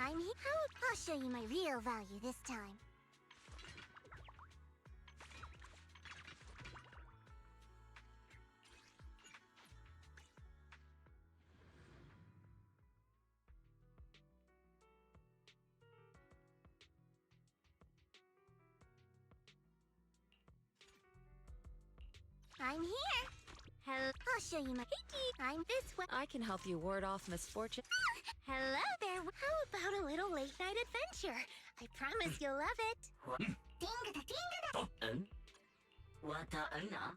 I'm here. I'll show you my real value this time. I'm here. Hello. I'll show you my I'm this way. I can help you ward off misfortune. Hello there. How about a little late night adventure? I promise you'll love it. Ding-a-da, ding-a-da. Wata-ana?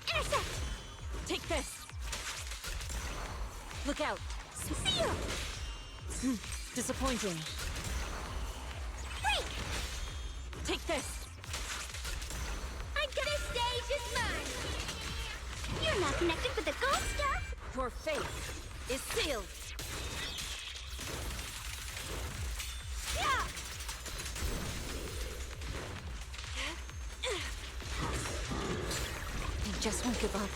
Intercept! Take this! Look out! Seal! Disappointing. Freak! Take this! I got this stage is mine! You're not connected with the gold stuff! Your fate is sealed! Yeah! I just won't give up.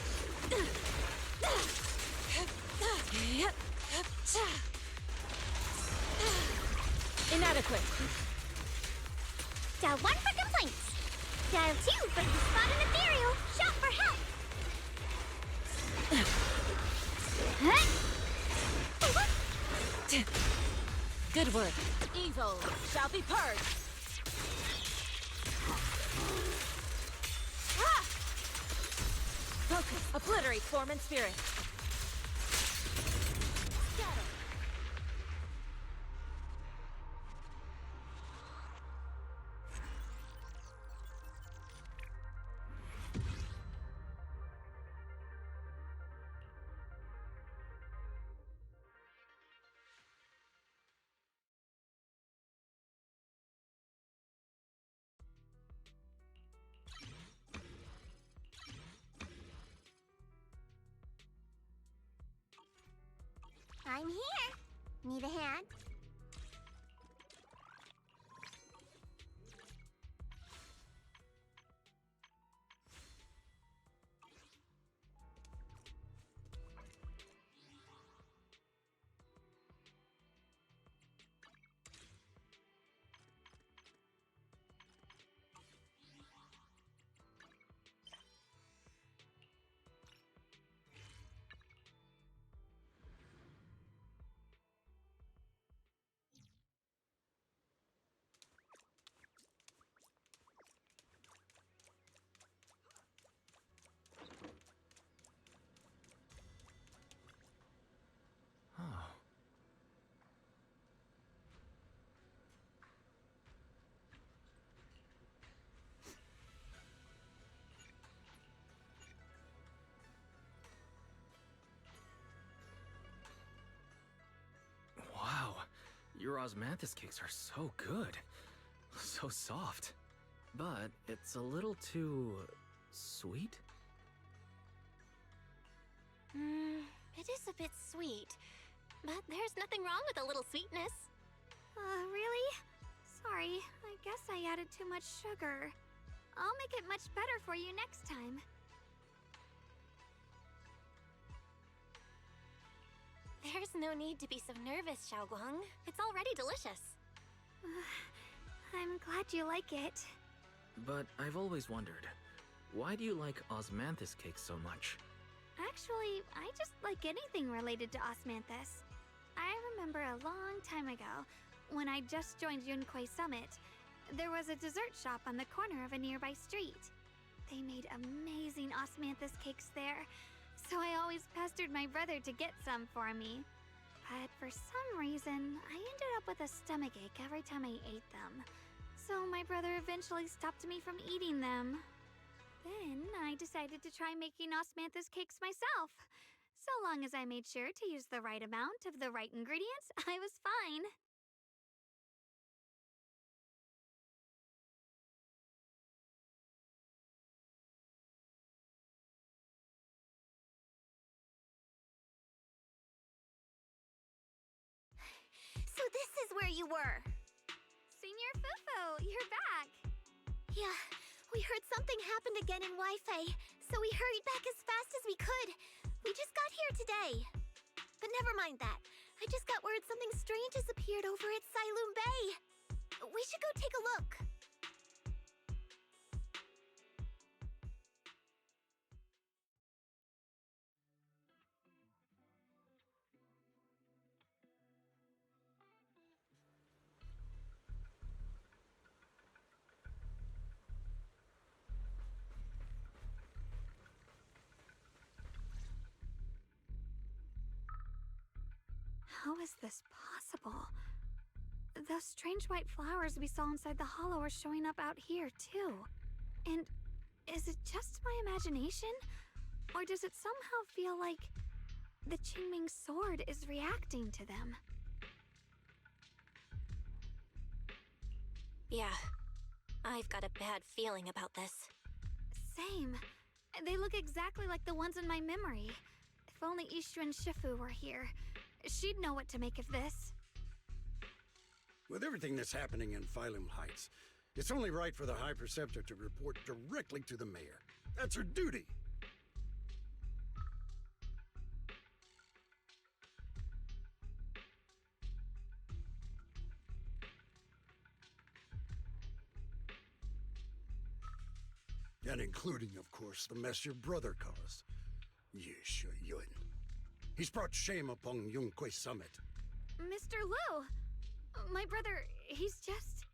Inadequate. Dial 1 for complaints. Dial 2 for the spot an ethereal. Shout for help. Good work. Evil shall be purged. Focus. Obliterate form and spirit. Scatter. I'm here. Need a hand? Wow, your osmanthus cakes are so good. So soft. But it's a little too... sweet? It is a bit sweet. But there's nothing wrong with a little sweetness. Really? Sorry, I guess I added too much sugar. I'll make it much better for you next time. There's no need to be so nervous, Xiaoguang. It's already delicious. I'm glad you like it. But I've always wondered, why do you like osmanthus cakes so much? Actually, I just like anything related to osmanthus. I remember a long time ago, when I just joined Yunquei Summit, there was a dessert shop on the corner of a nearby street. They made amazing osmanthus cakes there, so I always pestered my brother to get some for me. But for some reason, I ended up with a stomachache every time I ate them. So my brother eventually stopped me from eating them. Then I decided to try making osmanthus cakes myself. So long as I made sure to use the right amount of the right ingredients, I was fine. So this is where you were. Senior Fufu, you're back. Yeah, we heard something happened again in Wi-Fi, so we hurried back as fast as we could. We just got here today. But never mind that. I just got word something strange has appeared over at Siloom Bay. We should go take a look. How is this possible? Those strange white flowers we saw inside the hollow are showing up out here, too. And is it just my imagination? Or does it somehow feel like the Qingming sword is reacting to them? Yeah, I've got a bad feeling about this. Same. They look exactly like the ones in my memory. If only Ishu and Shifu were here. She'd know what to make of this. With everything that's happening in Phylum Heights, it's only right for the High Preceptor to report directly to the mayor. That's her duty. And including, of course, the mess your brother caused. Yesha Yun. He's brought shame upon Yunquay Summit. Mr. Liu! My brother, he's just...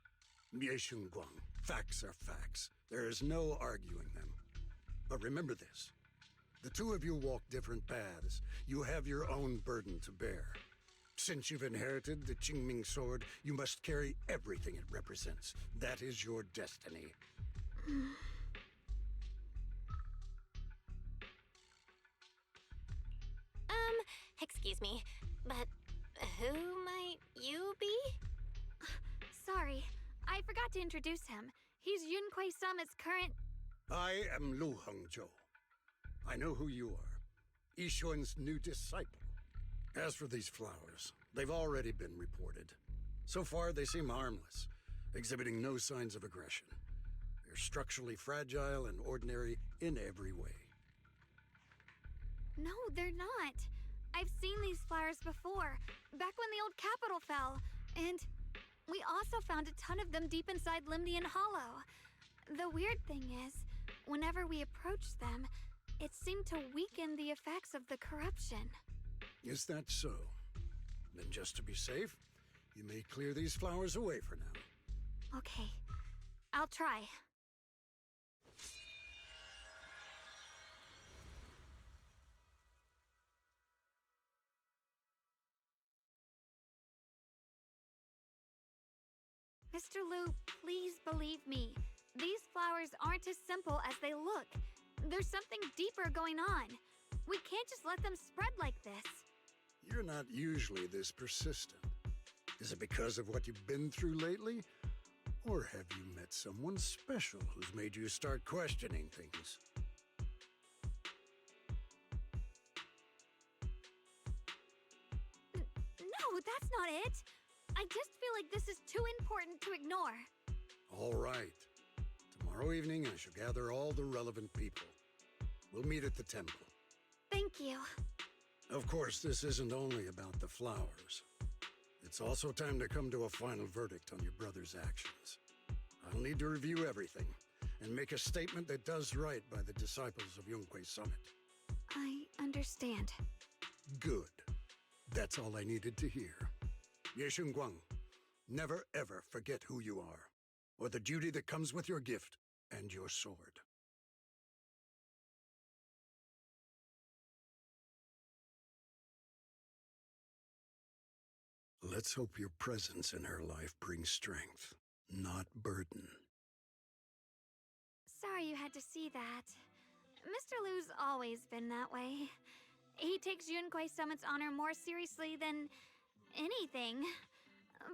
Yeshun Guang. Facts are facts. There is no arguing them. But remember this. The two of you walk different paths. You have your own burden to bear. Since you've inherited the Qingming sword, you must carry everything it represents. That is your destiny. Excuse me, but who might you be? Sorry, I forgot to introduce him. He's Yunquay Summit's current... I am Lu Hengzhou. I know who you are. Yixuan's new disciple. As for these flowers, they've already been reported. So far, they seem harmless, exhibiting no signs of aggression. They're structurally fragile and ordinary in every way. No, they're not. I've seen these flowers before, back when the old capital fell, and we also found a ton of them deep inside Limnian Hollow. The weird thing is, whenever we approached them, it seemed to weaken the effects of the corruption. Is that so? Then just to be safe, you may clear these flowers away for now. Okay, I'll try. Mr. Liu, please believe me. These flowers aren't as simple as they look. There's something deeper going on. We can't just let them spread like this. You're not usually this persistent. Is it because of what you've been through lately? Or have you met someone special who's made you start questioning things? No, that's not it. I just feel like this is too important to ignore. All right. Tomorrow evening, I shall gather all the relevant people. We'll meet at the temple. Thank you. Of course, this isn't only about the flowers. It's also time to come to a final verdict on your brother's actions. I'll need to review everything and make a statement that does right by the disciples of Yunquay Summit. I understand. Good. That's all I needed to hear. Yeshun Guang, never ever forget who you are, or the duty that comes with your gift and your sword. Let's hope your presence in her life brings strength, not burden. Sorry you had to see that. Mr. Liu's always been that way. He takes Yunquay Summit's honor more seriously than anything.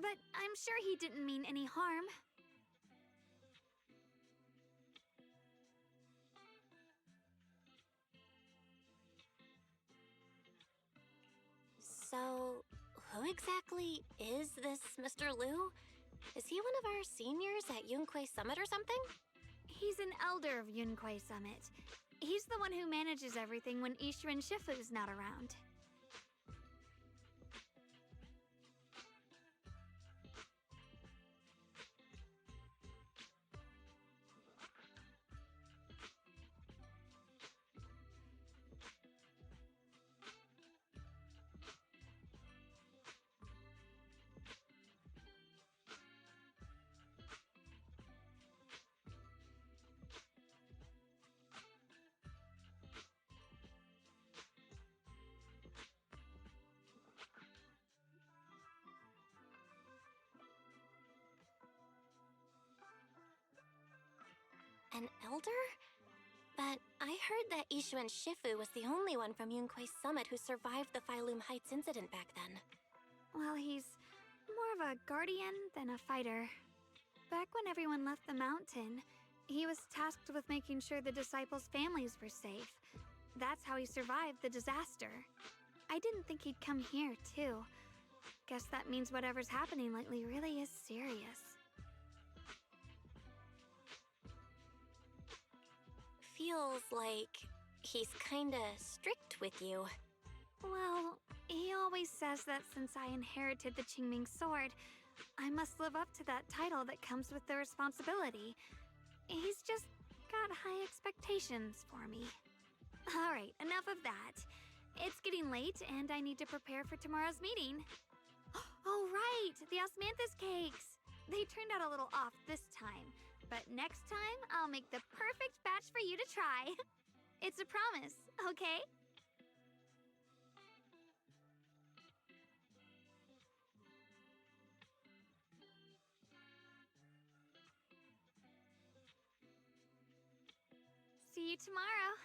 But I'm sure he didn't mean any harm. So, who exactly is this Mr. Liu? Is he one of our seniors at Yunquay Summit or something? He's an elder of Yunquay Summit. He's the one who manages everything when Ishu and Shifu's not around. An elder? But I heard that Ishu and Shifu was the only one from Yunquay Summit who survived the Phylum Heights incident back then. Well, he's more of a guardian than a fighter. Back when everyone left the mountain, he was tasked with making sure the disciples' families were safe. That's how he survived the disaster. I didn't think he'd come here, too. Guess that means whatever's happening lately really is serious. Feels like he's kinda strict with you. Well, he always says that since I inherited the Qingming sword, I must live up to that title that comes with the responsibility. He's just got high expectations for me. Alright, enough of that. It's getting late and I need to prepare for tomorrow's meeting. Oh right, the osmanthus cakes! They turned out a little off this time, but next time I'll make the perfect batch for you to try. It's a promise, okay? See you tomorrow.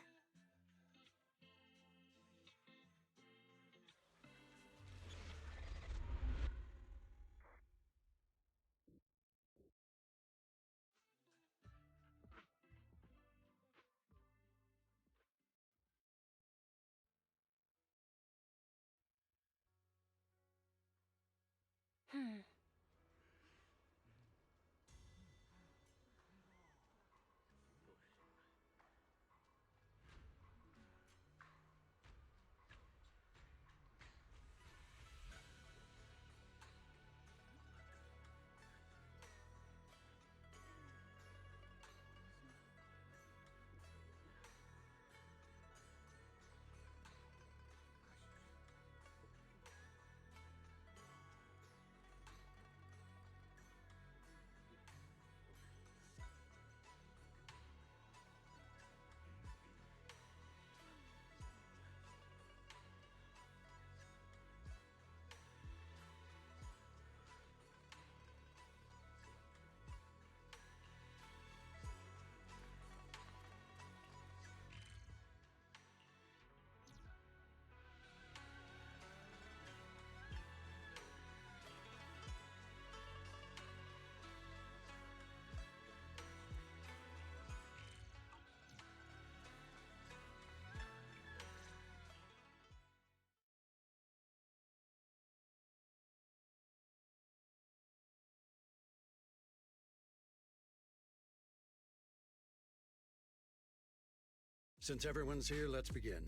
Since everyone's here, let's begin.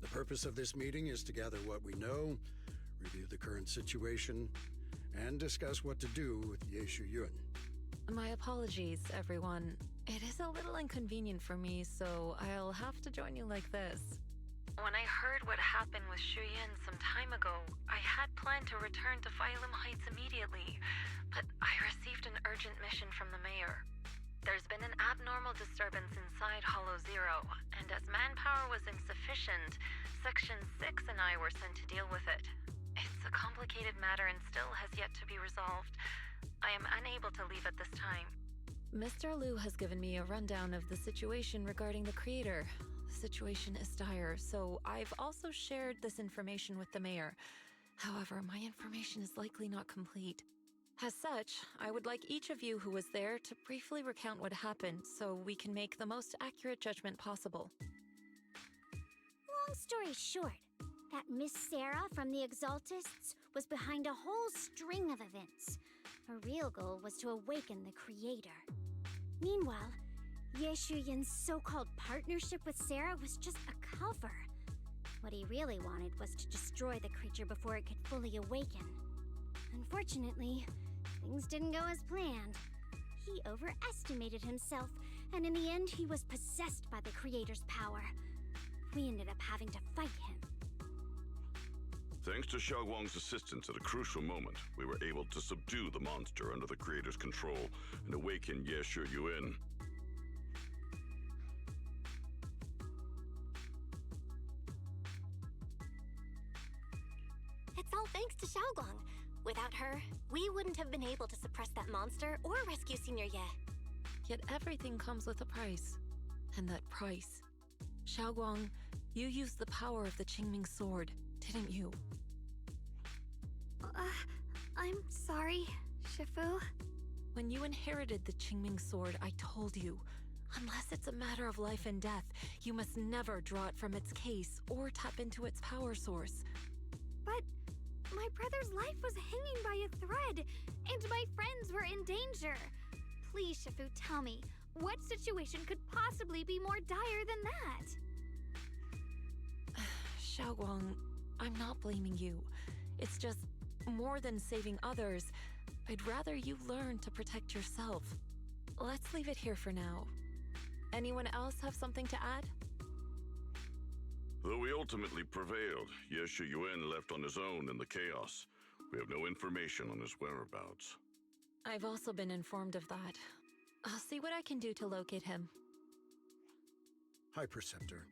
The purpose of this meeting is to gather what we know, review the current situation, and discuss what to do with Yeshu Yun. My apologies, everyone. It is a little inconvenient for me, so I'll have to join you like this. When I heard what happened with Shuyin some time ago, I had planned to return to Phylum Heights immediately, but I received an urgent mission from the mayor. There's been an abnormal disturbance inside Hollow Zero, and as manpower was insufficient, Section 6 and I were sent to deal with it. It's a complicated matter and still has yet to be resolved. I am unable to leave at this time. Mr. Liu has given me a rundown of the situation regarding the creator. The situation is dire, so I've also shared this information with the mayor. However, my information is likely not complete. As such, I would like each of you who was there to briefly recount what happened so we can make the most accurate judgment possible. Long story short, that Miss Sarah from the Exaltists was behind a whole string of events. Her real goal was to awaken the creator. Meanwhile, Ye Shuyin's so-called partnership with Sarah was just a cover. What he really wanted was to destroy the creature before it could fully awaken. Unfortunately, things didn't go as planned. He overestimated himself, and in the end, he was possessed by the creator's power. We ended up having to fight him. Thanks to Xiaoguang's assistance at a crucial moment, we were able to subdue the monster under the creator's control and awaken Ye Shuyuan. It's all thanks to Xiaoguang. Without her, we wouldn't have been able to suppress that monster or rescue Senior Ye. Yet everything comes with a price. And that price. Xiaoguang, you used the power of the Qingming sword, didn't you? I'm sorry, Shifu. When you inherited the Qingming sword, I told you, unless it's a matter of life and death, you must never draw it from its case or tap into its power source. But my brother's life was hanging by a thread, and my friends were in danger. Please, Shifu, tell me, what situation could possibly be more dire than that? Xiaoguang, I'm not blaming you. It's just, more than saving others, I'd rather you learn to protect yourself. Let's leave it here for now. Anyone else have something to add? Though we ultimately prevailed, Ye Shuyuan left on his own in the chaos. We have no information on his whereabouts. I've also been informed of that. I'll see what I can do to locate him. High Preceptor,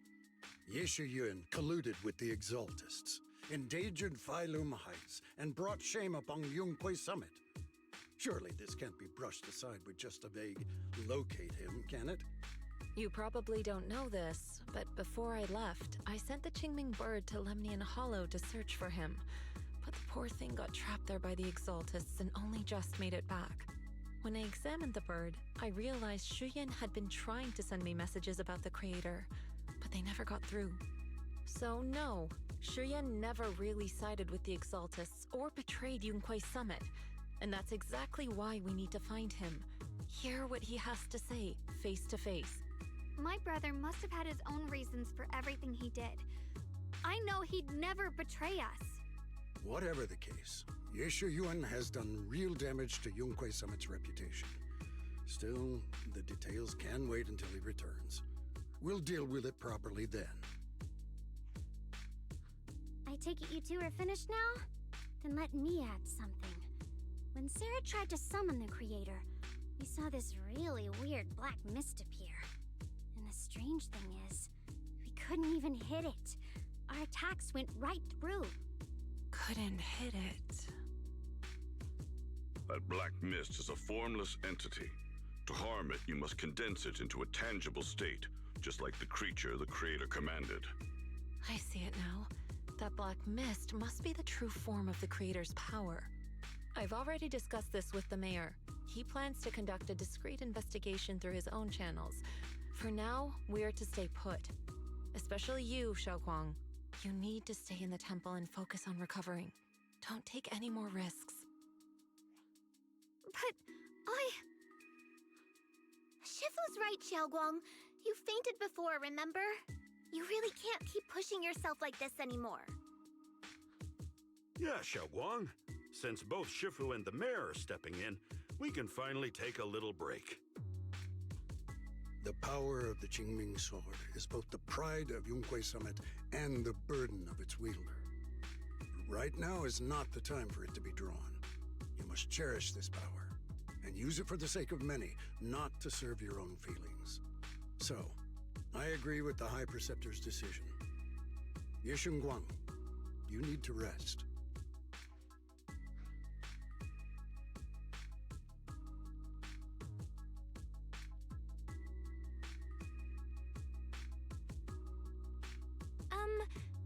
Ye Shuyuan colluded with the Exaltists, endangered Phaelum Heights, and brought shame upon Yunque Summit. Surely this can't be brushed aside with just a vague locate him, can it? You probably don't know this, but before I left, I sent the Qingming bird to Lemnian Hollow to search for him. But the poor thing got trapped there by the Exaltists and only just made it back. When I examined the bird, I realized Shuyan had been trying to send me messages about the Creator, but they never got through. So no, Shuyan never really sided with the Exaltists or betrayed Yunque Summit. And that's exactly why we need to find him. Hear what he has to say, face to face. My brother must have had his own reasons for everything he did. I know he'd never betray us. Whatever the case, Ye Shuyuan has done real damage to Yunque Summit's reputation. Still, the details can wait until he returns. We'll deal with it properly then. I take it you two are finished now? Then let me add something. When Sarah tried to summon the Creator, we saw this really weird black mist appear. And the strange thing is, we couldn't even hit it. Our attacks went right through. Couldn't hit it. That black mist is a formless entity. To harm it, you must condense it into a tangible state, just like the creature the Creator commanded. I see it now. That black mist must be the true form of the Creator's power. I've already discussed this with the mayor. He plans to conduct a discreet investigation through his own channels. For now, we're to stay put. Especially you, Xiaoguang. You need to stay in the temple and focus on recovering. Don't take any more risks. But Shifu's right, Xiaoguang. You fainted before, remember? You really can't keep pushing yourself like this anymore. Yeah, Xiaoguang. Since both Shifu and the mayor are stepping in, we can finally take a little break. The power of the Qingming sword is both the pride of Yunque Summit and the burden of its wielder. Right now is not the time for it to be drawn. You must cherish this power, and use it for the sake of many, not to serve your own feelings. So, I agree with the High Preceptor's decision. Ye Shuyuan, you need to rest.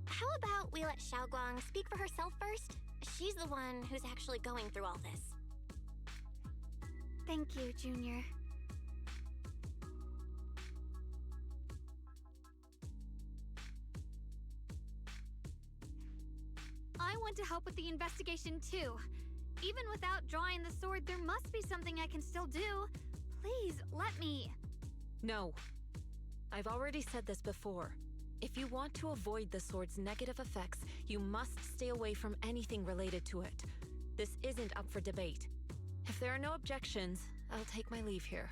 How about we let Xiaoguang speak for herself first? She's the one who's actually going through all this. thank you, Junior. I want to help with the investigation too. Even without drawing the sword, there must be something I can still do. Please, let me. No. I've already said this before. If you want to avoid the sword's negative effects, you must stay away from anything related to it. This isn't up for debate. If there are no objections, I'll take my leave here.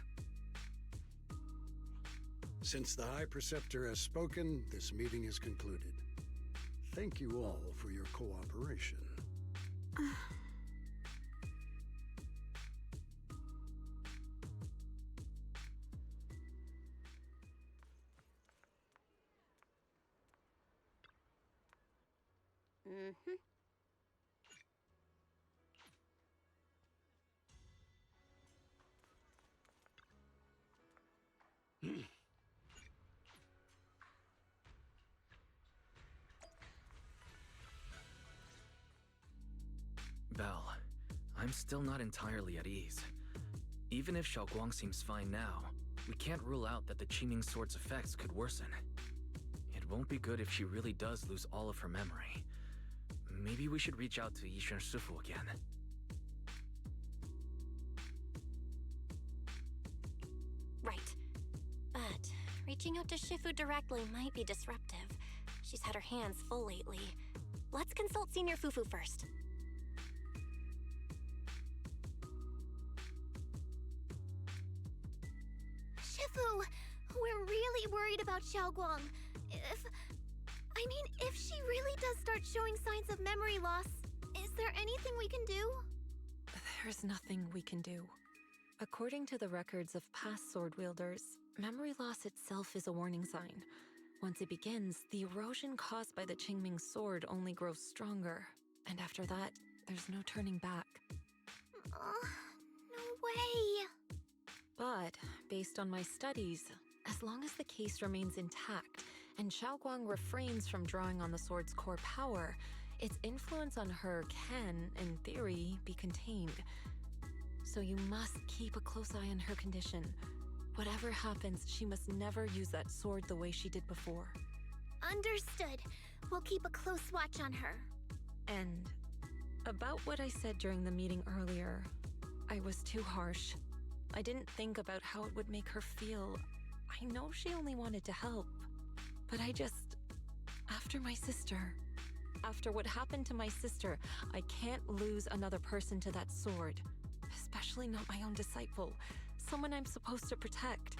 Since the High Preceptor has spoken, this meeting is concluded. Thank you all for your cooperation. Belle, I'm still not entirely at ease. Even if Xiaoguang seems fine now, we can't rule out that the Qingming Sword's effects could worsen. It won't be good if she really does lose all of her memory. Maybe we should reach out to Yixuan Shifu again. Right. But reaching out to Shifu directly might be disruptive. She's had her hands full lately. Let's consult Senior Fufu first. Shifu, we're really worried about Xiaoguang. If she really does start showing signs of memory loss, is there anything we can do? There's nothing we can do. According to the records of past sword wielders, memory loss itself is a warning sign. Once it begins, the erosion caused by the Qingming Sword only grows stronger. And after that, there's no turning back. No way. But, based on my studies, as long as the case remains intact and Xiaoguang refrains from drawing on the sword's core power, its influence on her can, in theory, be contained. So you must keep a close eye on her condition. Whatever happens, she must never use that sword the way she did before. Understood. We'll keep a close watch on her. And about what I said during the meeting earlier, I was too harsh. I didn't think about how it would make her feel. I know she only wanted to help. But after what happened to my sister, I can't lose another person to that sword. Especially not my own disciple, someone I'm supposed to protect.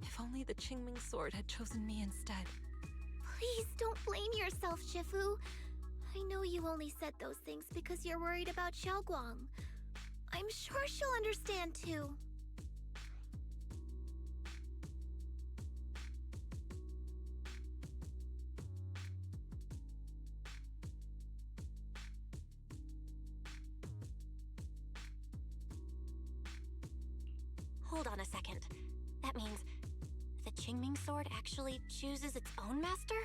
If only the Qingming Sword had chosen me instead. Please don't blame yourself, Shifu. I know you only said those things because you're worried about Xiaoguang. I'm sure she'll understand too. Hold on a second. That means the Qingming Sword actually chooses its own master?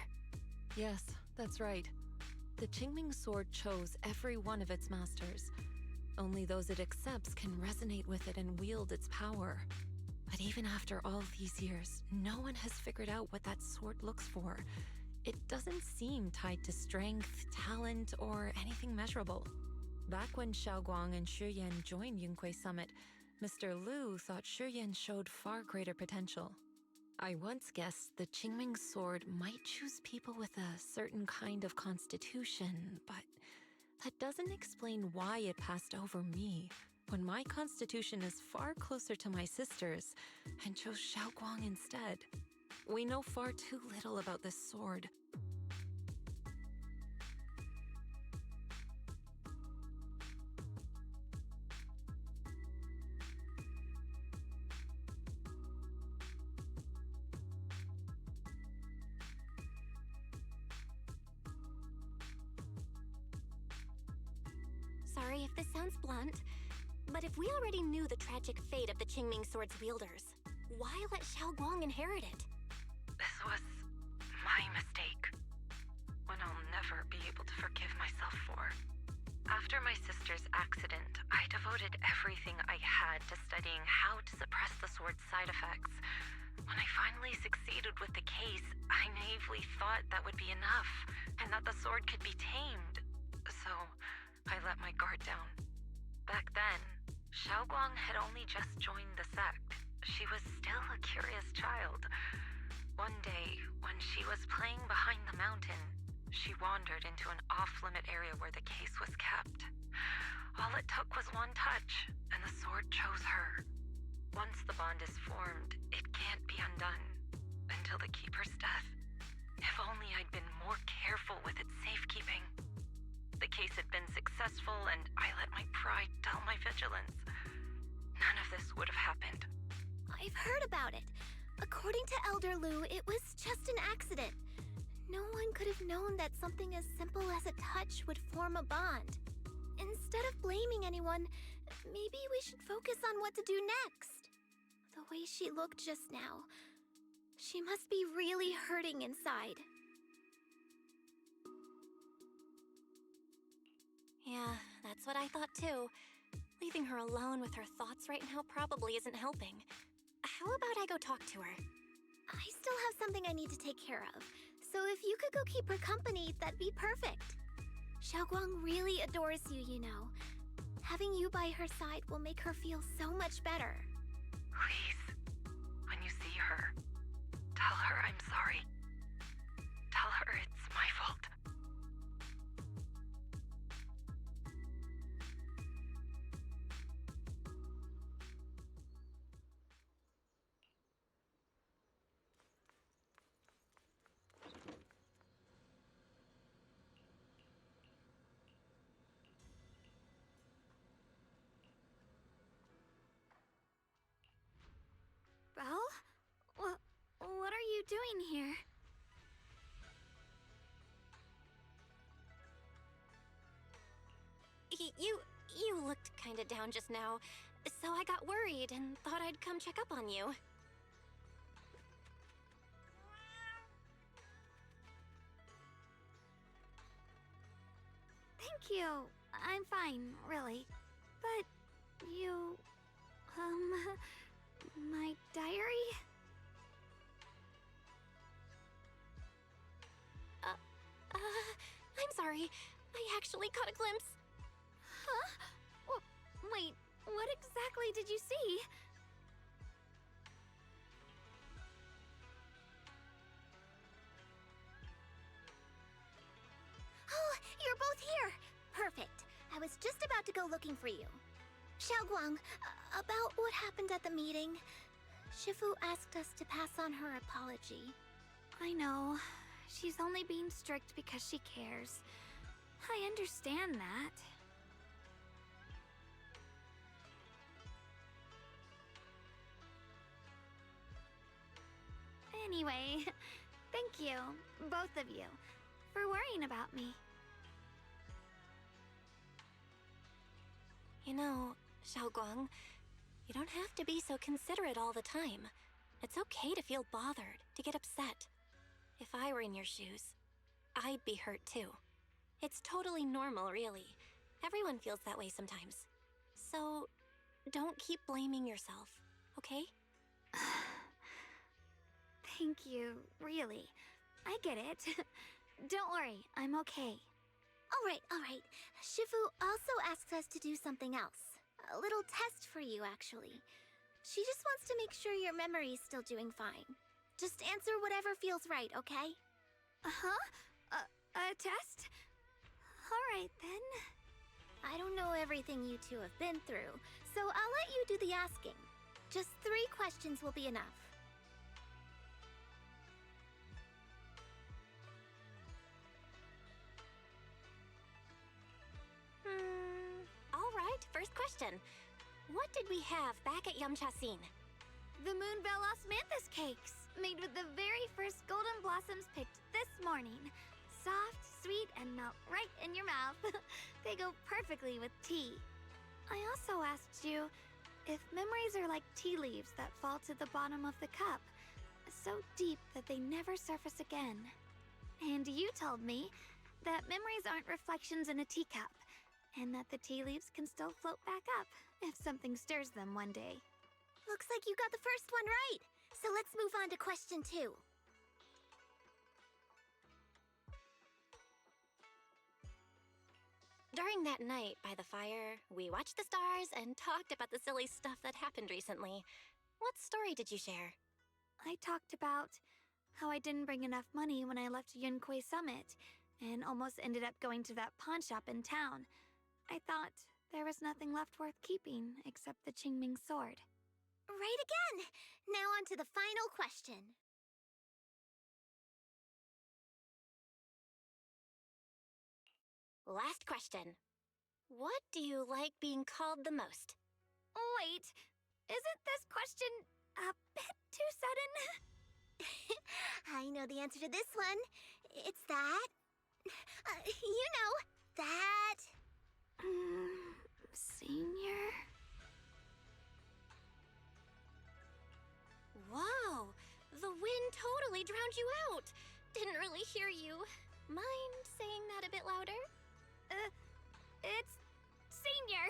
Yes, that's right. The Qingming Sword chose every one of its masters. Only those it accepts can resonate with it and wield its power. But even after all these years, no one has figured out what that sword looks for. It doesn't seem tied to strength, talent, or anything measurable. Back when Xiaoguang and Shi Yan joined Yunque Summit, Mr. Liu thought Shi Yan showed far greater potential. I once guessed the Qingming Sword might choose people with a certain kind of constitution, but that doesn't explain why it passed over me, when my constitution is far closer to my sister's, and chose Xiaoguang instead. We know far too little about this sword. Sorry if this sounds blunt, but if we already knew the tragic fate of the Qingming Sword's wielders, why let Xiaoguang inherit it? This was my mistake. One I'll never be able to forgive myself for. After my sister's accident, I devoted everything I had to studying how to suppress the sword's side effects. When I finally succeeded with the case, I naively thought that would be enough, and that the sword could be tamed. So I let my guard down. Back then, Xiaoguang had only just joined the sect. She was still a curious child. One day, when she was playing behind the mountain, she wandered into an off-limit area where the case was kept. All it took was one touch, and the sword chose her. Once the bond is formed, it can't be undone. Until the Keeper's death. If only I'd been more careful with its safekeeping. The case had been successful, and I let my pride dull my vigilance. None of this would have happened. I've heard about it. According to Elder Lu, it was just an accident. No one could have known that something as simple as a touch would form a bond. Instead of blaming anyone, maybe we should focus on what to do next. The way she looked just now, she must be really hurting inside. Yeah, that's what I thought too. Leaving her alone with her thoughts right now probably isn't helping. How about I go talk to her? I still have something I need to take care of, so if you could go keep her company, that'd be perfect. Xiaoguang really adores you, you know. Having you by her side will make her feel so much better. Please, when you see her, tell her I'm sorry. Tell her it's my fault. Belle? What are you doing here? You looked kinda down just now, so I got worried and thought I'd come check up on you. Thank you. I'm fine, really. But you... my diary? I'm sorry. I actually caught a glimpse. Huh? Wait, what exactly did you see? Oh, you're both here! Perfect. I was just about to go looking for you. Xiaoguang, about what happened at the meeting. Shifu asked us to pass on her apology. I know. She's only being strict because she cares. I understand that. Anyway, thank you, both of you, for worrying about me. You know, Xiaoguang, you don't have to be so considerate all the time. It's okay to feel bothered, to get upset. If I were in your shoes, I'd be hurt too. It's totally normal, really. Everyone feels that way sometimes. So, don't keep blaming yourself, okay? Thank you, really. I get it. Don't worry, I'm okay. All right. Shifu also asked us to do something else. A little test for you, actually. She just wants to make sure your memory's still doing fine. Just answer whatever feels right, okay? Uh-huh? A test? Alright, then. I don't know everything you two have been through, so I'll let you do the asking. Just 3 questions will be enough. Alright, first question. What did we have back at Yamchasin? The Moonbell Osmanthus cakes, made with the very first golden blossoms picked this morning. Soft, sweet, and melt right in your mouth. They go perfectly with tea. I also asked you if memories are like tea leaves that fall to the bottom of the cup, so deep that they never surface again. And you told me that memories aren't reflections in a teacup, and that the tea leaves can still float back up if something stirs them one day. Looks like you got the first one right. So let's move on to question 2. During that night by the fire, we watched the stars and talked about the silly stuff that happened recently. What story did you share? I talked about how I didn't bring enough money when I left Yunquei Summit and almost ended up going to that pawn shop in town. I thought there was nothing left worth keeping except the Qingming sword. Right again! Now on to the final question. Last question. What do you like being called the most? Wait, isn't this question a bit too sudden? I know the answer to this one. It's that. You know, that. Senior? Whoa! The wind totally drowned you out! Didn't really hear you. Mind saying that a bit louder? It's Senior.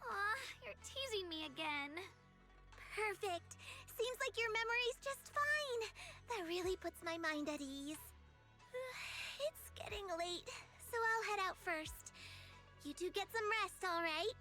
Aw, you're teasing me again. Perfect. Seems like your memory's just fine. That really puts my mind at ease. It's getting late, so I'll head out first. You two get some rest, all right?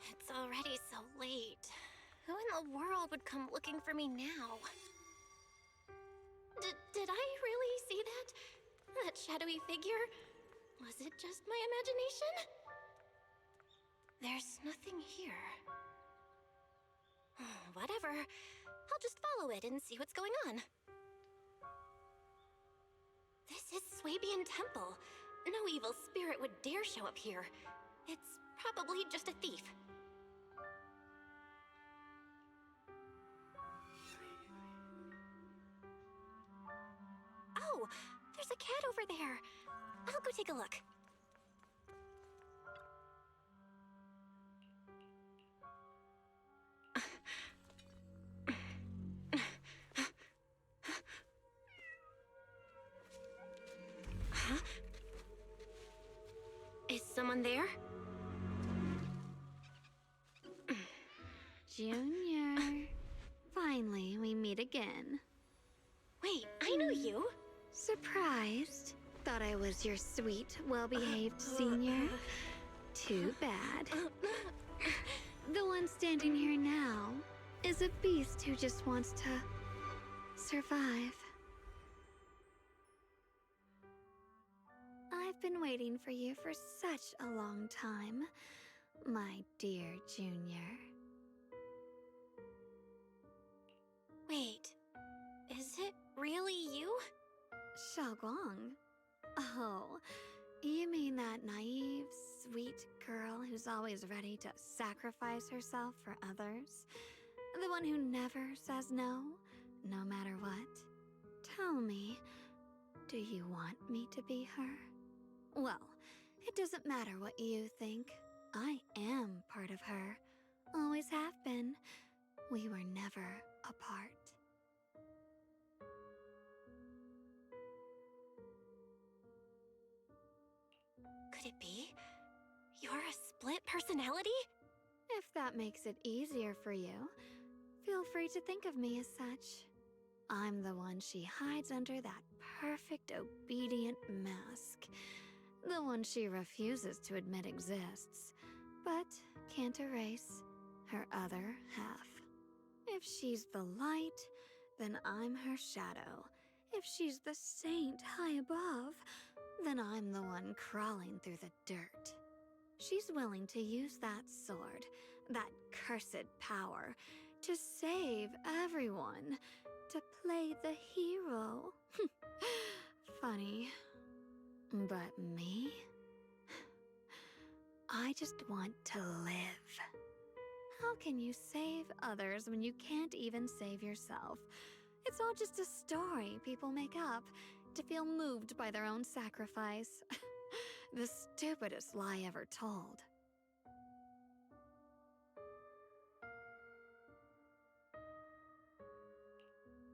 It's already so late. Who in the world would come looking for me now? Did I really see that? That shadowy figure? Was it just my imagination? There's nothing here. Whatever. I'll just follow it and see what's going on. This is Swabian Temple. No evil spirit would dare show up here. It's probably just a thief. Oh, there's a cat over there. I'll go take a look. Huh? Is someone there? Junior. Finally, we meet again. Wait, I know you. Surprised? Thought I was your sweet, well-behaved senior? Too bad. The one standing here now is a beast who just wants to survive. I've been waiting for you for such a long time, my dear Junior. Wait, is it really you? Xiaoguang? Oh, you mean that naive, sweet girl who's always ready to sacrifice herself for others? The one who never says no, no matter what? Tell me, do you want me to be her? Well, it doesn't matter what you think. I am part of her. Always have been. We were never apart. Could it be? You're a split personality? If that makes it easier for you, feel free to think of me as such. I'm the one she hides under that perfect obedient mask. The one she refuses to admit exists, but can't erase her other half. If she's the light, then I'm her shadow. If she's the saint high above, then I'm the one crawling through the dirt. She's willing to use that sword, that cursed power, to save everyone, to play the hero. Funny. But me? just want to live. How can you save others when you can't even save yourself? It's all just a story people make up to feel moved by their own sacrifice. The stupidest lie ever told.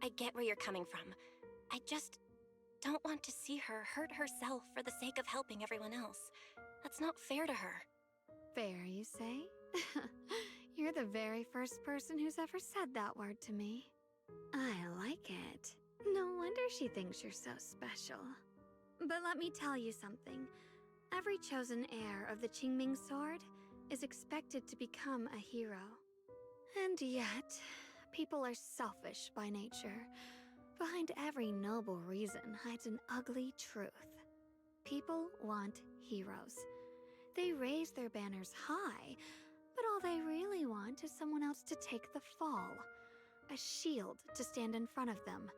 I get where you're coming from. I just don't want to see her hurt herself for the sake of helping everyone else. That's not fair to her. Fair, you say? You're the very first person who's ever said that word to me. I like it. No wonder she thinks you're so special. But let me tell you something. Every chosen heir of the Qingming sword is expected to become a hero. And yet, people are selfish by nature. Behind every noble reason hides an ugly truth. People want heroes. They raise their banners high, but all they really want is someone else to take the fall. A shield to stand in front of them.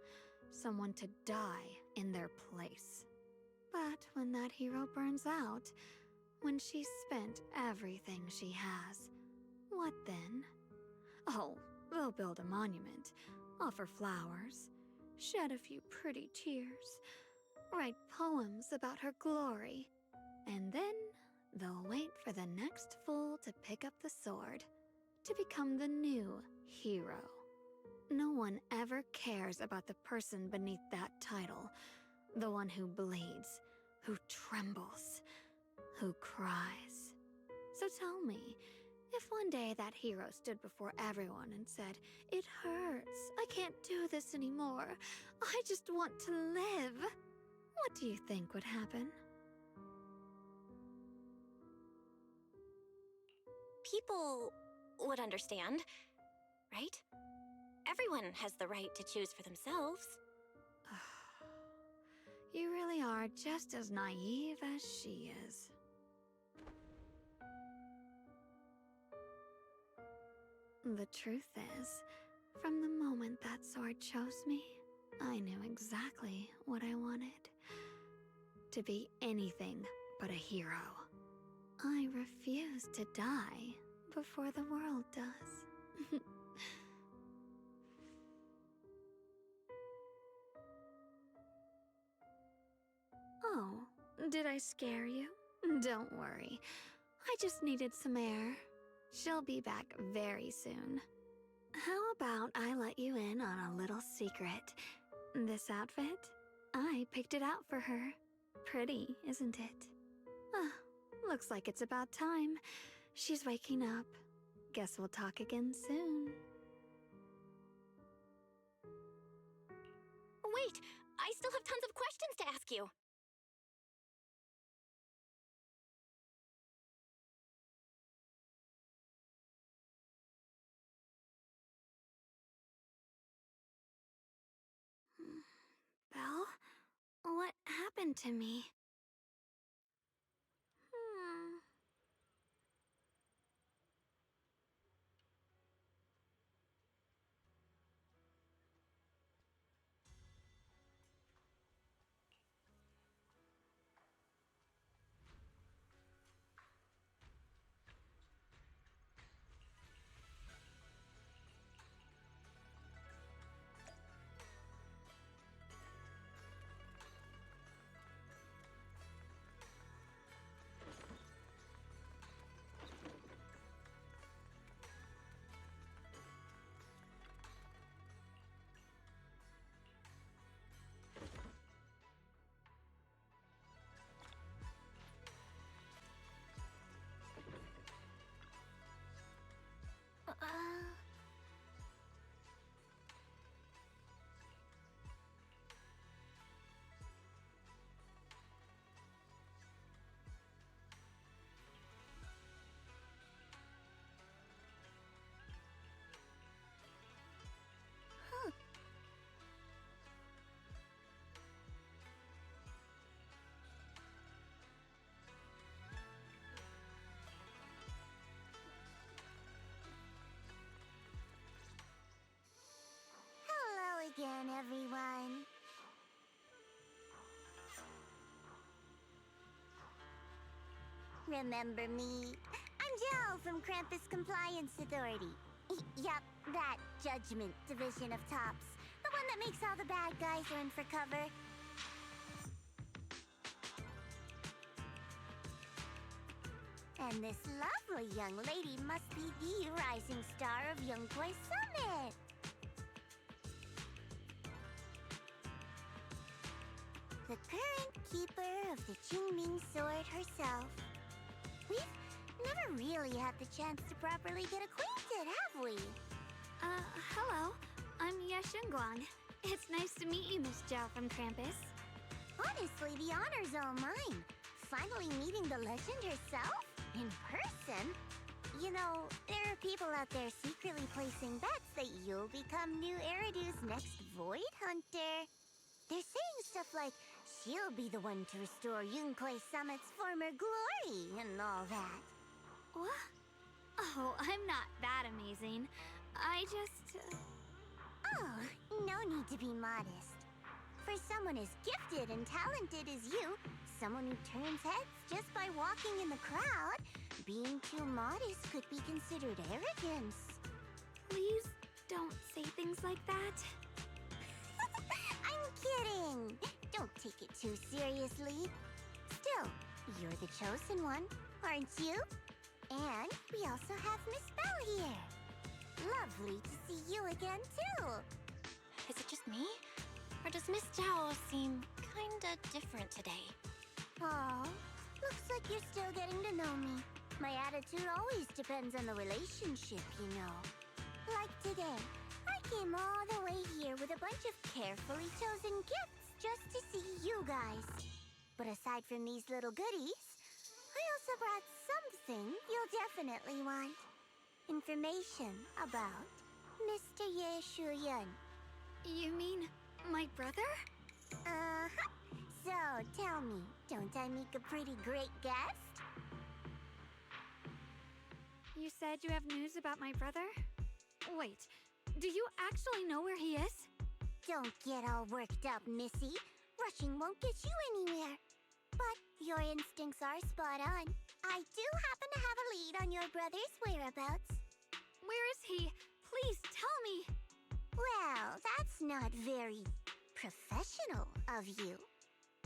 Someone to die in their place. But when that hero burns out, when she's spent everything she has, what then? Oh, they'll build a monument, offer flowers, shed a few pretty tears, write poems about her glory, and then they'll wait for the next fool to pick up the sword, to become the new hero. No one ever cares about the person beneath that title, the one who bleeds, who trembles, who cries. So tell me, if one day that hero stood before everyone and said, "It hurts, I can't do this anymore, I just want to live," what do you think would happen? People would understand, right? Everyone has the right to choose for themselves. You really are just as naive as she is. The truth is, from the moment that sword chose me, I knew exactly what I wanted. To be anything but a hero. I refuse to die before the world does. Oh, did I scare you? Don't worry. I just needed some air. She'll be back very soon. How about I let you in on a little secret? This outfit? I picked it out for her. Pretty, isn't it? Looks like it's about time. She's waking up. Guess we'll talk again soon. Wait, I still have tons of questions to ask you. Belle? What happened to me? Hello again, everyone. Remember me? Zhao from Krampus Compliance Authority. Yup, that Judgment Division of Tops. The one that makes all the bad guys run for cover. And this lovely young lady must be the rising star of Yunkwei Summit. The current keeper of the Qingming Sword herself. We've never really had the chance to properly get acquainted, have we? Hello. I'm Yashunguang. It's nice to meet you, Miss Zhao from Krampus. Honestly, the honor's all mine. Finally meeting the legend herself? In person? You know, there are people out there secretly placing bets that you'll become new Eridu's next Void Hunter. They're saying stuff like, she'll be the one to restore Yunkwei Summit's former glory and all that. What? Oh, I'm not that amazing. I just... Oh, no need to be modest. For someone as gifted and talented as you, someone who turns heads just by walking in the crowd, being too modest could be considered arrogance. Please don't say things like that. I'm kidding! Don't take it too seriously. Still, you're the chosen one, aren't you? And we also have Miss Belle here. Lovely to see you again, too. Is it just me? Or does Miss Zhao seem kinda different today? Aw, looks like you're still getting to know me. My attitude always depends on the relationship, you know. Like today, I came all the way here with a bunch of carefully chosen gifts just to see you guys. But aside from these little goodies, I also brought something you'll definitely want. Information about Mr. Ye Shuyun. You mean my brother? Uh-huh. So, tell me, don't I make a pretty great guest? You said you have news about my brother? Wait, do you actually know where he is? Don't get all worked up, Missy. Rushing won't get you anywhere. But your instincts are spot on. I do happen to have a lead on your brother's whereabouts. Where is he? Please tell me. Well, that's not very professional of you.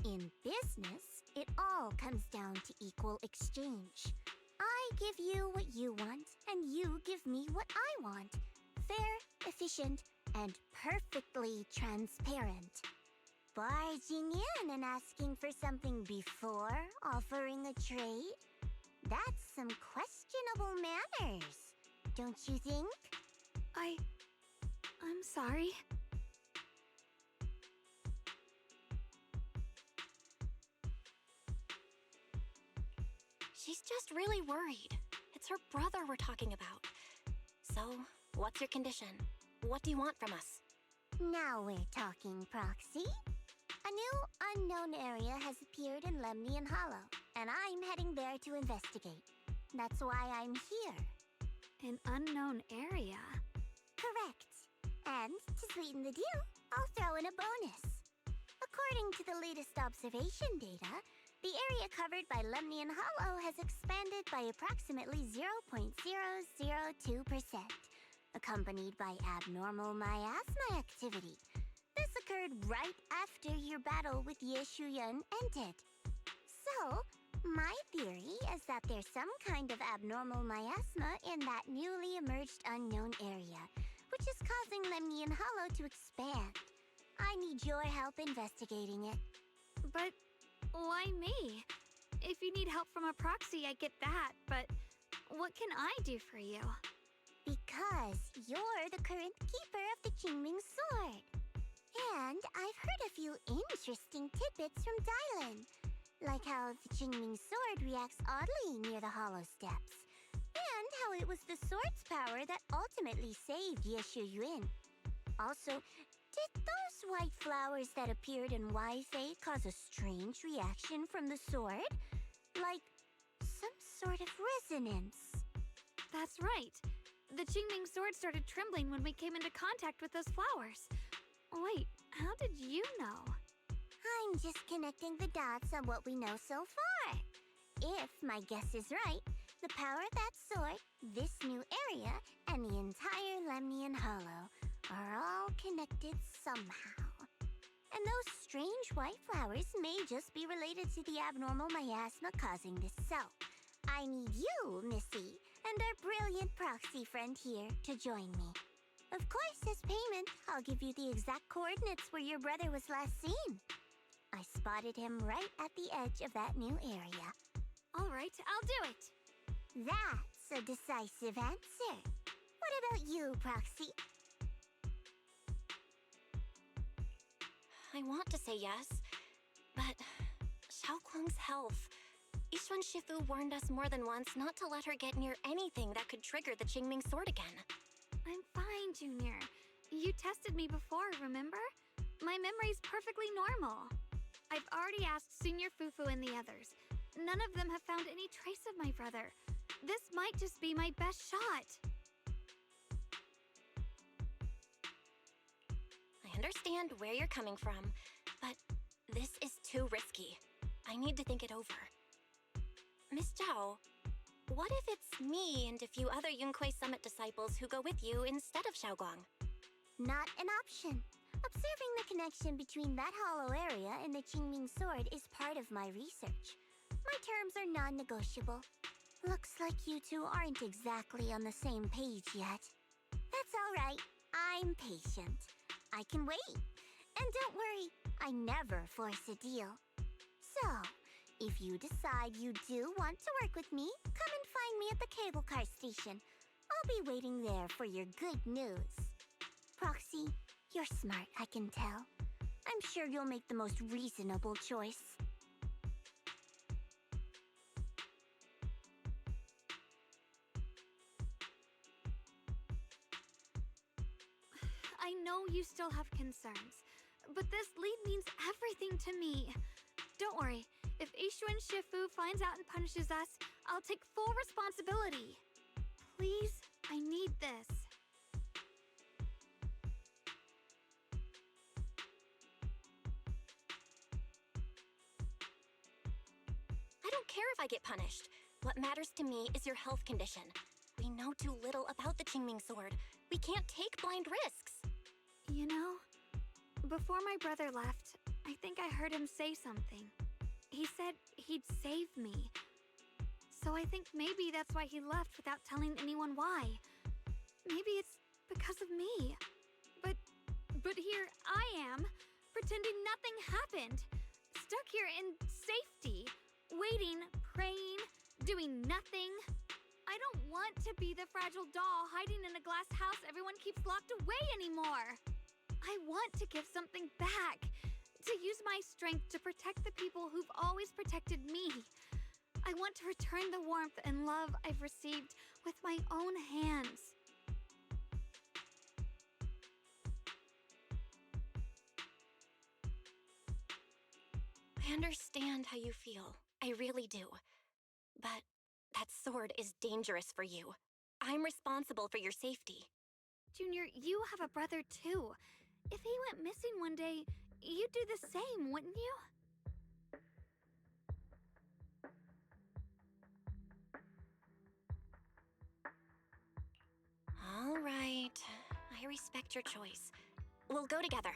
In business, it all comes down to equal exchange. I give you what you want, and you give me what I want. Fair, efficient, and perfectly transparent. Barging in and asking for something before offering a trade? That's some questionable manners, don't you think? I'm sorry. She's just really worried. It's her brother we're talking about. So, what's your condition? What do you want from us? Now we're talking, Proxy. A new unknown area has appeared in Lemnian Hollow, and I'm heading there to investigate. That's why I'm here. An unknown area? Correct. And to sweeten the deal, I'll throw in a bonus. According to the latest observation data, the area covered by Lemnian Hollow has expanded by approximately 0.002%, accompanied by abnormal miasma activity. This occurred right after your battle with Ye Shuyun ended. So, my theory is that there's some kind of abnormal miasma in that newly emerged unknown area, which is causing Lemnian Hollow to expand. I need your help investigating it. But why me? If you need help from a proxy, I get that, but what can I do for you? Because you're the current keeper of the Qingming Sword. And I've heard a few interesting tidbits from Dailies, like how the Qingming Sword reacts oddly near the Hollow Steps, and how it was the sword's power that ultimately saved Ye Shuyun. Also, did those white flowers that appeared in Wi-Fi cause a strange reaction from the sword? Like some sort of resonance? That's right. The Qingming sword started trembling when we came into contact with those flowers. Wait, how did you know? I'm just connecting the dots on what we know so far. If my guess is right, The power of that sword, this new area, and the entire Lemnian Hollow are all connected somehow. And those strange white flowers may just be related to the abnormal miasma causing this cell. I need you, Missy, and our brilliant proxy friend here to join me. Of course, as payment, I'll give you the exact coordinates where your brother was last seen. I spotted him right at the edge of that new area. All right, I'll do it. That's a decisive answer. What about you, Proxy? I want to say yes, but Xiaoguang's health. Yixuan Shifu warned us more than once not to let her get near anything that could trigger the Qingming sword again. I'm fine, Junior. You tested me before, remember? My memory's perfectly normal. I've already asked Senior Fufu and the others. None of them have found any trace of my brother. This might just be my best shot. I understand where you're coming from, but this is too risky. I need to think it over. Miss Zhao, what if it's me and a few other Yunquei Summit disciples who go with you instead of Xiaoguang? Not an option. Observing the connection between that hollow area and the Qingming sword is part of my research. My terms are non-negotiable. Looks like you two aren't exactly on the same page yet. That's all right. I'm patient. I can wait. And don't worry, I never force a deal. So, if you decide you do want to work with me, come and find me at the cable car station. I'll be waiting there for your good news. Proxy, you're smart, I can tell. I'm sure you'll make the most reasonable choice. I know you still have concerns, but this lead means everything to me. Don't worry, if Yixuan Shifu finds out and punishes us, I'll take full responsibility. Please, I need this. I don't care if I get punished. What matters to me is your health condition. We know too little about the Qingming sword. We can't take blind risks. You know, before my brother left, I think I heard him say something. He said he'd save me. So I think maybe that's why he left without telling anyone why. Maybe it's because of me. But here I am, pretending nothing happened. Stuck here in safety, waiting, praying, doing nothing. I don't want to be the fragile doll hiding in a glass house everyone keeps locked away anymore. I want to give something back, to use my strength to protect the people who've always protected me. I want to return the warmth and love I've received with my own hands. I understand how you feel. I really do. But that sword is dangerous for you. I'm responsible for your safety. Junior, you have a brother too. If he went missing one day, you'd do the same, wouldn't you? All right. I respect your choice. We'll go together.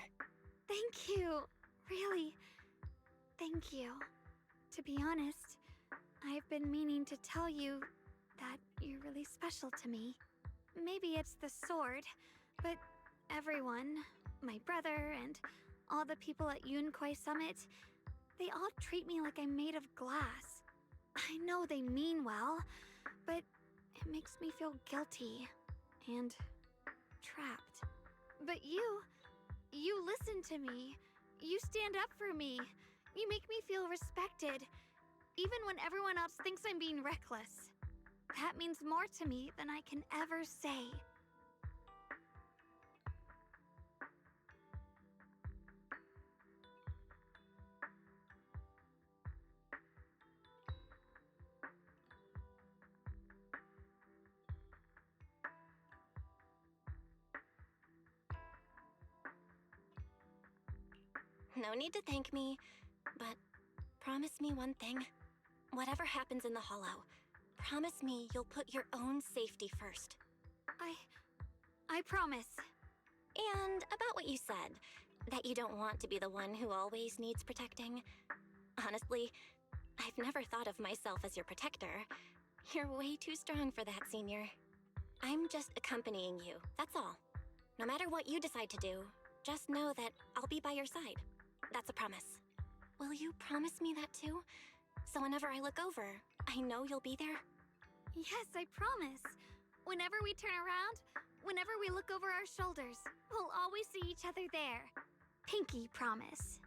Thank you. Really, thank you. To be honest, I've been meaning to tell you that you're really special to me. Maybe it's the sword, but everyone, my brother and all the people at Yunquei Summit, they all treat me like I'm made of glass. I know they mean well, but it makes me feel guilty and trapped. But you listen to me. You stand up for me. You make me feel respected, even when everyone else thinks I'm being reckless. That means more to me than I can ever say. No need to thank me, but promise me one thing. Whatever happens in the Hollow, promise me you'll put your own safety first. I promise. And about what you said, that you don't want to be the one who always needs protecting. Honestly, I've never thought of myself as your protector. You're way too strong for that, Senior. I'm just accompanying you, that's all. No matter what you decide to do, just know that I'll be by your side. That's a promise. Will you promise me that too? So whenever I look over, I know you'll be there? Yes, I promise. Whenever we turn around, whenever we look over our shoulders, we'll always see each other there. Pinky promise.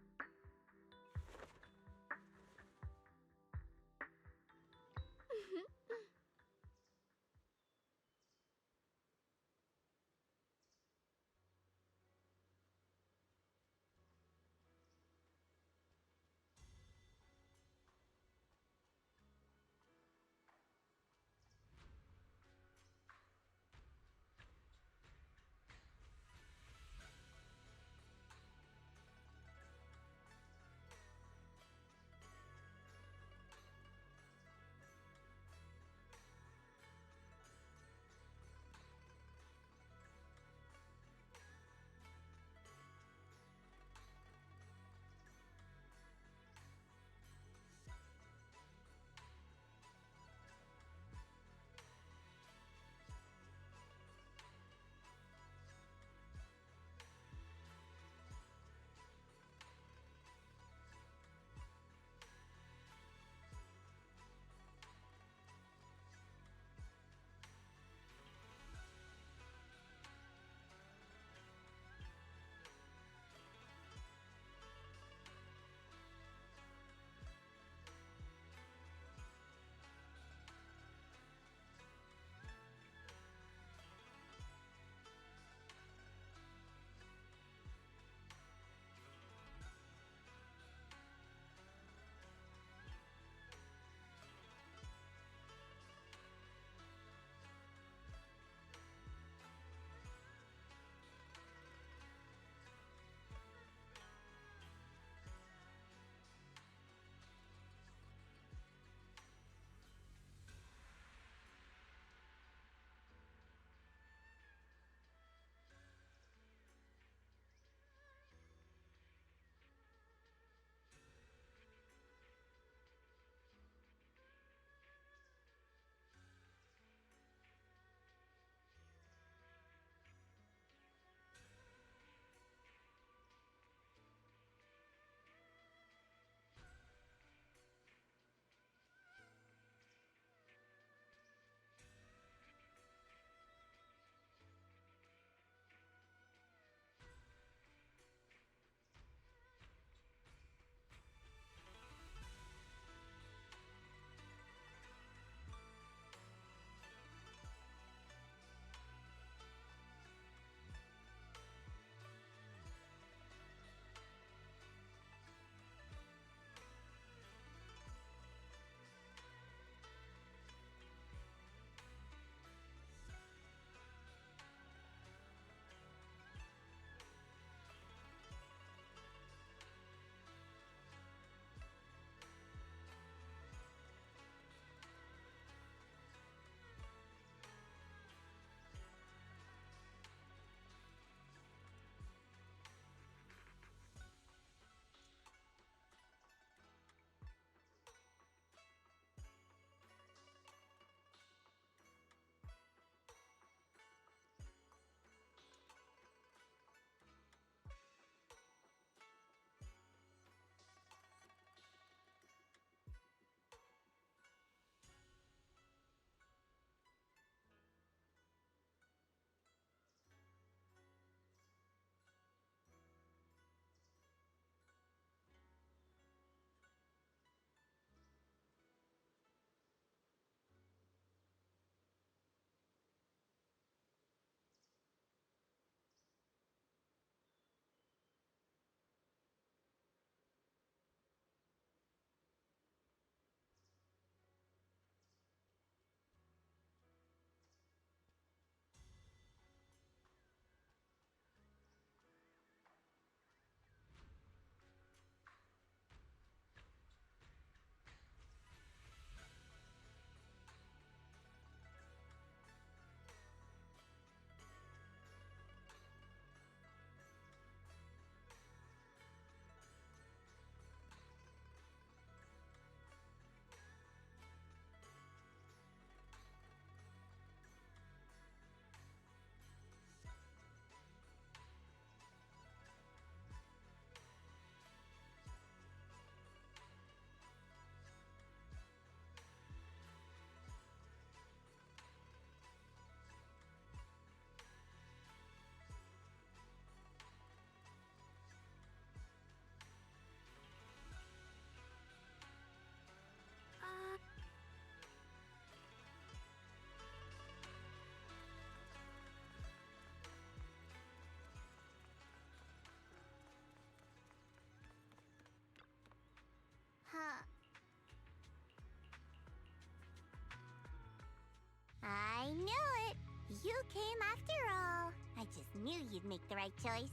just knew you'd make the right choice.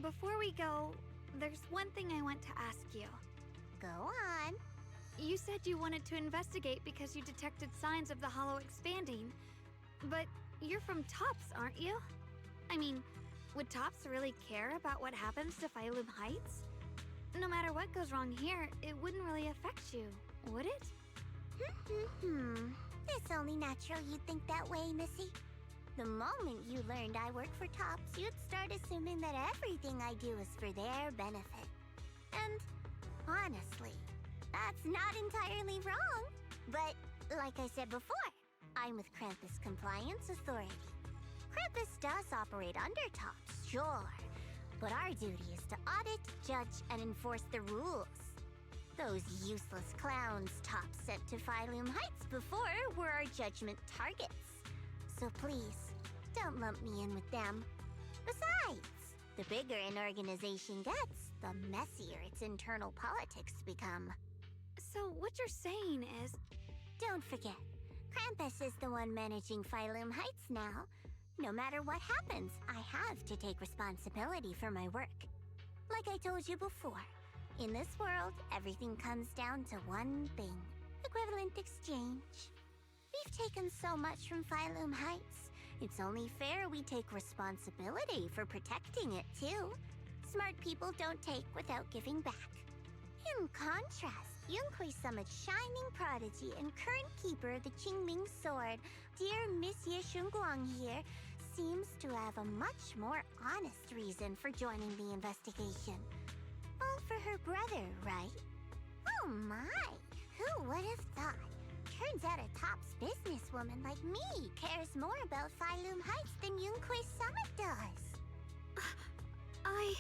Before we go, there's one thing I want to ask you. Go on. You said you wanted to investigate because you detected signs of the Hollow expanding. But you're from Tops, aren't you? I mean, would Tops really care about what happens to Phylum Heights? No matter what goes wrong here, it wouldn't really affect you, would it? It's only natural you'd think that way, Missy. The moment you learned I work for Tops, you'd start assuming that everything I do is for their benefit. And honestly, that's not entirely wrong. But like I said before, I'm with Krampus Compliance Authority. Krampus does operate under Tops, sure. But our duty is to audit, judge, and enforce the rules. Those useless clowns Tops sent to Phylum Heights before were our judgment targets. So please, don't lump me in with them. Besides, the bigger an organization gets, the messier its internal politics become. So what you're saying is... Don't forget, Krampus is the one managing Phylum Heights now. No matter what happens, I have to take responsibility for my work. Like I told you before, in this world, everything comes down to one thing: equivalent exchange. We've taken so much from Phylum Heights. It's only fair we take responsibility for protecting it, too. Smart people don't take without giving back. In contrast, Yunhui Summit's shining prodigy and current keeper of the Qingming Sword, dear Monsieur Shunguang here, seems to have a much more honest reason for joining the investigation. All for her brother, right? Oh my! Who would have thought? Turns out a Tops businesswoman like me cares more about Phylum Heights than Yunhui Summit does. I...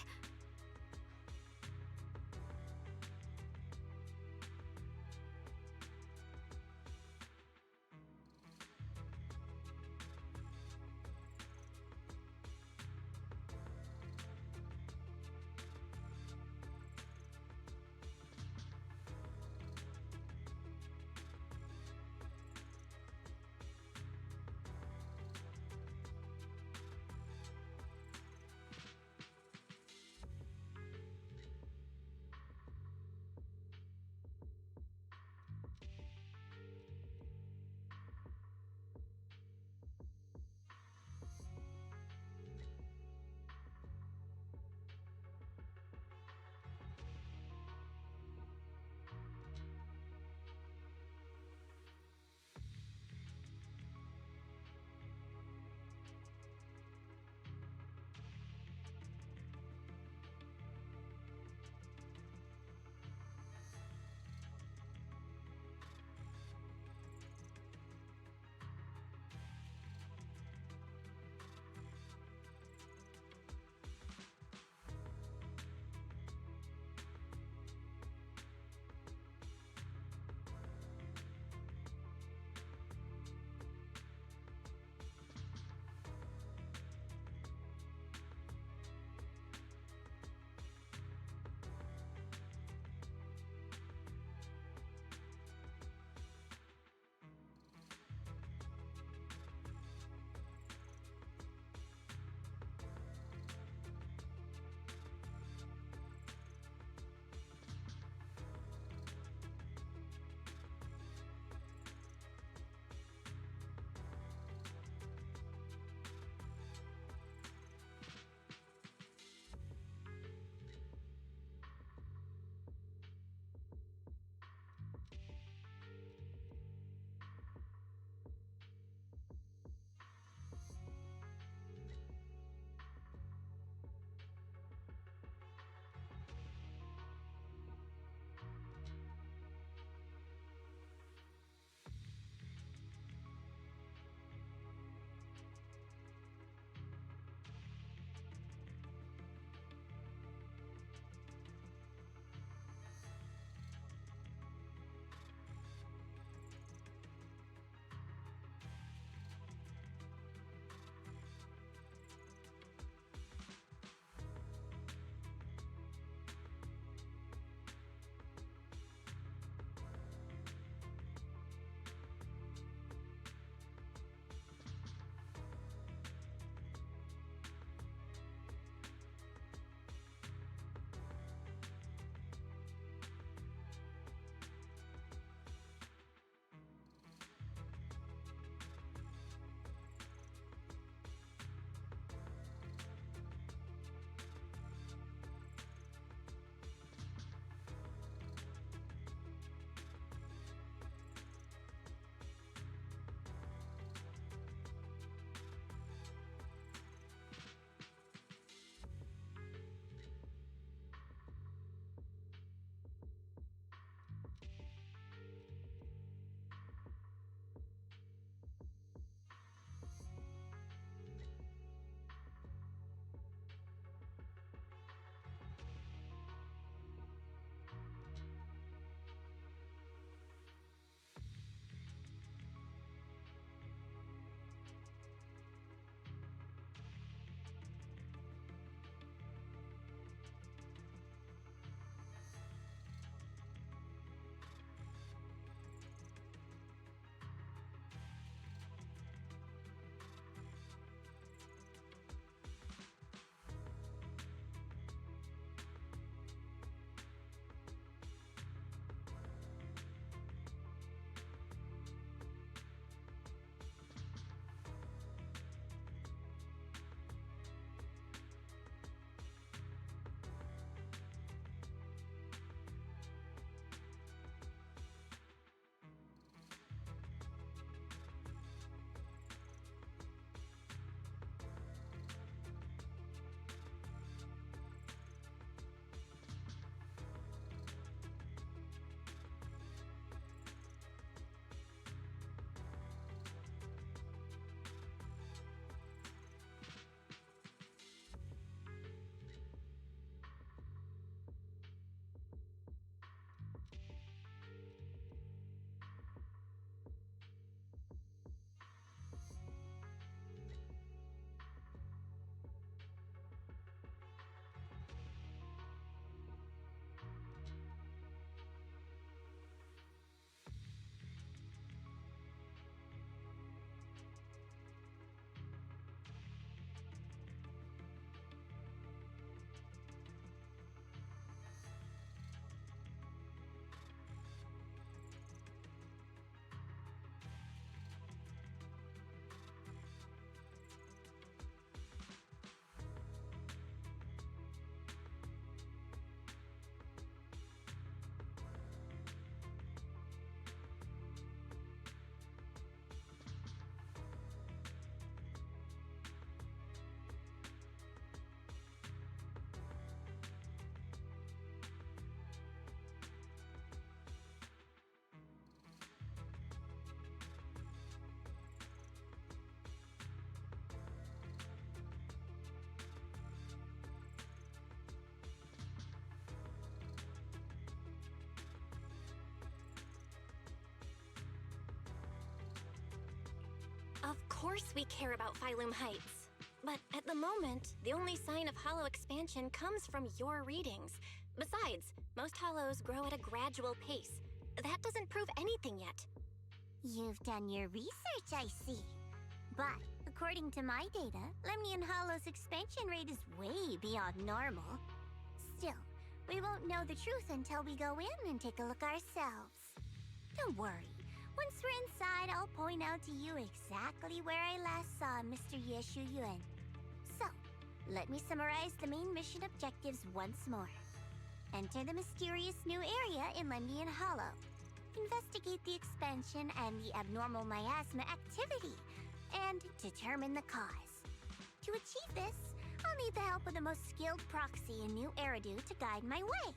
course we care about Phylum Heights. But at the moment, the only sign of hollow expansion comes from your readings. Besides, most hollows grow at a gradual pace. That doesn't prove anything yet. You've done your research, I see. But according to my data, Lemnian Hollow's expansion rate is way beyond normal. Still, we won't know the truth until we go in and take a look ourselves. Don't worry. Once we're inside, I'll point out to you exactly where I last saw Mr. Yeshu Yuan. So, let me summarize the main mission objectives once more. Enter the mysterious new area in Lemnian Hollow. Investigate the expansion and the abnormal miasma activity, and determine the cause. To achieve this, I'll need the help of the most skilled proxy in New Eridu to guide my way.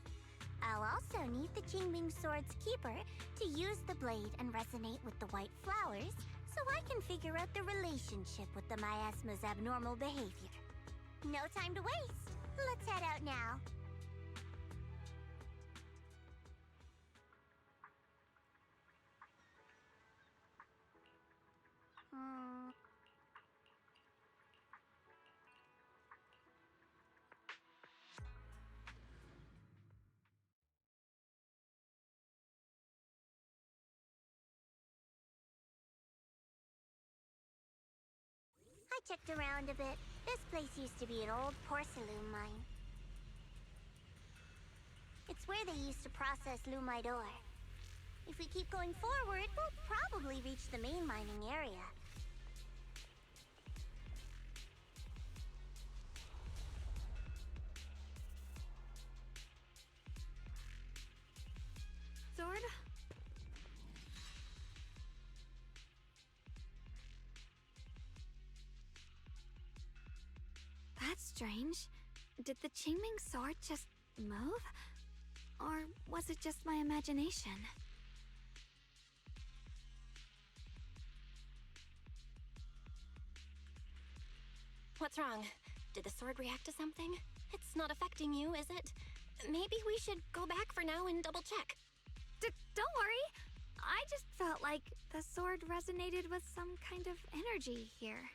I'll also need the Qingming Sword's keeper to use the blade and resonate with the white flowers so I can figure out the relationship with the miasma's abnormal behavior. No time to waste. Let's head out now. I checked around a bit. This place used to be an old porcelain mine. It's where they used to process lumite ore. If we keep going forward, we'll probably reach the main mining area. Sword? That's strange. Did the Qingming sword just move? Or was it just my imagination? What's wrong? Did the sword react to something? It's not affecting you, is it? Maybe we should go back for now and double check. Don't worry. I just felt like the sword resonated with some kind of energy here.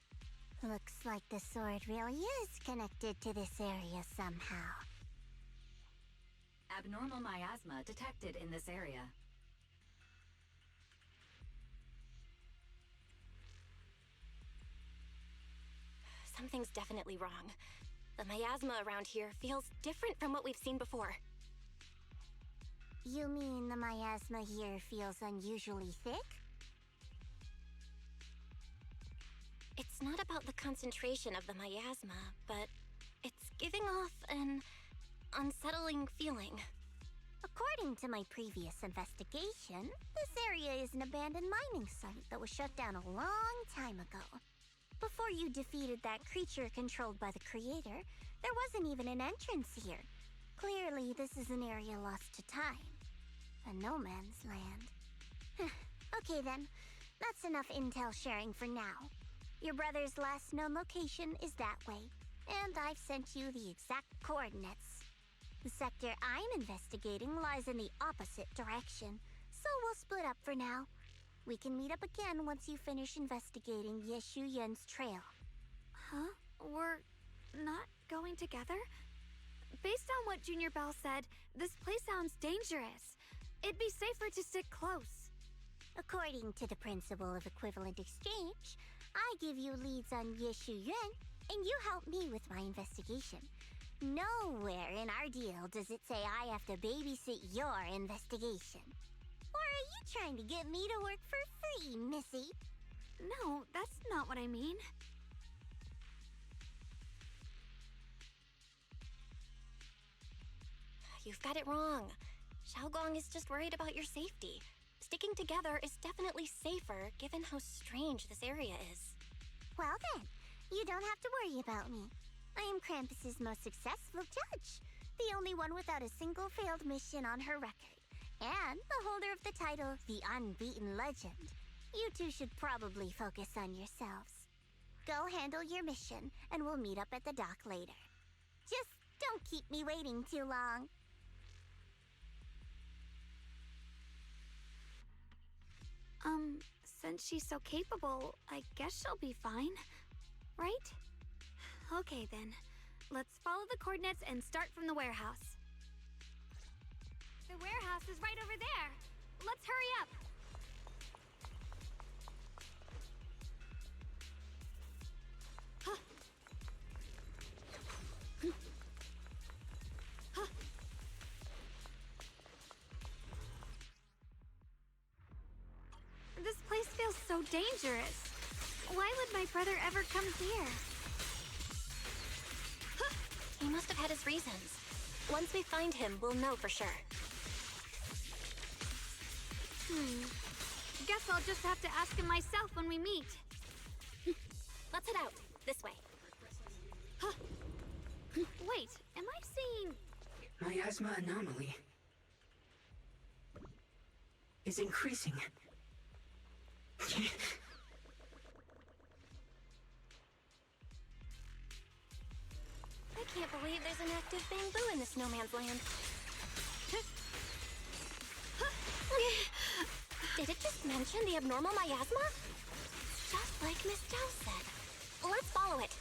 Looks like the sword really is connected to this area somehow. Abnormal miasma detected in this area. Something's definitely wrong. The miasma around here feels different from what we've seen before. You mean the miasma here feels unusually thick? It's not about the concentration of the miasma, but it's giving off an unsettling feeling. According to my previous investigation, this area is an abandoned mining site that was shut down a long time ago. Before you defeated that creature controlled by the Creator, there wasn't even an entrance here. Clearly, this is an area lost to time. A no man's land. Okay then, that's enough intel sharing for now. Your brother's last known location is that way, and I've sent you the exact coordinates. The sector I'm investigating lies in the opposite direction, so we'll split up for now. We can meet up again once you finish investigating Yeshu Yen's trail. Huh? We're not going together? Based on what Junior Bell said, this place sounds dangerous. It'd be safer to stick close. According to the principle of equivalent exchange, I give you leads on Yeshu Yuan, and you help me with my investigation. Nowhere in our deal does it say I have to babysit your investigation. Or are you trying to get me to work for free, Missy? No, that's not what I mean. You've got it wrong. Xiaogong is just worried about your safety. Sticking together is definitely safer, given how strange this area is. Well then, you don't have to worry about me. I am Krampus's most successful judge, the only one without a single failed mission on her record, and the holder of the title, the Unbeaten Legend. You two should probably focus on yourselves. Go handle your mission, and we'll meet up at the dock later. Just don't keep me waiting too long. Since she's so capable, I guess she'll be fine. Right? Okay then. Let's follow the coordinates and start from the warehouse. The warehouse is right over there. Let's hurry up. This place feels so dangerous. Why would my brother ever come here? He must have had his reasons. Once we find him, we'll know for sure. Guess I'll just have to ask him myself when we meet. Let's head out. This way. Wait, am I seeing... Miasma anomaly is increasing. I can't believe there's an active bamboo in this no man's land. Did it just mention the abnormal miasma? Just like Miss Zhao said. Let's follow it.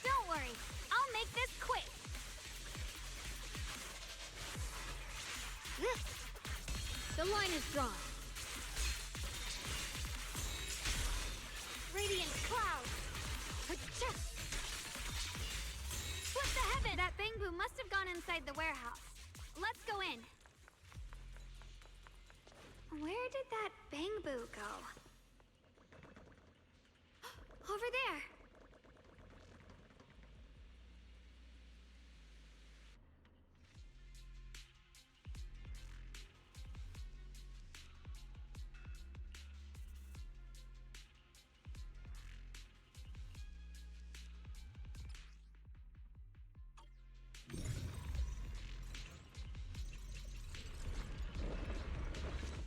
Don't worry, I'll make this quick. The line is drawn. Radiant clouds. Split the heaven! That bamboo must have gone inside the warehouse. Let's go in. Where did that bamboo go? Over there.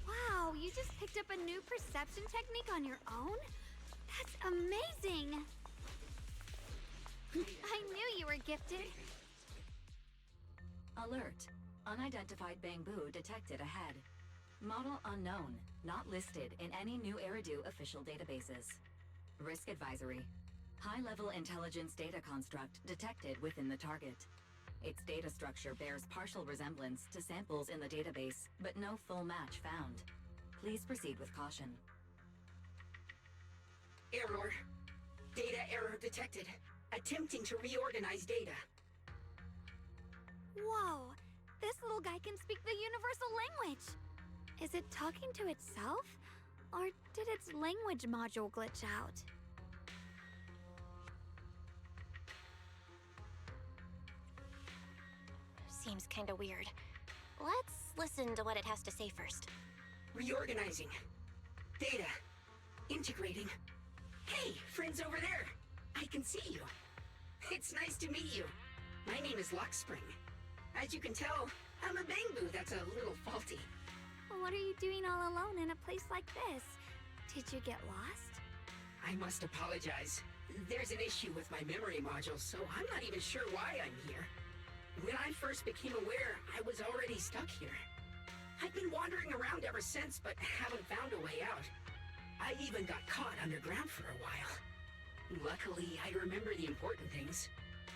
Wow, you just picked up a new perception technique on your own? That's amazing! I knew you were gifted. Alert. Unidentified bamboo detected ahead. Model unknown. Not listed in any new Eridu official databases. Risk advisory. High-level intelligence data construct detected within the target. Its data structure bears partial resemblance to samples in the database, but no full match found. Please proceed with caution. Error. Data error detected. Attempting to reorganize data. Whoa! This little guy can speak the universal language! Is it talking to itself? Or did its language module glitch out? Seems kinda weird. Let's listen to what it has to say first. Reorganizing. Data. Integrating. Hey, friends over there! I can see you. It's nice to meet you. My name is Luckspring. As you can tell, I'm a bamboo that's a little faulty. What are you doing all alone in a place like this? Did you get lost? I must apologize. There's an issue with my memory module, so I'm not even sure why I'm here. When I first became aware, I was already stuck here. I've been wandering around ever since, but haven't found a way out. I even got caught underground for a while. Luckily, I remember the important things.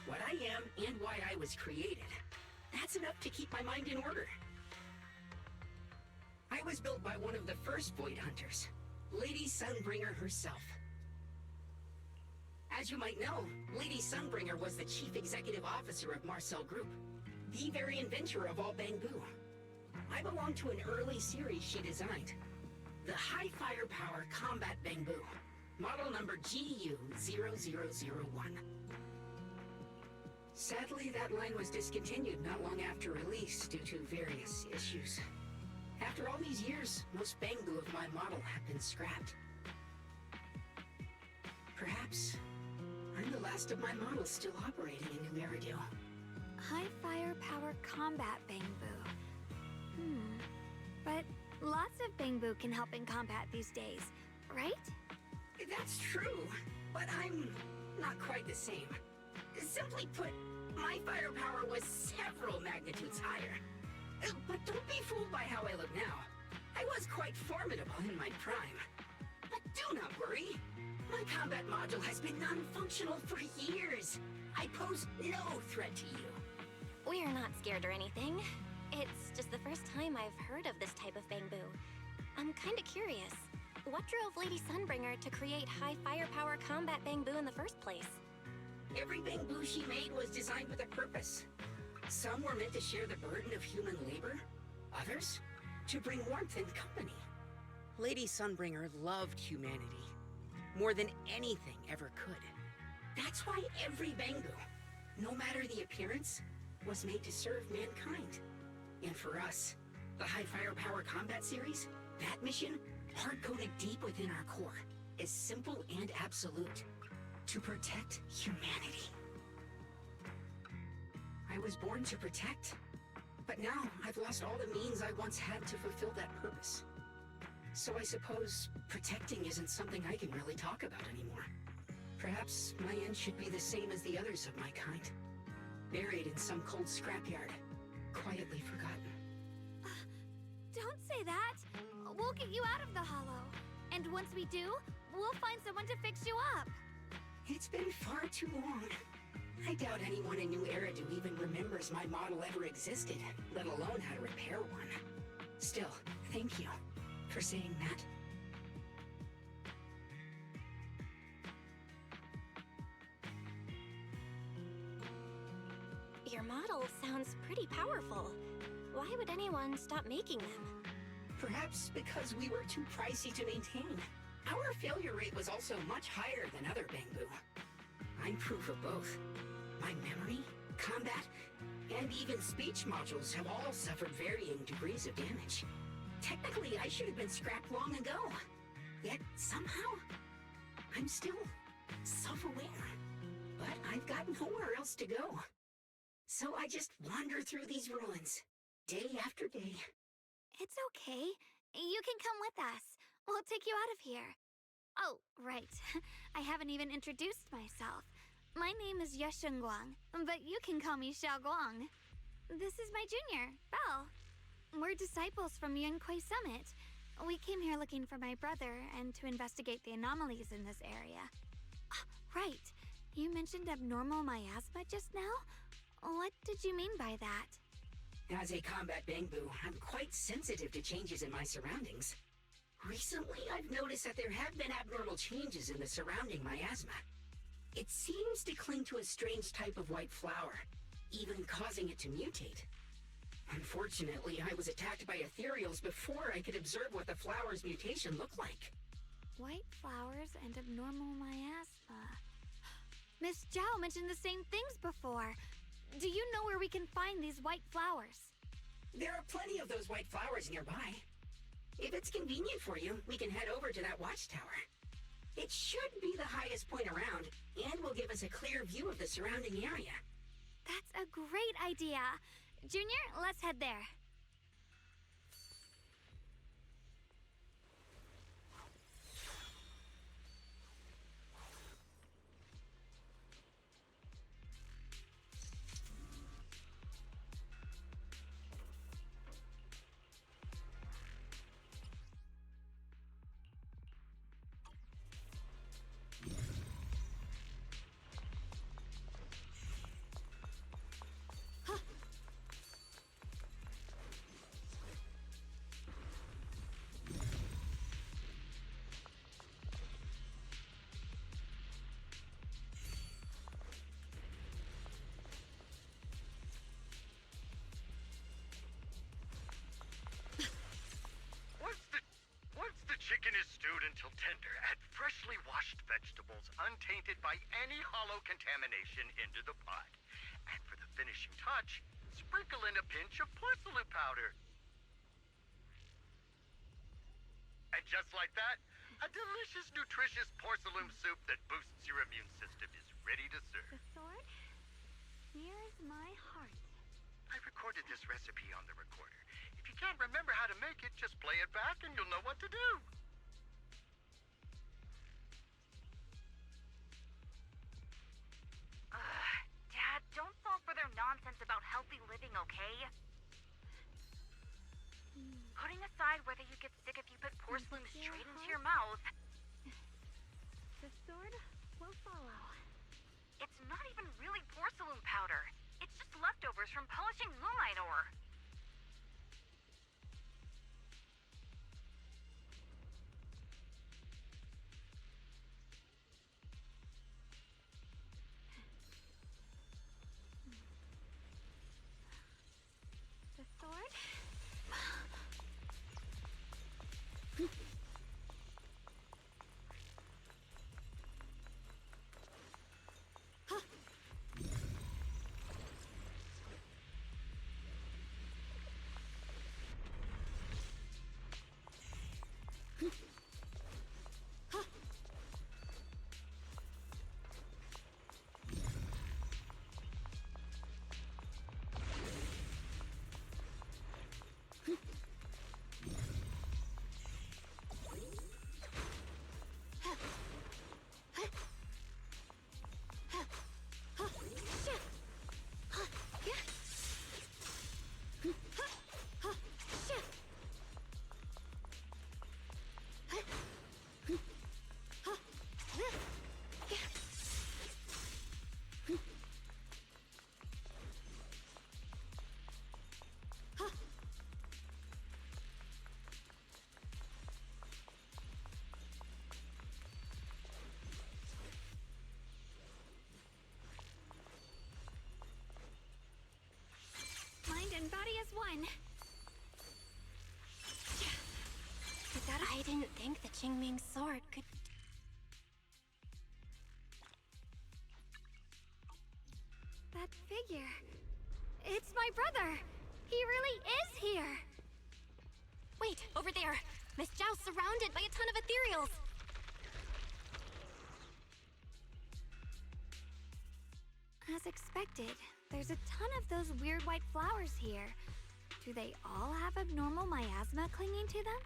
What I am and why I was created. That's enough to keep my mind in order. I was built by one of the first Void Hunters, Lady Sunbringer herself. As you might know, Lady Sunbringer was the chief executive officer of Marcel Group, the very inventor of all bamboo. I belong to an early series she designed, the High Firepower Combat Bamboo, model number GU0001. Sadly, that line was discontinued not long after release due to various issues. After all these years, most bamboo of my model have been scrapped. Perhaps I'm the last of my models still operating in New Eridu. High firepower combat bamboo. But lots of bamboo can help in combat these days, right? That's true, but I'm not quite the same. Simply put, my firepower was several magnitudes higher. But don't be fooled by how I look now. I was quite formidable in my prime. My combat module has been non-functional for years. I pose no threat to you. We're not scared or anything. It's just the first time I've heard of this type of bamboo. I'm kinda curious. What drove Lady Sunbringer to create high firepower combat bamboo in the first place? Every bamboo she made was designed with a purpose. Some were meant to share the burden of human labor. Others, to bring warmth and company. Lady Sunbringer loved humanity. More than anything ever could. That's why every bamboo, no matter the appearance, was made to serve mankind. And for us, the High Firepower Combat Series, that mission, hard-coded deep within our core, is simple and absolute. To protect humanity. I was born to protect, but now I've lost all the means I once had to fulfill that purpose. So I suppose protecting isn't something I can really talk about anymore. Perhaps my end should be the same as the others of my kind. Buried in some cold scrapyard, quietly forgotten. Don't say that. We'll get you out of the hollow. And once we do, we'll find someone to fix you up. It's been far too long. I doubt anyone in New Eridu even remembers my model ever existed, let alone how to repair one. Still, thank you for saying that. Your model sounds pretty powerful. Why would anyone stop making them? Perhaps because we were too pricey to maintain. Our failure rate was also much higher than other bamboo. I'm proof of both. My memory, combat, and even speech modules have all suffered varying degrees of damage. Technically, I should have been scrapped long ago. Yet, somehow, I'm still self-aware. But I've got nowhere else to go. So I just wander through these ruins, day after day. It's okay. You can come with us. We'll take you out of here. Oh, right. I haven't even introduced myself. My name is Yeshengguang, but you can call me Xiaoguang. This is my junior, Belle. We're disciples from Yunquei Summit. We came here looking for my brother and to investigate the anomalies in this area. Right. You mentioned abnormal miasma just now? What did you mean by that? As a combat bamboo, I'm quite sensitive to changes in my surroundings. Recently, I've noticed that there have been abnormal changes in the surrounding miasma. It seems to cling to a strange type of white flower, even causing it to mutate. Unfortunately, I was attacked by ethereals before I could observe what the flower's mutation looked like. White flowers and abnormal miasma. Miss Zhao mentioned the same things before. Do you know where we can find these white flowers? There are plenty of those white flowers nearby. If it's convenient for you, we can head over to that watchtower. It should be the highest point around, and will give us a clear view of the surrounding area. That's a great idea. Junior, let's head there. Chicken is stewed until tender. Add freshly washed vegetables, untainted by any hollow contamination, into the pot. And for the finishing touch, sprinkle in a pinch of porcelain powder. And just like that, a delicious, nutritious porcelain soup that boosts your immune system is ready to serve. The sword? Here's my heart. I recorded this recipe on the recorder. If you can't remember how to make it, just play it back and you'll know what to do. Dad, don't fall for their nonsense about healthy living, okay? Putting aside whether you get sick if you put porcelain straight into your mouth. The sword will follow. It's not even really porcelain powder. It's just leftovers from polishing moonlight ore. The sword? Mind and body as one. I didn't think the Qingming sword could... That figure. It's my brother. He really is here. Wait, over there. Miss Zhao's surrounded by a ton of ethereals. As expected, there's a ton of those weird white flowers here. Do they all have abnormal miasma clinging to them?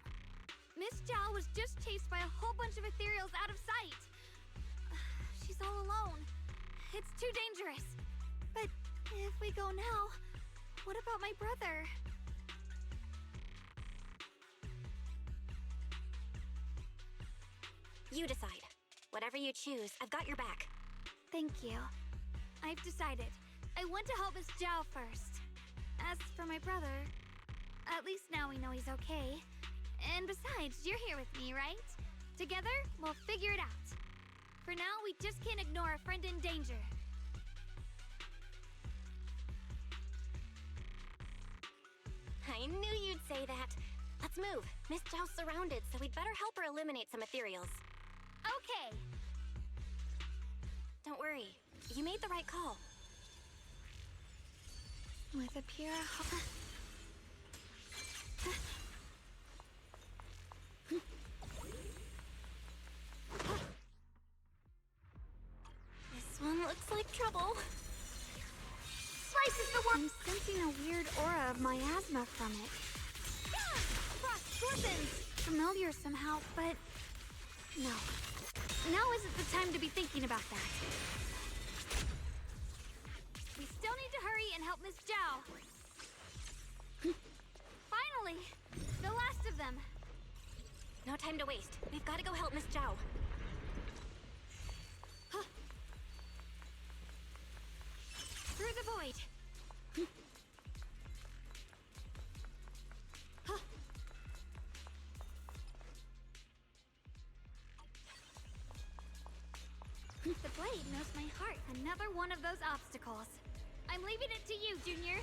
Miss Zhao was just chased by a whole bunch of ethereals out of sight. She's all alone. It's too dangerous. But if we go now, what about my brother? You decide. Whatever you choose, I've got your back. Thank you. I've decided. I want to help Miss Zhao first. As for my brother, at least now we know he's okay. And besides, you're here with me, right? Together, we'll figure it out. For now, we just can't ignore a friend in danger. I knew you'd say that. Let's move. Miss Zhao's surrounded, so we'd better help her eliminate some ethereals. Okay. Don't worry. You made the right call. With a pure This one looks like trouble. Slice is the one! I'm sensing a weird aura of miasma from it. Frost scorpions! Familiar somehow, but... no. Now isn't the time to be thinking about that. We still need to hurry and help Miss Zhao. Finally! The last of them. No time to waste. We've got to go help Miss Zhao. Through the void. The blade knows my heart. Another one of those obstacles. I'm leaving it to you, Junior.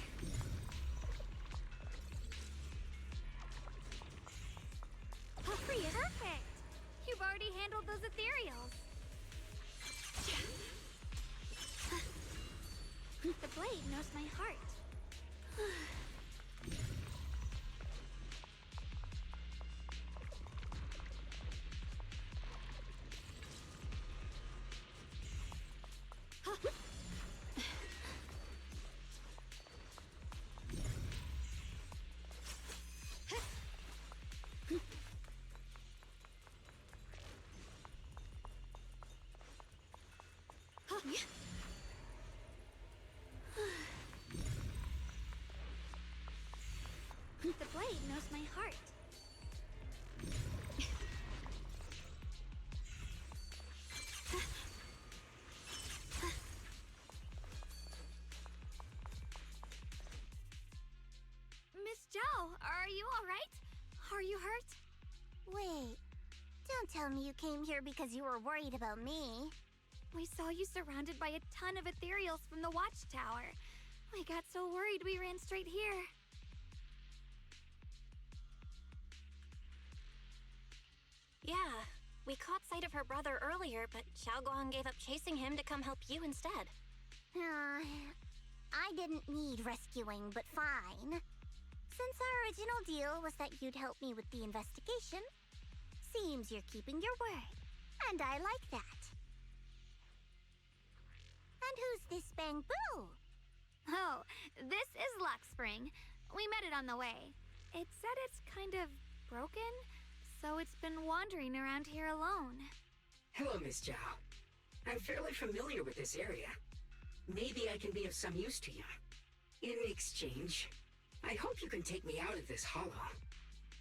Perfect! You've already handled those ethereals. The blade knows my heart. The blade knows my heart. all right? Are you hurt? Wait, don't tell me you came here because you were worried about me. We saw you surrounded by a ton of ethereals from the watchtower. We got so worried we ran straight here. Yeah, we caught sight of her brother earlier, but Xiaoguang gave up chasing him to come help you instead. I didn't need rescuing, but fine. Since our original deal was that you'd help me with the investigation, seems you're keeping your word, and I like that. And who's this Bamboo? Oh, this is Luxspring. We met it on the way. It said it's kind of broken, so it's been wandering around here alone. Hello, Miss Zhao. I'm fairly familiar with this area. Maybe I can be of some use to you. In exchange, I hope you can take me out of this hollow.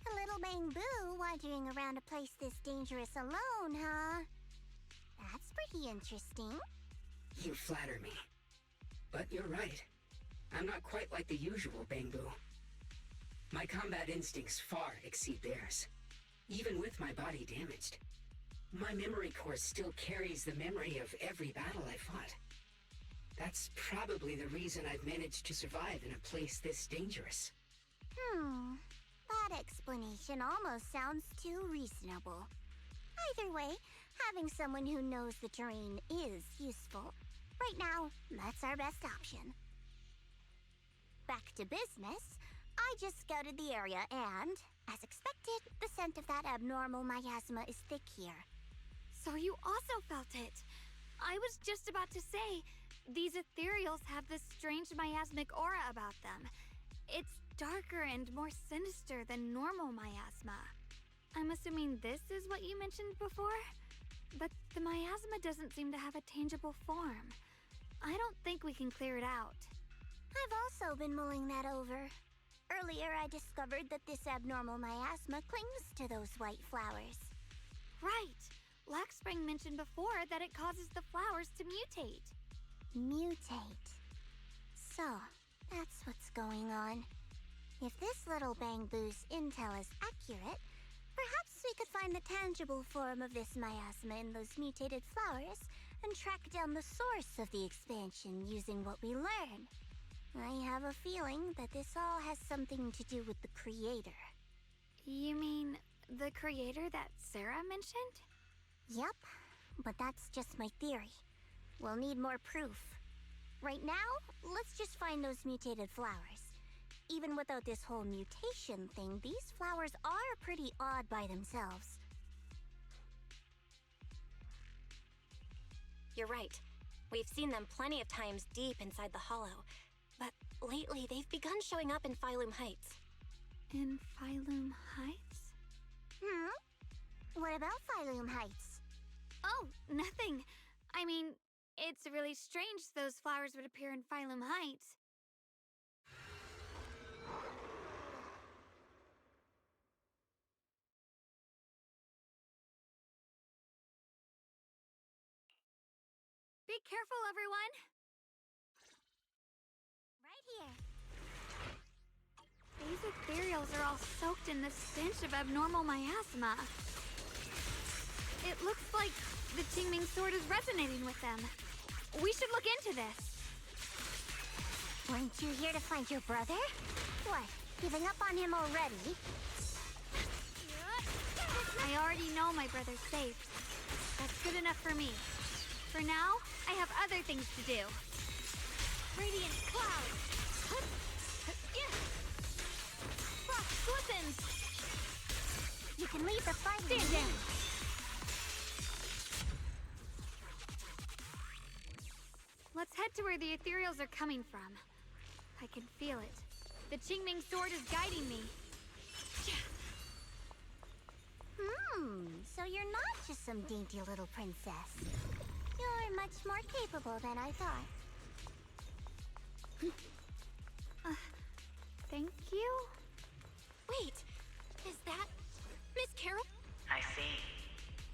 A little Bamboo wandering around a place this dangerous alone, huh? That's pretty interesting. You flatter me. But you're right. I'm not quite like the usual Bamboo. My combat instincts far exceed theirs. Even with my body damaged, my memory core still carries the memory of every battle I fought. That's probably the reason I've managed to survive in a place this dangerous. That explanation almost sounds too reasonable. Either way, having someone who knows the terrain is useful. Right now, that's our best option. Back to business, I just scouted the area and, as expected, the scent of that abnormal miasma is thick here. So you also felt it. I was just about to say, these ethereals have this strange miasmic aura about them. It's darker and more sinister than normal miasma. I'm assuming this is what you mentioned before? But the miasma doesn't seem to have a tangible form. I don't think we can clear it out. I've also been mulling that over. Earlier, I discovered that this abnormal miasma clings to those white flowers. Right. Luxspring mentioned before that it causes the flowers to mutate. Mutate. So, that's what's going on. If this little Bamboo's intel is accurate, perhaps we could find the tangible form of this miasma in those mutated flowers and track down the source of the expansion using what we learn. I have a feeling that this all has something to do with the creator. You mean the creator that Sarah mentioned? Yep, but that's just my theory. We'll need more proof. Right now, let's just find those mutated flowers. Even without this whole mutation thing, these flowers are pretty odd by themselves. You're right. We've seen them plenty of times deep inside the hollow. But lately, they've begun showing up in Phylum Heights. In Phylum Heights? What about Phylum Heights? Oh, nothing. I mean, it's really strange those flowers would appear in Phylum Heights. Be careful, everyone! Right here. These ethereals are all soaked in the stench of abnormal miasma. It looks like the Qingming sword is resonating with them. We should look into this. Weren't you here to find your brother? What, giving up on him already? I already know my brother's safe. That's good enough for me. For now, I have other things to do. Radiant cloud! Frost glistens! You can leave the fight. Stand down! Let's head to where the ethereals are coming from. I can feel it. The Qingming sword is guiding me. So you're not just some dainty little princess. You're much more capable than I thought. Thank you? Wait, is that Miss Carol? I see.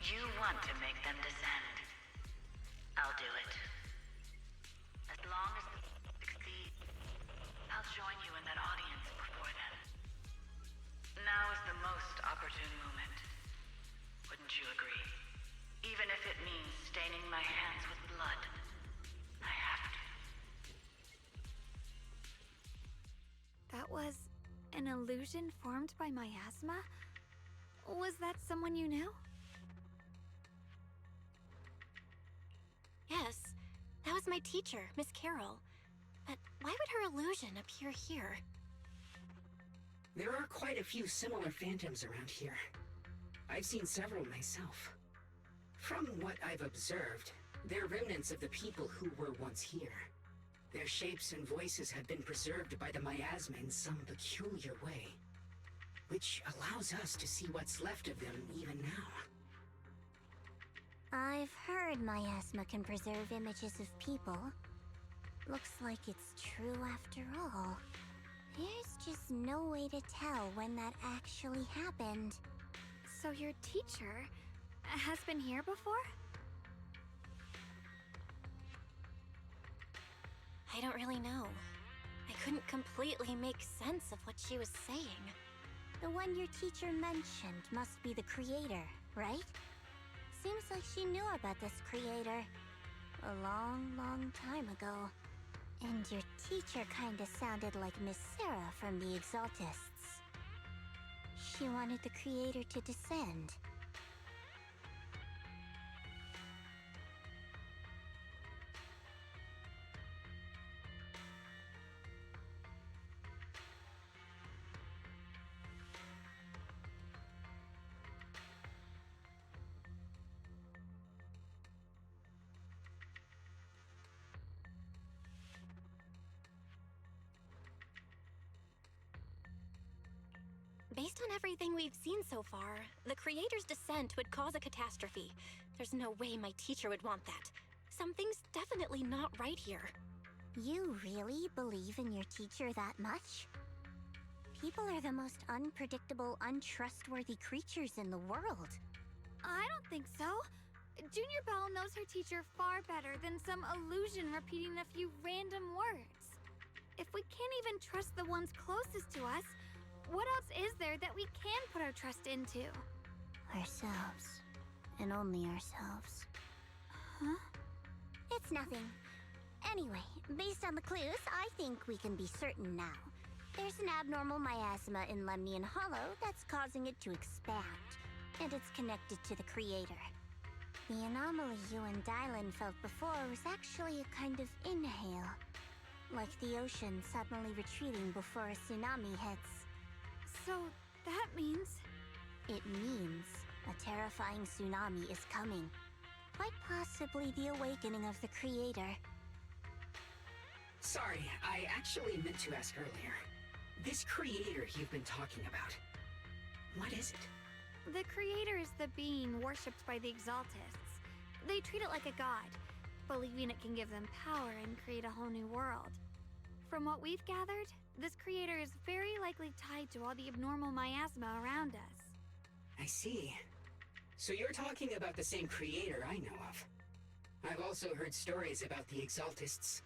You want to make them descend. I'll do it. As long as they succeed, I'll join you in that audience before then. Wouldn't you agree? Even if it means staining my hands with blood. I have to. That was an illusion formed by miasma? Was that someone you knew? Yes, that was my teacher, Miss Carroll. But why would her illusion appear here? There are quite a few similar phantoms around here. I've seen several myself. From what I've observed, they're remnants of the people who were once here. Their shapes and voices have been preserved by the miasma in some peculiar way, which allows us to see what's left of them even now. I've heard miasma can preserve images of people. Looks like it's true after all. There's just no way to tell when that actually happened. So your teacher has been here before? I don't really know. I couldn't completely make sense of what she was saying. The one your teacher mentioned must be the creator, right? Seems like she knew about this creator a long, long time ago. And your teacher kinda sounded like Miss Sarah from the Exaltists. She wanted the creator to descend. Based on everything we've seen so far, the creator's descent would cause a catastrophe. There's no way my teacher would want that. Something's definitely not right here. You really believe in your teacher that much? People are the most unpredictable, untrustworthy creatures in the world. I don't think so. Junior Belle knows her teacher far better than some illusion repeating a few random words. If we can't even trust the ones closest to us, what else is there that we can put our trust into? Ourselves. And only ourselves. Huh? It's nothing. Anyway, based on the clues, I think we can be certain now. There's an abnormal miasma in Lemnian Hollow that's causing it to expand, and it's connected to the creator. The anomaly you and Dylan felt before was actually a kind of inhale, like the ocean suddenly retreating before a tsunami hits. So, that means... It means a terrifying tsunami is coming. Quite possibly the awakening of the creator. Sorry, I actually meant to ask earlier. This creator you've been talking about, what is it? The creator is the being worshipped by the Exaltists. They treat it like a god, believing it can give them power and create a whole new world. From what we've gathered, this creator is very likely tied to all the abnormal miasma around us. I see. So you're talking about the same creator I know of. I've also heard stories about the Exaltists.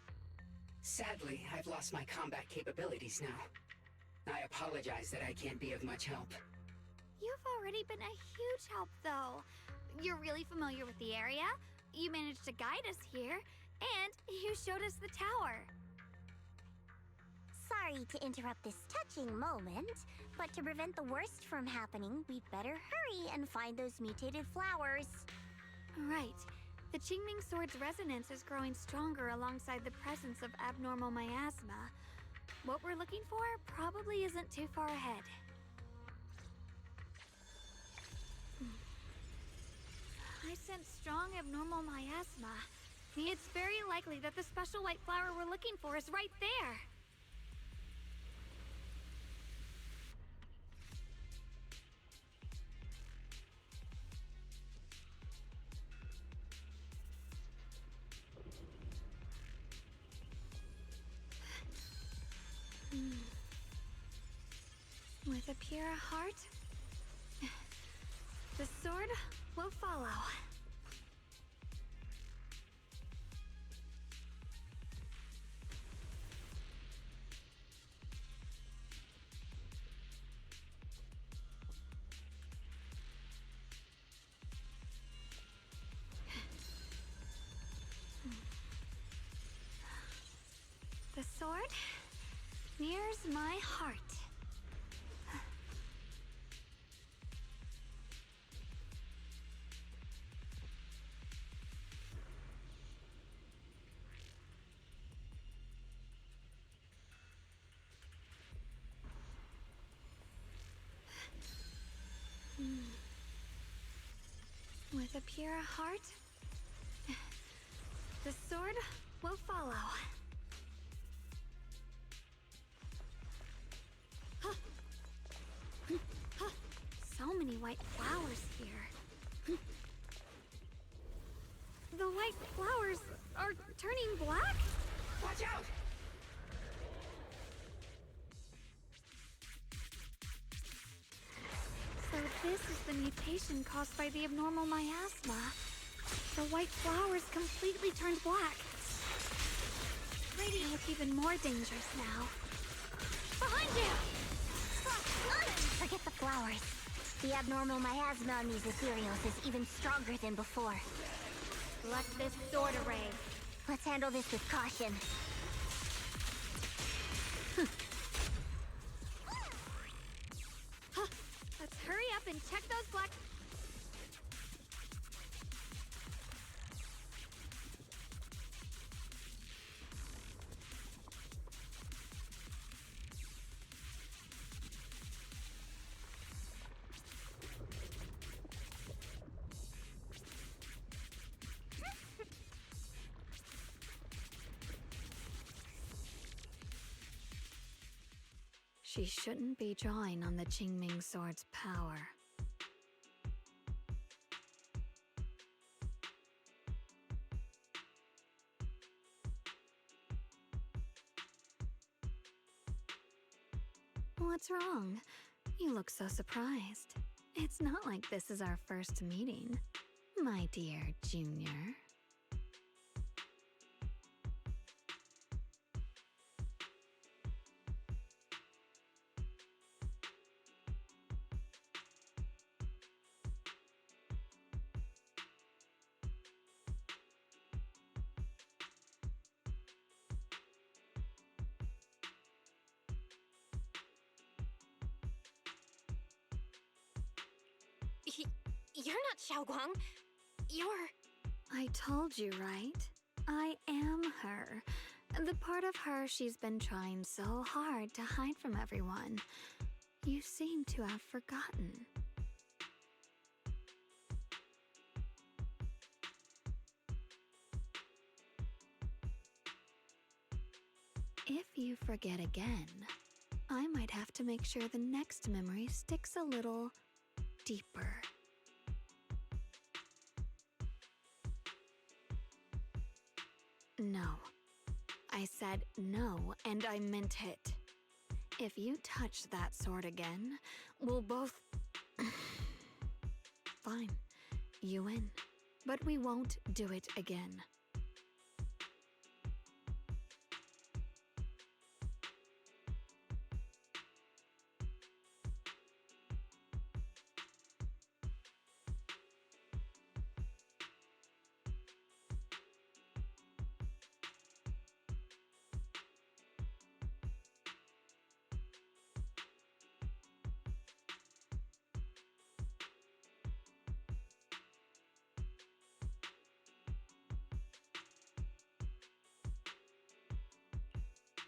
Sadly, I've lost my combat capabilities now. I apologize that I can't be of much help. You've already been a huge help, though. You're really familiar with the area, you managed to guide us here, and you showed us the tower. Sorry to interrupt this touching moment, but to prevent the worst from happening, we'd better hurry and find those mutated flowers. Right. The Qingming Sword's resonance is growing stronger alongside the presence of abnormal miasma. What we're looking for probably isn't too far ahead. I sense strong abnormal miasma. It's very likely that the special white flower we're looking for is right there. With a pure heart, the sword will follow. Here's my heart. With a pure heart, the sword will follow. So many white flowers here. The white flowers are turning black? Watch out! So this is the mutation caused by the abnormal miasma. The white flowers completely turned black. They look even more dangerous now. Behind you! Forget the flowers. The abnormal miasma on these ethereals is even stronger than before. Let this sword array. Let's handle this with caution. Let's hurry up and check those black... She shouldn't be drawing on the Qingming sword's power. What's wrong? You look so surprised. It's not like this is our first meeting, my dear Junior. You're not Xiaoguang. You're... I told you, right? I am her. The part of her she's been trying so hard to hide from everyone. You seem to have forgotten. If you forget again, I might have to make sure the next memory sticks a little deeper. No. I said no, and I meant it. If you touch that sword again, we'll both... Fine. You win. But we won't do it again.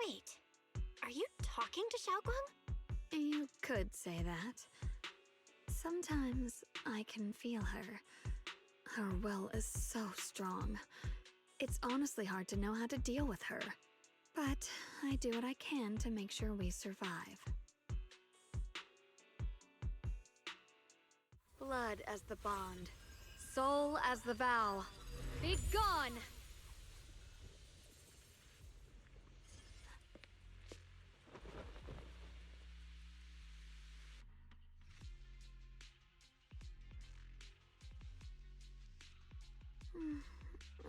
Wait, are you talking to Xiaoguang? You could say that. Sometimes I can feel her. Her will is so strong. It's honestly hard to know how to deal with her. But I do what I can to make sure we survive. Blood as the bond. Soul as the vow. Be gone!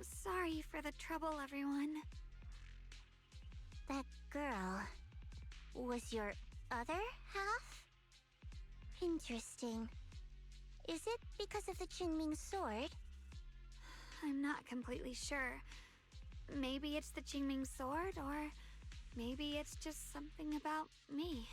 Sorry for the trouble, everyone. That girl was your other half? Interesting. Is it because of the Qingming sword? I'm not completely sure. Maybe it's the Qingming sword, or Maybe it's just something about me.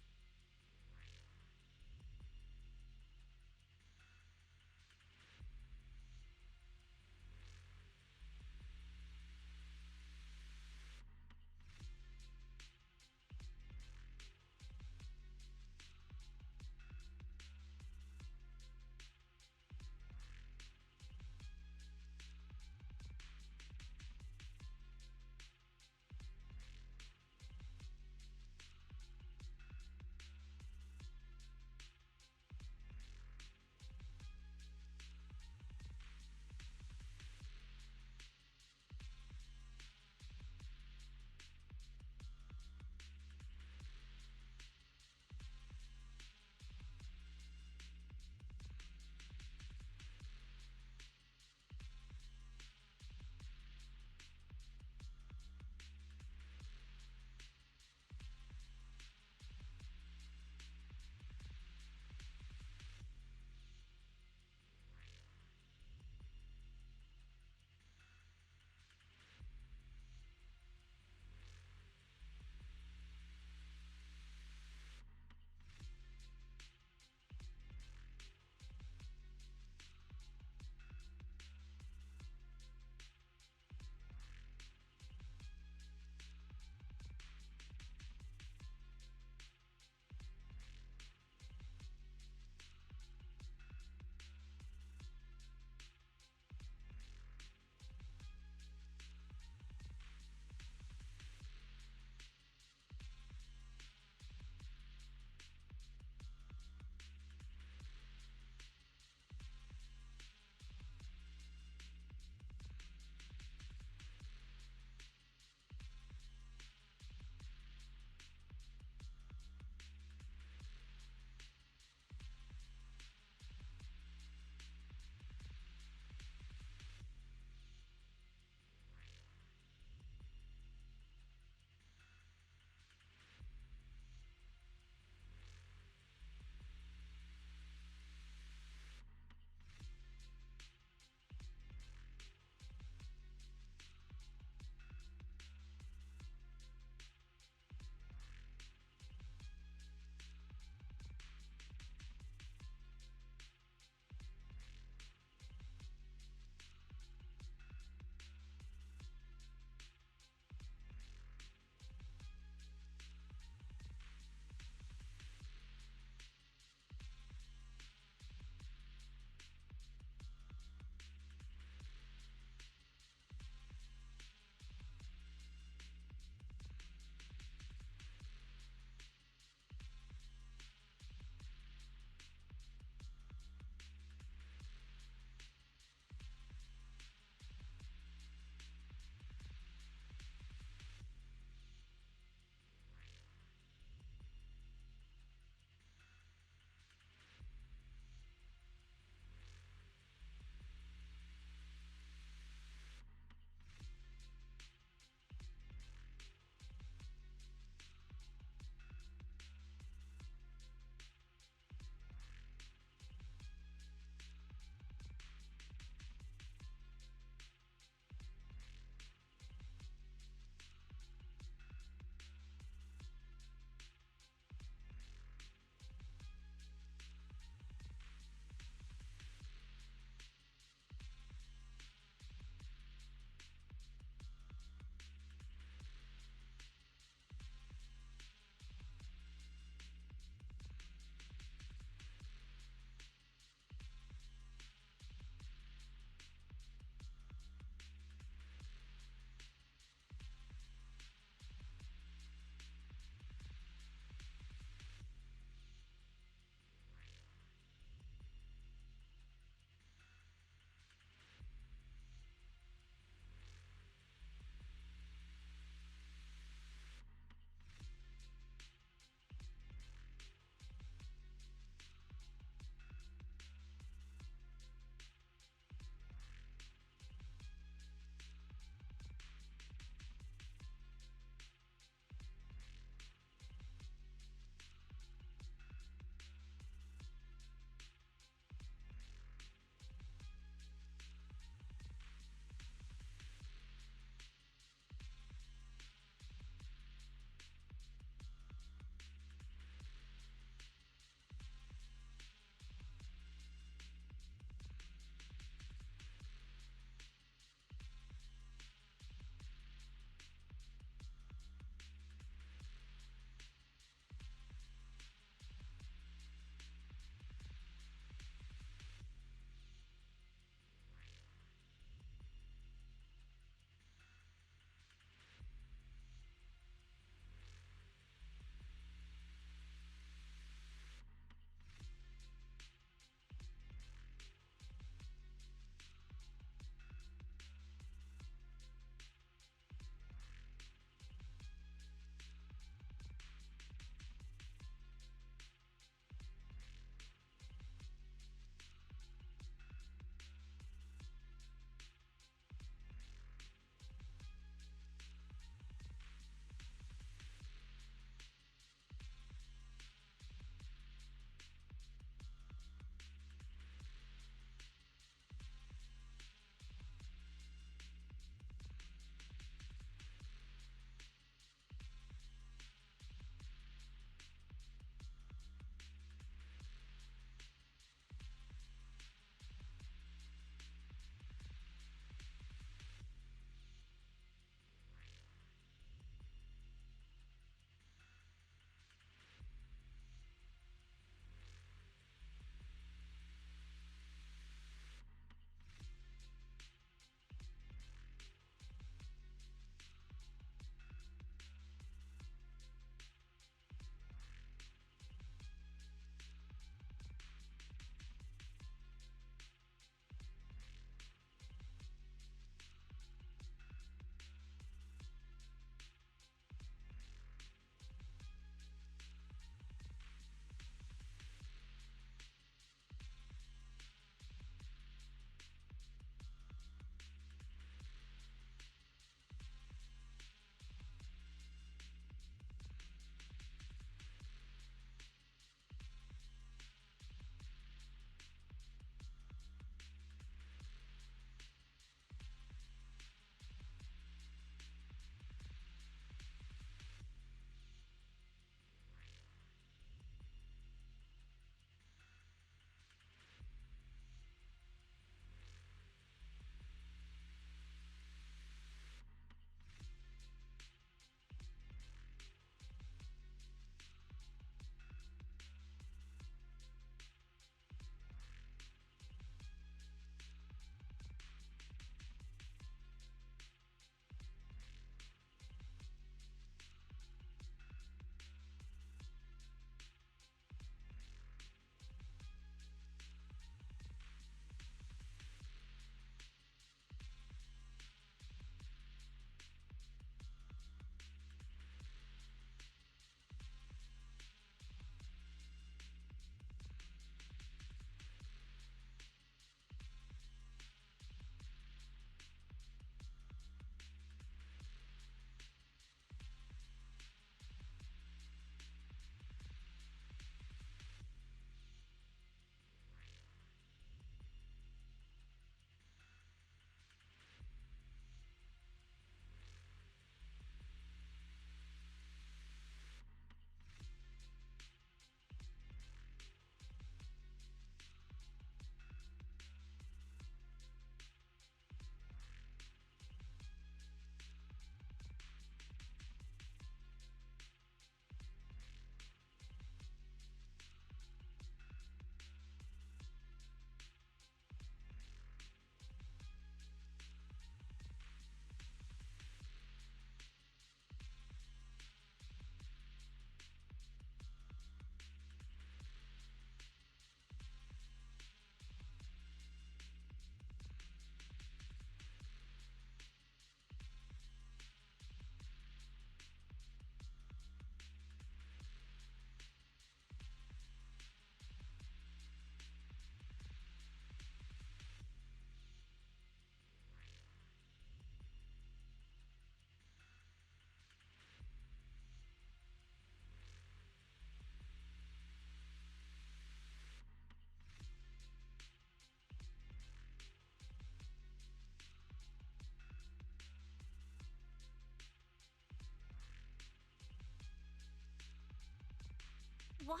What?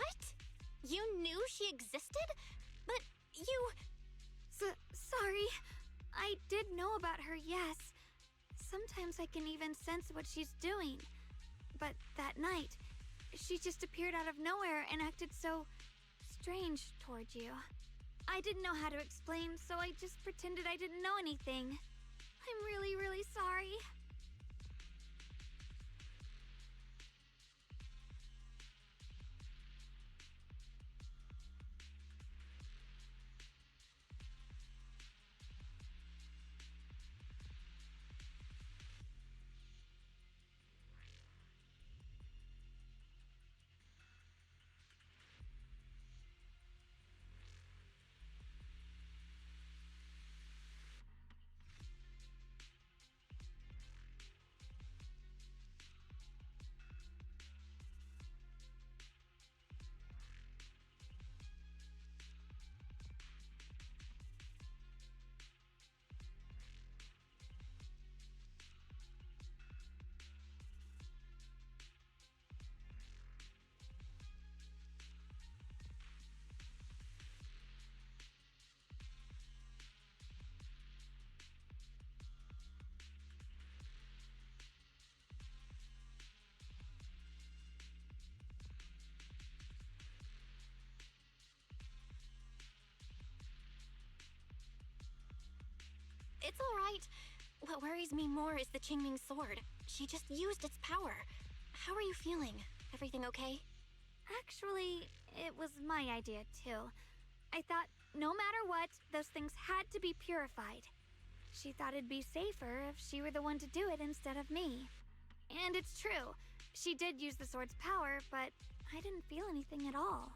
You knew she existed? But you... Sorry. I did know about her, yes. Sometimes I can even sense what she's doing. But that night, she just appeared out of nowhere and acted so strange towards you. I didn't know how to explain, so I just pretended I didn't know anything. I'm really, really sorry. It's alright. What worries me more is the Qingming sword. She just used its power. How are you feeling? Everything okay? Actually, it was my idea too. I thought no matter what, those things had to be purified. She thought it'd be safer if she were the one to do it instead of me. And it's true. She did use the sword's power, but I didn't feel anything at all.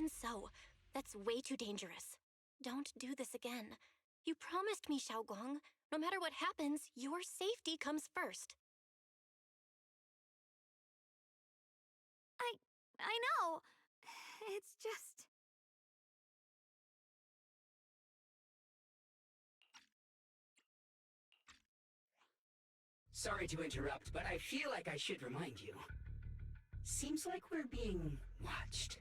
Even so, that's way too dangerous. Don't do this again. You promised me, Xiaoguang. No matter what happens, your safety comes first. I know. It's just... Sorry to interrupt, but I feel like I should remind you. Seems like we're being watched.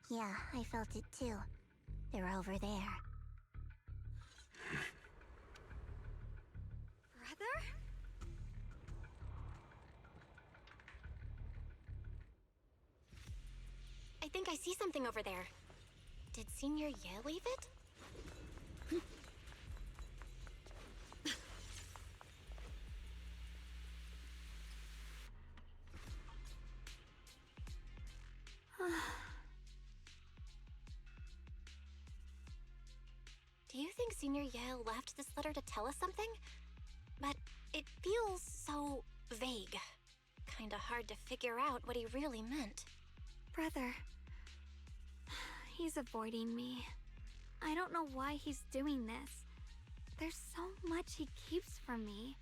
Yeah, I felt it too. They're over there. Brother? I think I see something over there. Did Senior Ye leave it? Do you think Senior Ye left this letter to tell us something? But it feels so vague. Kinda hard to figure out what he really meant. Brother. He's avoiding me. I don't know why he's doing this. There's so much he keeps from me.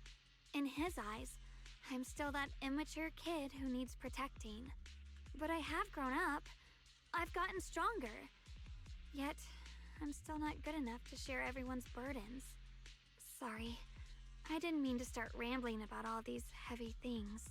In his eyes, I'm still that immature kid who needs protecting. But I have grown up. I've gotten stronger. Yet, I'm still not good enough to share everyone's burdens. Sorry. I didn't mean to start rambling about all these heavy things.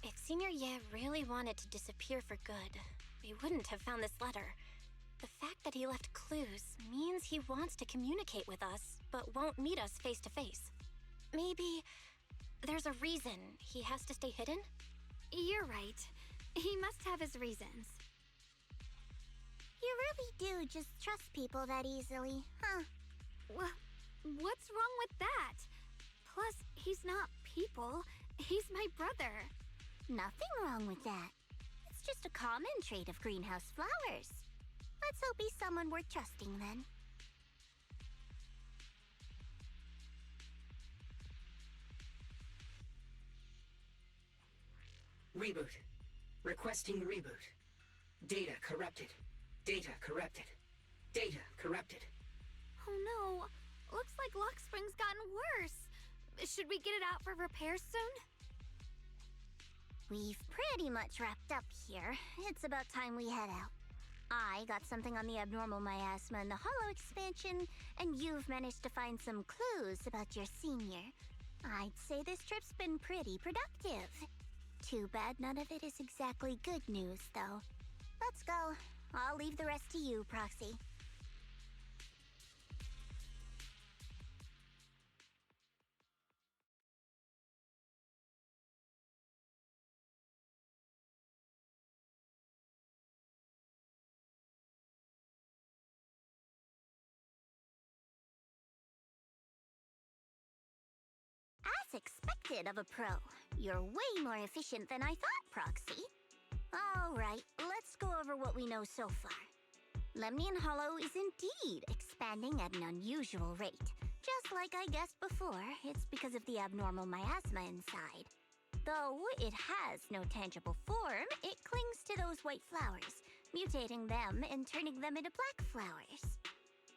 If Senior Ye really wanted to disappear for good, we wouldn't have found this letter. The fact that he left clues means he wants to communicate with us, but won't meet us face to face. Maybe there's a reason he has to stay hidden? You're right. He must have his reasons. You really do just trust people that easily, huh? What's wrong with that? Plus, he's not people. He's my brother. Nothing wrong with that. It's just a common trait of greenhouse flowers. Let's hope he's someone worth trusting then. Reboot. Requesting reboot. Data corrupted. Data corrupted. Data corrupted. Oh no. Looks like Lock Spring's gotten worse. Should we get it out for repairs soon? We've pretty much wrapped up here. It's about time we head out. I got something on the abnormal miasma and the hollow expansion, and you've managed to find some clues about your senior. I'd say this trip's been pretty productive. Too bad none of it is exactly good news, though. Let's go. I'll leave the rest to you, Proxy. As expected of a pro, you're way more efficient than I thought, Proxy. Alright, let's go over what we know so far. Lemnian Hollow is indeed expanding at an unusual rate. Just like I guessed before, it's because of the abnormal miasma inside. Though it has no tangible form, it clings to those white flowers, mutating them and turning them into black flowers.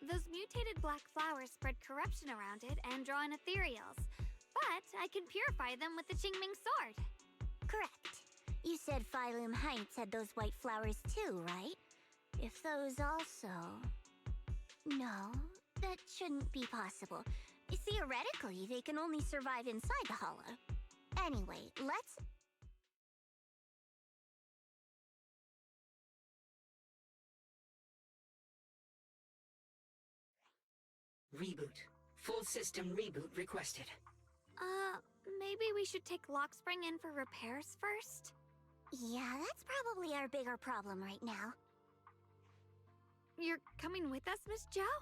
Those mutated black flowers spread corruption around it and draw in ethereals. But I can purify them with the Qingming sword. Correct. You said Phylum Heights had those white flowers too, right? If those also... No, that shouldn't be possible. Theoretically, they can only survive inside the hollow. Anyway, let's... Reboot. Full system reboot requested. Maybe we should take Lock Spring in for repairs first? Yeah, that's probably our bigger problem right now. You're coming with us, Miss Joe?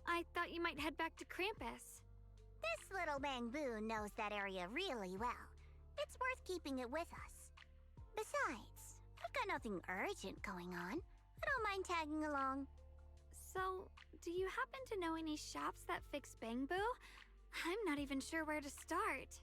I thought you might head back to Krampus. This little Bamboo knows that area really well. It's worth keeping it with us. Besides, I've got nothing urgent going on. I don't mind tagging along. So, do you happen to know any shops that fix Bamboo? I'm not even sure where to start.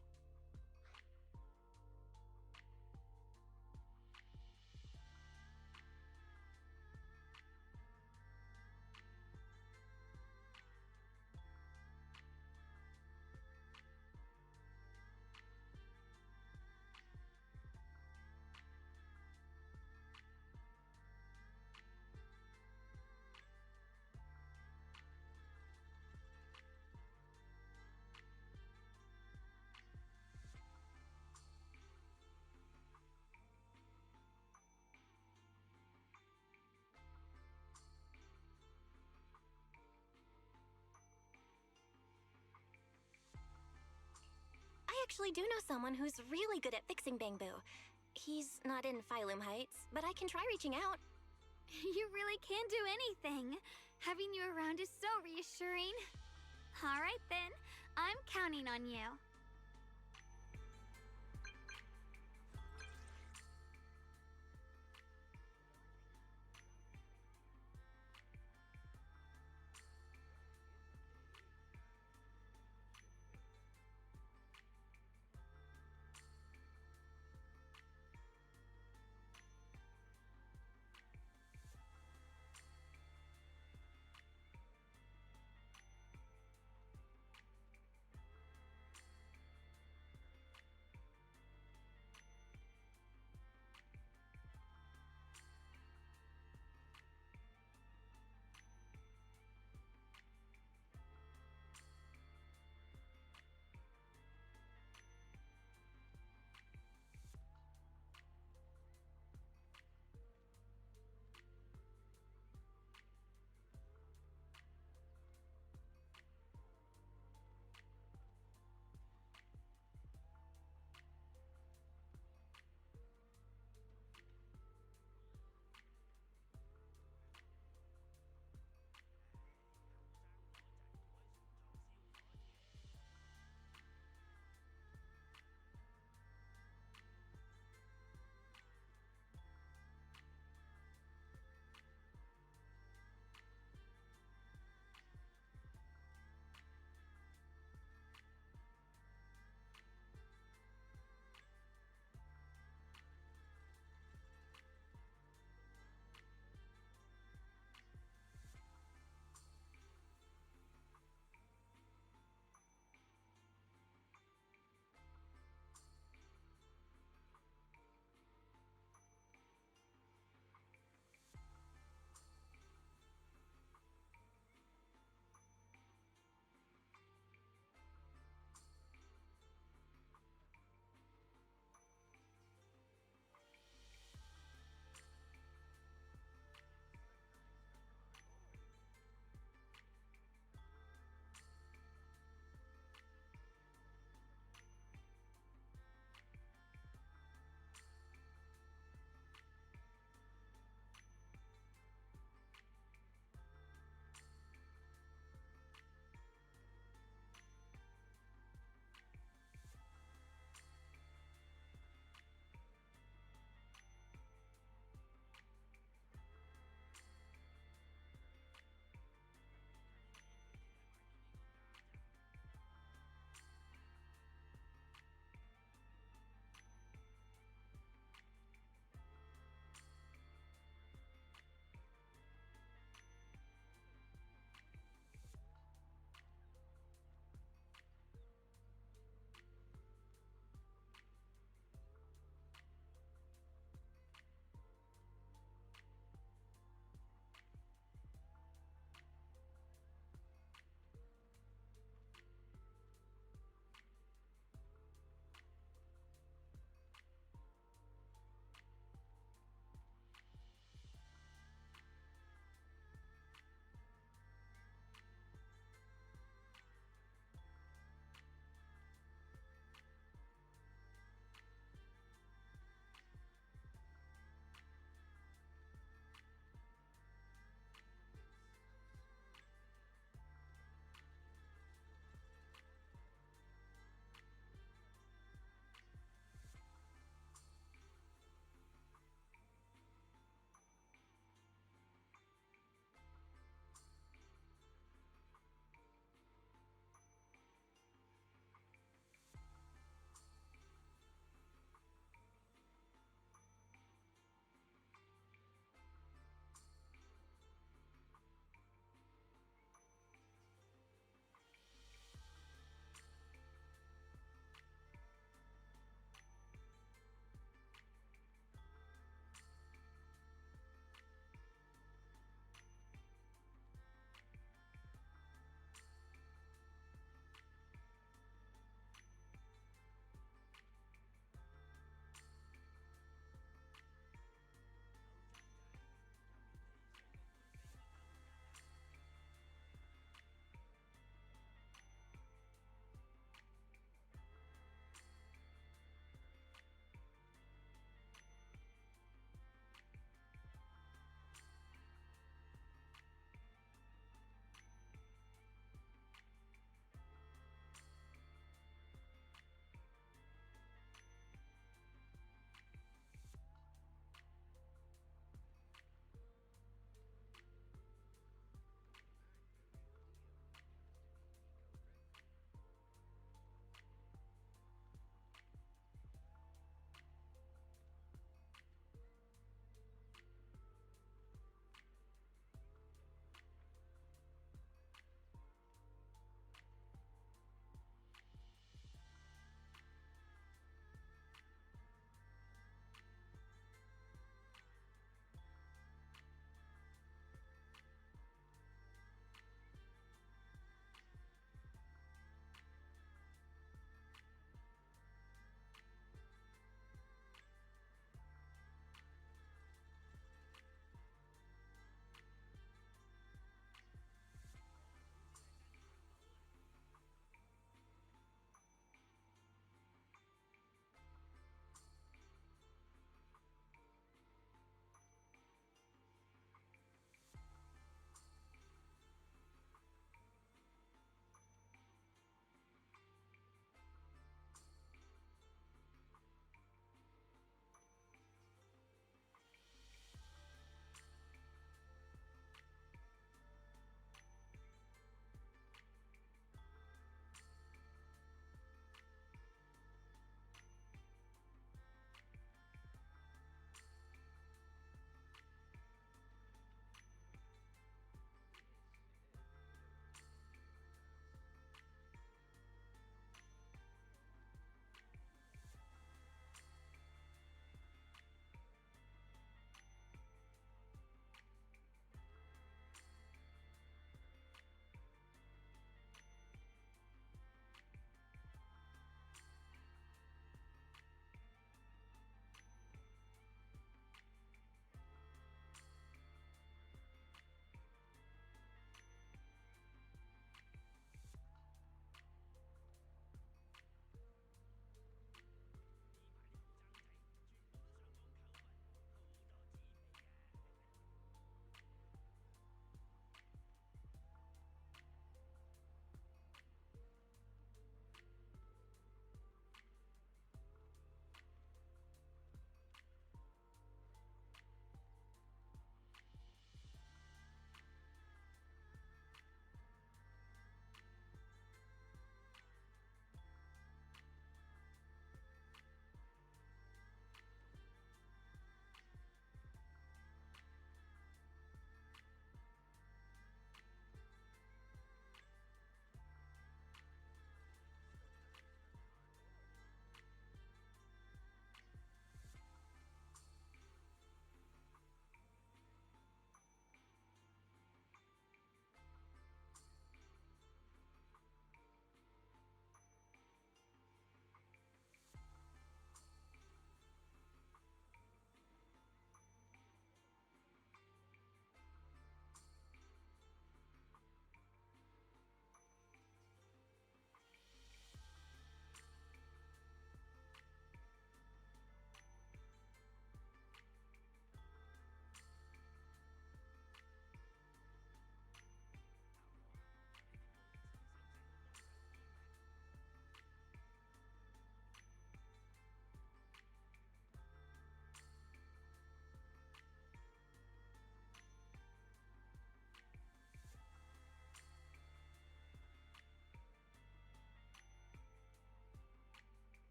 I actually do know someone who's really good at fixing Bamboo. He's not in Phylum Heights, but I can try reaching out. You really can do anything. Having you around is so reassuring. All right then, I'm counting on you.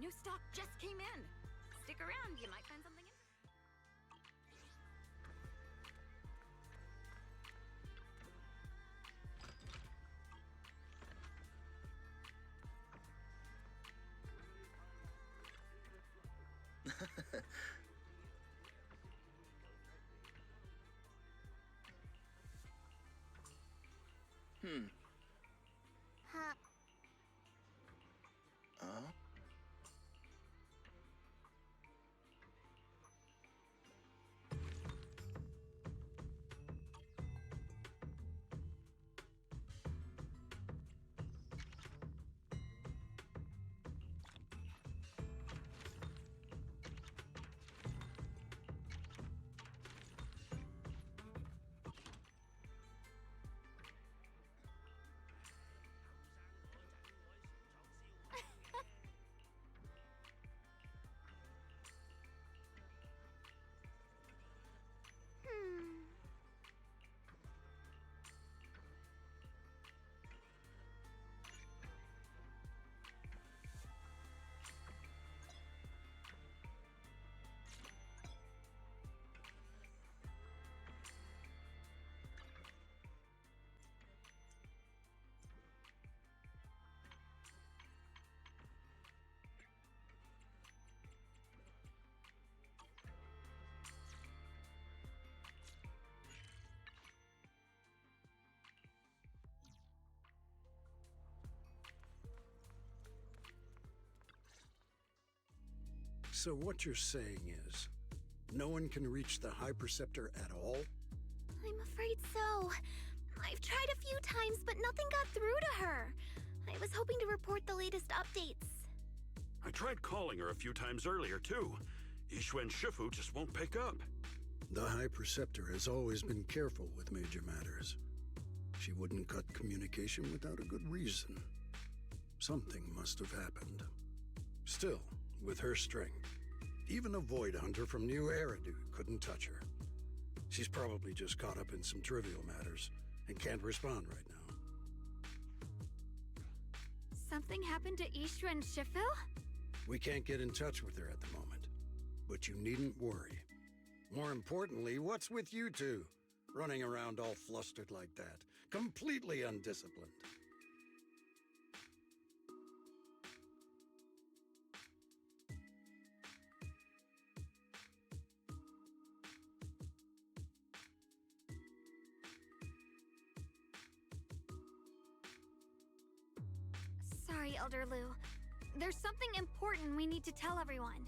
New stock just came in. Stick around, you might find something interesting. Huh. Hmm. So what you're saying is, no one can reach the High Preceptor at all? I'm afraid so. I've tried a few times, but nothing got through to her. I was hoping to report the latest updates. I tried calling her a few times earlier, too. Yixuan Shifu just won't pick up. The High Preceptor has always been careful with major matters. She wouldn't cut communication without a good reason. Something must have happened. Still, with her strength, even a Void Hunter from New Eridu couldn't touch her. She's probably just caught up in some trivial matters and can't respond right now. Something happened to Ishu and Shifu? We can't get in touch with her at the moment, but you needn't worry. More importantly, what's with you two? Running around all flustered like that, completely undisciplined. Sorry, Elder Lu. There's something important we need to tell everyone.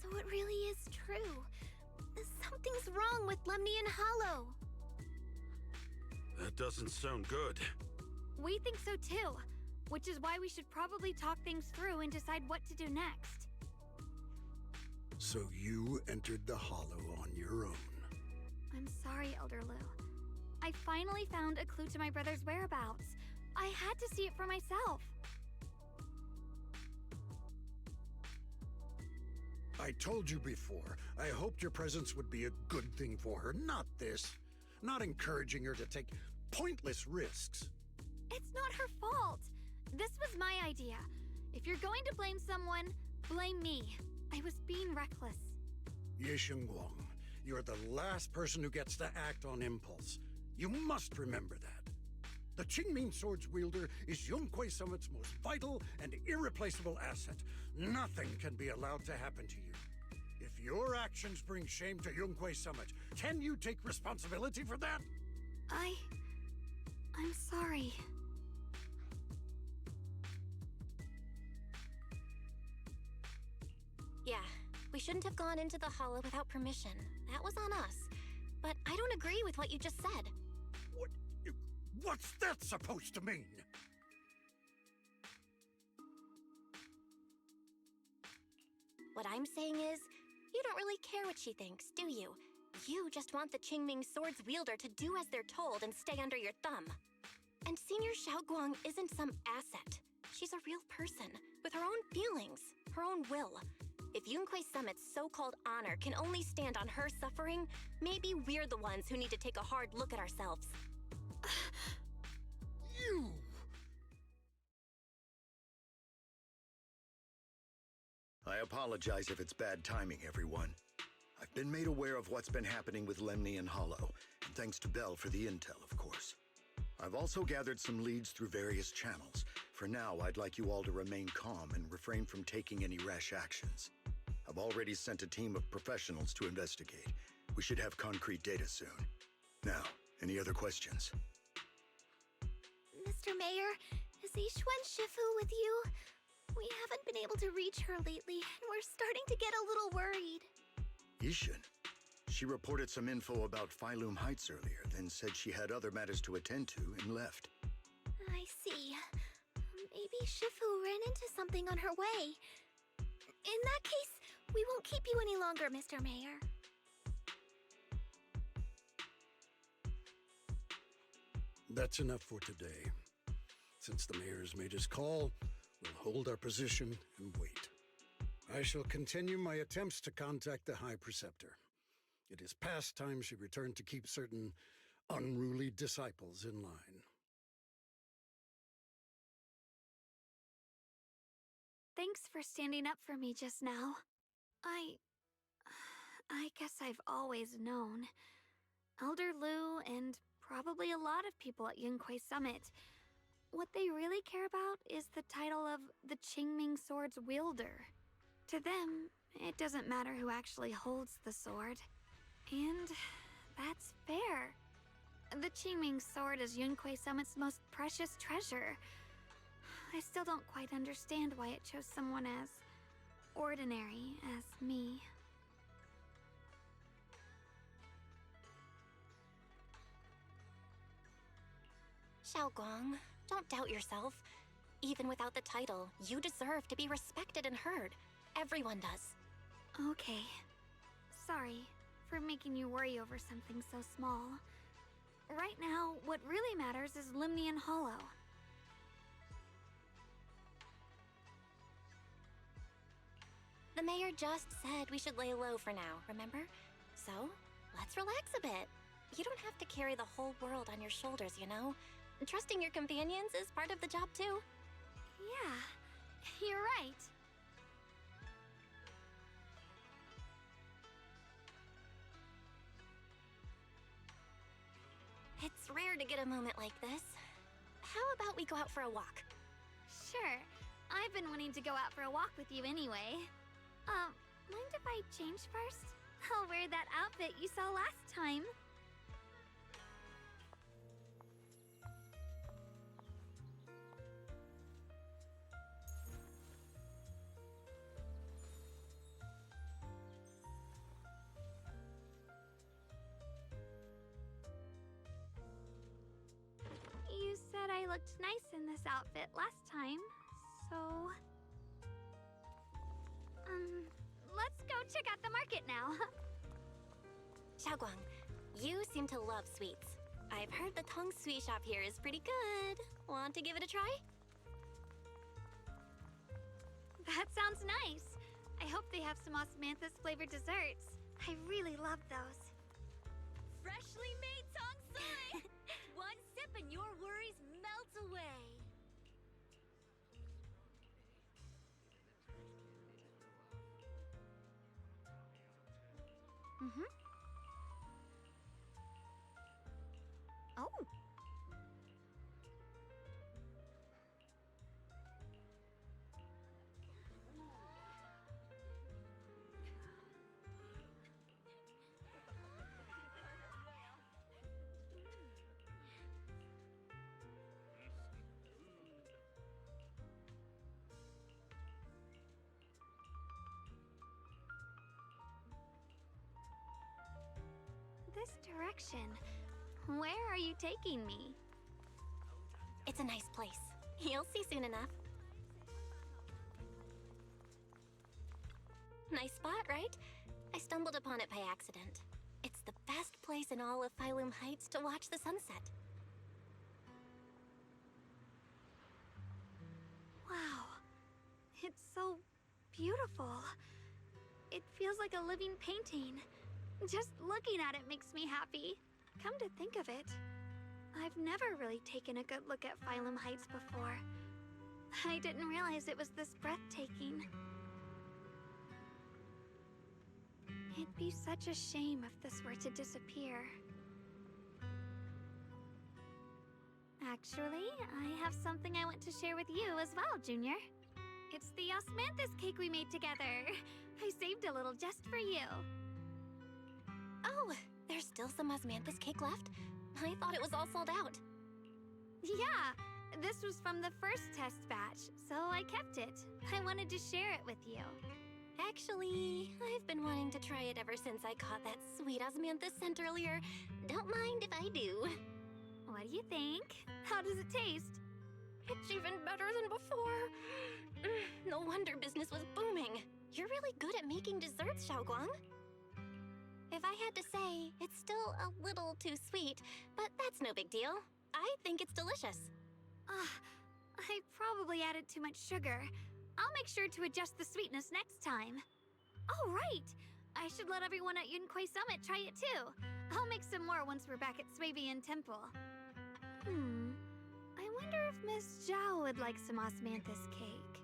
So it really is true. Something's wrong with Lemnian Hollow. That doesn't sound good. We think so too, which is why we should probably talk things through and decide what to do next. So you entered the Hollow on your own. I'm sorry, Elder Lu. I finally found a clue to my brother's whereabouts. I had to see it for myself. I told you before, I hoped your presence would be a good thing for her, not this. Not encouraging her to take pointless risks. It's not her fault. This was my idea. If you're going to blame someone, blame me. I was being reckless. Ye Shengguang, you're the last person who gets to act on impulse. You must remember that. The Qingming Sword's wielder is Yunquei Summit's most vital and irreplaceable asset. Nothing can be allowed to happen to you. If your actions bring shame to Yunquei Summit, can you take responsibility for that? I'm sorry. Yeah, we shouldn't have gone into the Hollow without permission. That was on us. But I don't agree with what you just said. What's that supposed to mean? What I'm saying is, you don't really care what she thinks, do you? You just want the Qingming Sword's wielder to do as they're told and stay under your thumb. And Senior Xiaoguang isn't some asset. She's a real person, with her own feelings, her own will. If Yunquei Summit's so-called honor can only stand on her suffering, maybe we're the ones who need to take a hard look at ourselves. You! I apologize if it's bad timing, everyone. I've been made aware of what's been happening with Lemnian Hollow, and thanks to Bell for the intel, of course. I've also gathered some leads through various channels. For now, I'd like you all to remain calm and refrain from taking any rash actions. I've already sent a team of professionals to investigate. We should have concrete data soon. Now, any other questions? Mr. Mayor, is Yixuan Shifu with you? We haven't been able to reach her lately, and we're starting to get a little worried. Yishin? She reported some info about Phylum Heights earlier, then said she had other matters to attend to and left. I see. Maybe Shifu ran into something on her way. In that case, we won't keep you any longer, Mr. Mayor. That's enough for today. Since the mayor's made his call, we'll hold our position and wait. I shall continue my attempts to contact the High Preceptor. It is past time she returned to keep certain unruly disciples in line. Thanks for standing up for me just now. I guess I've always known. Elder Lu and probably a lot of people at Yunquei Summit, what they really care about is the title of the Qingming Sword's wielder. To them, it doesn't matter who actually holds the sword. And that's fair. The Qingming Sword is Yunquei Summit's most precious treasure. I still don't quite understand why it chose someone as ordinary as me. Xiaoguang, don't doubt yourself. Even without the title, you deserve to be respected and heard. Everyone does. Okay. Sorry for making you worry over something so small. Right now, what really matters is Lemnian Hollow. The mayor just said we should lay low for now, remember? So, let's relax a bit. You don't have to carry the whole world on your shoulders, you know? Trusting your companions is part of the job, too. Yeah, you're right. It's rare to get a moment like this. How about we go out for a walk? Sure. I've been wanting to go out for a walk with you anyway. Mind if I change first? I'll wear that outfit you saw last time. You said I looked nice in this outfit last time, so... let's go check out the market now. Xiaoguang, you seem to love sweets. I've heard the Tong Sui shop here is pretty good. Want to give it a try? That sounds nice. I hope they have some osmanthus flavored desserts. I really love those. Freshly made Tong Sui! One sip and your worries melt away. Oh. This direction. Where are you taking me? It's a nice place. You'll see soon enough. Nice spot, right? I stumbled upon it by accident. It's the best place in all of Phylum Heights to watch the sunset. Wow. It's so beautiful. It feels like a living painting. Just looking at it makes me happy. Come to think of it, I've never really taken a good look at Phylum Heights before. I didn't realize it was this breathtaking. It'd be such a shame if this were to disappear. Actually, I have something I want to share with you as well, Junior. It's the osmanthus cake we made together. I saved a little just for you. Oh, there's still some osmanthus cake left? I thought it was all sold out. Yeah, this was from the first test batch, so I kept it. I wanted to share it with you. Actually, I've been wanting to try it ever since I caught that sweet osmanthus scent earlier. Don't mind if I do. What do you think? How does it taste? It's even better than before. No wonder business was booming. You're really good at making desserts, Xiaoguang. If I had to say, it's still a little too sweet, but that's no big deal. I think it's delicious. I probably added too much sugar. I'll make sure to adjust the sweetness next time. Oh, right! I should let everyone at Yunquay Summit try it too. I'll make some more once we're back at Swabian Temple. I wonder if Miss Zhao would like some osmanthus cake.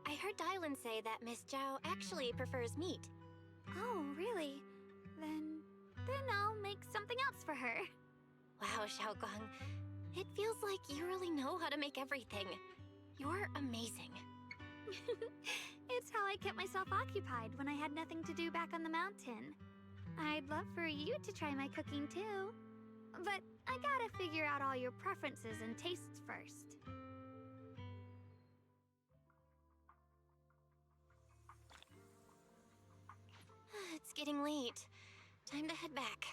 I heard Dylan say that Miss Zhao actually prefers meat. Oh, really? Then I'll make something else for her. Wow, Xiaoguang. It feels like you really know how to make everything. You're amazing. It's how I kept myself occupied when I had nothing to do back on the mountain. I'd love for you to try my cooking too. But I gotta figure out all your preferences and tastes first. It's getting late. Time to head back.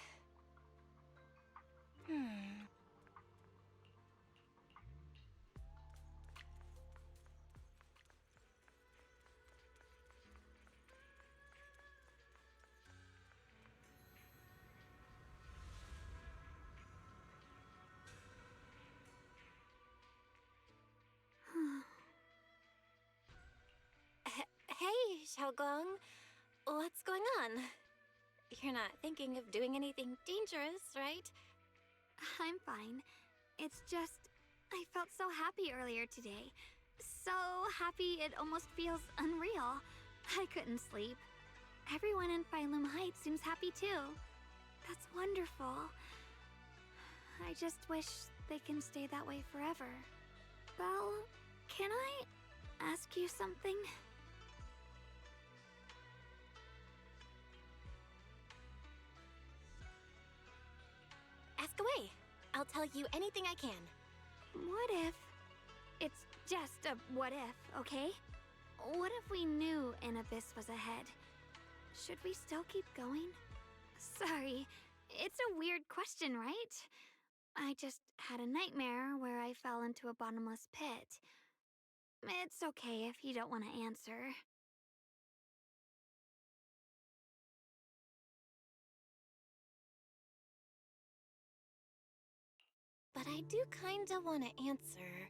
Hey, Xiaoguang. What's going on? You're not thinking of doing anything dangerous, right? I'm fine. It's just, I felt so happy earlier today. So happy it almost feels unreal. I couldn't sleep. Everyone in Phylum Heights seems happy too. That's wonderful. I just wish they can stay that way forever. Belle, can I ask you something? Ask away. I'll tell you anything I can. What if... It's just a what if, okay? What if we knew an abyss was ahead? Should we still keep going? Sorry, it's a weird question, right? I just had a nightmare where I fell into a bottomless pit. It's okay if you don't want to answer. But I do kinda want to answer.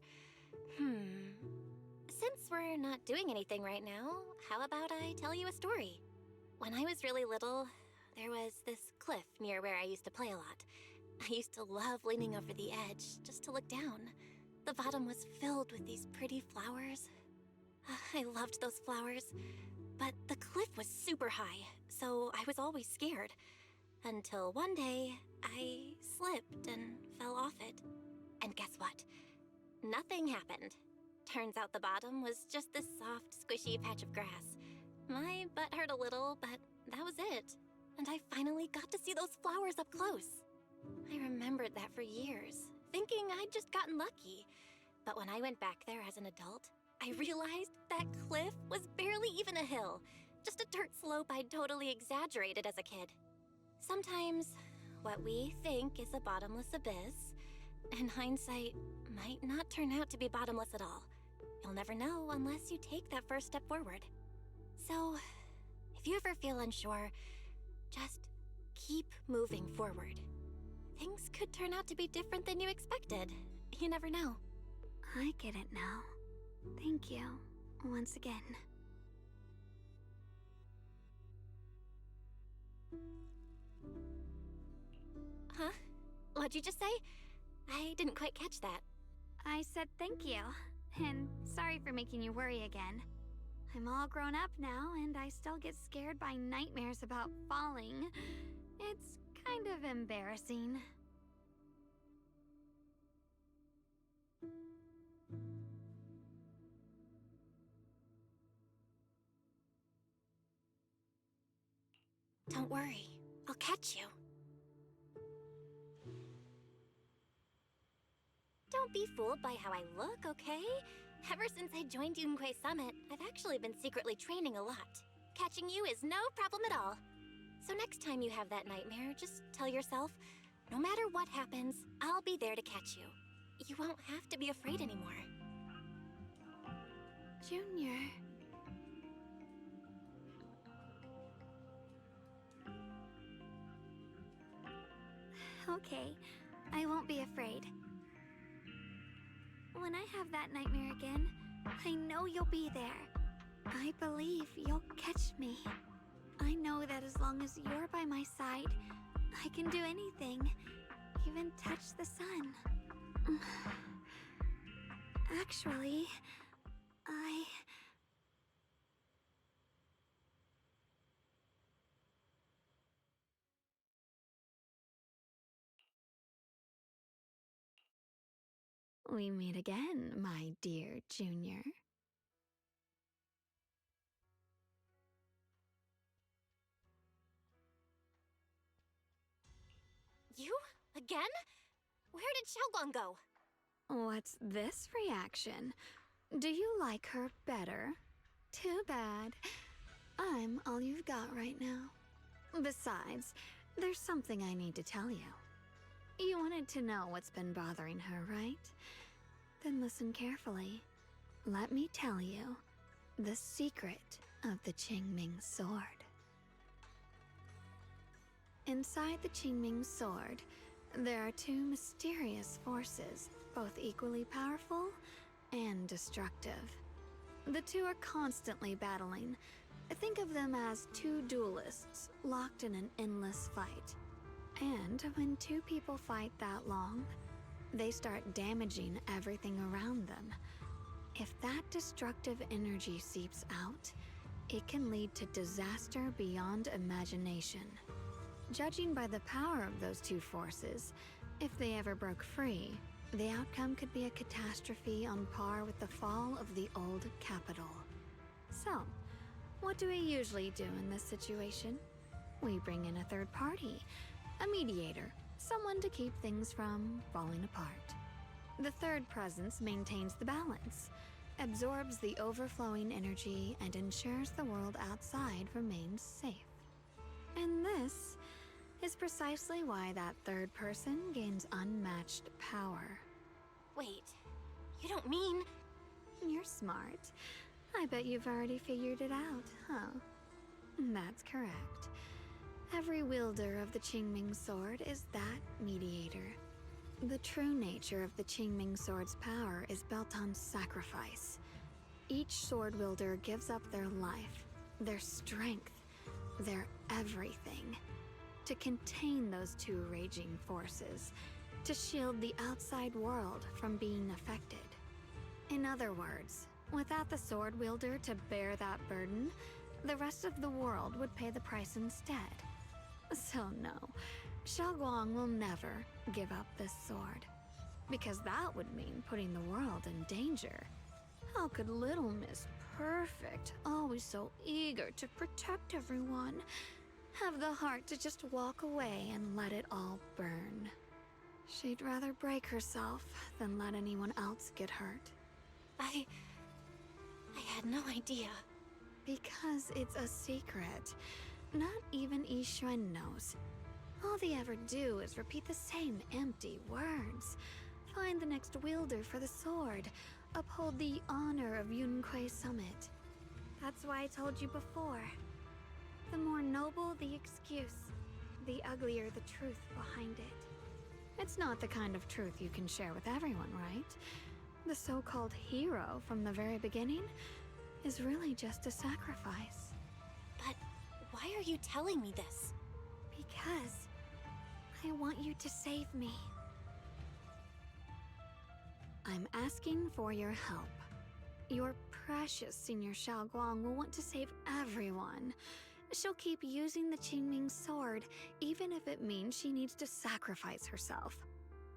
Since we're not doing anything right now, how about I tell you a story? When I was really little, there was this cliff near where I used to play a lot. I used to love leaning over the edge just to look down. The bottom was filled with these pretty flowers. I loved those flowers, but the cliff was super high, so I was always scared. Until one day, I slipped and fell off it. And guess what? Nothing happened. Turns out the bottom was just this soft, squishy patch of grass. My butt hurt a little, but that was it. And I finally got to see those flowers up close. I remembered that for years, thinking I'd just gotten lucky. But when I went back there as an adult, I realized that cliff was barely even a hill, just a dirt slope I'd totally exaggerated as a kid. Sometimes, what we think is a bottomless abyss, in hindsight, might not turn out to be bottomless at all. You'll never know unless you take that first step forward. So, if you ever feel unsure, just keep moving forward. Things could turn out to be different than you expected. You never know. I get it now. Thank you, once again. What'd you just say? I didn't quite catch that. I said thank you, and sorry for making you worry again. I'm all grown up now, and I still get scared by nightmares about falling. It's kind of embarrassing. Don't worry, I'll catch you. Don't be fooled by how I look, okay? Ever since I joined Yunquei Summit, I've actually been secretly training a lot. Catching you is no problem at all. So next time you have that nightmare, just tell yourself, no matter what happens, I'll be there to catch you. You won't have to be afraid anymore. Junior... Okay, I won't be afraid. When I have that nightmare again, I know you'll be there. I believe you'll catch me. I know that as long as you're by my side, I can do anything, even touch the sun. Actually, We meet again, my dear Junior. You? Again? Where did Xiaoguang go? What's this reaction? Do you like her better? Too bad. I'm all you've got right now. Besides, there's something I need to tell you. You wanted to know what's been bothering her, right? Then listen carefully. Let me tell you the secret of the Qingming sword. Inside the Qingming sword, there are two mysterious forces, both equally powerful and destructive. The two are constantly battling. Think of them as two duelists locked in an endless fight. And when two people fight that long, they start damaging everything around them. If that destructive energy seeps out, it can lead to disaster beyond imagination. Judging by the power of those two forces, if they ever broke free, the outcome could be a catastrophe on par with the fall of the old capital. So, what do we usually do in this situation? We bring in a third party, a mediator, someone to keep things from falling apart. The third presence maintains the balance, absorbs the overflowing energy, and ensures the world outside remains safe. And this is precisely why that third person gains unmatched power. Wait, you don't mean... You're smart. I bet you've already figured it out, huh? That's correct. Every wielder of the Qingming sword is that mediator. The true nature of the Qingming sword's power is built on sacrifice. Each sword wielder gives up their life, their strength, their everything, to contain those two raging forces, to shield the outside world from being affected. In other words, without the sword wielder to bear that burden, the rest of the world would pay the price instead. So no, Xiaoguang will never give up this sword, because that would mean putting the world in danger. How could little Miss Perfect, always so eager to protect everyone, have the heart to just walk away and let it all burn? She'd rather break herself than let anyone else get hurt. I had no idea. Because it's a secret. Not even Yixuan knows. All they ever do is repeat the same empty words. Find the next wielder for the sword. Uphold the honor of Yunquei Summit. That's why I told you before. The more noble the excuse, the uglier the truth behind it. It's not the kind of truth you can share with everyone, right? The so-called hero from the very beginning is really just a sacrifice. But why are you telling me this? Because I want you to save me. I'm asking for your help. Your precious Senior Xiaoguang will want to save everyone. She'll keep using the Qingming sword, even if it means she needs to sacrifice herself.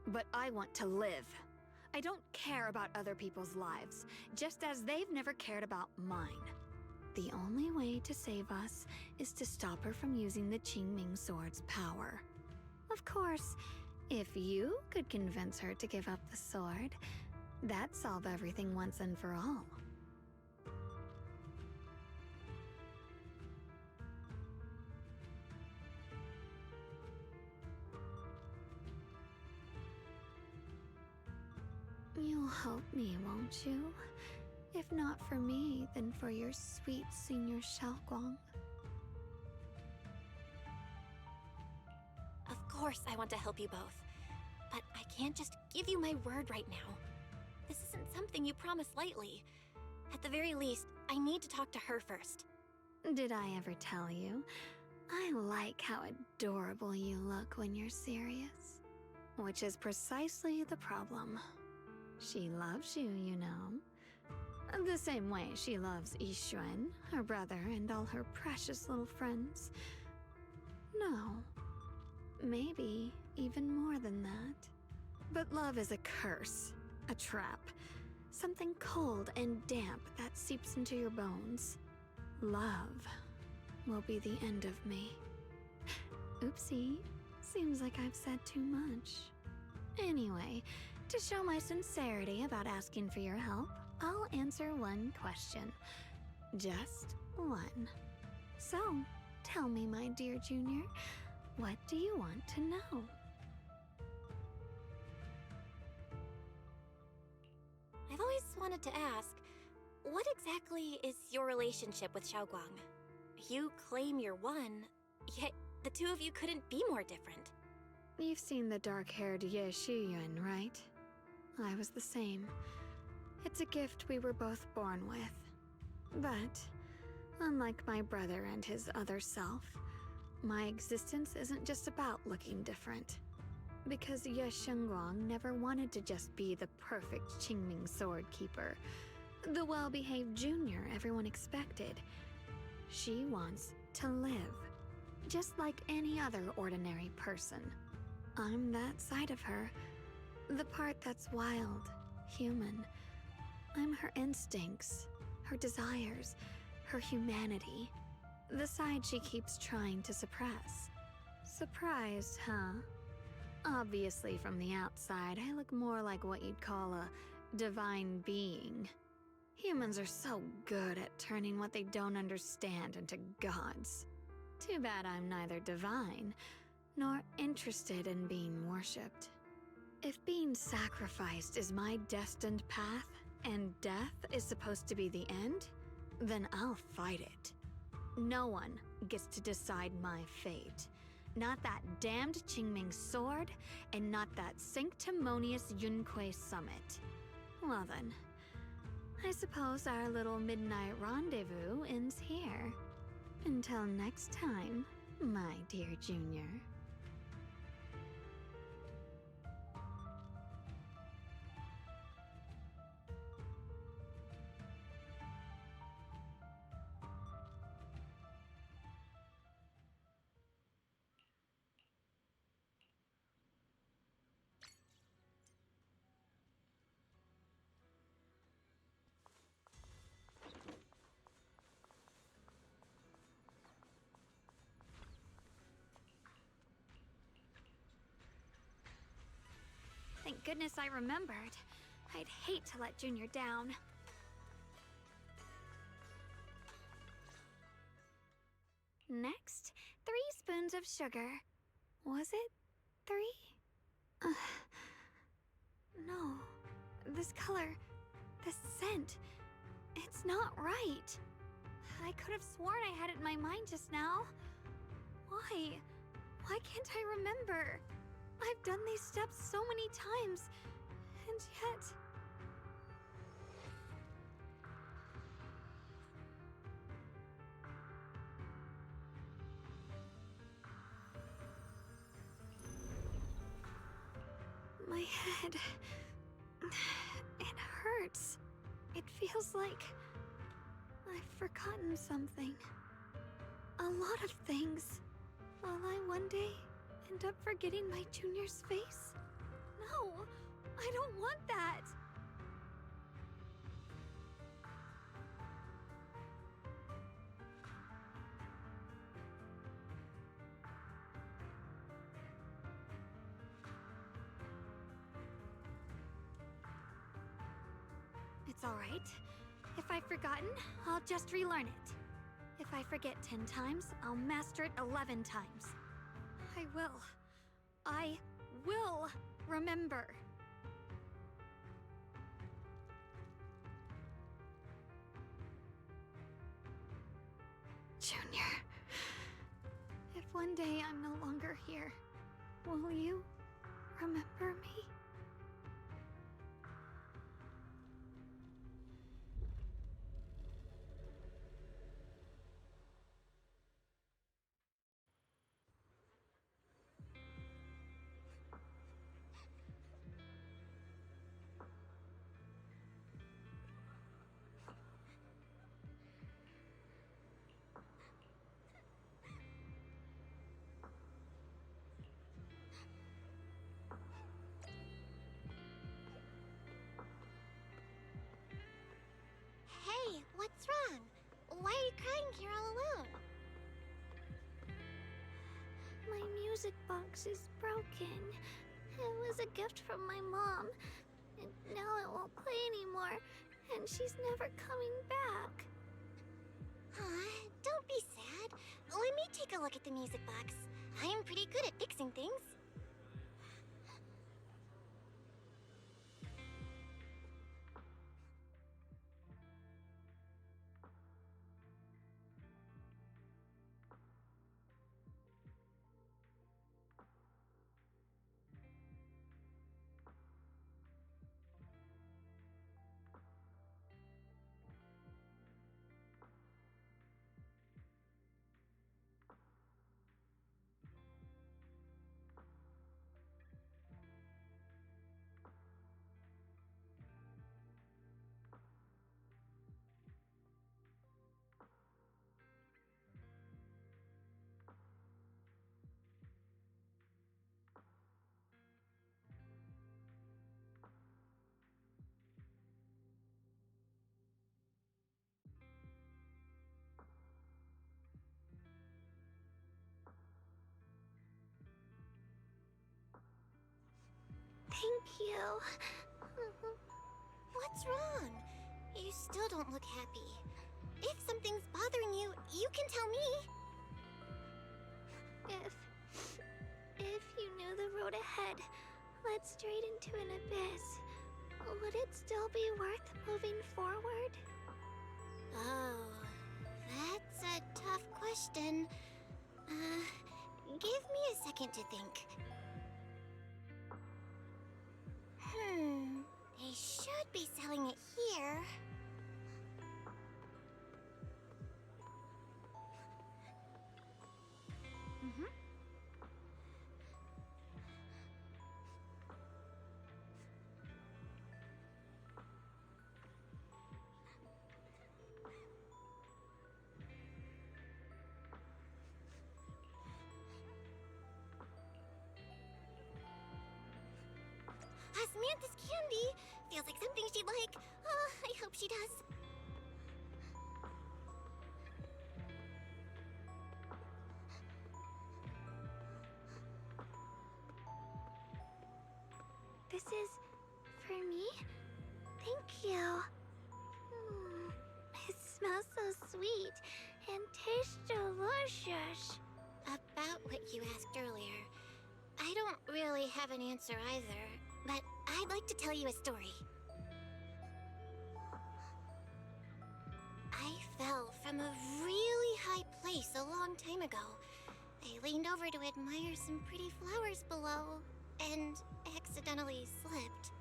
But I want to live. I don't care about other people's lives, just as they've never cared about mine. The only way to save us is to stop her from using the Qingming sword's power. Of course, if you could convince her to give up the sword, that'd solve everything once and for all. You'll help me, won't you? If not for me, then for your sweet Senior Xiaoguang. Of course I want to help you both. But I can't just give you my word right now. This isn't something you promise lightly. At the very least, I need to talk to her first. Did I ever tell you? I like how adorable you look when you're serious. Which is precisely the problem. She loves you, you know. The same way she loves Yixuan, her brother, and all her precious little friends. No. Maybe even more than that. But love is a curse, a trap. Something cold and damp that seeps into your bones. Love will be the end of me. Oopsie. Seems like I've said too much. Anyway, to show my sincerity about asking for your help, I'll answer one question. Just one. So, tell me, my dear Junior, what do you want to know? I've always wanted to ask, what exactly is your relationship with Xiaoguang? You claim you're one, yet the two of you couldn't be more different. You've seen the dark-haired Ye Shiyuan, right? I was the same. It's a gift we were both born with. But, unlike my brother and his other self, my existence isn't just about looking different. Because Ye Shengguang never wanted to just be the perfect Qingming sword keeper, the well-behaved junior everyone expected. She wants to live, just like any other ordinary person. I'm that side of her, the part that's wild, human. I'm her instincts, her desires, her humanity. The side she keeps trying to suppress. Surprised, huh? Obviously, from the outside, I look more like what you'd call a divine being. Humans are so good at turning what they don't understand into gods. Too bad I'm neither divine, nor interested in being worshipped. If being sacrificed is my destined path, and death is supposed to be the end, then I'll fight it. No one gets to decide my fate. Not that damned Qingming sword, and not that sanctimonious Yunque summit. Well then, I suppose our little midnight rendezvous ends here. Until next time, my dear Junior. Thank goodness I remembered. I'd hate to let Junior down. Next, 3 spoons of sugar. Was it 3? No. This color, this scent, it's not right. I could have sworn I had it in my mind just now. Why? Why can't I remember? I've done these steps so many times, and yet... My head... hurts. It feels like I've forgotten something. A lot of things. Will I one day end up forgetting my junior's face? No, I don't want that. It's all right. If I've forgotten, I'll just relearn it. If I forget 10 times, I'll master it 11 times. I will remember. Junior, if one day I'm no longer here, will you remember me? Hey, what's wrong? Why are you crying here all alone? My music box is broken. It was a gift from my mom, and now it won't play anymore, and she's never coming back. Don't be sad. Let me take a look at the music box. I'm pretty good at fixing things. Thank you. What's wrong? You still don't look happy. If something's bothering you, you can tell me. If you knew the road ahead led straight into an abyss, would it still be worth moving forward? Oh, that's a tough question. Give me a second to think. They should be selling it here. Samantha's candy! Feels like something she'd like. Oh, I hope she does. This is for me? Thank you. It smells so sweet and tastes delicious. About what you asked earlier, I don't really have an answer either, but I'd like to tell you a story. I fell from a really high place a long time ago. I leaned over to admire some pretty flowers below, and accidentally slipped.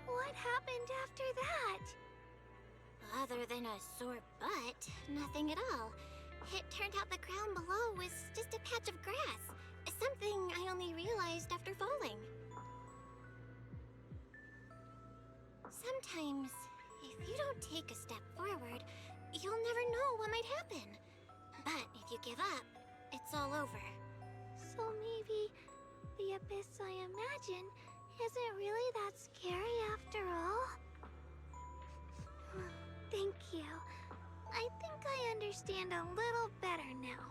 What happened after that? Other than a sore butt, nothing at all. It turned out the ground below was just a patch of grass. Something I only realized after falling. Sometimes, if you don't take a step forward, you'll never know what might happen. But if you give up, it's all over. So maybe the abyss I imagine isn't really that scary after all? Thank you. I think I understand a little better now.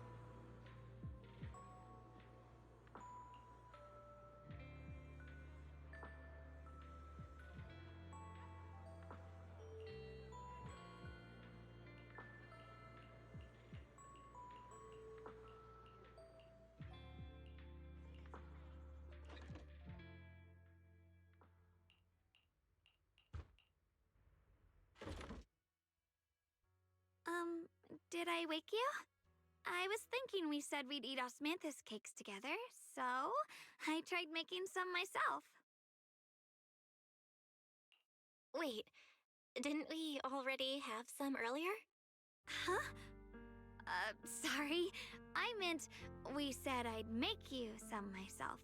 Did I wake you? I was thinking we said we'd eat osmanthus cakes together, so I tried making some myself. Wait, didn't we already have some earlier? Huh? Sorry. I meant we said I'd make you some myself.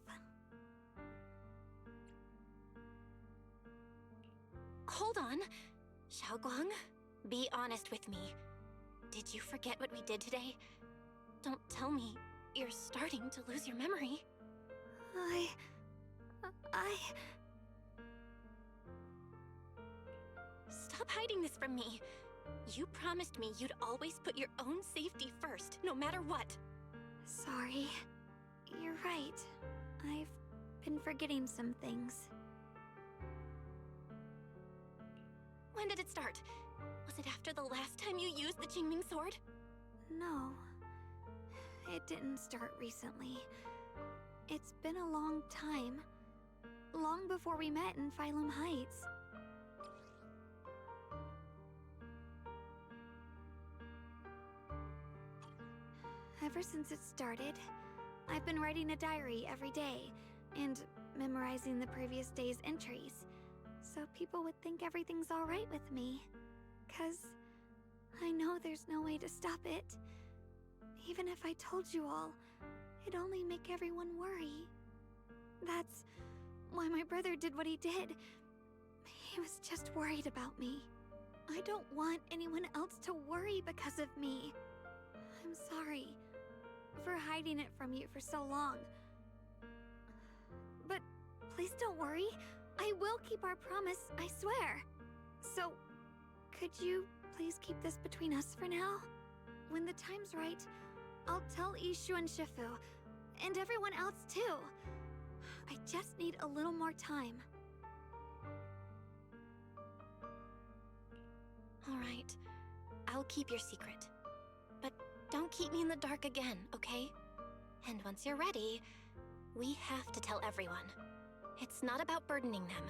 Hold on. Xiaoguang, be honest with me. Did you forget what we did today? Don't tell me you're starting to lose your memory. Stop hiding this from me. You promised me you'd always put your own safety first, no matter what. Sorry. You're right. I've been forgetting some things. When did it start? Was it after the last time you used the Qingming sword? No. It didn't start recently. It's been a long time. Long before we met in Phylum Heights. Ever since it started, I've been writing a diary every day and memorizing the previous day's entries, so people would think everything's alright with me. 'Cause I know there's no way to stop it. Even if I told you all, it'd only make everyone worry. That's why my brother did what he did. He was just worried about me. I don't want anyone else to worry because of me. I'm sorry for hiding it from you for so long. But please don't worry. I will keep our promise, I swear. So, could you please keep this between us for now? When the time's right, I'll tell Ishu and Shifu, and everyone else too. I just need a little more time. Alright, I'll keep your secret. But don't keep me in the dark again, okay? And once you're ready, we have to tell everyone. It's not about burdening them.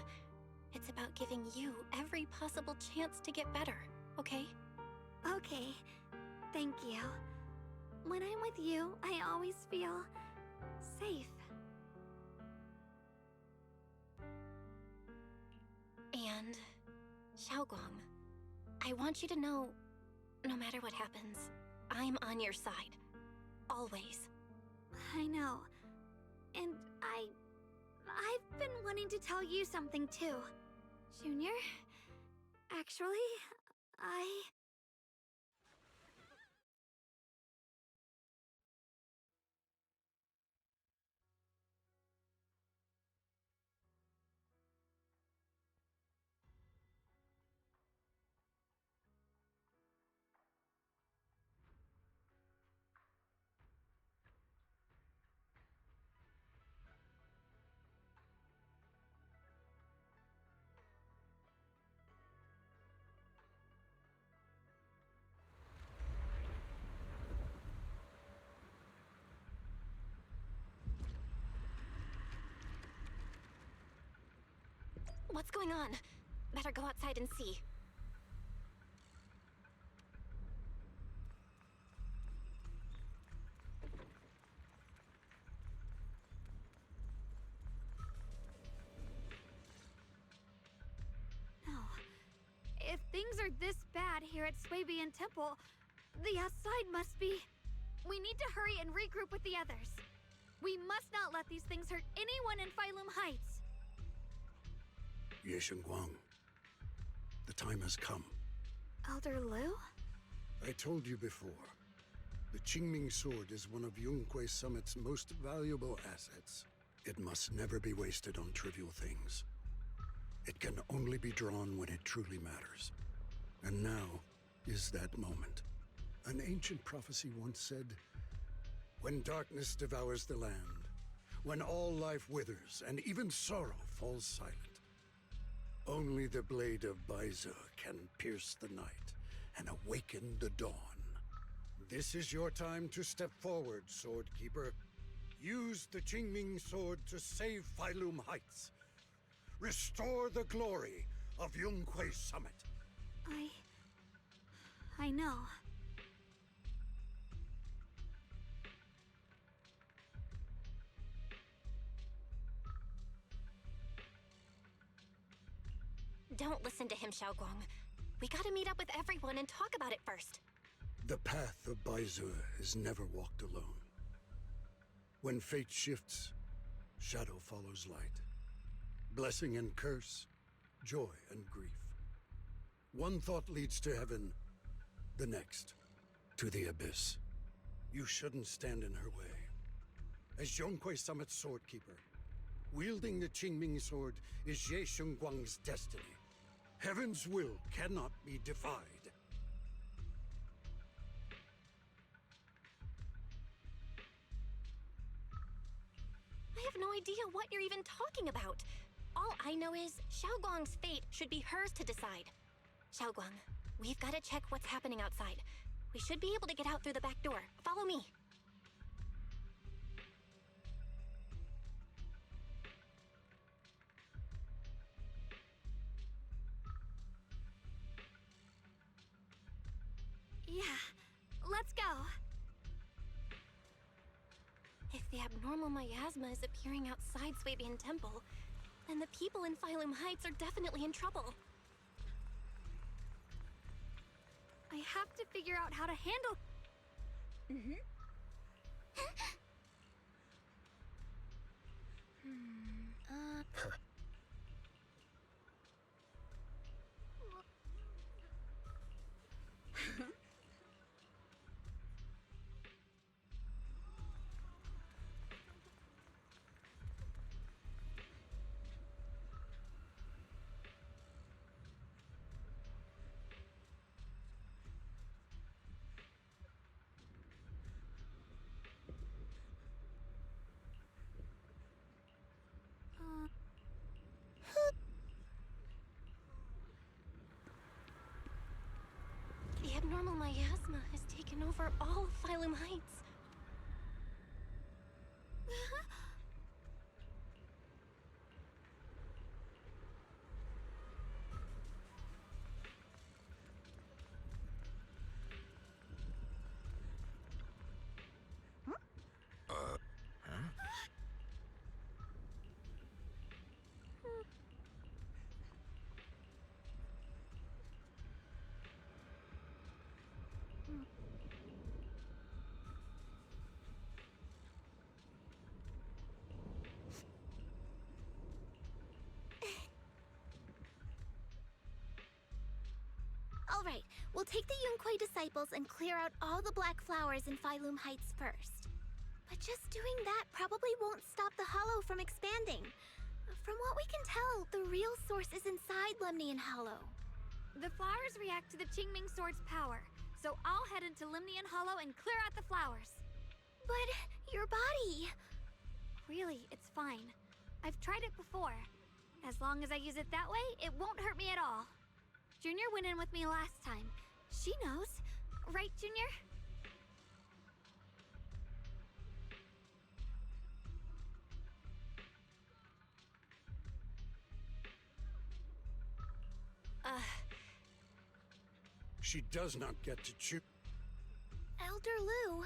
It's about giving you every possible chance to get better, okay? Okay, thank you. When I'm with you, I always feel safe. And, Xiaoguang, I want you to know, no matter what happens, I'm on your side. Always. I know. And I've been wanting to tell you something too. Junior, actually, What's going on? Better go outside and see. no. If things are this bad here at Swabian Temple, the outside must be... We need to hurry and regroup with the others. We must not let these things hurt anyone in Phylum Heights. Ye Guang, The time has come. Elder Lu? I told you before. The Qingming sword is one of Yunque Summit's most valuable assets. It must never be wasted on trivial things. It can only be drawn when it truly matters. And now is that moment. An ancient prophecy once said, "When darkness devours the land, when all life withers and even sorrow falls silent, only the blade of Baize can pierce the night and awaken the dawn." This is your time to step forward, Swordkeeper. Use the Qingming sword to save Phylum Heights. Restore the glory of Yunque Summit. I know. Don't listen to him, Xiaoguang. We gotta meet up with everyone and talk about it first. The path of Baize is never walked alone. When fate shifts, shadow follows light. Blessing and curse, joy and grief. One thought leads to heaven, the next, to the abyss. You shouldn't stand in her way. As Yunque Summit's swordkeeper, wielding the Qingming sword is Ye Shengguang's destiny. Heaven's will cannot be defied. I have no idea what you're even talking about. All I know is Xiaoguang's fate should be hers to decide. Xiaoguang, we've got to check what's happening outside. We should be able to get out through the back door. Follow me. Yeah, let's go. If the abnormal miasma is appearing outside Swabian Temple, then the people in Phylum Heights are definitely in trouble. I have to figure out how to handle... The abnormal miasma has taken over all of Phylum Heights. All right, we'll take the Yunque disciples and clear out all the black flowers in Phylum Heights first. But just doing that probably won't stop the Hollow from expanding. From what we can tell, the real source is inside Lemnian Hollow. The flowers react to the Qingming sword's power, so I'll head into Lemnian Hollow and clear out the flowers. But your body... Really, it's fine. I've tried it before. As long as I use it that way, it won't hurt me at all. Junior went in with me last time. She knows. Right, Junior? She does not get to choose. Elder Lu,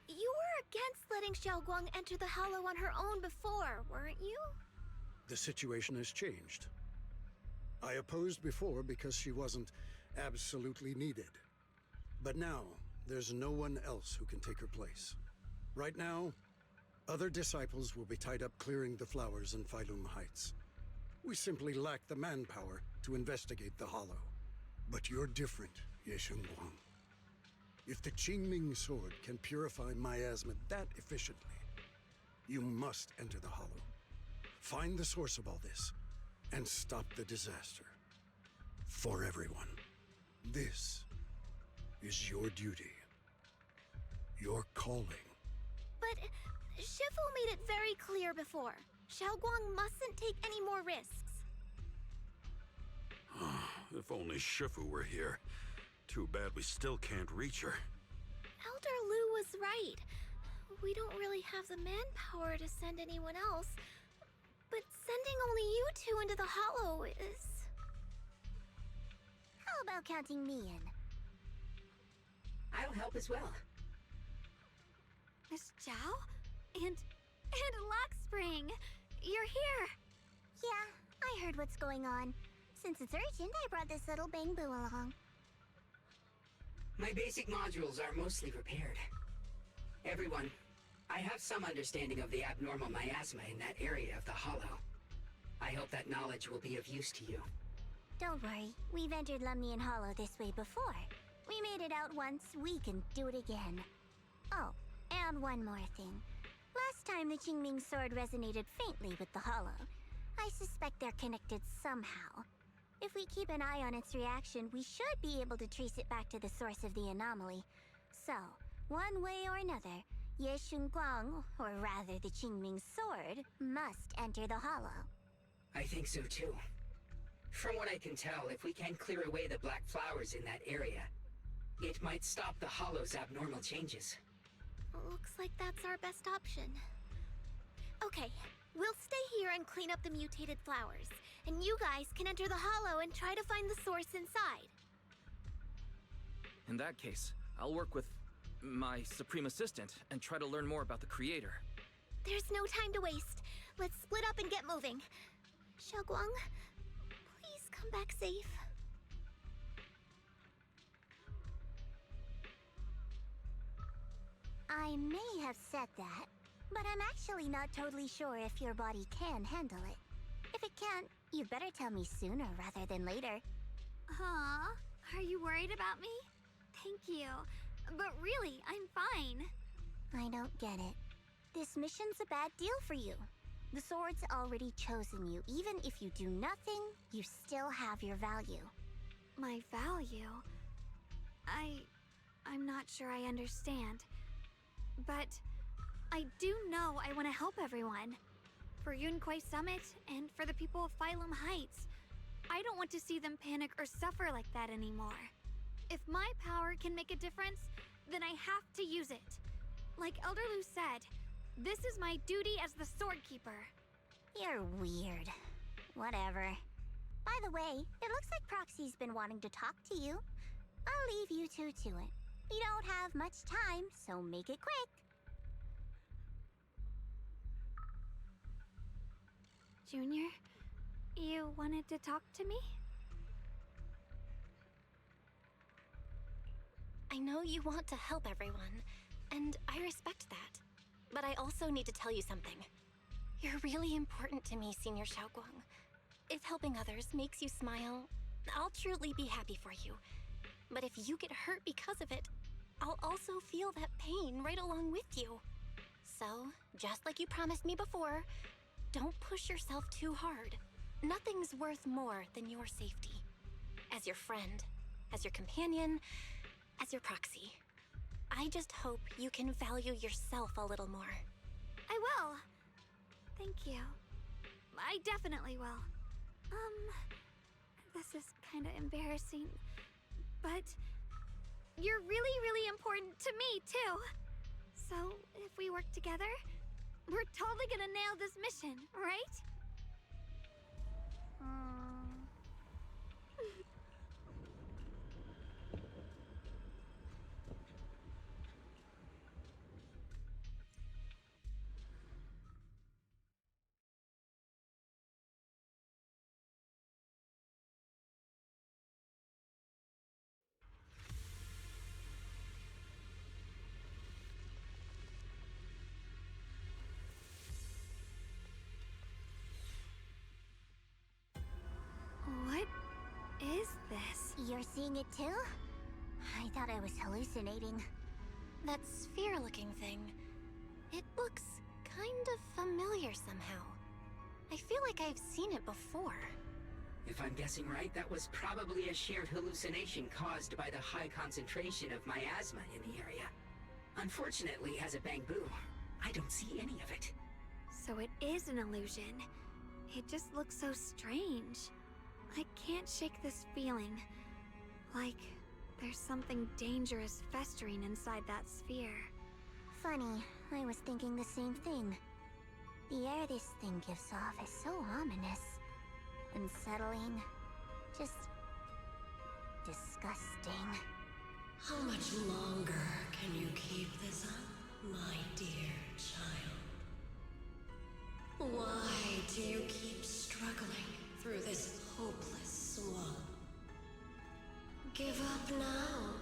you were against letting Xiaoguang enter the Hollow on her own before, weren't you? The situation has changed. I opposed before because she wasn't absolutely needed. But now, there's no one else who can take her place. Right now, other disciples will be tied up clearing the flowers in Phylum Heights. We simply lack the manpower to investigate the Hollow. But you're different, Yeshun Guang. If the Qingming sword can purify miasma that efficiently, you must enter the Hollow. Find the source of all this, and stop the disaster. For everyone. This is your duty. Your calling. But Shifu made it very clear before. Xiaoguang mustn't take any more risks. If only Shifu were here. Too bad we still can't reach her. Elder Lu was right. We don't really have the manpower to send anyone else. But sending only you two into the Hollow is... How about counting me in? I'll help as well. Miss Zhao? And Lockspring! You're here! Yeah, I heard what's going on. Since it's urgent, I brought this little bamboo along. My basic modules are mostly repaired. Everyone, I have some understanding of the abnormal miasma in that area of the Hollow. I hope that knowledge will be of use to you. Don't worry, we've entered Lemnian Hollow this way before. We made it out once, we can do it again. Oh, and one more thing. Last time the Qingming sword resonated faintly with the Hollow. I suspect they're connected somehow. If we keep an eye on its reaction, we should be able to trace it back to the source of the anomaly. So, one way or another, Yeshun Guang, or rather the Qingming sword, must enter the Hollow. I think so too. From what I can tell, if we can clear away the black flowers in that area, it might stop the Hollow's abnormal changes. Looks like that's our best option. Okay, we'll stay here and clean up the mutated flowers. And you guys can enter the Hollow and try to find the source inside. In that case, I'll work with my Supreme Assistant and try to learn more about the Creator. There's no time to waste. Let's split up and get moving. Xiaoguang, please come back safe. I may have said that, but I'm actually not totally sure if your body can handle it. If it can't, you'd better tell me sooner rather than later. Aw, are you worried about me? Thank you. But really, I'm fine. I don't get it. This mission's a bad deal for you. The sword's already chosen you. Even if you do nothing, you still have your value. My value? I'm not sure I understand. But I do know I want to help everyone. For Yunquay Summit, and for the people of Phylum Heights. I don't want to see them panic or suffer like that anymore. If my power can make a difference, then I have to use it. Like Elder Lu said, this is my duty as the Sword Keeper. You're weird. Whatever. By the way, it looks like Proxy's been wanting to talk to you. I'll leave you two to it. We don't have much time, so make it quick. Junior, you wanted to talk to me? I know you want to help everyone, and I respect that. But I also need to tell you something. You're really important to me, Senior Xiaoguang. If helping others makes you smile, I'll truly be happy for you. But if you get hurt because of it, I'll also feel that pain right along with you. So, just like you promised me before, don't push yourself too hard. Nothing's worth more than your safety. As your friend, as your companion, as your proxy. I just hope you can value yourself a little more. I will. Thank you. I definitely will. This is kinda embarrassing, but you're really, really important to me, too. So, if we work together, we're totally gonna nail this mission, right? seeing it too? I thought I was hallucinating. That sphere-looking thing. It looks kind of familiar somehow. I feel like I've seen it before. If I'm guessing right, that was probably a shared hallucination caused by the high concentration of miasma in the area. Unfortunately, as a Bangbu, I don't see any of it. So it is an illusion. It just looks so strange. I can't shake this feeling. Like there's something dangerous festering inside that sphere. Funny, I was thinking the same thing. The air this thing gives off is so ominous. Unsettling. Just disgusting. How much longer can you keep this up, my dear child? Why do you keep struggling through this hopeless swamp? Give up now.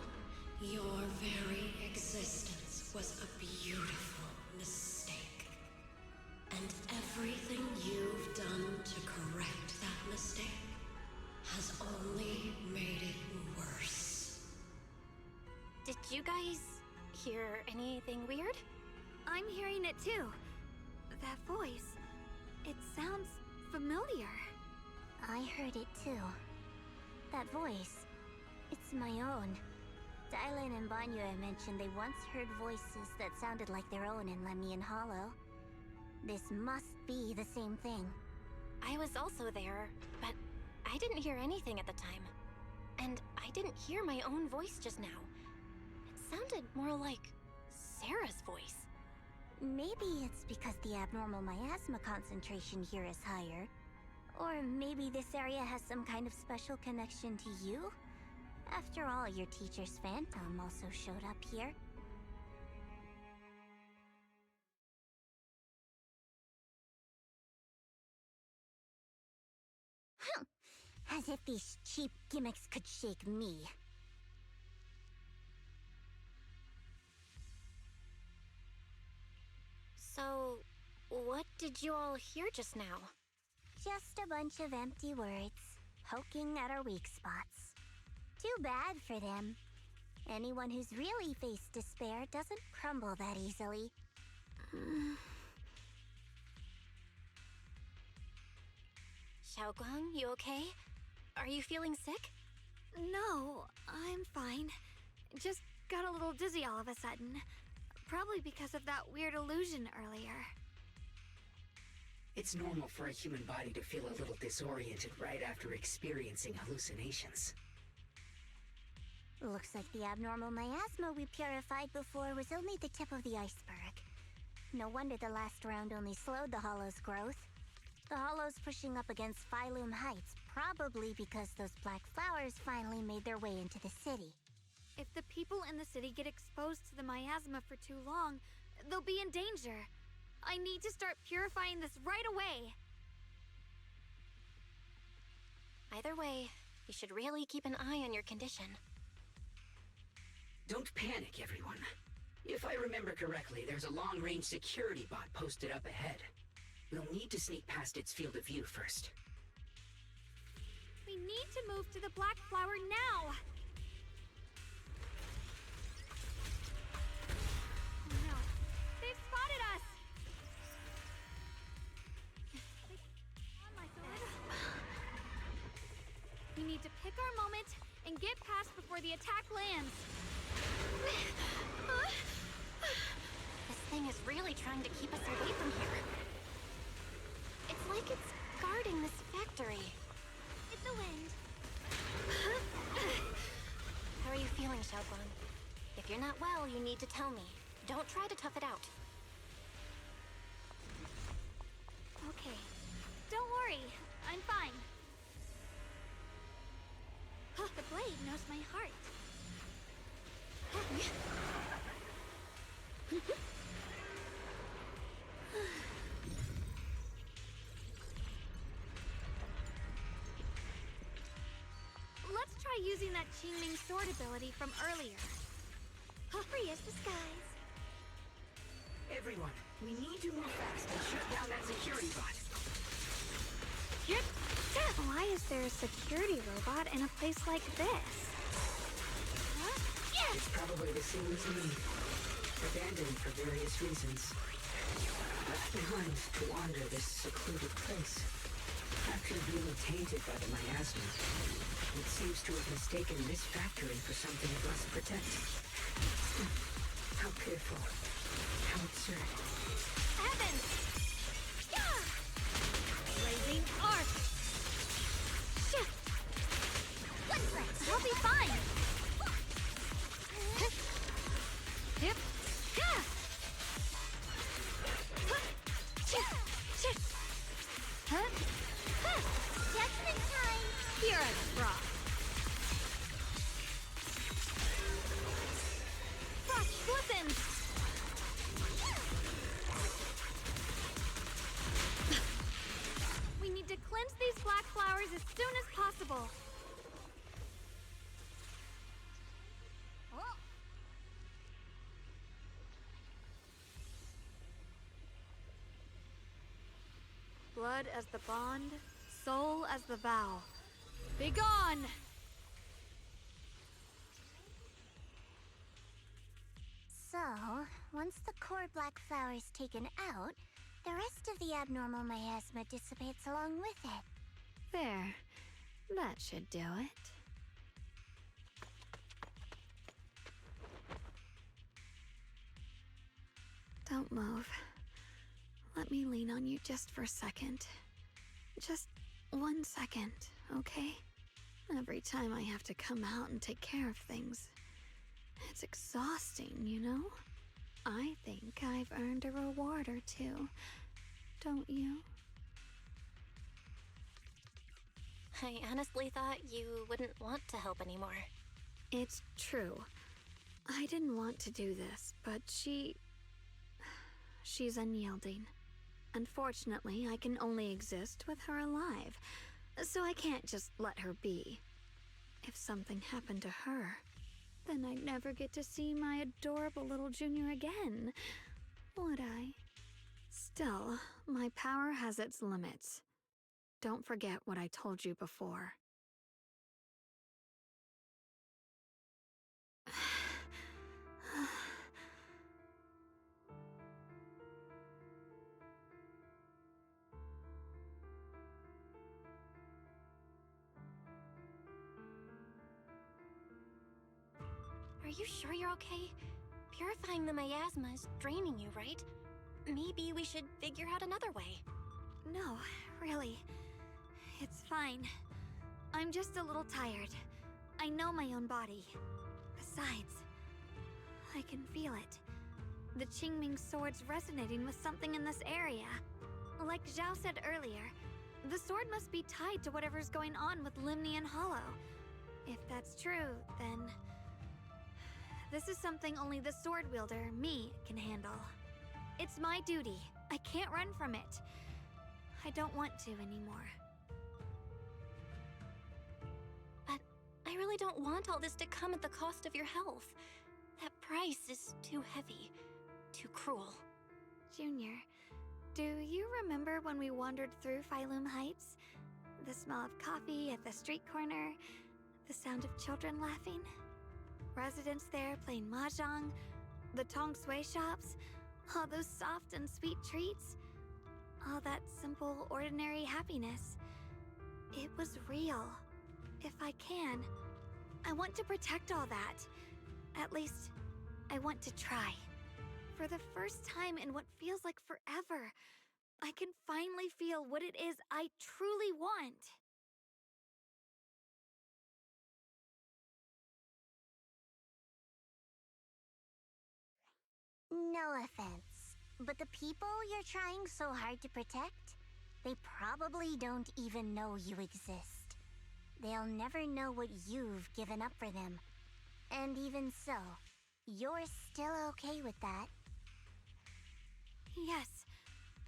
Your very existence was a beautiful mistake. And everything you've done to correct that mistake has only made it worse. Did you guys hear anything weird? I'm hearing it too. That voice. It sounds familiar. I heard it too. That voice. It's my own. Dylan and Banyue mentioned they once heard voices that sounded like their own in Lemnian Hollow. This must be the same thing. I was also there, but I didn't hear anything at the time. And I didn't hear my own voice just now. It sounded more like Sarah's voice. Maybe it's because the abnormal miasma concentration here is higher. Or maybe this area has some kind of special connection to you? After all, your teacher's Phaethon also showed up here. As if these cheap gimmicks could shake me. So, what did you all hear just now? Just a bunch of empty words, poking at our weak spots. Too bad for them. Anyone who's really faced despair doesn't crumble that easily. Xiaoguang, you okay? Are you feeling sick? No, I'm fine. Just got a little dizzy all of a sudden. Probably because of that weird illusion earlier. It's normal for a human body to feel a little disoriented right after experiencing hallucinations. Looks like the abnormal miasma we purified before was only the tip of the iceberg. No wonder the last round only slowed the Hollow's growth. The Hollow's pushing up against Phylum Heights, probably because those black flowers finally made their way into the city. If the people in the city get exposed to the miasma for too long, they'll be in danger. I need to start purifying this right away. Either way, you should really keep an eye on your condition. Don't panic, everyone. If I remember correctly, there's a long-range security bot posted up ahead. We'll need to sneak past its field of view first. We need to move to the black flower now! Oh no, they've spotted us! On my sword. We need to pick our moment and get past before the attack lands. This thing is really trying to keep us away from here. It's like it's guarding this factory. It's the wind. How are you feeling, Xiaoguang? If you're not well, you need to tell me. Don't try to tough it out. Okay. Don't worry. I'm fine. The blade knows my heart. Let's try using that Qingming sword ability from earlier. Free as the skies. Everyone, we need to move fast and shut down that security bot. Why is there a security robot in a place like this? It's probably the same as me. Abandoned for various reasons. Left behind to wander this secluded place. After being tainted by the miasma, it seems to have mistaken this factory for something it must protect. How pitiful. How absurd. Heavens! Yeah! Blazing arc! Shit! We'll be fine! Yep. Yeah! Shit! Huh? Just in time. Here I rock. Frost glistens! We need to cleanse these black flowers as soon as possible. Blood as the bond, soul as the vow. Be gone! So, once the core black flower is taken out, the rest of the abnormal miasma dissipates along with it. There. That should do it. Don't move. Let me lean on you just for a second. Just 1 second, okay? Every time I have to come out and take care of things, it's exhausting, you know? I think I've earned a reward or two, don't you? I honestly thought you wouldn't want to help anymore. It's true. I didn't want to do this, but she's unyielding. Unfortunately, I can only exist with her alive, so I can't just let her be. If something happened to her, then I'd never get to see my adorable little junior again, would I? Still, my power has its limits. Don't forget what I told you before. Are you sure you're okay? Purifying the miasma is draining you, right? Maybe we should figure out another way. No, really. It's fine. I'm just a little tired. I know my own body. Besides, I can feel it. The Qingming sword's resonating with something in this area. Like Zhao said earlier, the sword must be tied to whatever's going on with Limnian Hollow. If that's true, then this is something only the sword wielder, me, can handle. It's my duty. I can't run from it. I don't want to anymore. But I really don't want all this to come at the cost of your health. That price is too heavy, too cruel. Junior, do you remember when we wandered through Phylum Heights? The smell of coffee at the street corner, the sound of children laughing? Residents there playing mahjong, the tong sui shops, all those soft and sweet treats, all that simple, ordinary happiness. It was real. If I can, I want to protect all that. At least, I want to try. For the first time in what feels like forever, I can finally feel what it is I truly want. No offense, but the people you're trying so hard to protect, they probably don't even know you exist. They'll never know what you've given up for them. And even so, you're still okay with that. Yes,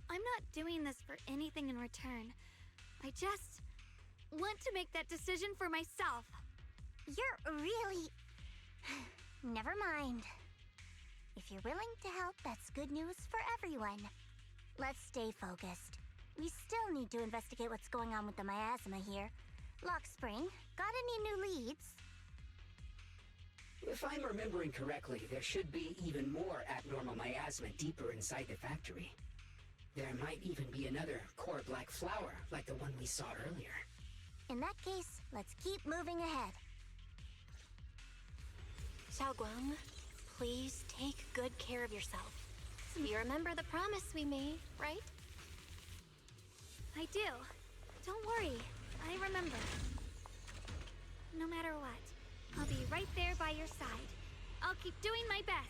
I'm not doing this for anything in return. I just want to make that decision for myself. You're really... Never mind. If you're willing to help, that's good news for everyone. Let's stay focused. We still need to investigate what's going on with the miasma here. Lock Spring, got any new leads? If I'm remembering correctly, there should be even more abnormal miasma deeper inside the factory. There might even be another core black flower like the one we saw earlier. In that case, let's keep moving ahead. Xiaoguang, please take good care of yourself. You remember the promise we made, right? I do. Don't worry, I remember. No matter what, I'll be right there by your side. I'll keep doing my best.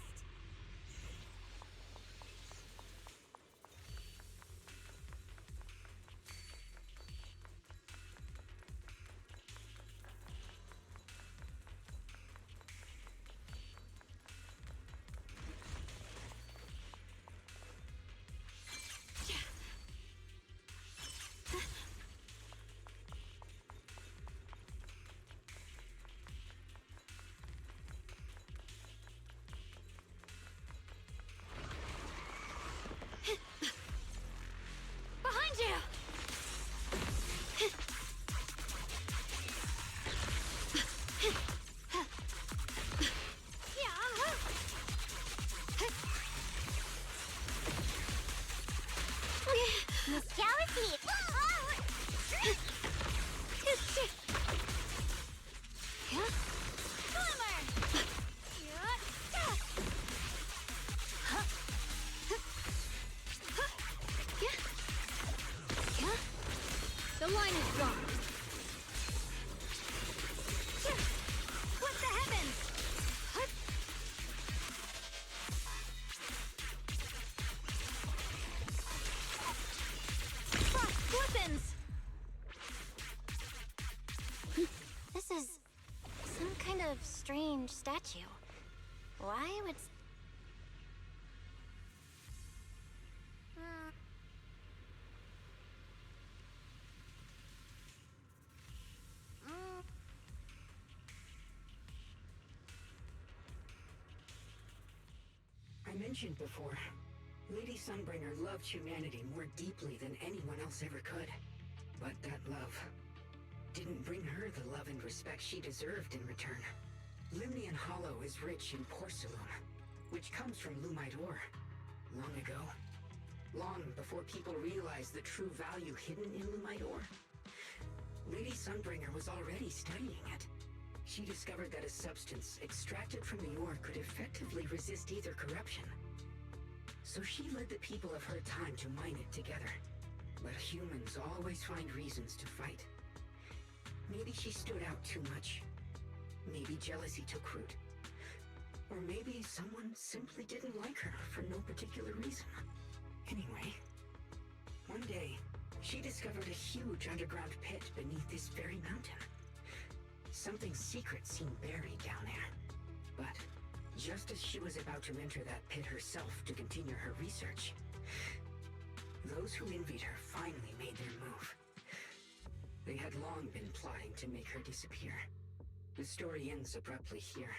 Behind you! Miss Jealousy! The line is drawn. What the heavens? Frost weapons! This is some kind of strange statue. Why would... I mentioned before, Lady Sunbringer loved humanity more deeply than anyone else ever could. But that love didn't bring her the love and respect she deserved in return. Limnian Hollow is rich in porcelain, which comes from Lumite ore. Long ago, long before people realized the true value hidden in Lumite ore, Lady Sunbringer was already studying it. She discovered that a substance extracted from the ore could effectively resist either corruption. So she led the people of her time to mine it together. But humans always find reasons to fight. Maybe she stood out too much. Maybe jealousy took root. Or maybe someone simply didn't like her for no particular reason. Anyway, one day, she discovered a huge underground pit beneath this very mountain. Something secret seemed buried down there. But just as she was about to enter that pit herself to continue her research, those who envied her finally made their move. They had long been plotting to make her disappear. The story ends abruptly here.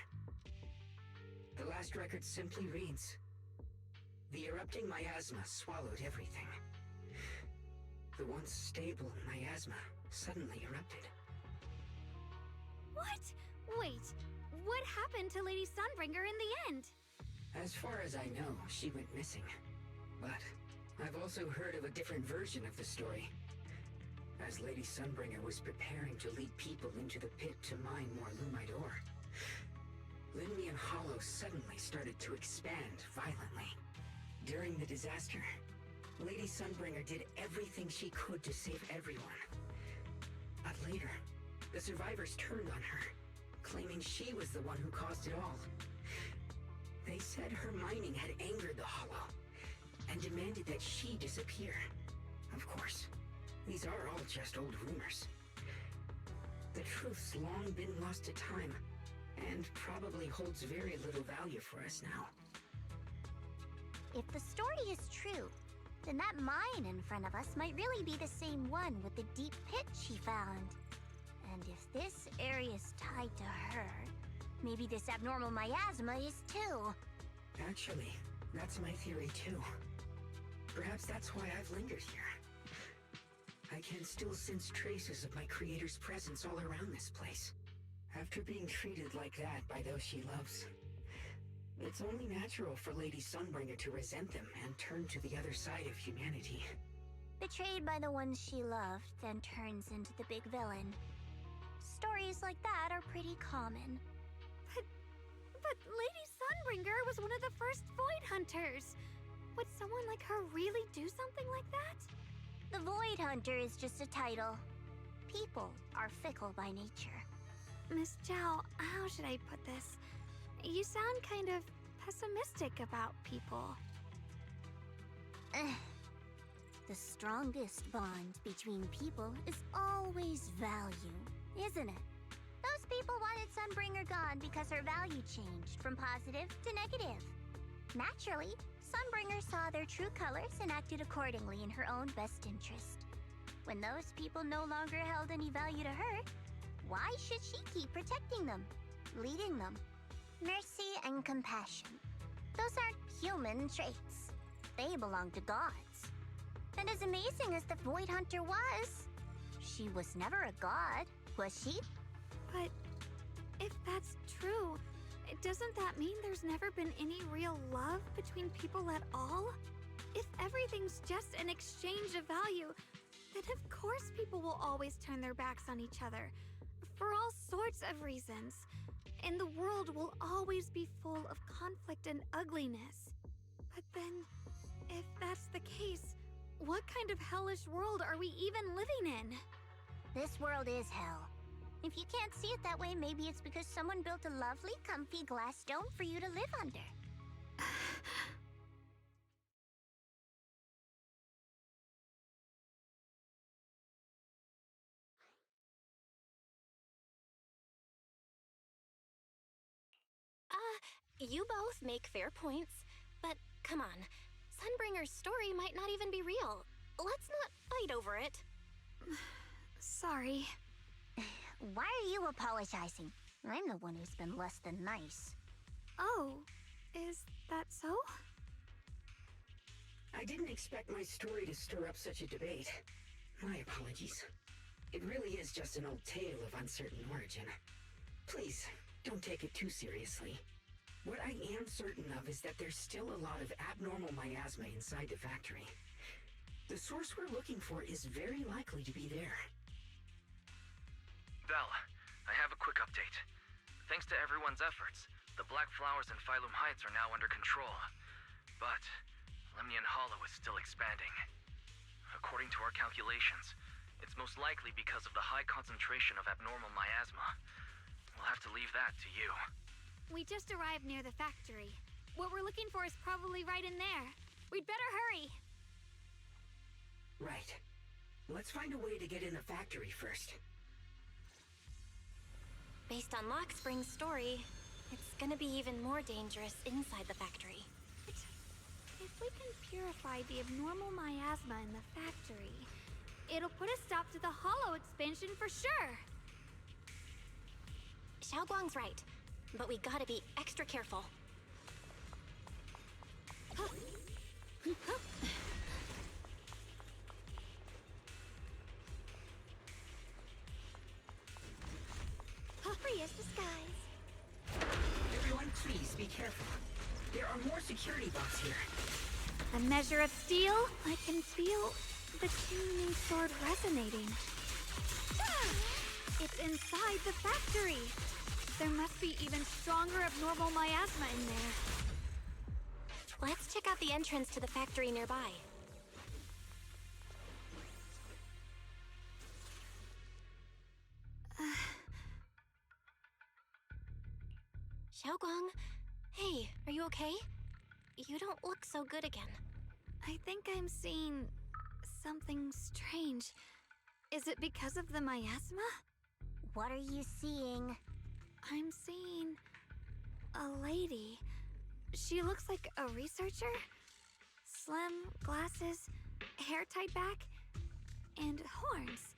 The last record simply reads, "The erupting miasma swallowed everything." The once stable miasma suddenly erupted. What? Wait, what happened to Lady Sunbringer in the end? As far as I know, she went missing. But I've also heard of a different version of the story. As Lady Sunbringer was preparing to lead people into the pit to mine more Lumite ore, Limnian Hollow suddenly started to expand violently. During the disaster, Lady Sunbringer did everything she could to save everyone. But later, the survivors turned on her, claiming she was the one who caused it all. They said her mining had angered the Hollow, and demanded that she disappear. Of course, these are all just old rumors. The truth's long been lost to time, and probably holds very little value for us now. If the story is true, then that mine in front of us might really be the same one with the deep pit she found. And if this area is tied to her, maybe this abnormal miasma is too. Actually, that's my theory too. Perhaps that's why I've lingered here. I can still sense traces of my creator's presence all around this place. after being treated like that by those she loves. It's only natural for Lady Sunbringer to resent them and turn to the other side of humanity. Betrayed by the ones she loved, then turns into the big villain. Stories like that are pretty common. But Lady Sunbringer was one of the first Void Hunters. Would someone like her really do something like that? The Void Hunter is just a title. People are fickle by nature. Miss Zhao, how should I put this? You sound kind of pessimistic about people. The strongest bond between people is always value, isn't it? Those people wanted Sunbringer gone because her value changed from positive to negative. Naturally, Sunbringer saw their true colors and acted accordingly in her own best interest. When those people no longer held any value to her, why should she keep protecting them, leading them? Mercy and compassion. Those aren't human traits. They belong to gods. And as amazing as the Void Hunter was, she was never a god, was she? But if that's true, doesn't that mean there's never been any real love between people at all? If everything's just an exchange of value, then of course people will always turn their backs on each other, for all sorts of reasons. And the world will always be full of conflict and ugliness. But then, if that's the case, what kind of hellish world are we even living in? This world is hell. If you can't see it that way, maybe it's because someone built a lovely, comfy glass dome for you to live under. You both make fair points, but come on. Sunbringer's story might not even be real. Let's not fight over it. Sorry. Why are you apologizing? I'm the one who's been less than nice. Oh, is that so? I didn't expect my story to stir up such a debate. My apologies. It really is just an old tale of uncertain origin. Please, don't take it too seriously. What I am certain of is that there's still a lot of abnormal miasma inside the factory. The source we're looking for is very likely to be there. Val, I have a quick update. Thanks to everyone's efforts, the Black Flowers in Phylum Heights are now under control. But Lemnian Hollow is still expanding. According to our calculations, it's most likely because of the high concentration of abnormal miasma. We'll have to leave that to you. We just arrived near the factory. What we're looking for is probably right in there. We'd better hurry. Right. Let's find a way to get in the factory first. Based on Lockspring's story, it's gonna be even more dangerous inside the factory. But if we can purify the abnormal miasma in the factory, it'll put a stop to the Hollow expansion for sure. Xiaoguang's right, but we gotta be extra careful. Free as the skies. Everyone, please be careful. There are more security bots here. A measure of steel? I can feel the Qingming sword resonating. It's inside the factory. There must be even stronger abnormal miasma in there. Let's check out the entrance to the factory nearby. Xiaoguang, hey, are you okay? You don't look so good again. I think I'm seeing something strange. Is it because of the miasma? What are you seeing? I'm seeing a lady. She looks like a researcher. Slim, glasses, hair tied back, and horns.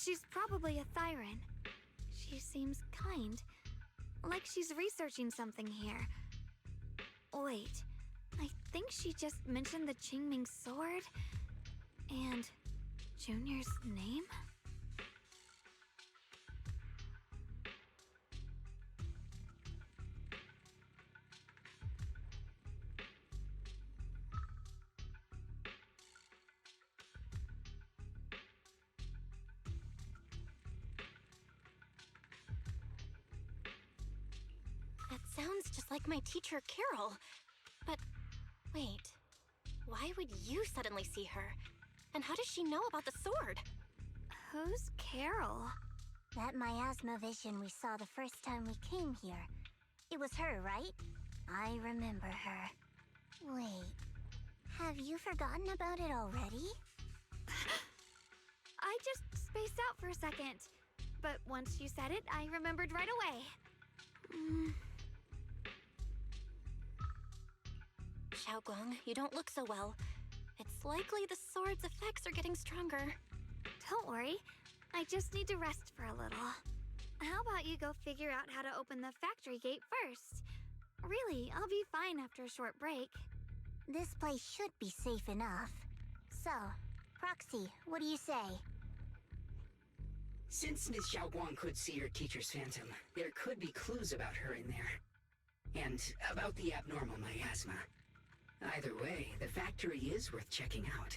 She's probably a Thyran. She seems kind, like she's researching something here. Wait, I think she just mentioned the Qingming sword and Junior's name? just like my teacher, Carol. But wait, why would you suddenly see her? And how does she know about the sword? Who's Carol? That miasma vision we saw the first time we came here. It was her, right? I remember her. Wait, have you forgotten about it already? I just spaced out for a second. But once you said it, I remembered right away. Xiaoguang, you don't look so well. It's likely the sword's effects are getting stronger. Don't worry. I just need to rest for a little. How about you go figure out how to open the factory gate first? Really, I'll be fine after a short break. This place should be safe enough. So, Proxy, what do you say? Since Miss Xiaoguang could see her teacher's phantom, there could be clues about her in there. And about the abnormal miasma. Either way, the factory is worth checking out.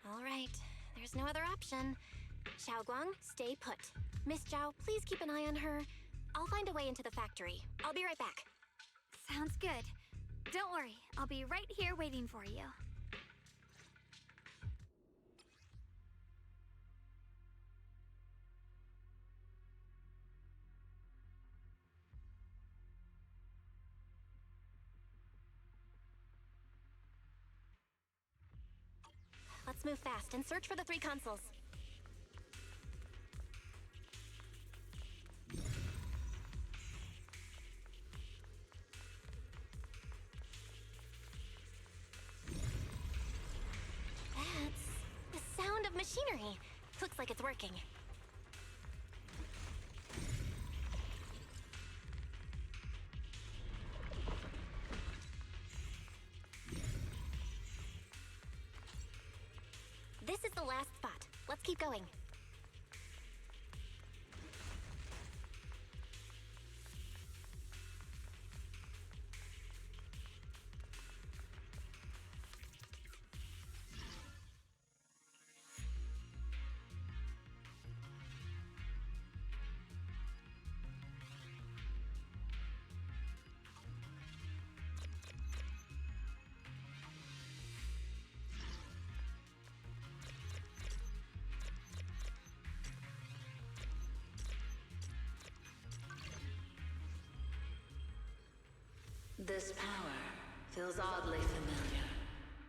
All right, there's no other option. Xiaoguang, stay put. Miss Zhao, please keep an eye on her. I'll find a way into the factory. I'll be right back. Sounds good. Don't worry, I'll be right here waiting for you. Let's move fast and search for the 3 consoles. That's the sound of machinery. Looks like it's working. This is the last spot. Let's keep going. This power feels oddly familiar,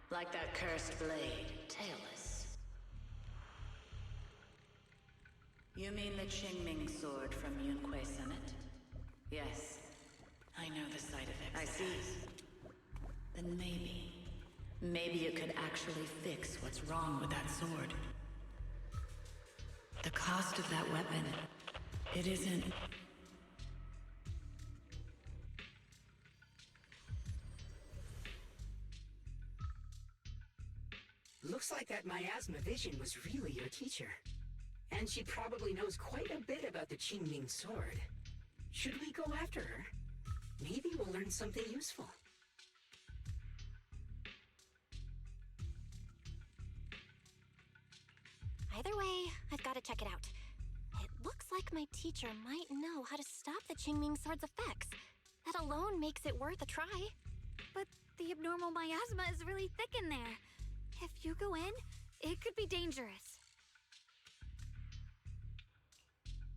like that cursed blade, tailless. You mean the Qingming sword from Yunque Summit? Yes, I know the side effects. I see. Then maybe it could actually fix what's wrong with that sword. The cost of that weapon, it isn't... Looks like that miasma vision was really your teacher. And she probably knows quite a bit about the Qingming sword. Should we go after her? Maybe we'll learn something useful. Either way, I've got to check it out. It looks like my teacher might know how to stop the Qingming sword's effects. That alone makes it worth a try. But the abnormal miasma is really thick in there. If you go in, it could be dangerous.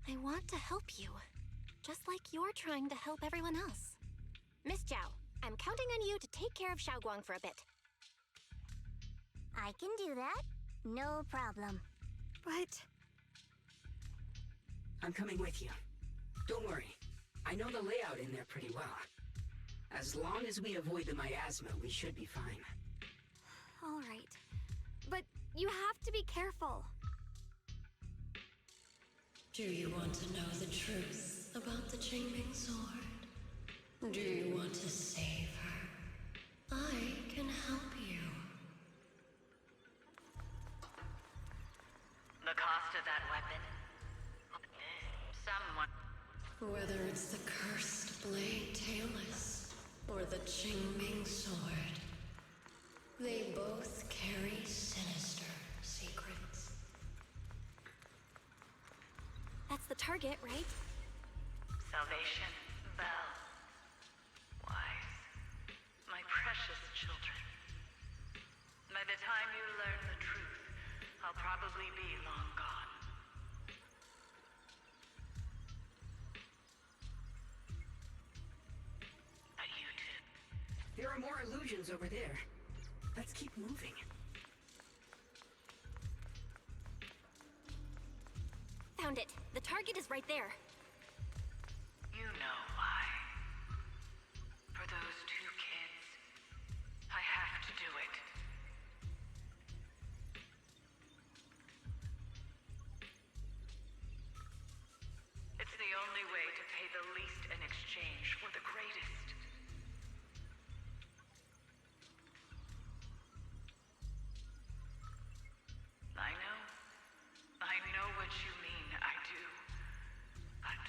I want to help you, just like you're trying to help everyone else. Miss Zhao, I'm counting on you to take care of Xiaoguang for a bit. I can do that. No problem. But... I'm coming with you. Don't worry. I know the layout in there pretty well. As long as we avoid the miasma, we should be fine. All right. But you have to be careful. Do you want to know the truth about the Qingming sword? Do you want to save her? I can help you. The cost of that weapon? Someone... Whether it's the cursed blade tailless or the Qingming sword, they both carry sinister secrets. That's the target, right? Salvation, Belle. Wise. My precious children. By the time you learn the truth, I'll probably be long gone. But you two. There are more illusions over there. Let's keep moving. Found it. The target is right there. You know why. For those two kids, I have to do it. It's the only way to pay the least in exchange for the greatest. I know what you mean, I do. But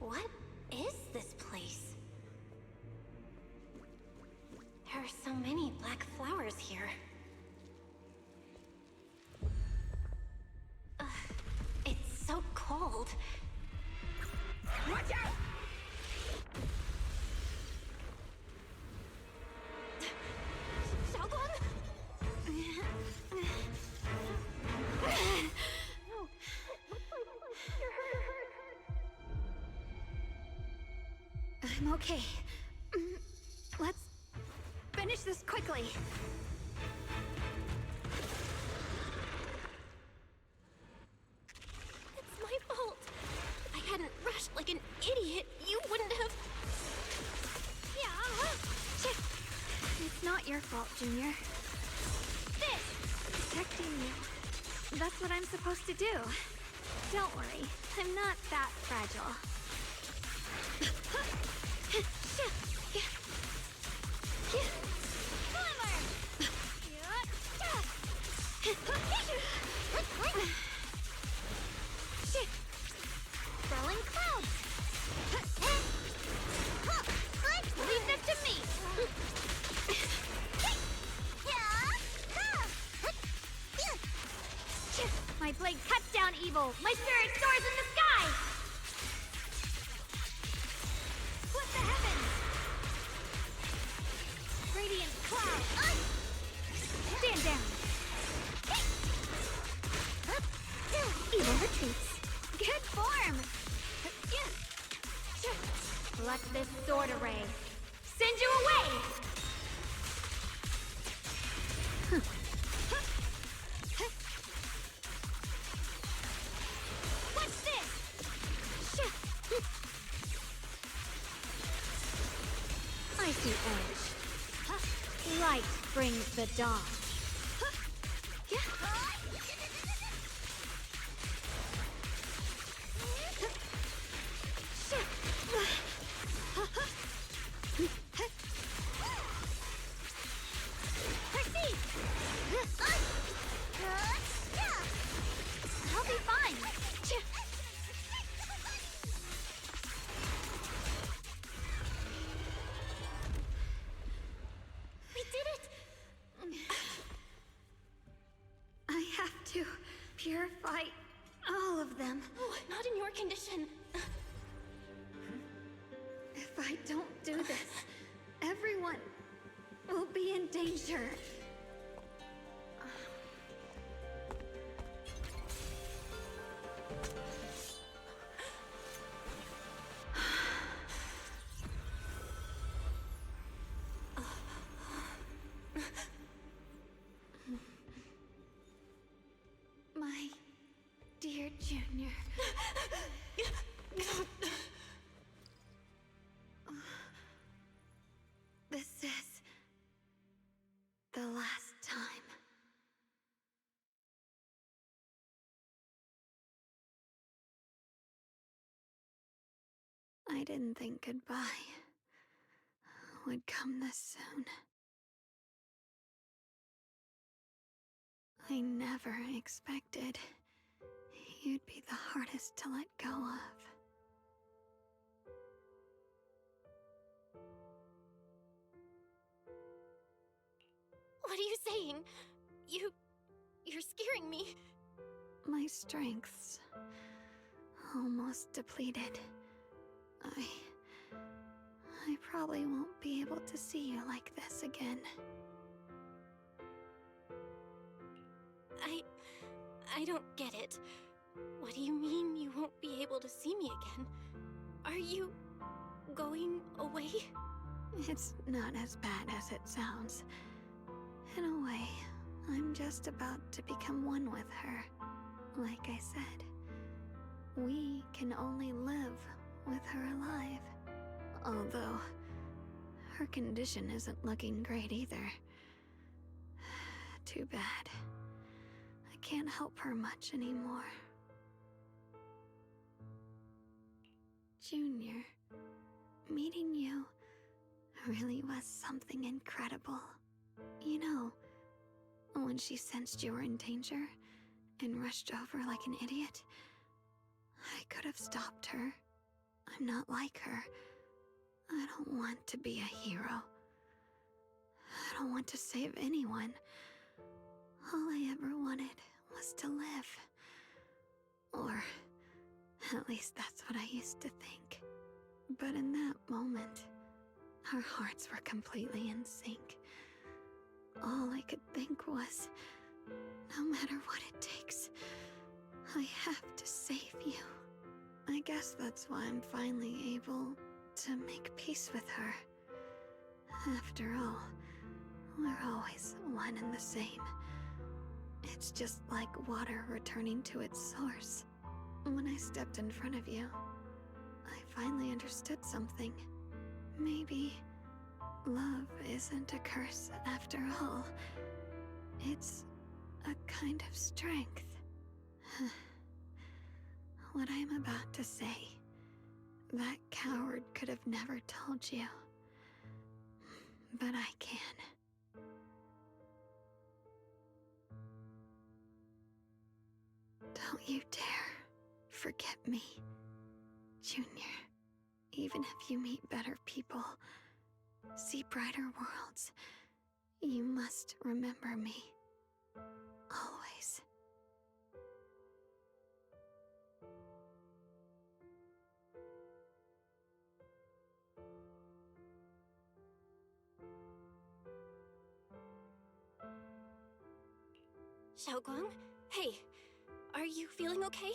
What is this place? There are so many black flowers here. Ugh, it's so cold. Watch out! Xiaoguang? I'm okay. Let's finish this quickly. It's my fault. If I hadn't rushed like an idiot, you wouldn't have... Yeah. It's not your fault, Junior. This! Protecting you. That's what I'm supposed to do. Don't worry, I'm not that fragile. Throwing clouds. Leave this to me. My blade cuts down evil. My spirit soars in the sky. Split the heavens. Radiant cloud. Stand down. Evil retreats. Good form. Let this sword array send you away. What's this? I see edge. Light brings the dawn. I'll be fine. We did it! I have to purify all of them. Oh, not in your condition. If I don't do this, everyone will be in danger. My dear Junior. This is the last time. I didn't think goodbye would come this soon. I never expected you'd be the hardest to let go of. What are you saying? You're scaring me. My strength's almost depleted. I probably won't be able to see you like this again. I don't get it. What do you mean you won't be able to see me again? Are you going away? It's not as bad as it sounds. In a way, I'm just about to become one with her. Like I said, we can only live with her alive. Although, her condition isn't looking great either. Too bad. I can't help her much anymore. Junior, meeting you really was something incredible. You know, when she sensed you were in danger and rushed over like an idiot, I could have stopped her. I'm not like her. I don't want to be a hero. I don't want to save anyone. All I ever wanted was to live. Or at least that's what I used to think. But in that moment, our hearts were completely in sync. All I could think was, no matter what it takes, I have to save you. I guess that's why I'm finally able to make peace with her. After all, we're always one and the same. It's just like water returning to its source. When I stepped in front of you, I finally understood something. Maybe love isn't a curse after all. It's a kind of strength. What I'm about to say, that coward could have never told you. But I can. Don't you dare forget me, Junior. Even if you meet better people, see brighter worlds, you must remember me. Always. Xiaoguang? Hey, are you feeling okay?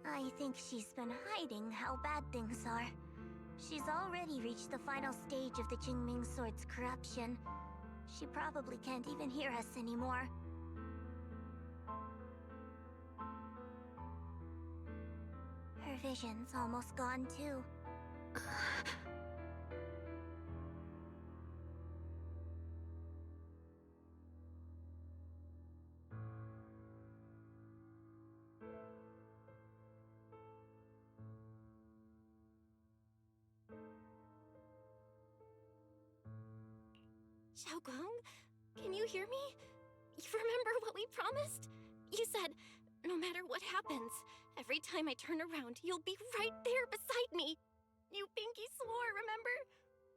I think she's been hiding how bad things are. She's already reached the final stage of the Qingming Sword's corruption. She probably can't even hear us anymore. Her vision's almost gone too. Xiaoguang, can you hear me? You remember what we promised? You said, no matter what happens, every time I turn around, you'll be right there beside me. You pinky swore, remember?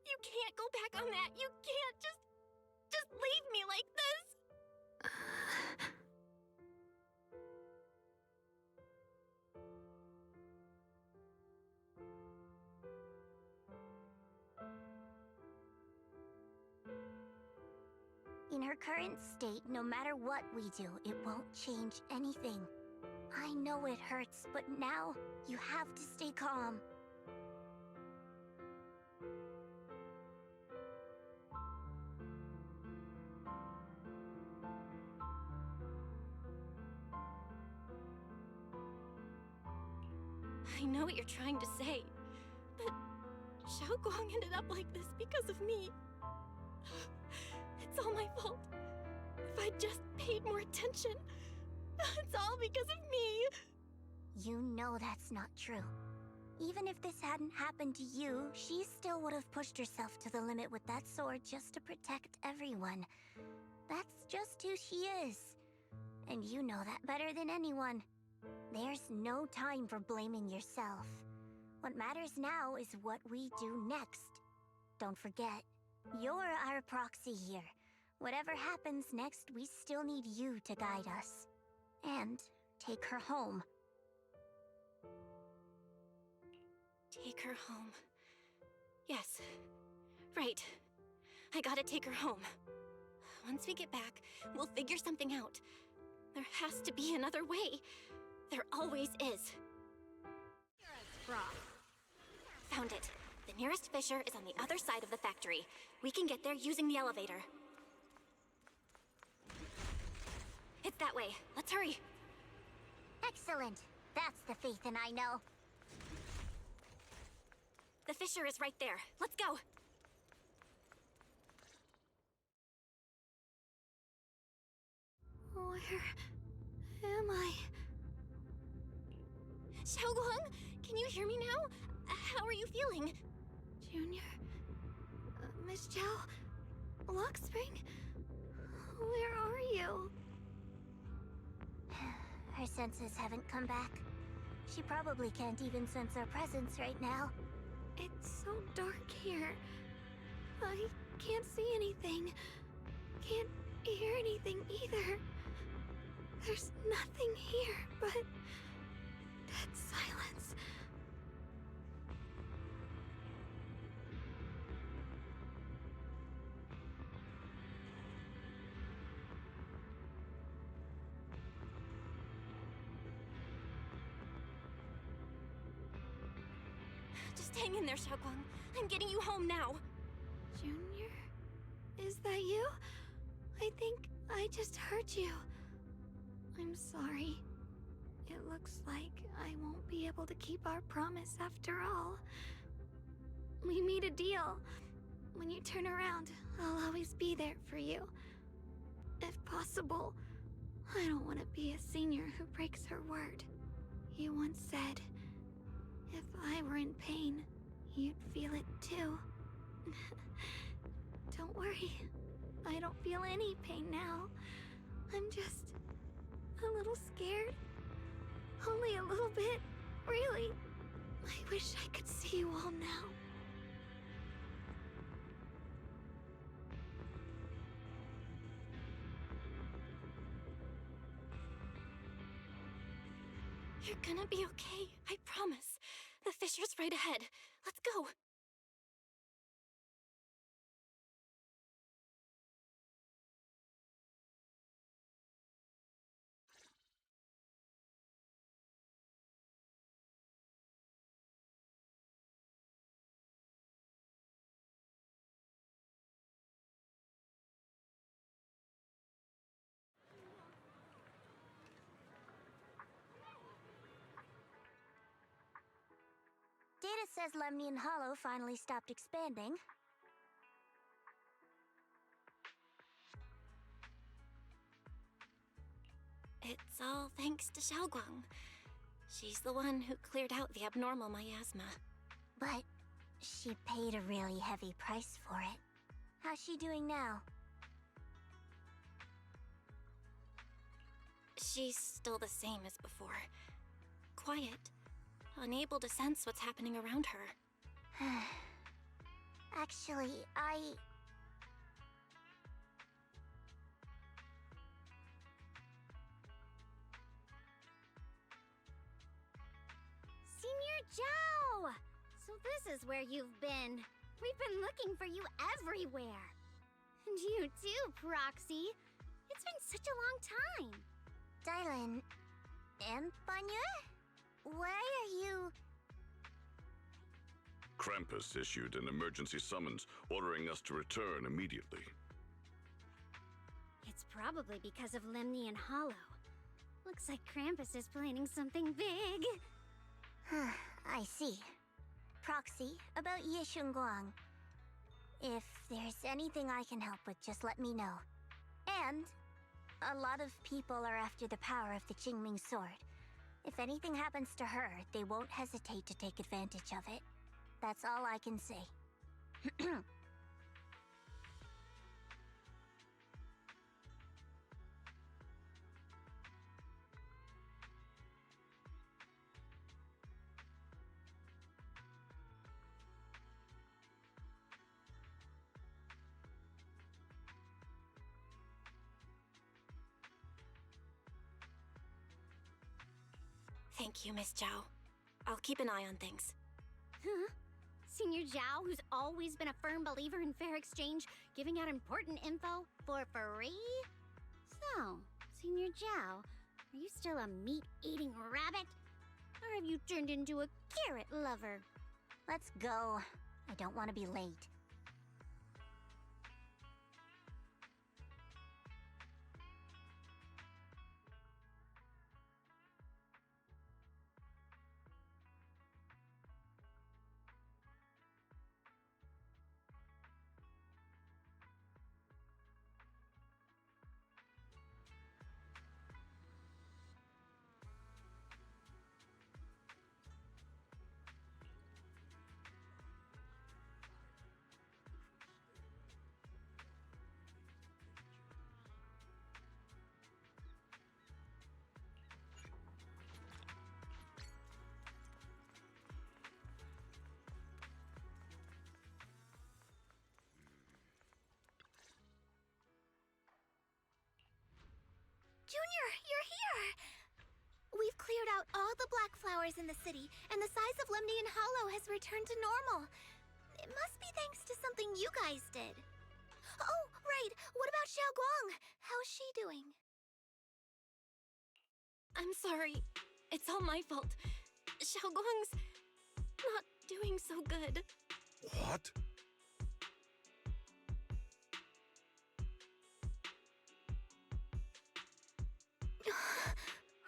You can't go back on that. You can't just leave me like this. In her current state, no matter what we do, it won't change anything. I know it hurts, but now you have to stay calm. I know what you're trying to say, but Xiao Guang ended up like this because of me. It's all my fault. If I'd just paid more attention, it's all because of me. You know that's not true. Even if this hadn't happened to you, she still would have pushed herself to the limit with that sword just to protect everyone. That's just who she is. And you know that better than anyone. There's no time for blaming yourself. What matters now is what we do next. Don't forget, you're our proxy here. Whatever happens next, we still need you to guide us. And take her home. Take her home. Yes. Right. I gotta take her home. Once we get back, we'll figure something out. There has to be another way. There always is. Found it. The nearest fissure is on the other side of the factory. We can get there using the elevator. It's that way. Let's hurry. Excellent. That's the Phaethon I know. The fissure is right there. Let's go. Where am I? Xiaoguang, can you hear me now? How are you feeling? Junior? Miss Zhao? Lockspring? Where are you? Her senses haven't come back. She probably can't even sense our presence right now. It's so dark here. I can't see anything. Can't hear anything either. There's nothing here but dead silence. Just hang in there, Xiaoguang. I'm getting you home now. Junior? Is that you? I think I just heard you. I'm sorry. It looks like I won't be able to keep our promise after all. We made a deal. When you turn around, I'll always be there for you. If possible, I don't want to be a senior who breaks her word. You once said, if I were in pain, you'd feel it too. Don't worry. I don't feel any pain now. I'm just a little scared. Only a little bit, really. I wish I could see you all now. You're gonna be okay, I promise. The fissure's right ahead. Let's go. Data says Lemnian Hollow finally stopped expanding. It's all thanks to Xiaoguang. She's the one who cleared out the abnormal miasma. But she paid a really heavy price for it. How's she doing now? She's still the same as before. Quiet, unable to sense what's happening around her. Actually, Senior Zhao! So this is where you've been. We've been looking for you everywhere. And you too, Proxy. It's been such a long time. Dylan and Banya? Why are you... Krampus issued an emergency summons ordering us to return immediately. It's probably because of Lemnian Hollow. Looks like Krampus is planning something big. I see. Proxy, about Ye Shunguang. If there's anything I can help with, just let me know. And a lot of people are after the power of the Qingming sword. If anything happens to her, they won't hesitate to take advantage of it. That's all I can say. Thank you, Miss Zhao. I'll keep an eye on things. Huh? Senior Zhao, who's always been a firm believer in fair exchange, giving out important info for free? So, Senior Zhao, are you still a meat-eating rabbit? Or have you turned into a carrot lover? Let's go. I don't want to be late. Junior, you're here! We've cleared out all the black flowers in the city, and the size of Lemnian Hollow has returned to normal. It must be thanks to something you guys did. Oh, right! What about Xiaoguang? How's she doing? I'm sorry. It's all my fault. Xiaoguang's not doing so good. What?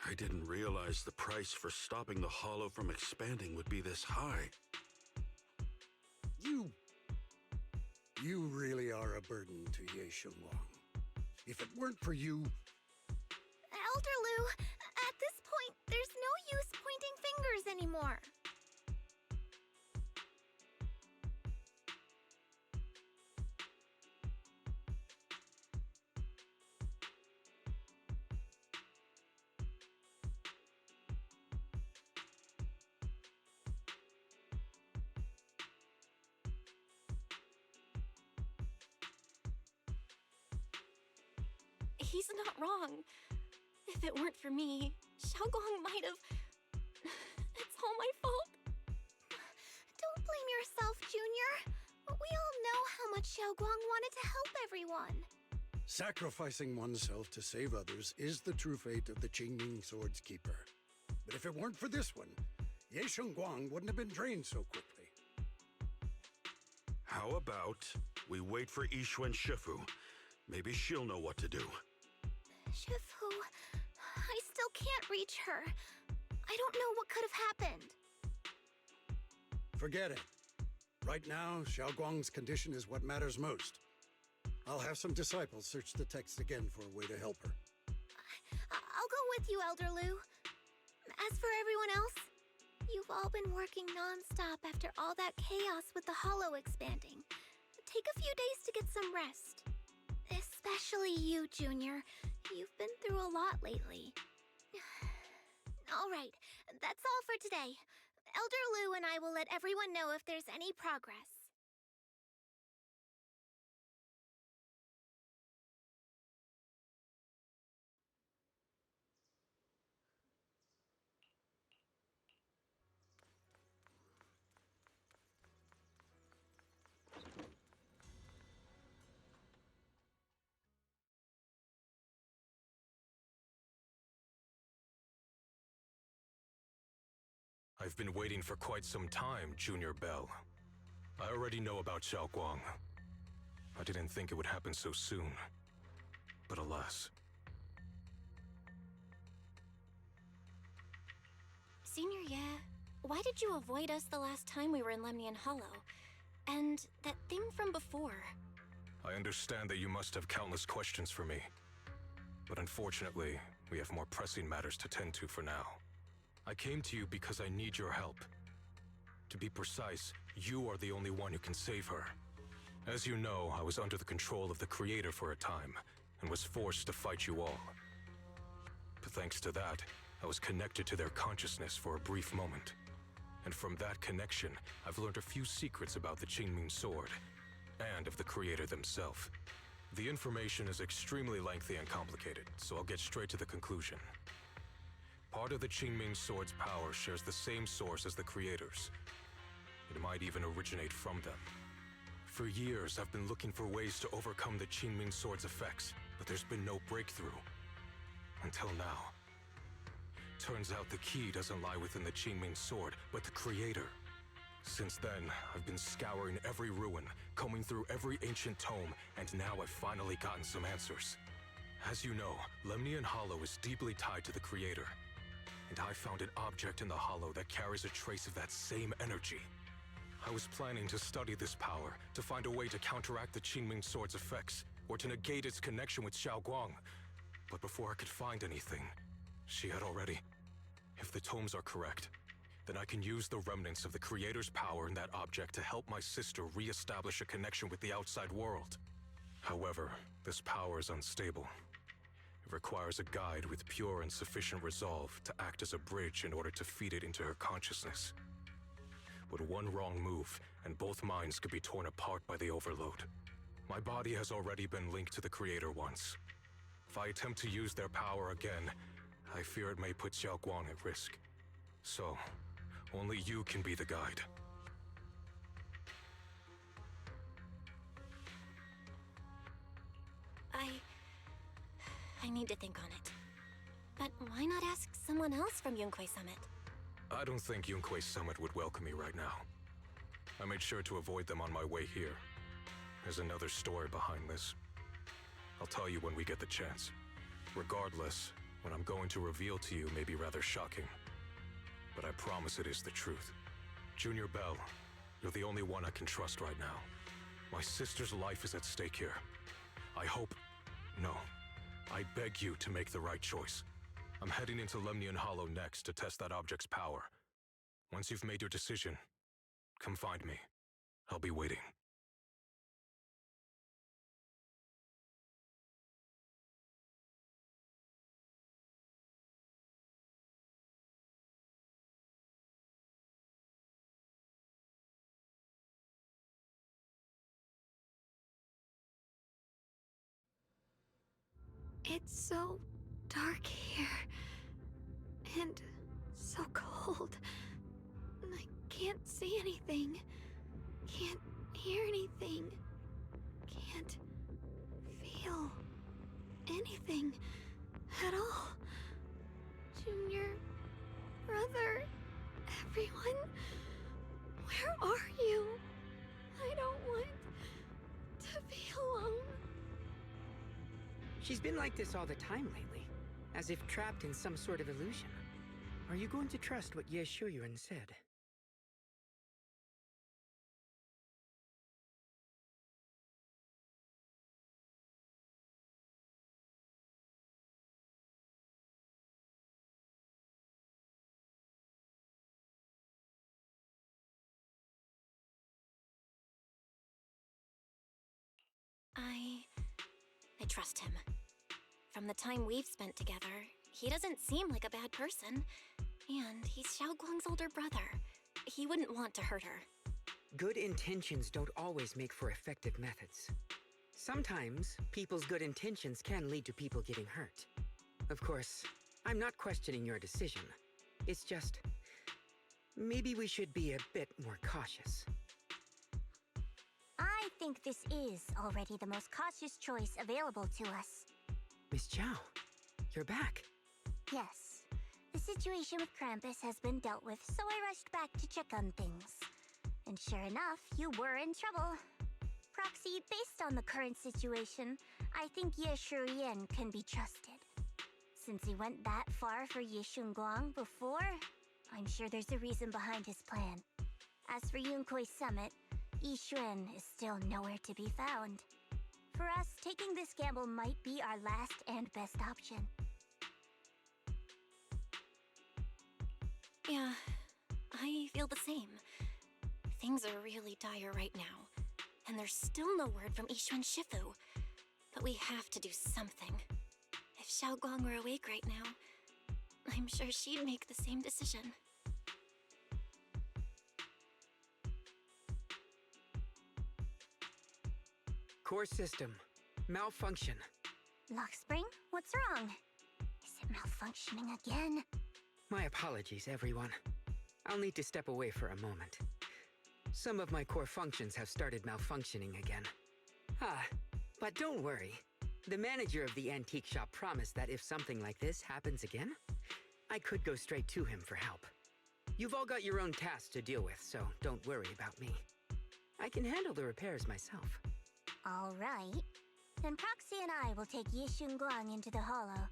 I didn't realize the price for stopping the Hollow from expanding would be this high. You really are a burden to Ye Shunguang. If it weren't for you... Elder Lu, at this point, there's no use pointing fingers anymore. He's not wrong. If it weren't for me, Xiaoguang might have... It's all my fault. Don't blame yourself, Junior. We all know how much Xiaoguang wanted to help everyone. Sacrificing oneself to save others is the true fate of the Qingming Sword's keeper. But if it weren't for this one, Ye Shunguang wouldn't have been drained so quickly. How about we wait for Yixuan Shifu? Maybe she'll know what to do. Shifu, I still can't reach her. I don't know what could have happened. Forget it. Right now, Xiaoguang's condition is what matters most. I'll have some disciples search the text again for a way to help her. I'll go with you, Elder Lu. As for everyone else, you've all been working non-stop after all that chaos with the Hollow expanding. Take a few days to get some rest. Especially you, Junior. You've been through a lot lately. All right, that's all for today. Elder Lu and I will let everyone know if there's any progress. I've been waiting for quite some time, Junior Bell. I already know about Xiaoguang. I didn't think it would happen so soon. But alas. Senior Ye, why did you avoid us the last time we were in Lemnian Hollow? And that thing from before? I understand that you must have countless questions for me. But unfortunately, we have more pressing matters to tend to for now. I came to you because I need your help. To be precise, you are the only one who can save her. As you know, I was under the control of the Creator for a time, and was forced to fight you all. But thanks to that, I was connected to their consciousness for a brief moment. And from that connection, I've learned a few secrets about the Qingming Sword, and of the Creator themselves. The information is extremely lengthy and complicated, so I'll get straight to the conclusion. Part of the Qingming Sword's power shares the same source as the Creator's. It might even originate from them. For years, I've been looking for ways to overcome the Qingming Sword's effects, but there's been no breakthrough. Until now. Turns out the key doesn't lie within the Qingming Sword, but the Creator. Since then, I've been scouring every ruin, combing through every ancient tome, and now I've finally gotten some answers. As you know, Lemnian Hollow is deeply tied to the Creator. And I found an object in the Hollow that carries a trace of that same energy. I was planning to study this power, to find a way to counteract the Qingming Sword's effects, or to negate its connection with Xiaoguang. But before I could find anything, she had already... If the tomes are correct, then I can use the remnants of the Creator's power in that object to help my sister re-establish a connection with the outside world. However, this power is unstable. It requires a guide with pure and sufficient resolve to act as a bridge in order to feed it into her consciousness. With one wrong move, and both minds could be torn apart by the overload. My body has already been linked to the Creator once. If I attempt to use their power again, I fear it may put Xiaoguang at risk. So, only you can be the guide. I need to think on it. But why not ask someone else from Yunque Summit? I don't think Yunque Summit would welcome me right now. I made sure to avoid them on my way here. There's another story behind this. I'll tell you when we get the chance. Regardless, what I'm going to reveal to you may be rather shocking. But I promise it is the truth. Junior Bell, you're the only one I can trust right now. My sister's life is at stake here. I hope... No. I beg you to make the right choice. I'm heading into Lemnian Hollow next to test that object's power. Once you've made your decision, come find me. I'll be waiting. It's so dark here. And so cold. I can't see anything. Can't hear anything. Can't feel anything at all. Junior, brother, everyone, where are you? I don't want to be alone. She's been like this all the time lately, as if trapped in some sort of illusion. Are you going to trust what Ye Shuyuan said? I trust him. From the time we've spent together, he doesn't seem like a bad person. And he's Xiaoguang's older brother. He wouldn't want to hurt her. Good intentions don't always make for effective methods. Sometimes, people's good intentions can lead to people getting hurt. Of course, I'm not questioning your decision. It's just... maybe we should be a bit more cautious. I think this is already the most cautious choice available to us. Miss Zhao, you're back. Yes. The situation with Krampus has been dealt with, so I rushed back to check on things. And sure enough, you were in trouble. Proxy, based on the current situation, I think Ye Shuyuan can be trusted. Since he went that far for Ye Shunguang before, I'm sure there's a reason behind his plan. As for Yunkui's summit, Yixuan is still nowhere to be found. For us, taking this gamble might be our last and best option. Yeah, I feel the same. Things are really dire right now, and there's still no word from Yixuan Shifu. But we have to do something. If Xiaoguang were awake right now, I'm sure she'd make the same decision. Core system. Malfunction. Lockspring, what's wrong? Is it malfunctioning again? My apologies, everyone. I'll need to step away for a moment. Some of my core functions have started malfunctioning again. But don't worry. The manager of the antique shop promised that if something like this happens again, I could go straight to him for help. You've all got your own tasks to deal with, so don't worry about me. I can handle the repairs myself. All right. Then Proxy and I will take Yixun Guang into the hollow.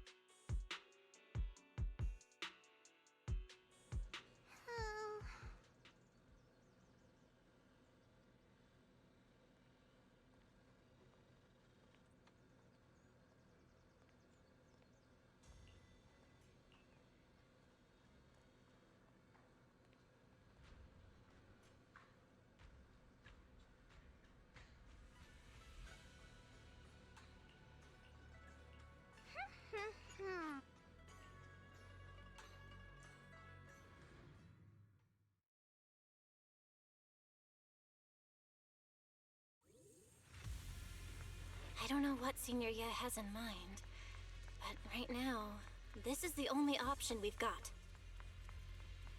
I don't know what Senior Ye has in mind, but right now, this is the only option we've got.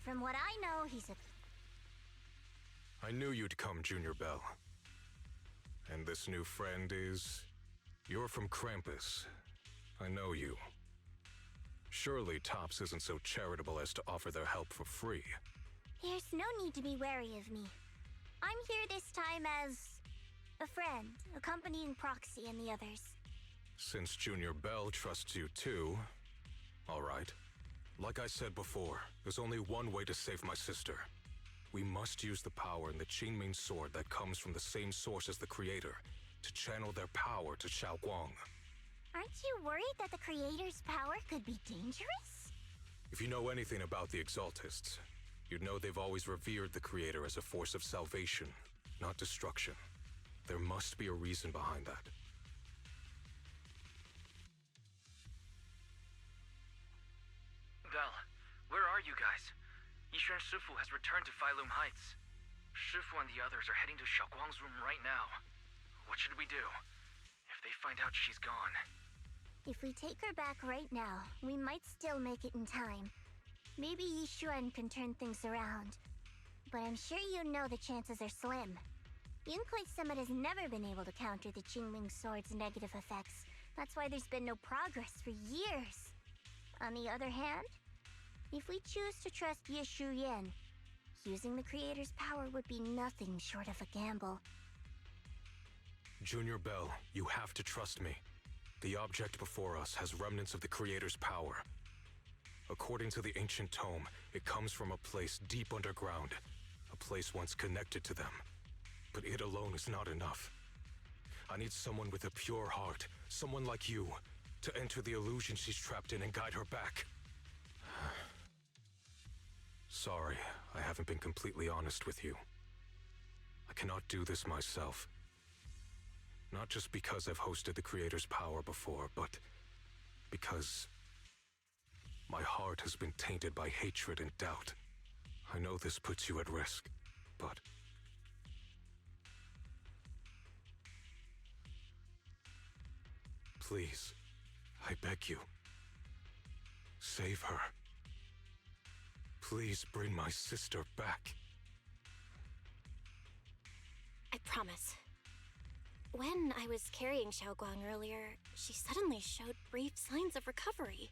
From what I know, he's a... I knew you'd come, Junior Bell. And this new friend is... You're from Krampus. I know you. Surely Tops isn't so charitable as to offer their help for free. There's no need to be wary of me. I'm here this time as... a friend, accompanying Proxy and the others. Since Junior Bell trusts you too... All right. Like I said before, there's only one way to save my sister. We must use the power in the Qingming sword that comes from the same source as the Creator to channel their power to Xiaoguang. Aren't you worried that the Creator's power could be dangerous? If you know anything about the Exaltists, you'd know they've always revered the Creator as a force of salvation, not destruction. There must be a reason behind that. Belle, where are you guys? Yixuan Shifu has returned to Failum Heights. Shifu and the others are heading to Xiaoguang's room right now. What should we do? If they find out she's gone... If we take her back right now, we might still make it in time. Maybe Yixuan can turn things around. But I'm sure you know the chances are slim. Yunkui's summit has never been able to counter the Qingming sword's negative effects. That's why there's been no progress for years. On the other hand, if we choose to trust Yishu Yan, using the Creator's power would be nothing short of a gamble. Junior Bell, you have to trust me. The object before us has remnants of the Creator's power. According to the ancient tome, it comes from a place deep underground, a place once connected to them. But it alone is not enough. I need someone with a pure heart, someone like you, to enter the illusion she's trapped in and guide her back. Sorry, I haven't been completely honest with you. I cannot do this myself. Not just because I've hosted the Creator's power before, but because my heart has been tainted by hatred and doubt. I know this puts you at risk, but... Please, I beg you. Save her. Please bring my sister back. I promise. When I was carrying Xiaoguang earlier, she suddenly showed brief signs of recovery.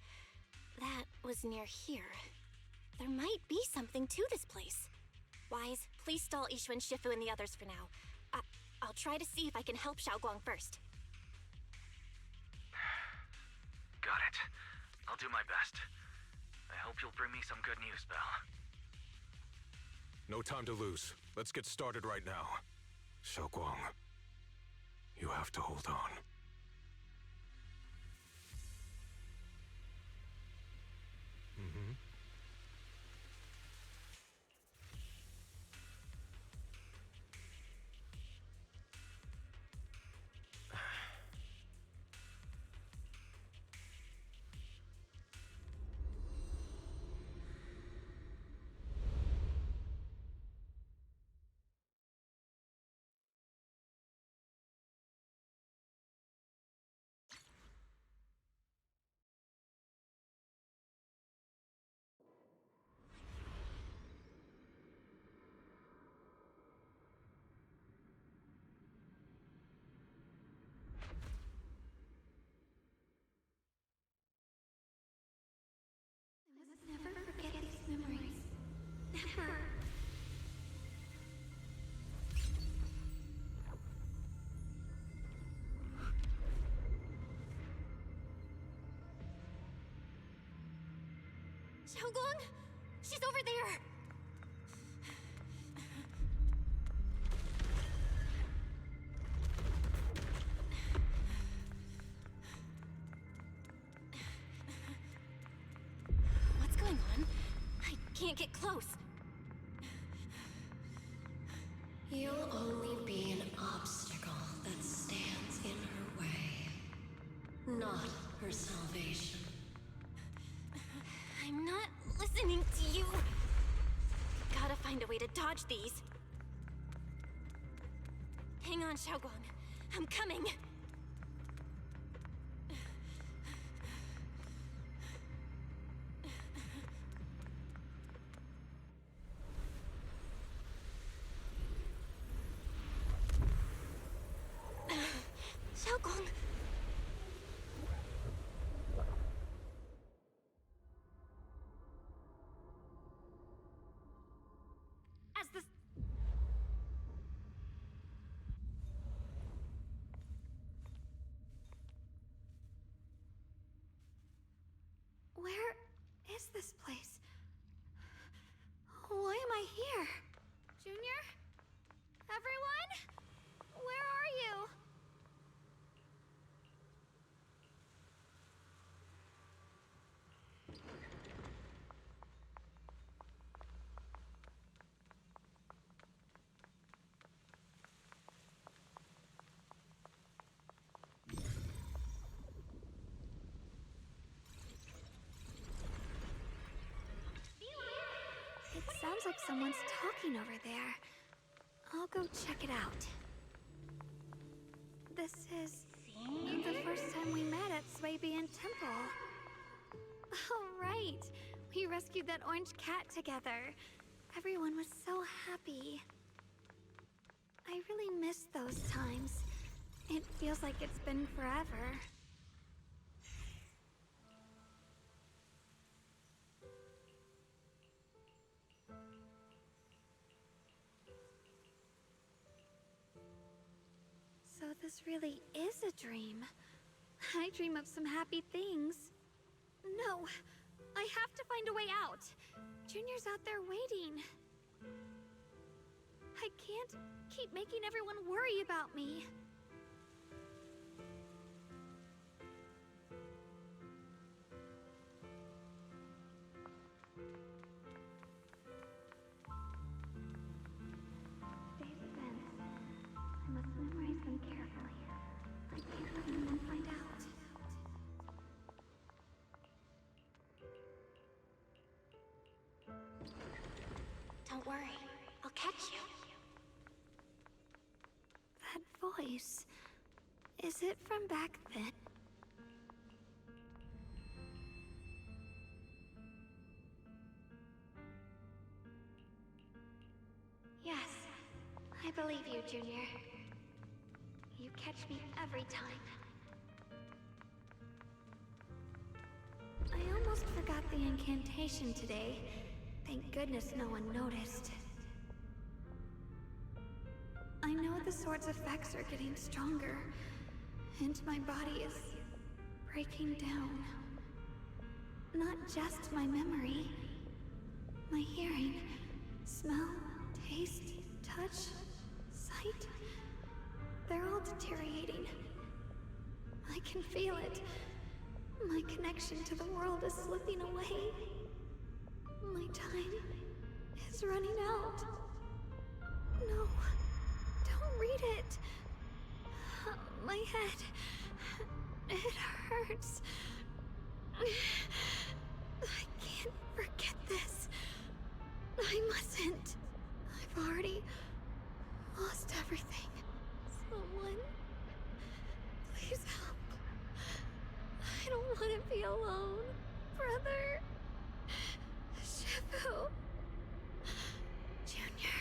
That was near here. There might be something to this place. Wise, please stall Yixuan Shifu and the others for now. I'll try to see if I can help Xiaoguang first. Got it. I'll do my best. I hope you'll bring me some good news, Belle. No time to lose. Let's get started right now. Xiaoguang, you have to hold on. Mm-hmm. Never forget these memories. Never. Xiaoguang! She's over there! What's going on? I can't get close. You'll only be an obstacle that stands in her way, not her salvation. I'm not listening to you. Gotta find a way to dodge these. Hang on, Xiaoguang. I'm coming. Xiaoguang. As this... Where is this place? Why am I here? Junior? Everyone? Where are you? It sounds like someone's talking over there. I'll go check it out. This is the first time we met at Swabian Temple. Oh, right. We rescued that orange cat together. Everyone was so happy. I really miss those times. It feels like it's been forever. So this really is a dream. I dream of some happy things. No, I have to find a way out. Junior's out there waiting. I can't keep making everyone worry about me. These events, I must memorize them carefully. I can't let anyone find out. Don't worry, I'll catch you. That voice, is it from back then? Yes, I believe you, Junior. You catch me every time. I almost forgot the incantation today. Thank goodness no one noticed. I know the sword's effects are getting stronger, and my body is breaking down. Not just my memory, my hearing, smell, taste, touch, sight. They're all deteriorating. I can feel it. My connection to the world is slipping away. My time is running out. No, don't read it. My head, it hurts. I can't forget this. I mustn't. I've already lost everything. Someone, please help. I don't want to be alone. Brother. Shifu. Junior.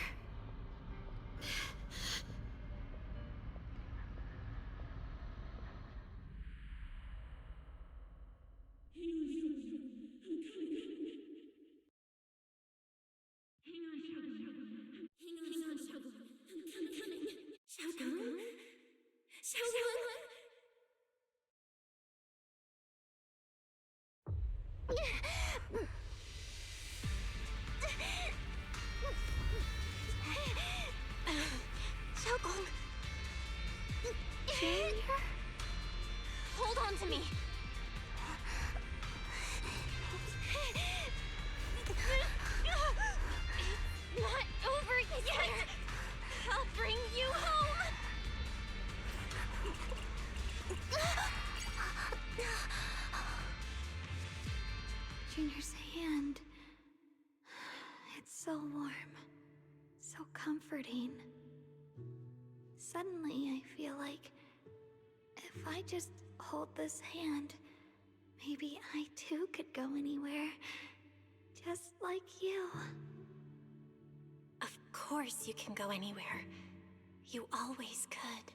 Xiaogong! Junior? Hold on to me! It's not over yet! I'll bring you home! Junior's hand. It's so warm. So comforting. Suddenly, I feel like if I just hold this hand, maybe I too could go anywhere. Just like you. Of course you can go anywhere. You always could.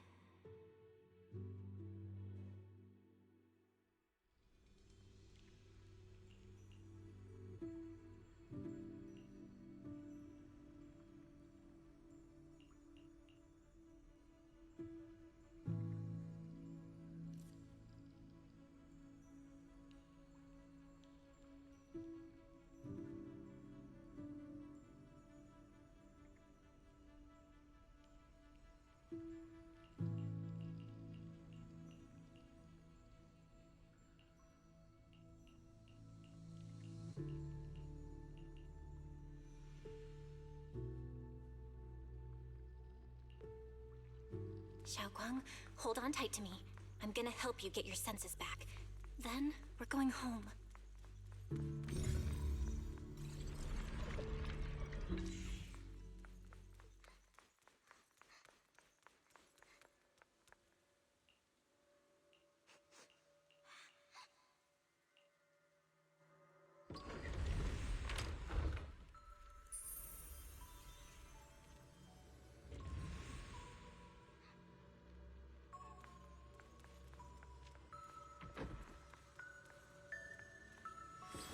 Xiaoguang, hold on tight to me. I'm gonna help you get your senses back. Then, we're going home.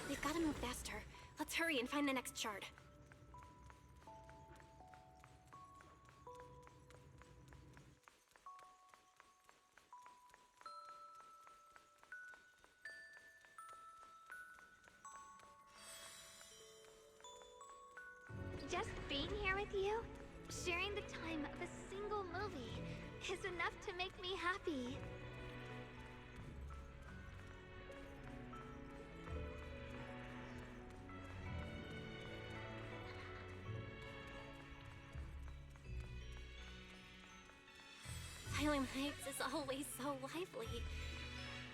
We've gotta move faster. Let's hurry and find the next shard. Just being here with you, sharing the time of a single movie, is enough to make me happy. Highland Heights is always so lively.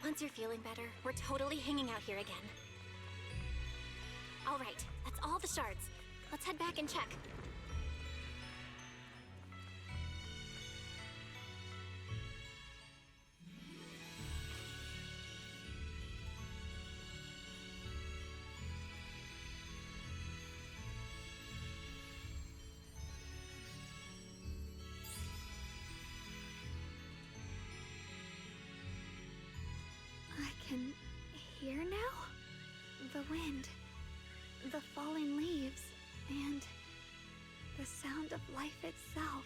Once you're feeling better, we're totally hanging out here again. All right, that's all the shards. Let's head back and check. I can hear now? The wind, the falling leaves, and the sound of life itself.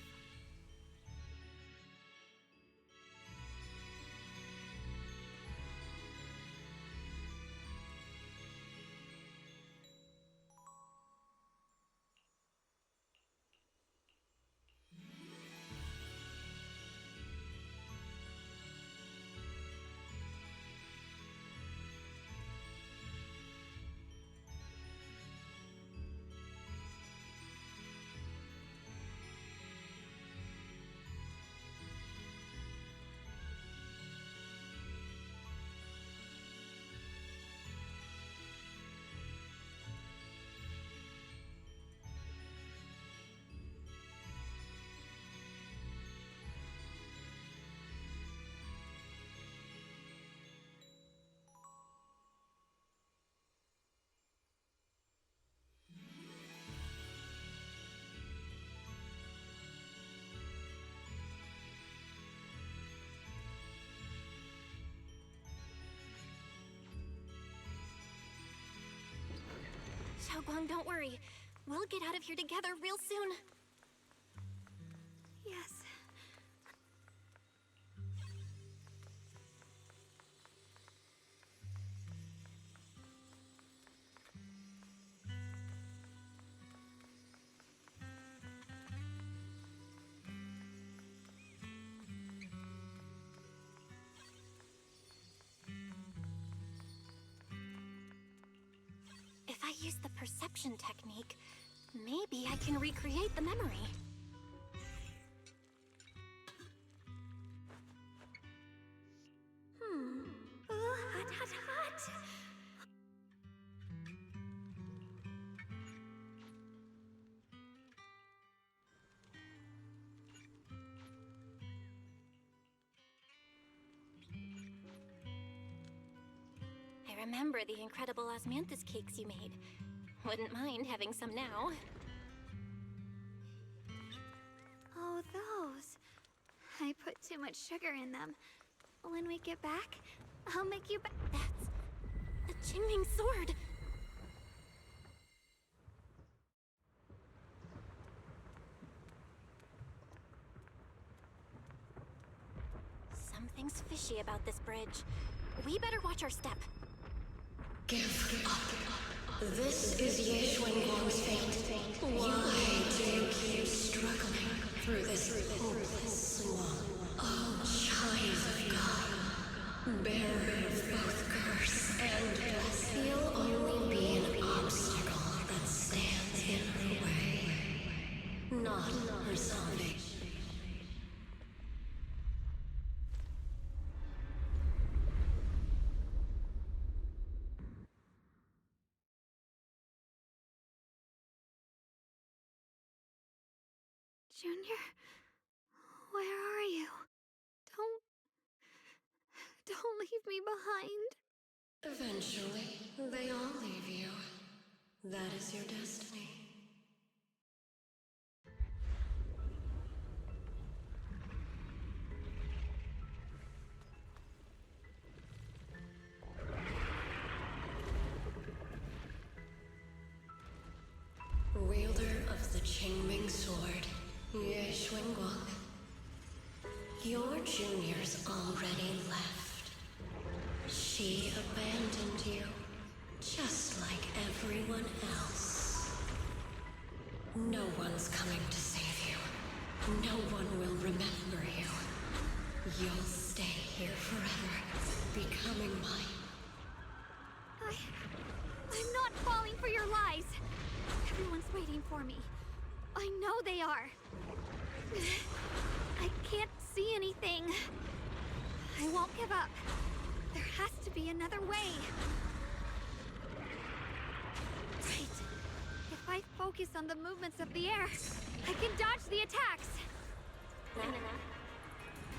Xiaoguang, don't worry. We'll get out of here together real soon. Yes. If I use the perception technique, maybe I can recreate the memory. Hot, hot, hot. I remember the incredible osmanthus cakes you made. Wouldn't mind having some now. Oh, those. I put too much sugar in them. When we get back, I'll make you That's the Qingming sword. Something's fishy about this bridge. We better watch our step. Give up. This is Ye Xuanguang's fate. Why do you keep struggling through this hopeless swamp? Oh, child of God, bearer of both curse and blessing, he'll only be an obstacle that stands in her way, not her salvation. Junior, where are you? Don't leave me behind. Eventually, they all leave you. That is your destiny. Wielder of the Qingming sword, Ye Xuanguang. Your junior's already left. She abandoned you, just like everyone else. No one's coming to save you. No one will remember you. You'll stay here forever, becoming mine. I'm not falling for your lies. Everyone's waiting for me. I know they are. I can't see anything. I won't give up. There has to be another way. Right. If I focus on the movements of the air, I can dodge the attacks.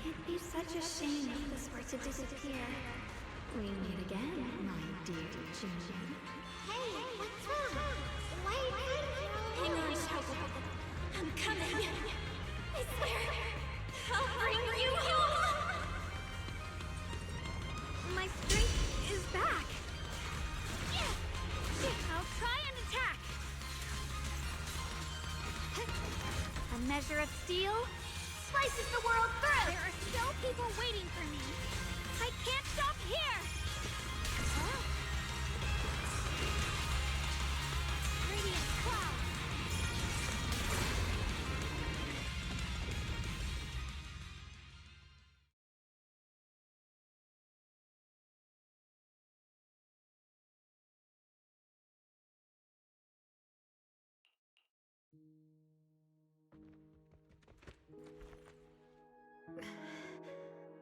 It'd be such a shame if this were to disappear. We meet again, my dear Junior. Hey, what's wrong? Why are you Hang on, Xiaoguang. I'm coming. I swear, I'll bring you home. My strength is back. I'll try and attack. A measure of steel slices the world through. There are still people waiting for me. I can't stop here. Radiant cloud.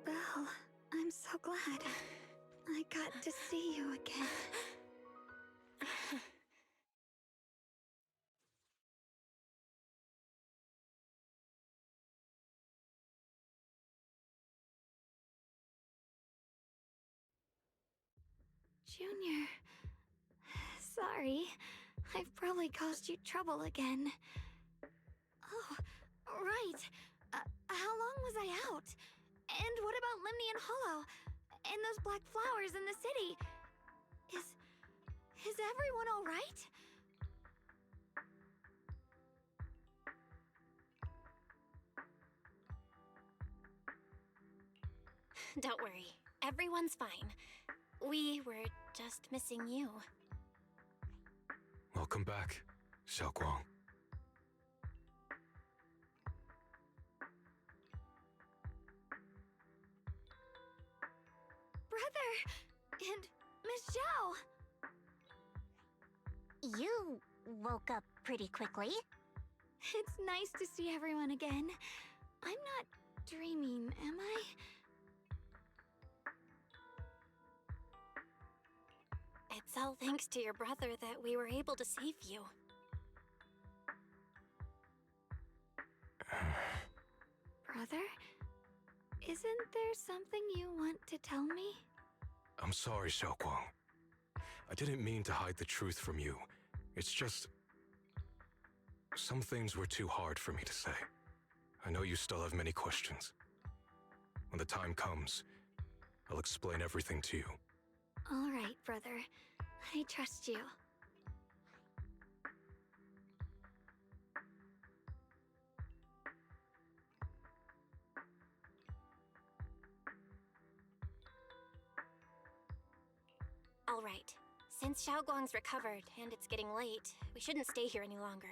Belle, I'm so glad. I got to see you again. Junior, sorry. I've probably caused you trouble again. Oh, right. How long was I out? And what about Limnian Hollow? And those black flowers in the city? Is everyone all right? don't worry. Everyone's fine. We were just missing you. Welcome back, Xiaoguang. Brother! And Miss Zhao! You woke up pretty quickly. It's nice to see everyone again. I'm not dreaming, am I? It's all thanks to your brother that we were able to save you. Brother? Isn't there something you want to tell me? I'm sorry, Xiaoguang. I didn't mean to hide the truth from you. It's just... some things were too hard for me to say. I know you still have many questions. When the time comes, I'll explain everything to you. All right, brother. I trust you. All right. Since Xiaoguang's recovered and it's getting late, we shouldn't stay here any longer.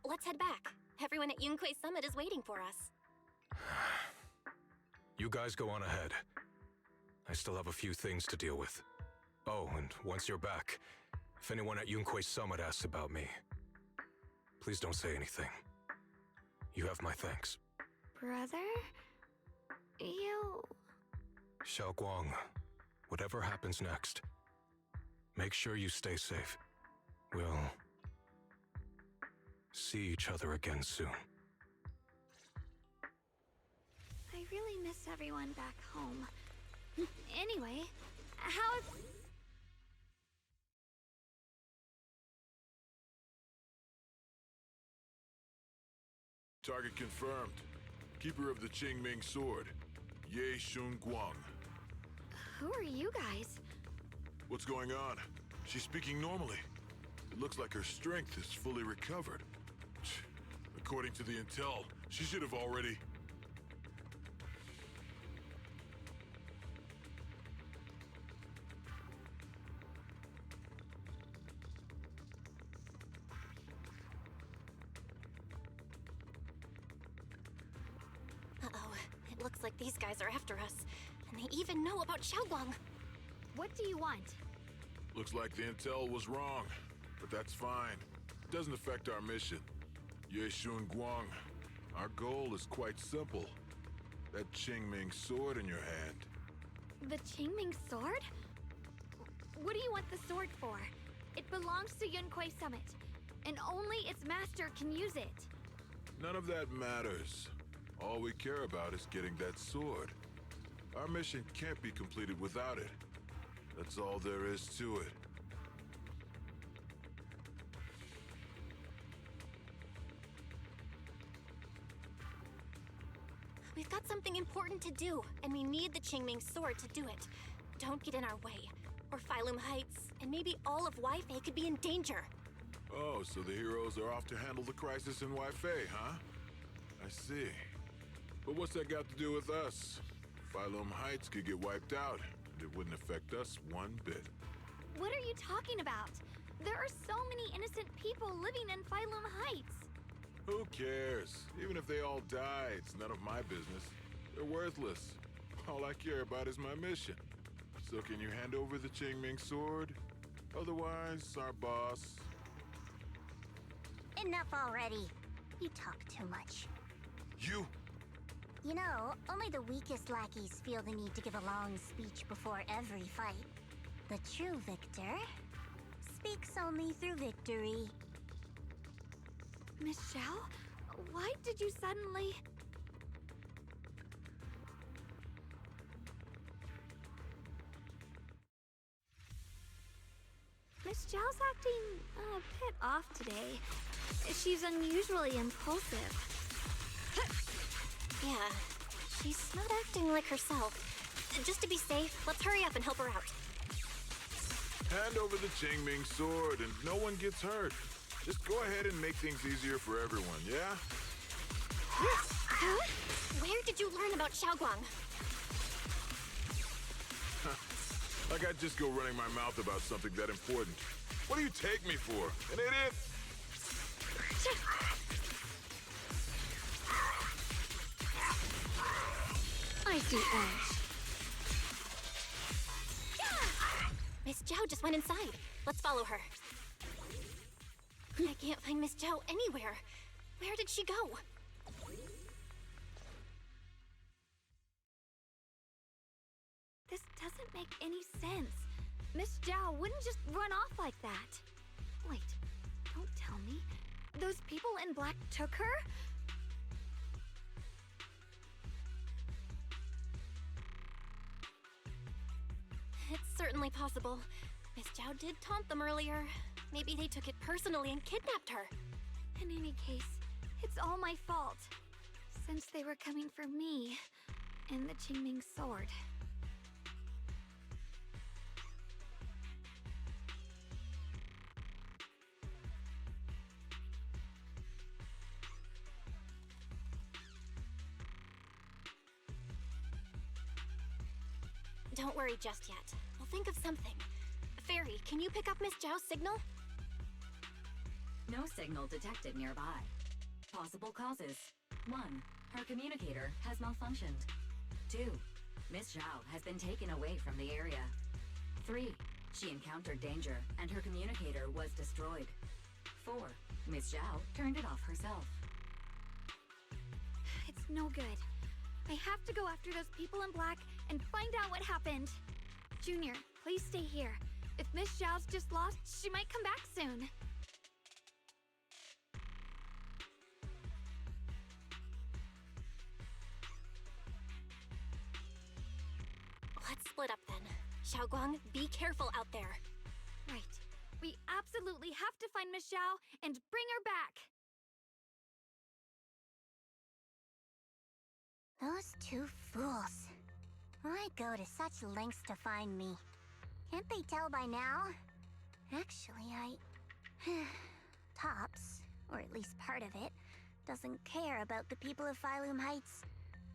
Let's head back. Everyone at Yunquei Summit is waiting for us. You guys go on ahead. I still have a few things to deal with. Oh, and once you're back, if anyone at Yunquei Summit asks about me, please don't say anything. You have my thanks. Brother? You... Xiaoguang, whatever happens next, make sure you stay safe. We'll see each other again soon. I really miss everyone back home. Anyway, how if... Target confirmed. Keeper of the Qingming Sword, Ye Shunguang. Who are you guys? What's going on? She's speaking normally. It looks like her strength is fully recovered. According to the intel, she should have already... Uh-oh. It looks like these guys are after us. And they even know about Xiaoguang. What do you want? Looks like the intel was wrong, but that's fine. It doesn't affect our mission. Ye Shunguang, our goal is quite simple. That Qingming sword in your hand. The Qingming sword? What do you want the sword for? It belongs to Yunquei Summit, and only its master can use it. None of that matters. All we care about is getting that sword. Our mission can't be completed without it. That's all there is to it. We've got something important to do, and we need the Qingming sword to do it. Don't get in our way, or Phylum Heights, and maybe all of Wi-Fi could be in danger. Oh, so the heroes are off to handle the crisis in Wi-Fi, huh? I see. But what's that got to do with us? Phylum Heights could get wiped out, and it wouldn't affect us one bit. What are you talking about? There are so many innocent people living in Phylum Heights. Who cares? Even if they all die, it's none of my business. They're worthless. All I care about is my mission. So can you hand over the Qingming sword? Otherwise, our boss... Enough already. You talk too much. You? You know, only the weakest lackeys feel the need to give a long speech before every fight. The true victor speaks only through victory. Miss Zhao? Why did you suddenly... Miss Zhao's acting a bit off today. She's unusually impulsive. Yeah, she's not acting like herself. Just to be safe, let's hurry up and help her out. Hand over the Qingming sword and no one gets hurt. Just go ahead and make things easier for everyone, yeah? Huh? Where did you learn about Xiaoguang? Like I'd just go running my mouth about something that important. What do you take me for? An idiot? I see edge. Miss Zhao just went inside. Let's follow her. I can't find Miss Zhao anywhere. Where did she go? This doesn't make any sense. Miss Zhao wouldn't just run off like that. Wait, don't tell me. Those people in black took her? It's certainly possible. Miss Zhao did taunt them earlier. Maybe they took it personally and kidnapped her. In any case, it's all my fault. Since they were coming for me and the Qingming sword. Don't worry just yet. We'll think of something. Fairy, can you pick up Miss Zhao's signal? No signal detected nearby. Possible causes. 1. Her communicator has malfunctioned. 2. Miss Zhao has been taken away from the area. 3. She encountered danger and her communicator was destroyed. 4. Miss Zhao turned it off herself. It's no good. I have to go after those people in black and find out what happened. Junior, please stay here. If Miss Zhao's just lost, she might come back soon. Let's split up then. Xiaoguang, be careful out there. Right. We absolutely have to find Miss Zhao and bring her back. Those two fools. Why go to such lengths to find me? Can't they tell by now? Actually, Tops, or at least part of it, doesn't care about the people of Phylum Heights.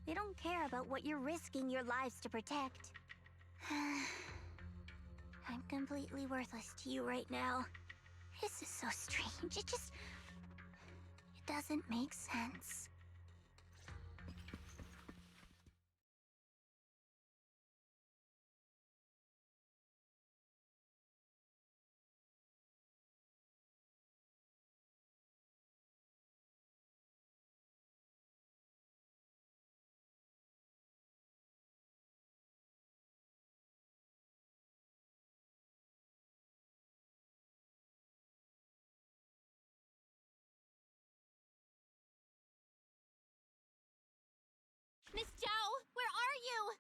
They don't care about what you're risking your lives to protect. I'm completely worthless to you right now. This is so strange. It doesn't make sense. Miss Zhao, where are you?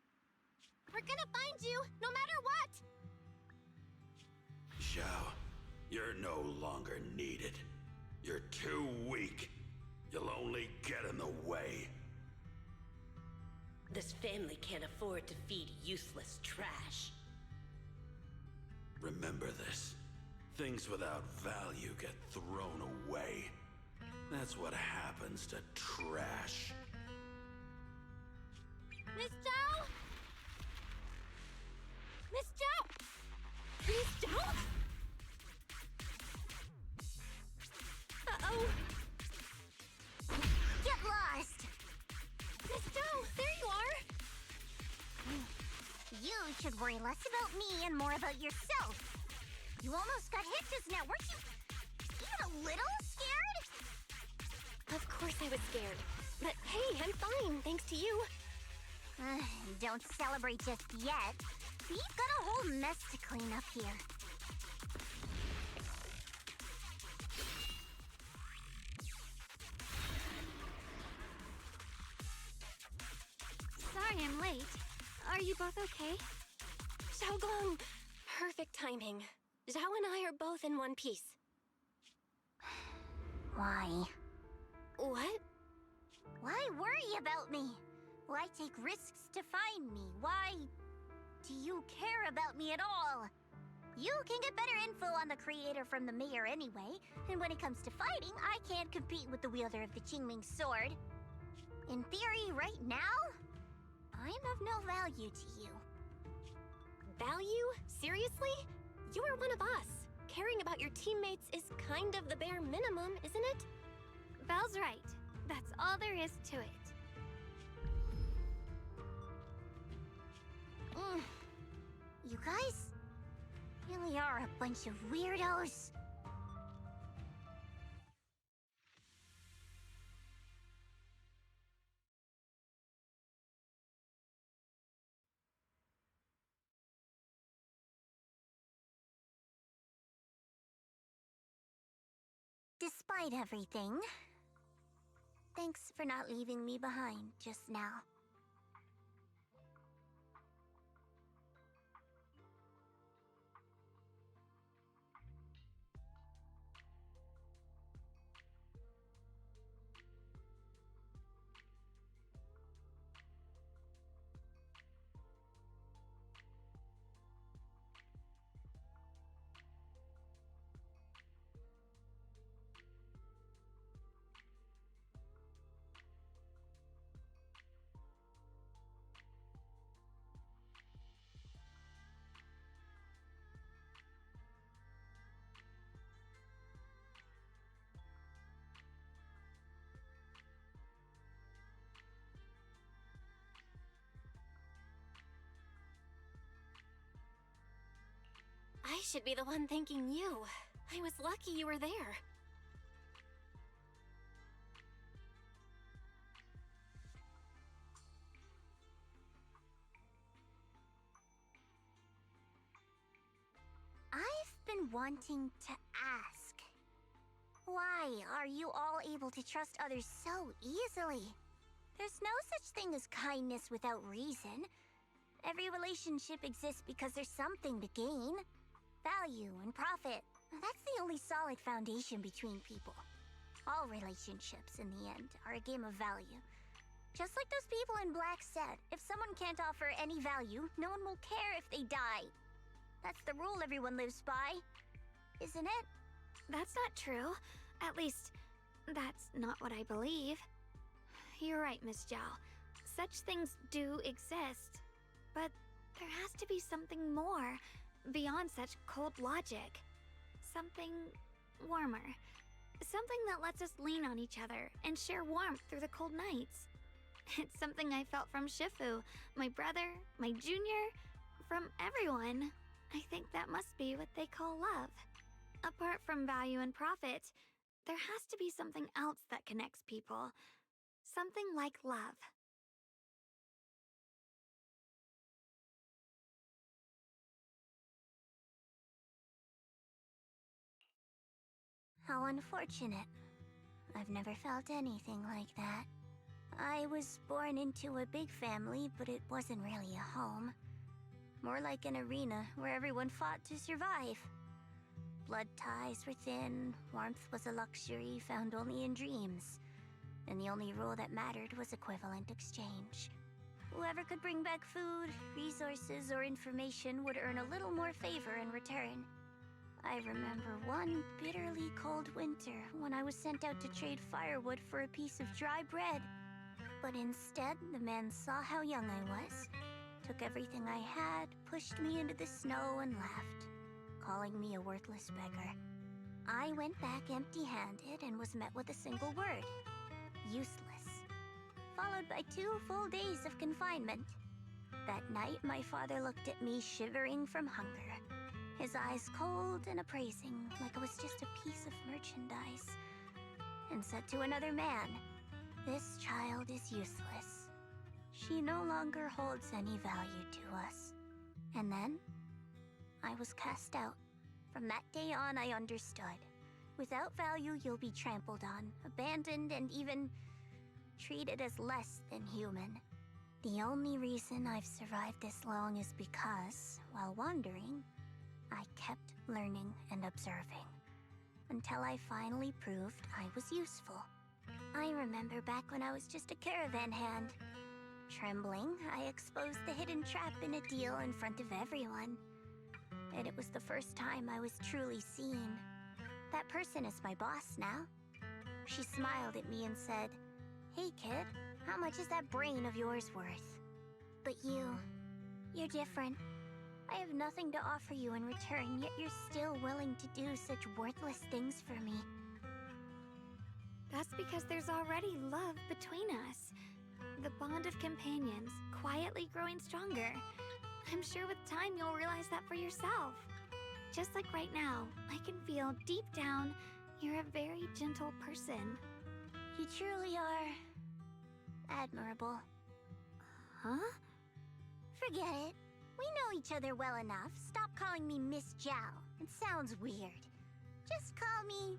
We're gonna find you, no matter what! Zhao, you're no longer needed. You're too weak. You'll only get in the way. This family can't afford to feed useless trash. Remember this. Things without value get thrown away. That's what happens to trash. Miss Zhao! Miss Zhao! Miss Zhao? Uh-oh. Get lost! Miss Zhao, there you are! You should worry less about me and more about yourself. You almost got hit just now, weren't you even a little scared? Of course I was scared. But hey, I'm fine, thanks to you. Don't celebrate just yet. We've got a whole mess to clean up here. Sorry I'm late. Are you both okay? Xiaoguang! Perfect timing. Zhao and I are both in one piece. Why? What? Why worry about me? Why take risks to find me? Why do you care about me at all? You can get better info on the creator from the mayor anyway, and when it comes to fighting, I can't compete with the wielder of the Qingming sword. In theory, right now, I'm of no value to you. Value? Seriously? You are one of us. Caring about your teammates is kind of the bare minimum, isn't it? Belle's right. That's all there is to it. You guys really are a bunch of weirdos. Despite everything, thanks for not leaving me behind just now. I should be the one thanking you. I was lucky you were there. I've been wanting to ask. Why are you all able to trust others so easily? There's no such thing as kindness without reason. Every relationship exists because there's something to gain. Value and profit. That's the only solid foundation between people. All relationships, in the end, are a game of value. Just like those people in Black said, if someone can't offer any value, no one will care if they die. That's the rule everyone lives by, isn't it? That's not true. At least, that's not what I believe. You're right, Miss Zhao. Such things do exist. But there has to be something more, beyond such cold logic. Something warmer. Something that lets us lean on each other and share warmth through the cold nights. It's something I felt from Shifu, my brother, my junior, from everyone. I think that must be what they call love. Apart from value and profit, there has to be something else that connects people. Something like love. How unfortunate. I've never felt anything like that. I was born into a big family, but it wasn't really a home. More like an arena where everyone fought to survive. Blood ties were thin, warmth was a luxury found only in dreams. And the only rule that mattered was equivalent exchange. Whoever could bring back food, resources, or information would earn a little more favor in return. I remember one bitterly cold winter when I was sent out to trade firewood for a piece of dry bread. But instead, the man saw how young I was, took everything I had, pushed me into the snow, and left, calling me a worthless beggar. I went back empty-handed and was met with a single word: useless. Followed by 2 full days of confinement. That night, my father looked at me shivering from hunger. His eyes cold and appraising, like I was just a piece of merchandise, and said to another man, "This child is useless. She no longer holds any value to us." And then, I was cast out. From that day on, I understood. Without value, you'll be trampled on, abandoned, and even treated as less than human. The only reason I've survived this long is because, while wandering, I kept learning and observing, until I finally proved I was useful. I remember back when I was just a caravan hand. Trembling, I exposed the hidden trap in a deal in front of everyone. And it was the first time I was truly seen. That person is my boss now. She smiled at me and said, "Hey kid, how much is that brain of yours worth?" But you're different. I have nothing to offer you in return, yet you're still willing to do such worthless things for me. That's because there's already love between us. The bond of companions, quietly growing stronger. I'm sure with time you'll realize that for yourself. Just like right now, I can feel deep down you're a very gentle person. You truly are admirable. Huh? Forget it. We know each other well enough. Stop calling me Miss Zhao. It sounds weird. Just call me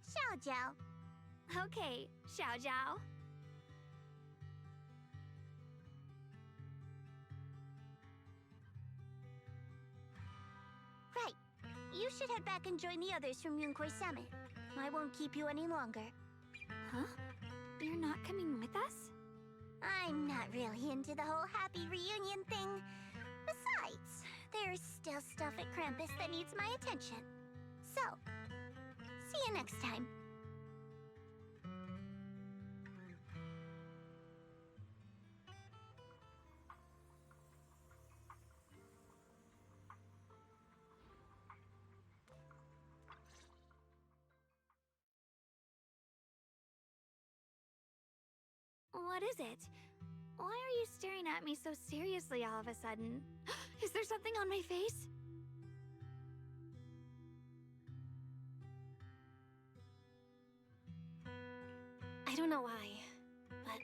Xiao Zhao. Okay, Xiao Zhao. Right. You should head back and join the others from Yunkwei Summit. I won't keep you any longer. Huh? You're not coming with us? I'm not really into the whole happy reunion thing. Besides, there's still stuff at Krampus that needs my attention. So, see you next time. What is it? Why are you staring at me so seriously all of a sudden? Is there something on my face? I don't know why, but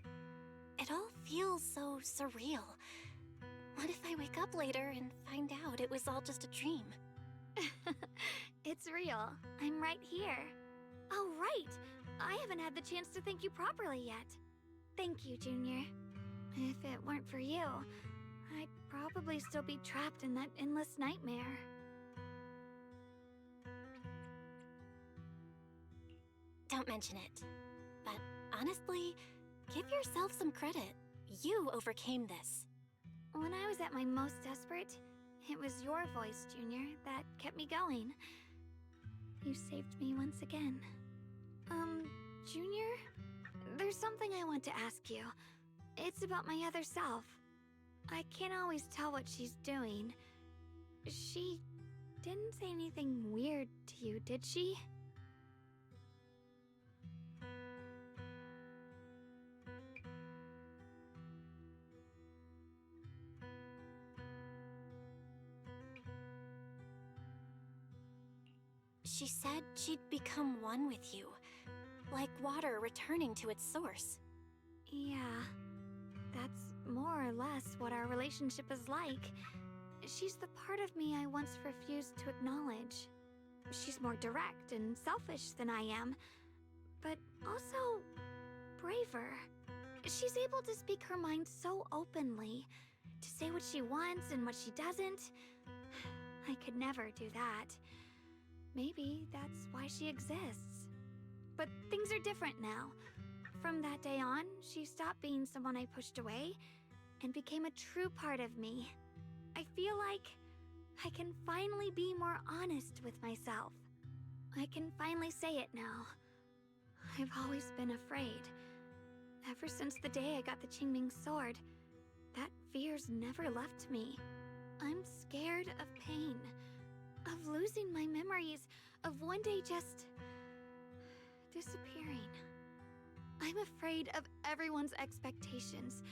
it all feels so surreal. What if I wake up later and find out it was all just a dream? It's real. I'm right here. Oh, right! I haven't had the chance to thank you properly yet. Thank you, Junior. If it weren't for you, I'd probably still be trapped in that endless nightmare. Don't mention it. But honestly, give yourself some credit. You overcame this. When I was at my most desperate, it was your voice, Junior, that kept me going. You saved me once again. Junior? There's something I want to ask you. It's about my other self. I can't always tell what she's doing. She didn't say anything weird to you, did she? She said she'd become one with you, like water returning to its source. Yeah, that's more or less what our relationship is like. She's the part of me I once refused to acknowledge. She's more direct and selfish than I am, but also braver. She's able to speak her mind so openly, to say what she wants and what she doesn't. I could never do that. Maybe that's why she exists. But things are different now. From that day on, she stopped being someone I pushed away and became a true part of me. I feel like I can finally be more honest with myself. I can finally say it now. I've always been afraid. Ever since the day I got the Qingming sword, that fear's never left me. I'm scared of pain, of losing my memories, of one day just disappearing. I'm afraid of everyone's expectations,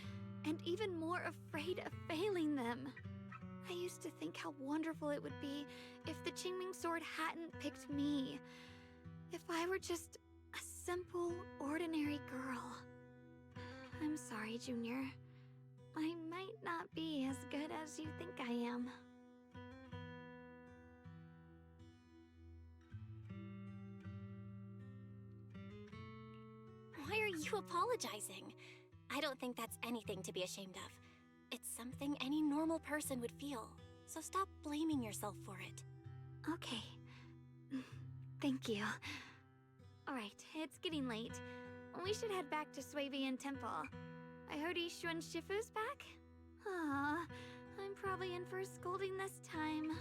and even more afraid of failing them. I used to think how wonderful it would be if the Qingming sword hadn't picked me. If I were just a simple, ordinary girl. I'm sorry, Junior. I might not be as good as you think I am. Why are you apologizing? I don't think that's anything to be ashamed of. It's something any normal person would feel, so stop blaming yourself for it. Okay. Thank you. Alright, it's getting late. We should head back to Suavian Temple. I heard Yishuan Shifu's back? Aw, I'm probably in for a scolding this time.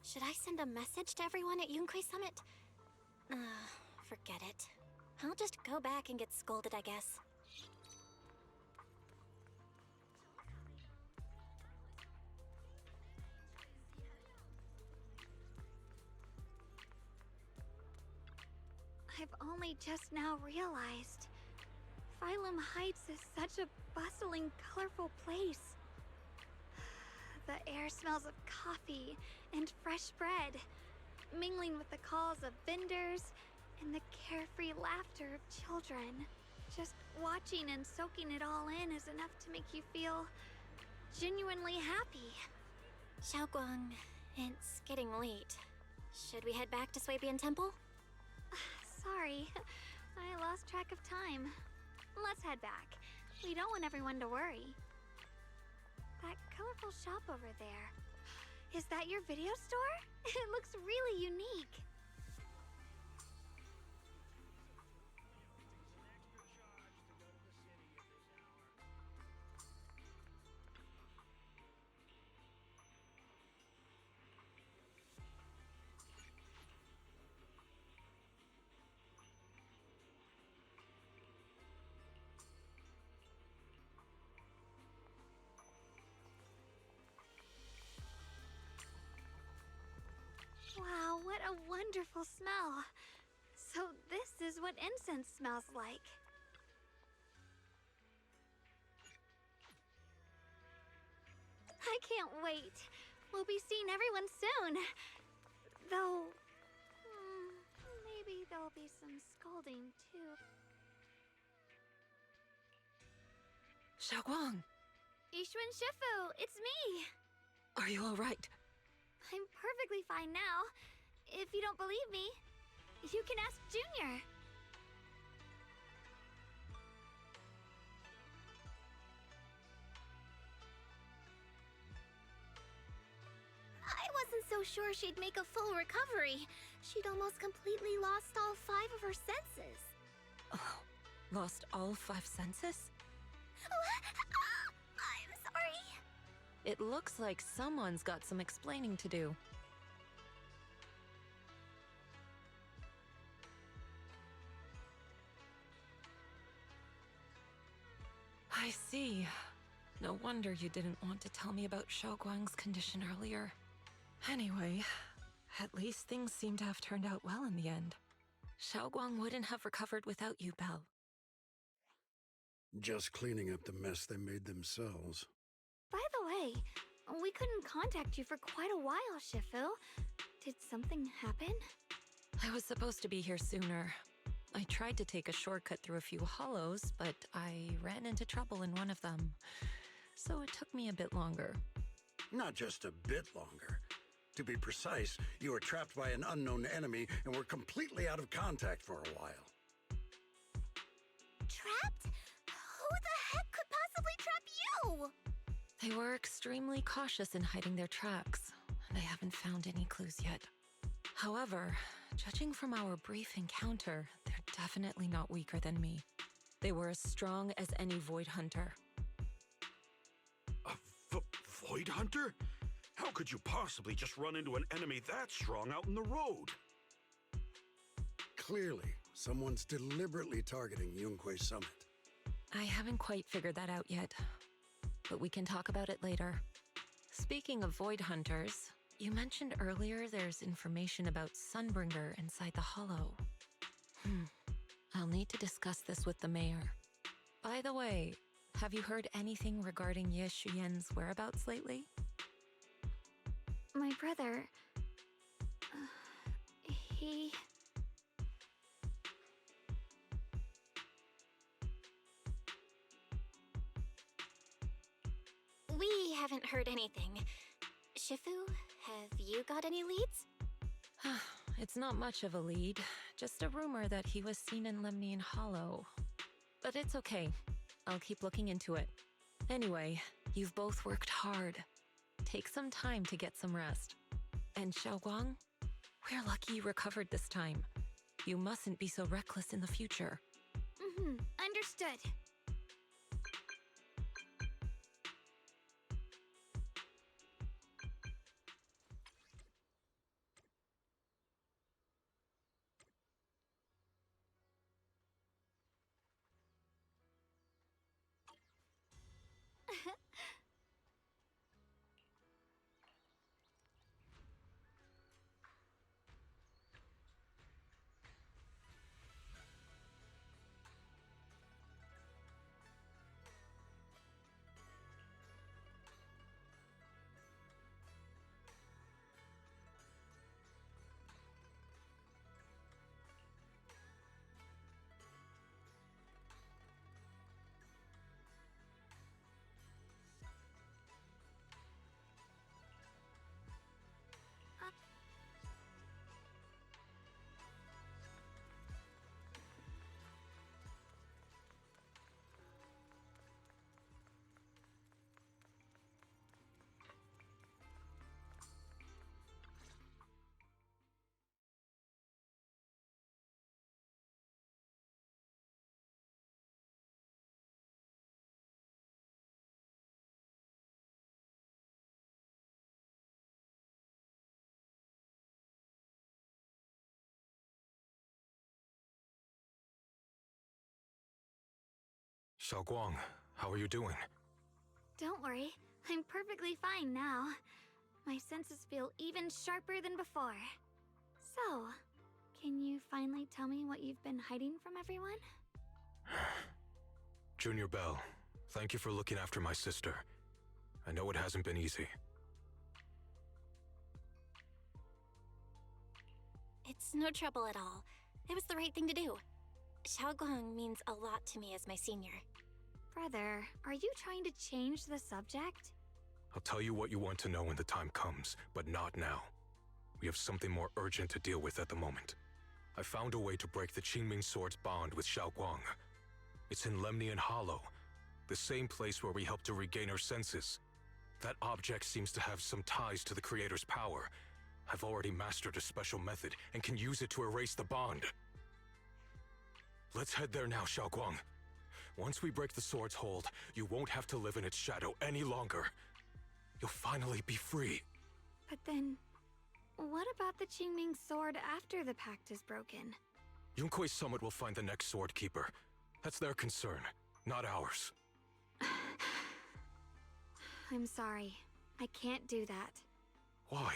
Should I send a message to everyone at Yunkwei Summit? Forget it. I'll just go back and get scolded, I guess. I've only just now realized. Phylum Heights is such a bustling, colorful place. The air smells of coffee and fresh bread, mingling with the calls of vendors and the carefree laughter of children. Just watching and soaking it all in is enough to make you feel genuinely happy. Xiaoguang, it's getting late. Should we head back to Swabian Temple? Sorry, I lost track of time. Let's head back. We don't want everyone to worry. That colorful shop over there. Is that your video store? It looks really unique. Wow, what a wonderful smell. So this is what incense smells like. I can't wait. We'll be seeing everyone soon. Though, maybe there'll be some scolding too. Xiaoguang! Yixuan Shifu, it's me! Are you alright? I'm perfectly fine now. If you don't believe me, you can ask Junior. I wasn't so sure she'd make a full recovery. She'd almost completely lost all 5 of her senses. Oh, lost all 5 senses? I'm sorry. It looks like someone's got some explaining to do. I see. No wonder you didn't want to tell me about Xiaoguang's condition earlier. Anyway, at least things seem to have turned out well in the end. Xiaoguang wouldn't have recovered without you, Belle. Just cleaning up the mess they made themselves. By the way, we couldn't contact you for quite a while, Shifu. Did something happen? I was supposed to be here sooner. I tried to take a shortcut through a few hollows, but I ran into trouble in one of them. So it took me a bit longer. Not just a bit longer. To be precise, you were trapped by an unknown enemy and were completely out of contact for a while. Trapped? Who the heck could possibly trap you? They were extremely cautious in hiding their tracks, and I haven't found any clues yet. However, judging from our brief encounter, they're definitely not weaker than me. They were as strong as any Void Hunter. A Void Hunter? How could you possibly just run into an enemy that strong out in the road? Clearly, someone's deliberately targeting Yunquei Summit. I haven't quite figured that out yet, but we can talk about it later. Speaking of Void Hunters, you mentioned earlier there's information about Sunbringer inside the Hollow. I'll need to discuss this with the mayor. By the way, have you heard anything regarding Ye Shuyen's whereabouts lately? My brother... he... We haven't heard anything. Shifu, have you got any leads? It's not much of a lead, just a rumor that he was seen in Lemnian Hollow. But it's okay. I'll keep looking into it. Anyway, you've both worked hard. Take some time to get some rest. And Xiaoguang, we're lucky you recovered this time. You mustn't be so reckless in the future. Understood. Xiaoguang, how are you doing? Don't worry, I'm perfectly fine now. My senses feel even sharper than before. So, can you finally tell me what you've been hiding from everyone? Junior Bell, thank you for looking after my sister. I know it hasn't been easy. It's no trouble at all. It was the right thing to do. Xiaoguang means a lot to me as my senior. Brother, are you trying to change the subject? I'll tell you what you want to know when the time comes, but not now. We have something more urgent to deal with at the moment. I found a way to break the Qingming Sword's bond with Xiaoguang. It's in Lemnian Hollow, the same place where we helped to regain her senses. That object seems to have some ties to the Creator's power. I've already mastered a special method and can use it to erase the bond. Let's head there now, Xiaoguang. Once we break the sword's hold, you won't have to live in its shadow any longer. You'll finally be free. But then, what about the Qingming Sword after the pact is broken? Yunkui's summit will find the next sword keeper. That's their concern, not ours. I'm sorry. I can't do that. Why?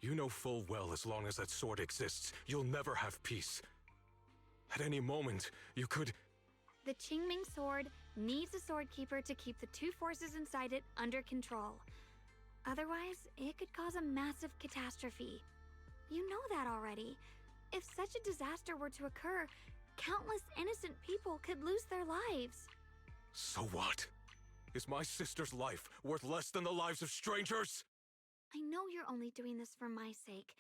You know full well as long as that sword exists, you'll never have peace. At any moment, you could... The Qingming Sword needs a sword keeper to keep the two forces inside it under control. Otherwise, it could cause a massive catastrophe. You know that already. If such a disaster were to occur, countless innocent people could lose their lives. So what? Is my sister's life worth less than the lives of strangers? I know you're only doing this for my sake,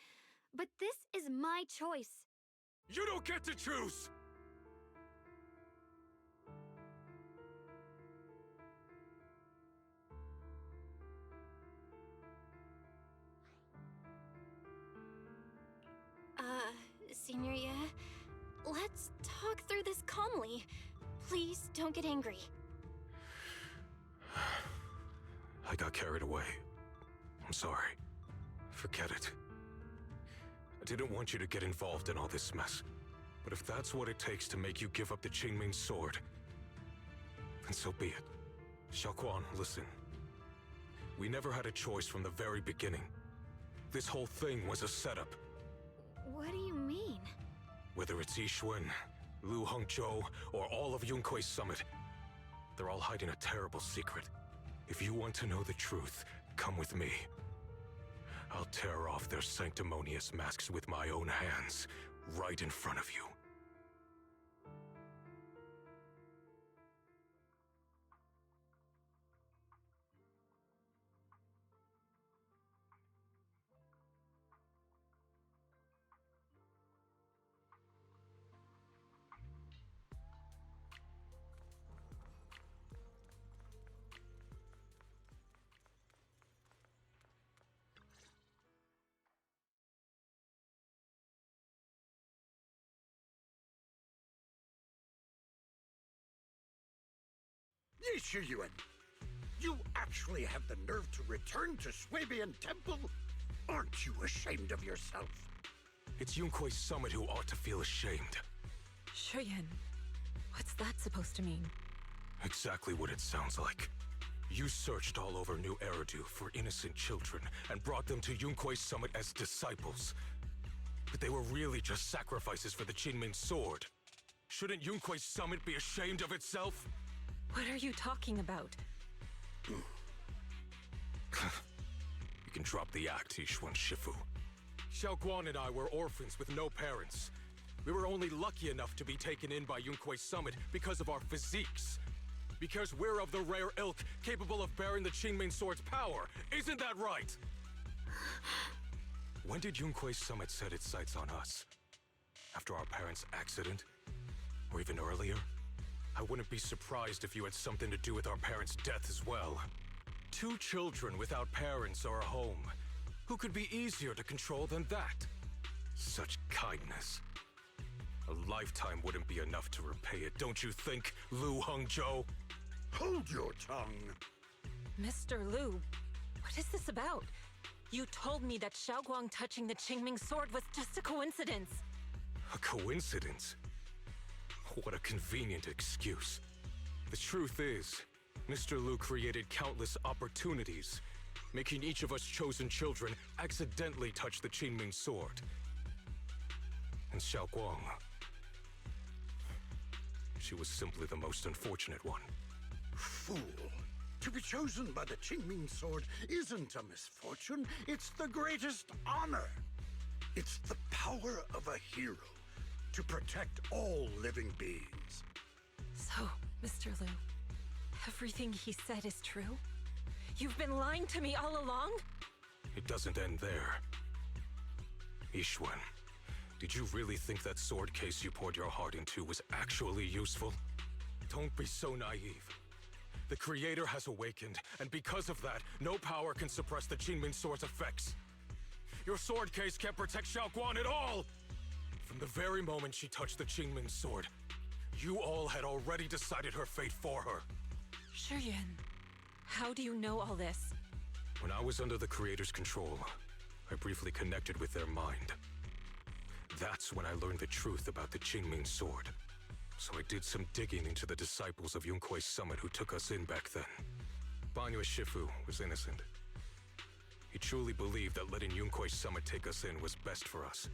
but this is my choice. You don't get to choose! Senior, yeah? Let's talk through this calmly. Please don't get angry. I got carried away. I'm sorry. Forget it. I didn't want you to get involved in all this mess. But if that's what it takes to make you give up the Qingming Sword, then so be it. Xiaoguang, listen. We never had a choice from the very beginning. This whole thing was a setup. What do you mean? Whether it's Yixuan, Lu Hongzhou, or all of Yunkui's summit, they're all hiding a terrible secret. If you want to know the truth, come with me. I'll tear off their sanctimonious masks with my own hands, right in front of you. Yixuan, you actually have the nerve to return to Swabian Temple? Aren't you ashamed of yourself? It's Yunkui's summit who ought to feel ashamed. Shuyan, what's that supposed to mean? Exactly what it sounds like. You searched all over New Eridu for innocent children and brought them to Yunkui's summit as disciples. But they were really just sacrifices for the Qingming Sword. Shouldn't Yunkui's summit be ashamed of itself? What are you talking about? You can drop the act, Yixuan Shifu. Xiaoguang and I were orphans with no parents. We were only lucky enough to be taken in by Yunkui's summit because of our physiques. Because we're of the rare ilk capable of bearing the Qingming Sword's power. Isn't that right? When did Yunkui's summit set its sights on us? After our parents' accident? Or even earlier? I wouldn't be surprised if you had something to do with our parents' death as well. 2 children without parents or a home. Who could be easier to control than that? Such kindness. A lifetime wouldn't be enough to repay it, don't you think, Lu Hongzhou? Hold your tongue. Mr. Lu, what is this about? You told me that Xiaoguang touching the Qingming Sword was just a coincidence. A coincidence? What a convenient excuse. The truth is, Mr. Liu created countless opportunities, making each of us chosen children accidentally touch the Qingming sword. And Xiao Guang, she was simply the most unfortunate one. Fool. To be chosen by the Qingming sword isn't a misfortune, it's the greatest honor. It's the power of a hero to protect all living beings. So, Mr. Liu, everything he said is true? You've been lying to me all along? It doesn't end there. Yixuan, did you really think that sword case you poured your heart into was actually useful? Don't be so naive. The Creator has awakened, and because of that, no power can suppress the Qingming sword's effects. Your sword case can't protect Xiao Guan at all! From the very moment she touched the Qingming sword, you all had already decided her fate for her. Shuyuan, how do you know all this? When I was under the Creator's control, I briefly connected with their mind. That's when I learned the truth about the Qingming sword. So I did some digging into the disciples of Yunkuei Summit who took us in back then. Banyue Shifu was innocent. He truly believed that letting Yunkuei Summit take us in was best for us.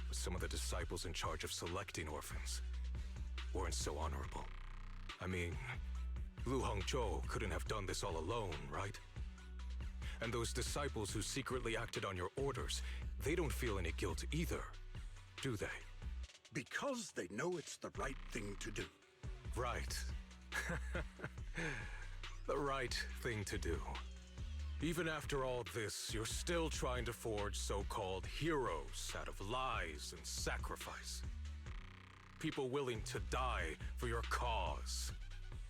But some of the disciples in charge of selecting orphans weren't so honorable. I mean, Lu Hongzhou couldn't have done this all alone, right? And those disciples who secretly acted on your orders, they don't feel any guilt either, do they? Because they know it's the right thing to do. Right. The right thing to do. Even after all this, you're still trying to forge so-called heroes out of lies and sacrifice. People willing to die for your cause.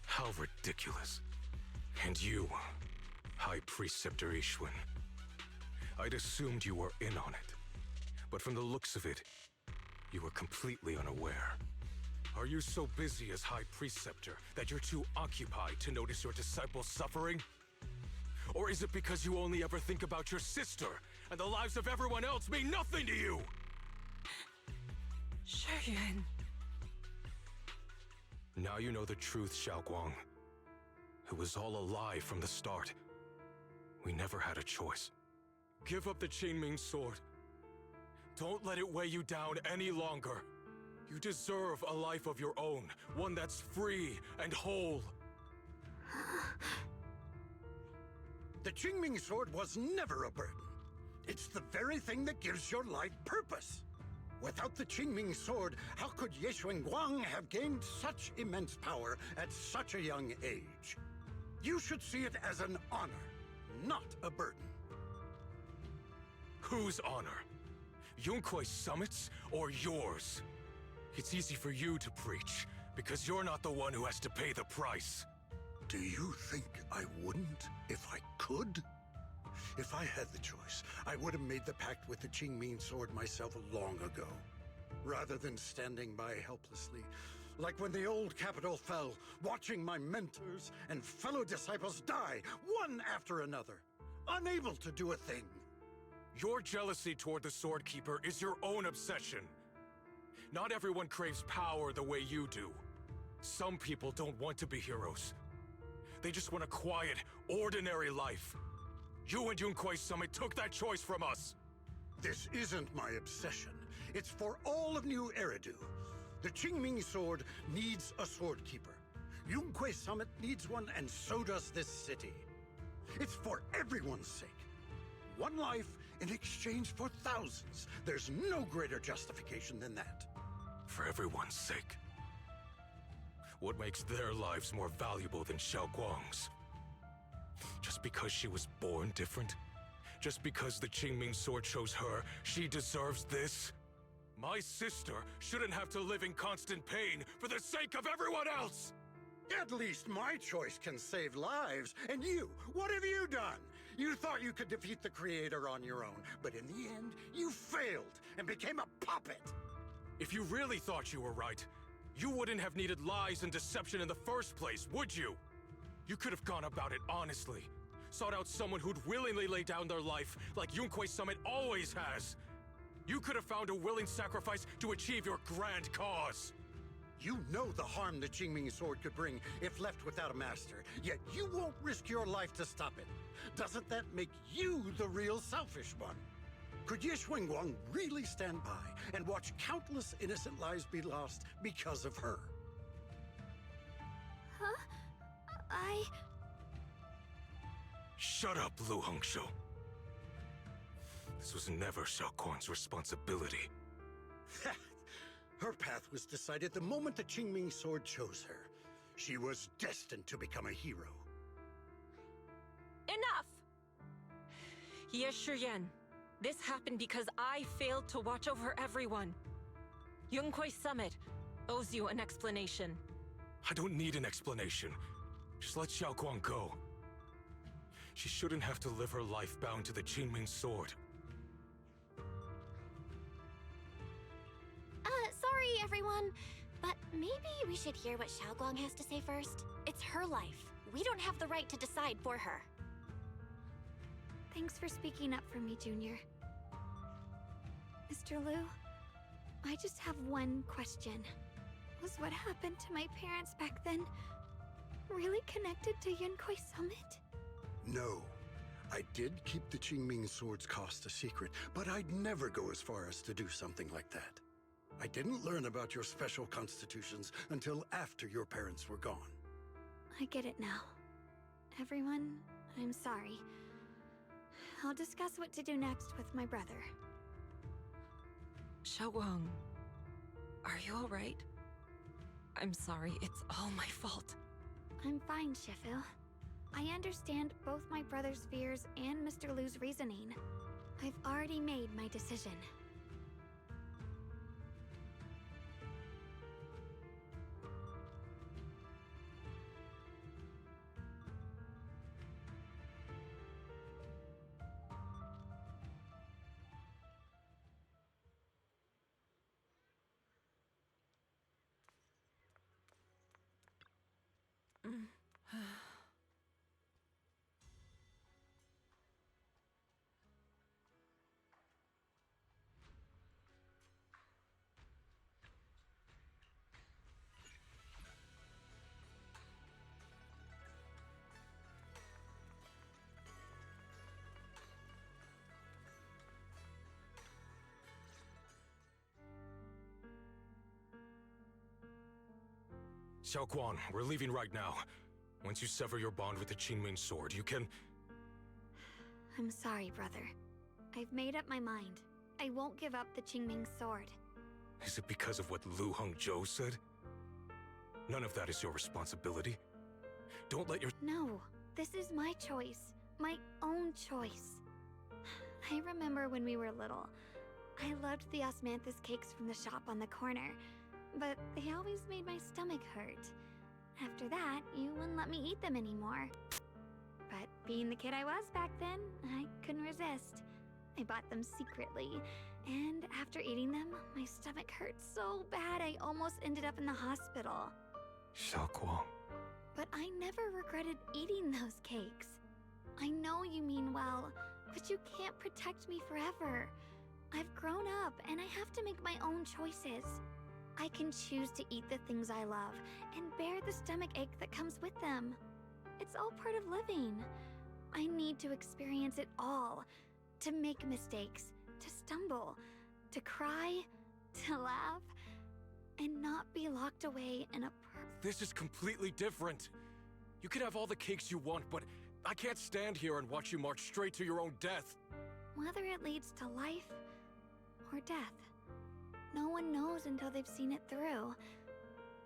How ridiculous. And you, High Preceptor Yixuan. I'd assumed you were in on it. But from the looks of it, you were completely unaware. Are you so busy as High Preceptor that you're too occupied to notice your disciples suffering? Or is it because you only ever think about your sister, and the lives of everyone else mean nothing to you? Shuyuan. Now you know the truth, Xiao Guang. It was all a lie from the start. We never had a choice. Give up the Qingming sword. Don't let it weigh you down any longer. You deserve a life of your own, one that's free and whole. The Qingming sword was never a burden. It's the very thing that gives your life purpose. Without the Qingming sword, how could Yixuan Guang have gained such immense power at such a young age? You should see it as an honor, not a burden. Whose honor? Yunkuei Summit's or yours? It's easy for you to preach, because you're not the one who has to pay the price. Do you think I wouldn't if I could? If I had the choice, I would have made the pact with the Qingming sword myself long ago. Rather than standing by helplessly, like when the old capital fell, watching my mentors and fellow disciples die, one after another, unable to do a thing. Your jealousy toward the Sword Keeper is your own obsession. Not everyone craves power the way you do. Some people don't want to be heroes. They just want a quiet, ordinary life. You and Yunkuei Summit took that choice from us. This isn't my obsession. It's for all of New Eridu. The Qingming sword needs a sword keeper. Yunkuei Summit needs one, and so does this city. It's for everyone's sake. One life in exchange for thousands. There's no greater justification than that. For everyone's sake. What makes their lives more valuable than Xiao Guang's? Just because she was born different? Just because the Qingming sword chose her, she deserves this? My sister shouldn't have to live in constant pain for the sake of everyone else! At least my choice can save lives. And you, what have you done? You thought you could defeat the Creator on your own, but in the end, you failed and became a puppet. If you really thought you were right, you wouldn't have needed lies and deception in the first place, would you? You could have gone about it honestly. Sought out someone who'd willingly lay down their life like Yunkuei Summit always has. You could have found a willing sacrifice to achieve your grand cause. You know the harm the Qingming sword could bring if left without a master, yet you won't risk your life to stop it. Doesn't that make you the real selfish one? Could Ye Xuanguang really stand by and watch countless innocent lives be lost because of her? Huh? Shut up, Lu Hongzhou. This was never Xiaoguang's responsibility. Her path was decided the moment the Qingming sword chose her. She was destined to become a hero. Enough! Ye Shiyan, this happened because I failed to watch over everyone. Yunkuei Summit owes you an explanation. I don't need an explanation. Just let Xiaoguang go. She shouldn't have to live her life bound to the Qingming sword. Sorry, everyone. But maybe we should hear what Xiaoguang has to say first. It's her life. We don't have the right to decide for her. Thanks for speaking up for me, Junior. Mr. Liu, I just have one question. Was what happened to my parents back then really connected to Yunkuei Summit? No. I did keep the Qingming sword's cost a secret, but I'd never go as far as to do something like that. I didn't learn about your special constitutions until after your parents were gone. I get it now. Everyone, I'm sorry. I'll discuss what to do next with my brother. Xiaoguang, are you alright? I'm sorry, it's all my fault. I'm fine, Shifu. I understand both my brother's fears and Mr. Liu's reasoning. I've already made my decision. Xiaoguang, we're leaving right now. Once you sever your bond with the Qingming sword, you can... I'm sorry, brother. I've made up my mind. I won't give up the Qingming sword. Is it because of what Lu Hongzhou said? None of that is your responsibility. Don't let your... No, this is my choice. My own choice. I remember when we were little. I loved the osmanthus cakes from the shop on the corner, but they always made my stomach hurt. After that, you wouldn't let me eat them anymore. But being the kid I was back then, I couldn't resist. I bought them secretly, and after eating them, my stomach hurt so bad I almost ended up in the hospital. Xiaoguang. But I never regretted eating those cakes. I know you mean well, but you can't protect me forever. I've grown up, and I have to make my own choices. I can choose to eat the things I love and bear the stomach ache that comes with them. It's all part of living. I need to experience it all. To make mistakes, to stumble, to cry, to laugh, and not be locked away in a This is completely different. You can have all the cakes you want, but I can't stand here and watch you march straight to your own death. Whether it leads to life or death, no one knows until they've seen it through.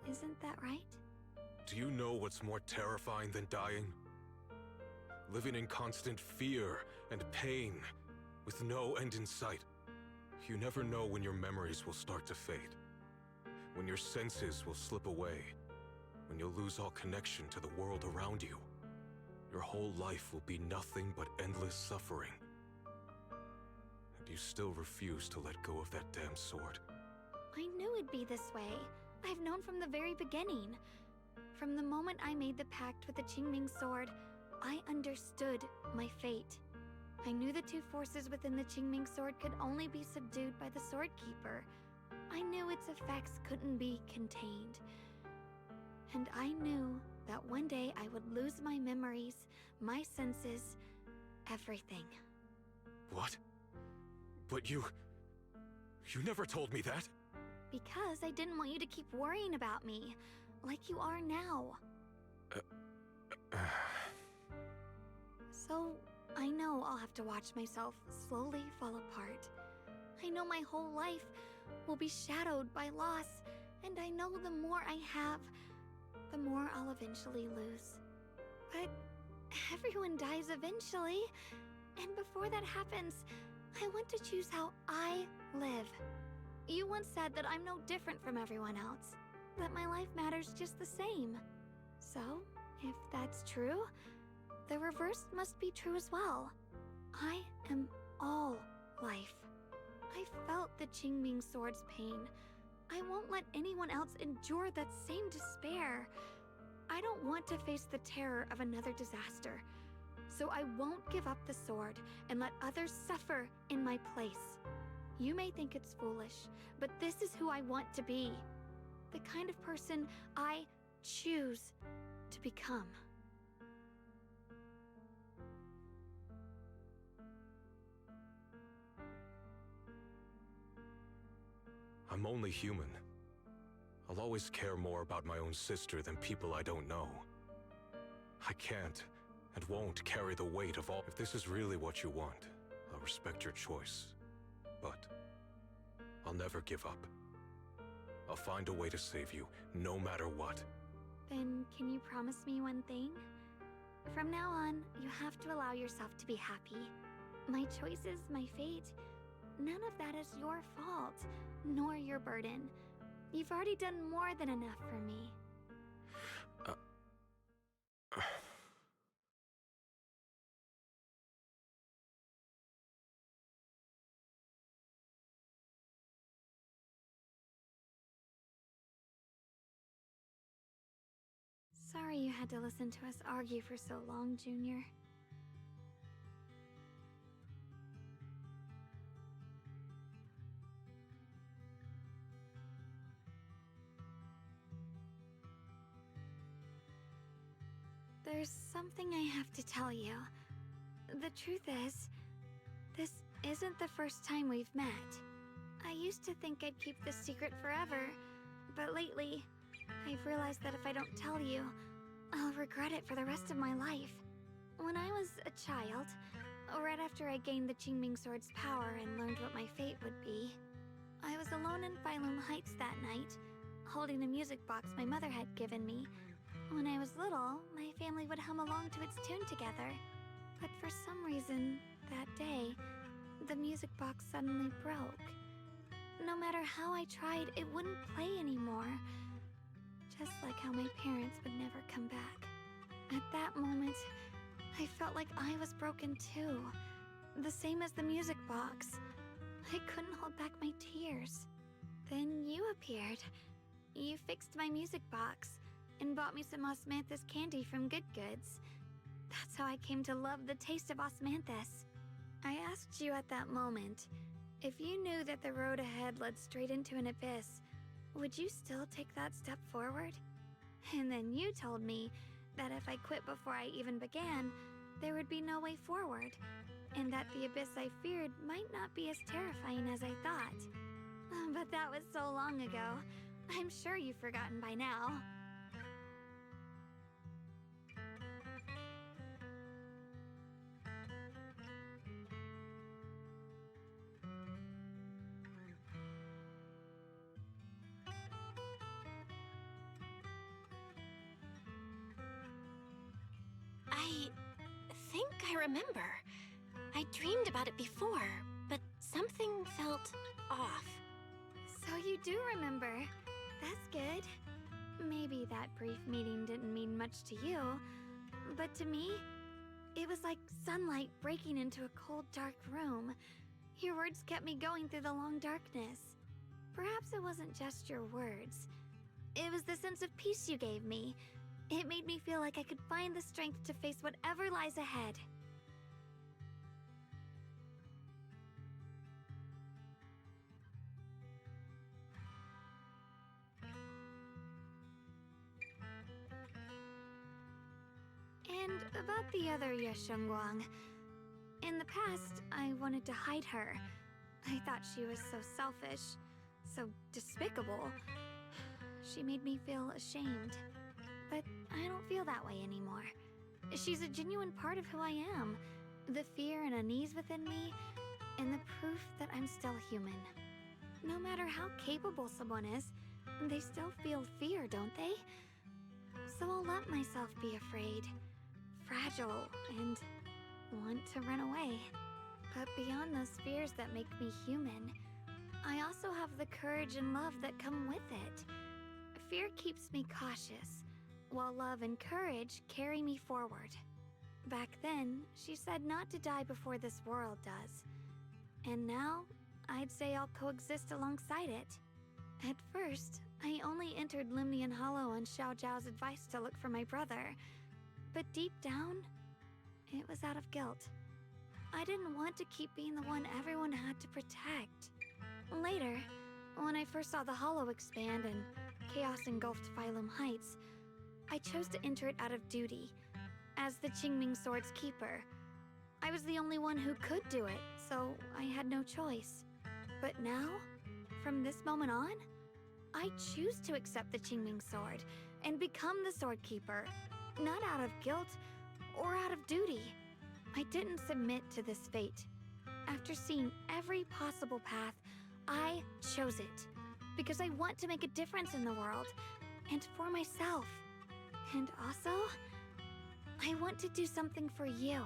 Isn't that right? Do you know what's more terrifying than dying? Living in constant fear and pain, with no end in sight. You never know when your memories will start to fade. When your senses will slip away. When you'll lose all connection to the world around you. Your whole life will be nothing but endless suffering. And you still refuse to let go of that damn sword. I knew it'd be this way. I've known from the very beginning. From the moment I made the pact with the Qingming sword, I understood my fate. I knew the two forces within the Qingming sword could only be subdued by the sword keeper. I knew its effects couldn't be contained. And I knew that one day I would lose my memories, my senses, everything. What? But you never told me that. Because I didn't want you to keep worrying about me, like you are now. So, I know I'll have to watch myself slowly fall apart. I know my whole life will be shadowed by loss, and I know the more I have, the more I'll eventually lose. But everyone dies eventually, and before that happens, I want to choose how I live. You once said that I'm no different from everyone else, that my life matters just the same. So, if that's true, the reverse must be true as well. I am all life. I felt the Qingming Sword's pain. I won't let anyone else endure that same despair. I don't want to face the terror of another disaster. So I won't give up the sword and let others suffer in my place. You may think it's foolish, but this is who I want to be. The kind of person I choose to become. I'm only human. I'll always care more about my own sister than people I don't know. I can't and won't carry the weight of all. If this is really what you want, I'll respect your choice. But I'll never give up. I'll find a way to save you, no matter what. Then can you promise me one thing? From now on, you have to allow yourself to be happy. My choices, my fate, none of that is your fault, nor your burden. You've already done more than enough for me. Sorry you had to listen to us argue for so long, Junior. There's something I have to tell you. The truth is, this isn't the first time we've met. I used to think I'd keep this secret forever, but lately, I've realized that if I don't tell you, I'll regret it for the rest of my life. When I was a child, right after I gained the Qingming Sword's power and learned what my fate would be, I was alone in Phylum Heights that night, holding a music box my mother had given me. When I was little, my family would hum along to its tune together. But for some reason, that day, the music box suddenly broke. No matter how I tried, it wouldn't play anymore. Just like how my parents would never come back. At that moment, I felt like I was broken too. The same as the music box. I couldn't hold back my tears. Then you appeared. You fixed my music box and bought me some osmanthus candy from Good Goods. That's how I came to love the taste of osmanthus. I asked you at that moment, if you knew that the road ahead led straight into an abyss, would you still take that step forward? And then you told me that if I quit before I even began, there would be no way forward, and that the abyss I feared might not be as terrifying as I thought. But that was so long ago. I'm sure you've forgotten by now. I think I remember. I dreamed about it before, but something felt off. So you do remember. That's good. Maybe that brief meeting didn't mean much to you, but to me, it was like sunlight breaking into a cold, dark room. Your words kept me going through the long darkness. Perhaps it wasn't just your words. It was the sense of peace you gave me. It made me feel like I could find the strength to face whatever lies ahead. About the other Yeshengguang. In the past, I wanted to hide her. I thought she was so selfish, so despicable. She made me feel ashamed. But I don't feel that way anymore. She's a genuine part of who I am. The fear and unease within me, and the proof that I'm still human. No matter how capable someone is, they still feel fear, don't they? So I'll let myself be afraid, fragile, and want to run away. But beyond those fears that make me human, I also have the courage and love that come with it. Fear keeps me cautious, while love and courage carry me forward. Back then, she said not to die before this world does. And now, I'd say I'll coexist alongside it. At first, I only entered Limnian Hollow on Xiao Zhao's advice to look for my brother. But deep down, it was out of guilt. I didn't want to keep being the one everyone had to protect. Later, when I first saw the Hollow expand and chaos engulfed Phylum Heights, I chose to enter it out of duty, as the Qingming Sword's keeper. I was the only one who could do it, so I had no choice. But now, from this moment on, I choose to accept the Qingming Sword and become the Sword Keeper, not out of guilt or out of duty. I didn't submit to this fate. After seeing every possible path, I chose it because I want to make a difference in the world and for myself. And also, I want to do something for you.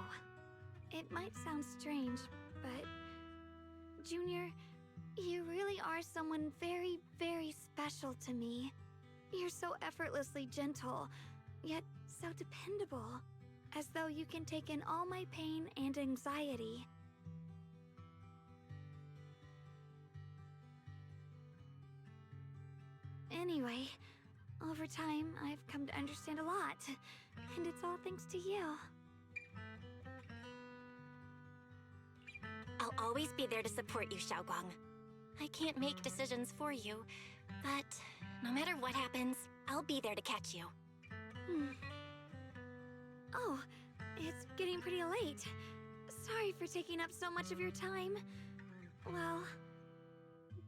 It might sound strange, but Junior, you really are someone very, very special to me. You're so effortlessly gentle, yet so dependable, as though you can take in all my pain and anxiety. Anyway, over time, I've come to understand a lot, and it's all thanks to you. I'll always be there to support you, Xiaoguang. I can't make decisions for you, but no matter what happens, I'll be there to catch you. Oh, it's getting pretty late. Sorry for taking up so much of your time. Well,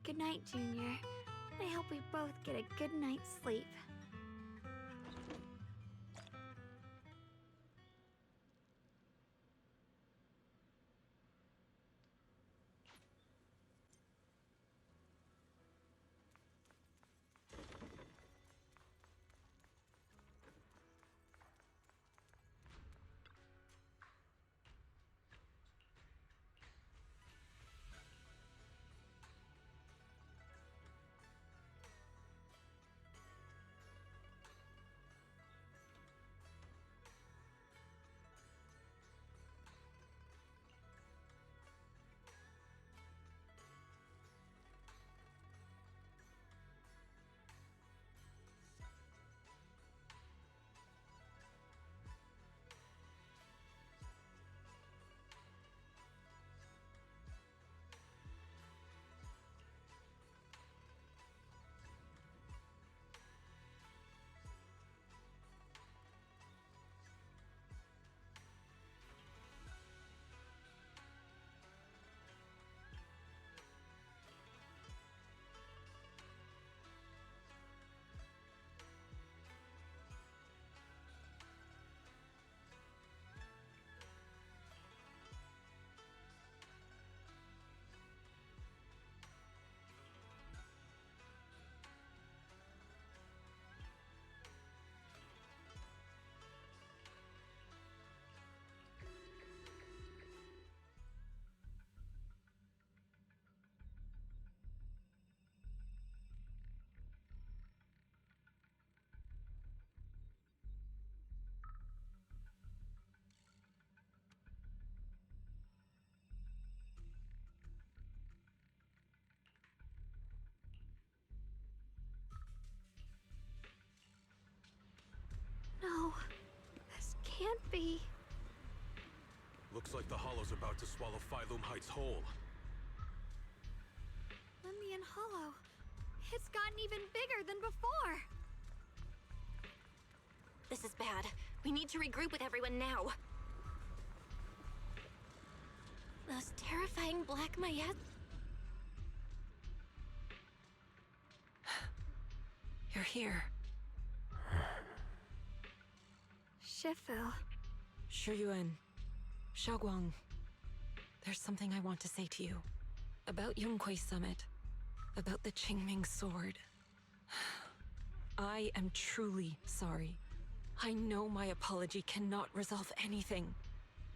good night, Junior. I hope we both get a good night's sleep. No, this can't be. Looks like the Hollow's about to swallow Phylum Heights whole. Limnian Hollow. It's gotten even bigger than before. This is bad. We need to regroup with everyone now. Those terrifying black miasmas. You're here. Shifu. Shuyuan. Xiaoguang. There's something I want to say to you. About Yunquei Summit. About the Qingming Sword. I am truly sorry. I know my apology cannot resolve anything,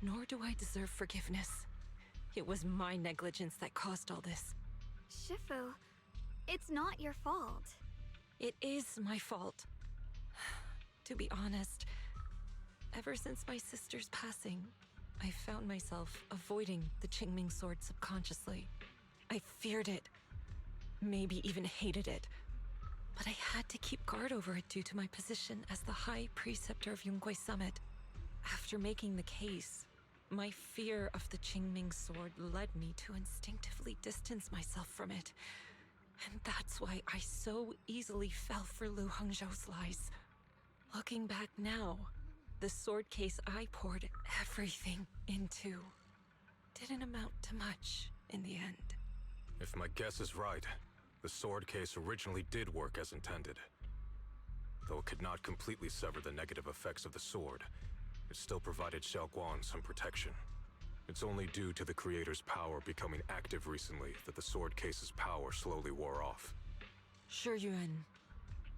nor do I deserve forgiveness. It was my negligence that caused all this. Shifu, it's not your fault. It is my fault. To be honest, ever since my sister's passing, I found myself avoiding the Qingming Sword subconsciously. I feared it, maybe even hated it. But I had to keep guard over it due to my position as the High Preceptor of Yunquei Summit. After making the case, my fear of the Qingming Sword led me to instinctively distance myself from it. And that's why I so easily fell for Lu Hangzhou's lies. Looking back now, the sword case I poured everything into didn't amount to much in the end. If my guess is right, the sword case originally did work as intended. Though it could not completely sever the negative effects of the sword, it still provided Xiaoguang some protection. It's only due to the creator's power becoming active recently that the sword case's power slowly wore off. Shuyuan,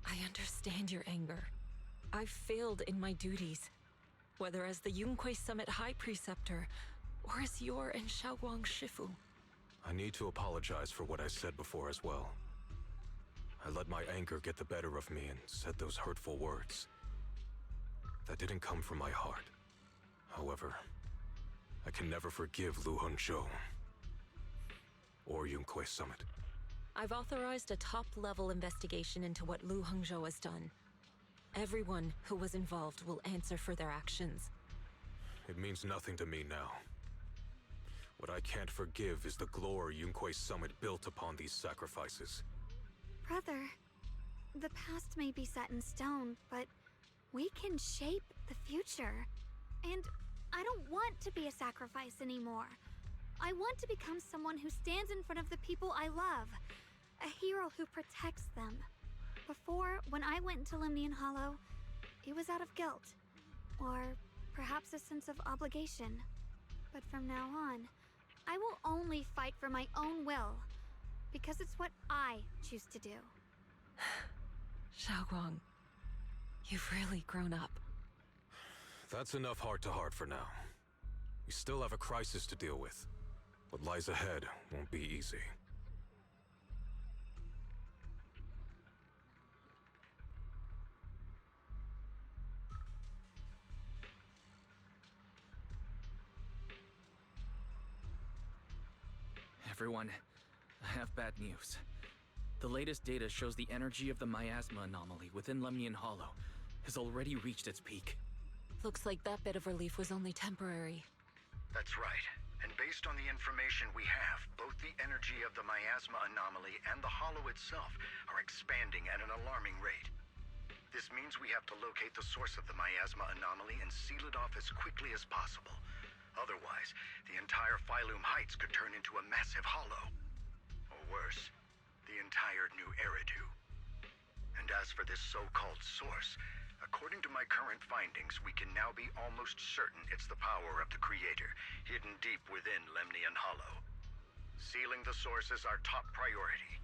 I understand your anger. I've failed in my duties, whether as the Yunquei Summit High Preceptor or as your and Xiaoguang's Shifu. I need to apologize for what I said before as well. I let my anger get the better of me and said those hurtful words. That didn't come from my heart. However, I can never forgive Lu Hangzhou or Yunquei Summit. I've authorized a top-level investigation into what Lu Hangzhou has done. Everyone who was involved will answer for their actions. It means nothing to me now. What I can't forgive is the glory Yunquei Summit built upon these sacrifices. Brother, the past may be set in stone, but we can shape the future. And I don't want to be a sacrifice anymore. I want to become someone who stands in front of the people I love. A hero who protects them. Before, when I went into Lemnian Hollow, it was out of guilt. Or perhaps a sense of obligation. But from now on, I will only fight for my own will. Because it's what I choose to do. Xiaoguang, you've really grown up. That's enough heart-to-heart for now. We still have a crisis to deal with. What lies ahead won't be easy. Everyone, I have bad news. The latest data shows the energy of the miasma anomaly within Lemnian Hollow has already reached its peak. Looks like that bit of relief was only temporary. That's right. And based on the information we have, both the energy of the miasma anomaly and the hollow itself are expanding at an alarming rate. This means we have to locate the source of the miasma anomaly and seal it off as quickly as possible. Otherwise, the entire Phylum Heights could turn into a massive hollow. Or worse, the entire new Eridu. And as for this so-called source, according to my current findings, we can now be almost certain it's the power of the Creator, hidden deep within Lemnian Hollow. Sealing the source is our top priority.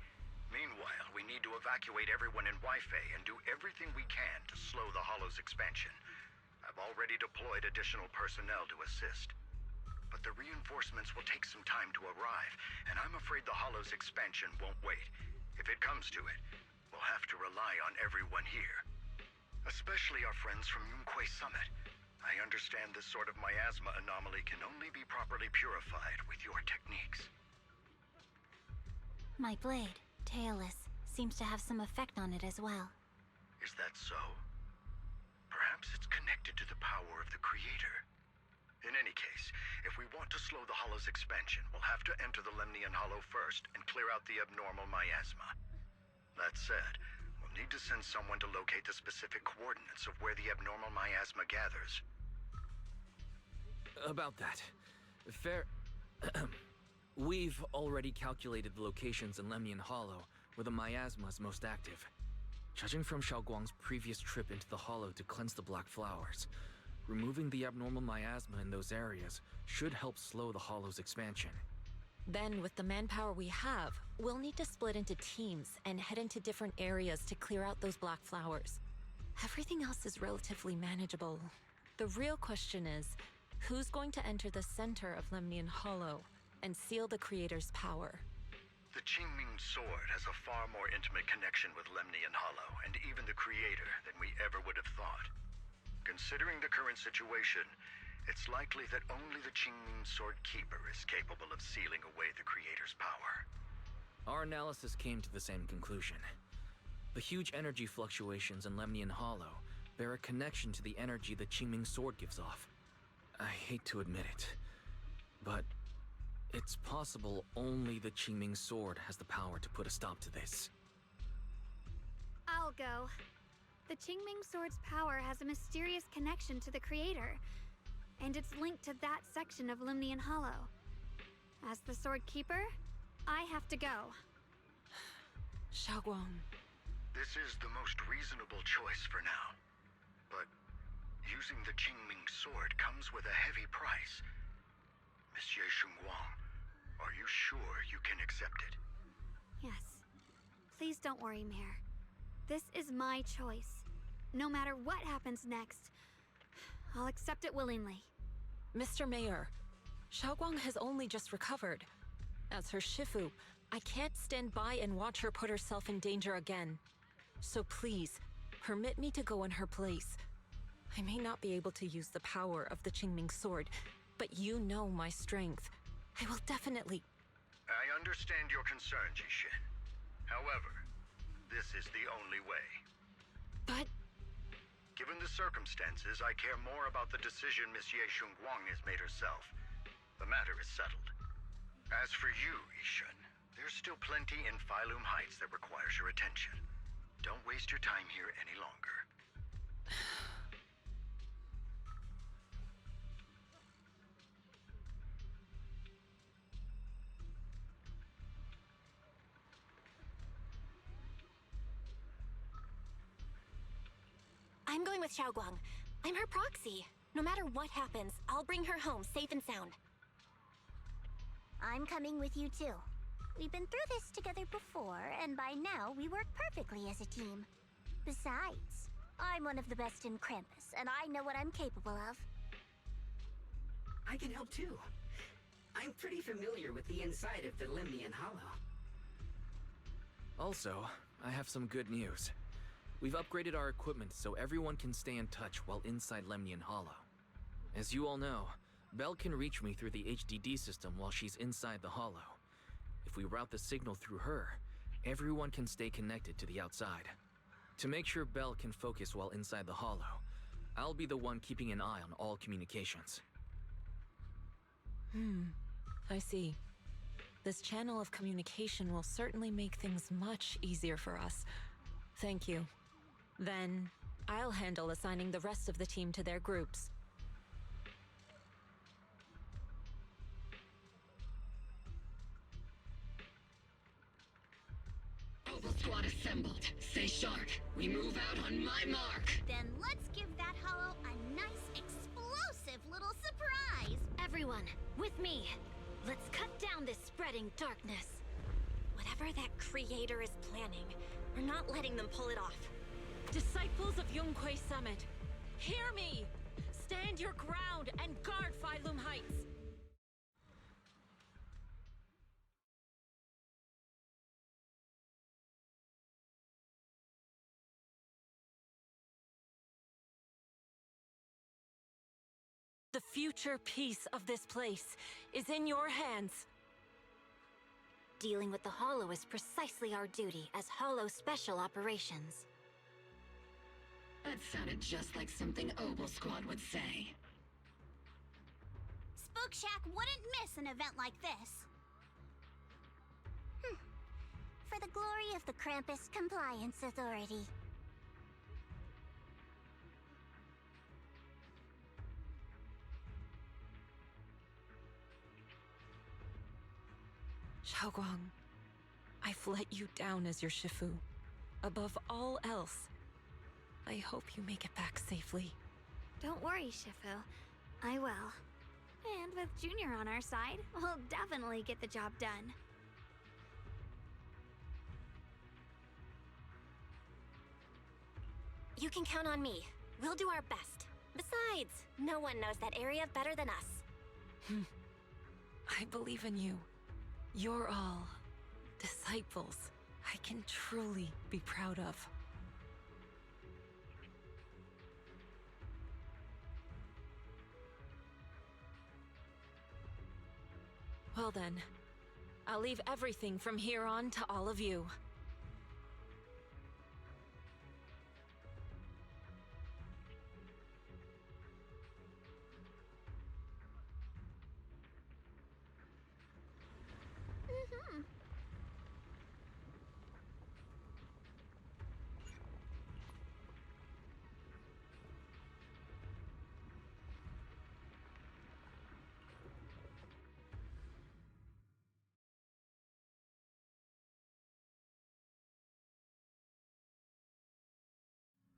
Meanwhile, we need to evacuate everyone in Wi-Fi and do everything we can to slow the Hollow's expansion. I've already deployed additional personnel to assist. But the reinforcements will take some time to arrive, and I'm afraid the Hollow's expansion won't wait. If it comes to it, we'll have to rely on everyone here. Especially our friends from Yunquei Summit. I understand this sort of miasma anomaly can only be properly purified with your techniques. My blade, Dailies, seems to have some effect on it as well. Is that so? Perhaps it's connected to the power of the Creator. In any case, if we want to slow the Hollow's expansion, we'll have to enter the Lemnian Hollow first and clear out the abnormal miasma. That said, we'll need to send someone to locate the specific coordinates of where the abnormal miasma gathers. About that. We've already calculated the locations in Lemnian Hollow where the miasma is most active. Judging from Xiaoguang's previous trip into the Hollow to cleanse the Black Flowers, removing the abnormal miasma in those areas should help slow the Hollow's expansion. Then, with the manpower we have, we'll need to split into teams and head into different areas to clear out those Black Flowers. Everything else is relatively manageable. The real question is, who's going to enter the center of Lemnian Hollow and seal the Creator's power? The Qingming Sword has a far more intimate connection with Lemnian Hollow and even the Creator than we ever would have thought. Considering the current situation, it's likely that only the Qingming Sword Keeper is capable of sealing away the Creator's power. Our analysis came to the same conclusion. The huge energy fluctuations in Lemnian Hollow bear a connection to the energy the Qingming Sword gives off. I hate to admit it, but it's possible only the Qingming Sword has the power to put a stop to this. I'll go. The Qingming Sword's power has a mysterious connection to the Creator, and it's linked to that section of Lemnian Hollow. As the Sword Keeper, I have to go. Xiaoguang. This is the most reasonable choice for now. But using the Qingming Sword comes with a heavy price. Monsieur Xinguang, are you sure you can accept it? Yes. Please don't worry, Mayor. This is my choice. No matter what happens next, I'll accept it willingly. Mr. Mayor, Xiaoguang has only just recovered. As her Shifu, I can't stand by and watch her put herself in danger again. So please, permit me to go in her place. I may not be able to use the power of the Qingming Sword, but you know my strength. I will definitely... I understand your concern, Jixin. However, this is the only way. But... Given the circumstances, I care more about the decision Miss Ye Xinguang has made herself. The matter is settled. As for you, Yishun, there's still plenty in Phylum Heights that requires your attention. Don't waste your time here any longer. I'm going with Xiaoguang. I'm her proxy. No matter what happens, I'll bring her home safe and sound. I'm coming with you too. We've been through this together before, and by now we work perfectly as a team. Besides, I'm one of the best in Krampus, and I know what I'm capable of. I can help too. I'm pretty familiar with the inside of the Lemnian Hollow. Also, I have some good news. We've upgraded our equipment so everyone can stay in touch while inside Lemnian Hollow. As you all know, Belle can reach me through the HDD system while she's inside the Hollow. If we route the signal through her, everyone can stay connected to the outside. To make sure Belle can focus while inside the Hollow, I'll be the one keeping an eye on all communications. I see. This channel of communication will certainly make things much easier for us. Thank you. Then, I'll handle assigning the rest of the team to their groups. Noble squad assembled. Stay sharp. We move out on my mark. Then let's give that hollow a nice, explosive little surprise. Everyone, with me. Let's cut down this spreading darkness. Whatever that Creator is planning, we're not letting them pull it off. Disciples of Yunquei Summit, hear me! Stand your ground and guard Phylum Heights! The future peace of this place is in your hands. Dealing with the Hollow is precisely our duty as Hollow Special Operations. That sounded just like something Obel Squad would say. Spook Shack wouldn't miss an event like this. for the glory of the Krampus Compliance Authority. Xiaoguang, I've let you down as your Shifu. Above all else, I hope you make it back safely. Don't worry, Shifu. I will. And with Junior on our side, we'll definitely get the job done. You can count on me. We'll do our best. Besides, no one knows that area better than us. I believe in you. You're all disciples I can truly be proud of. Well then, I'll leave everything from here on to all of you.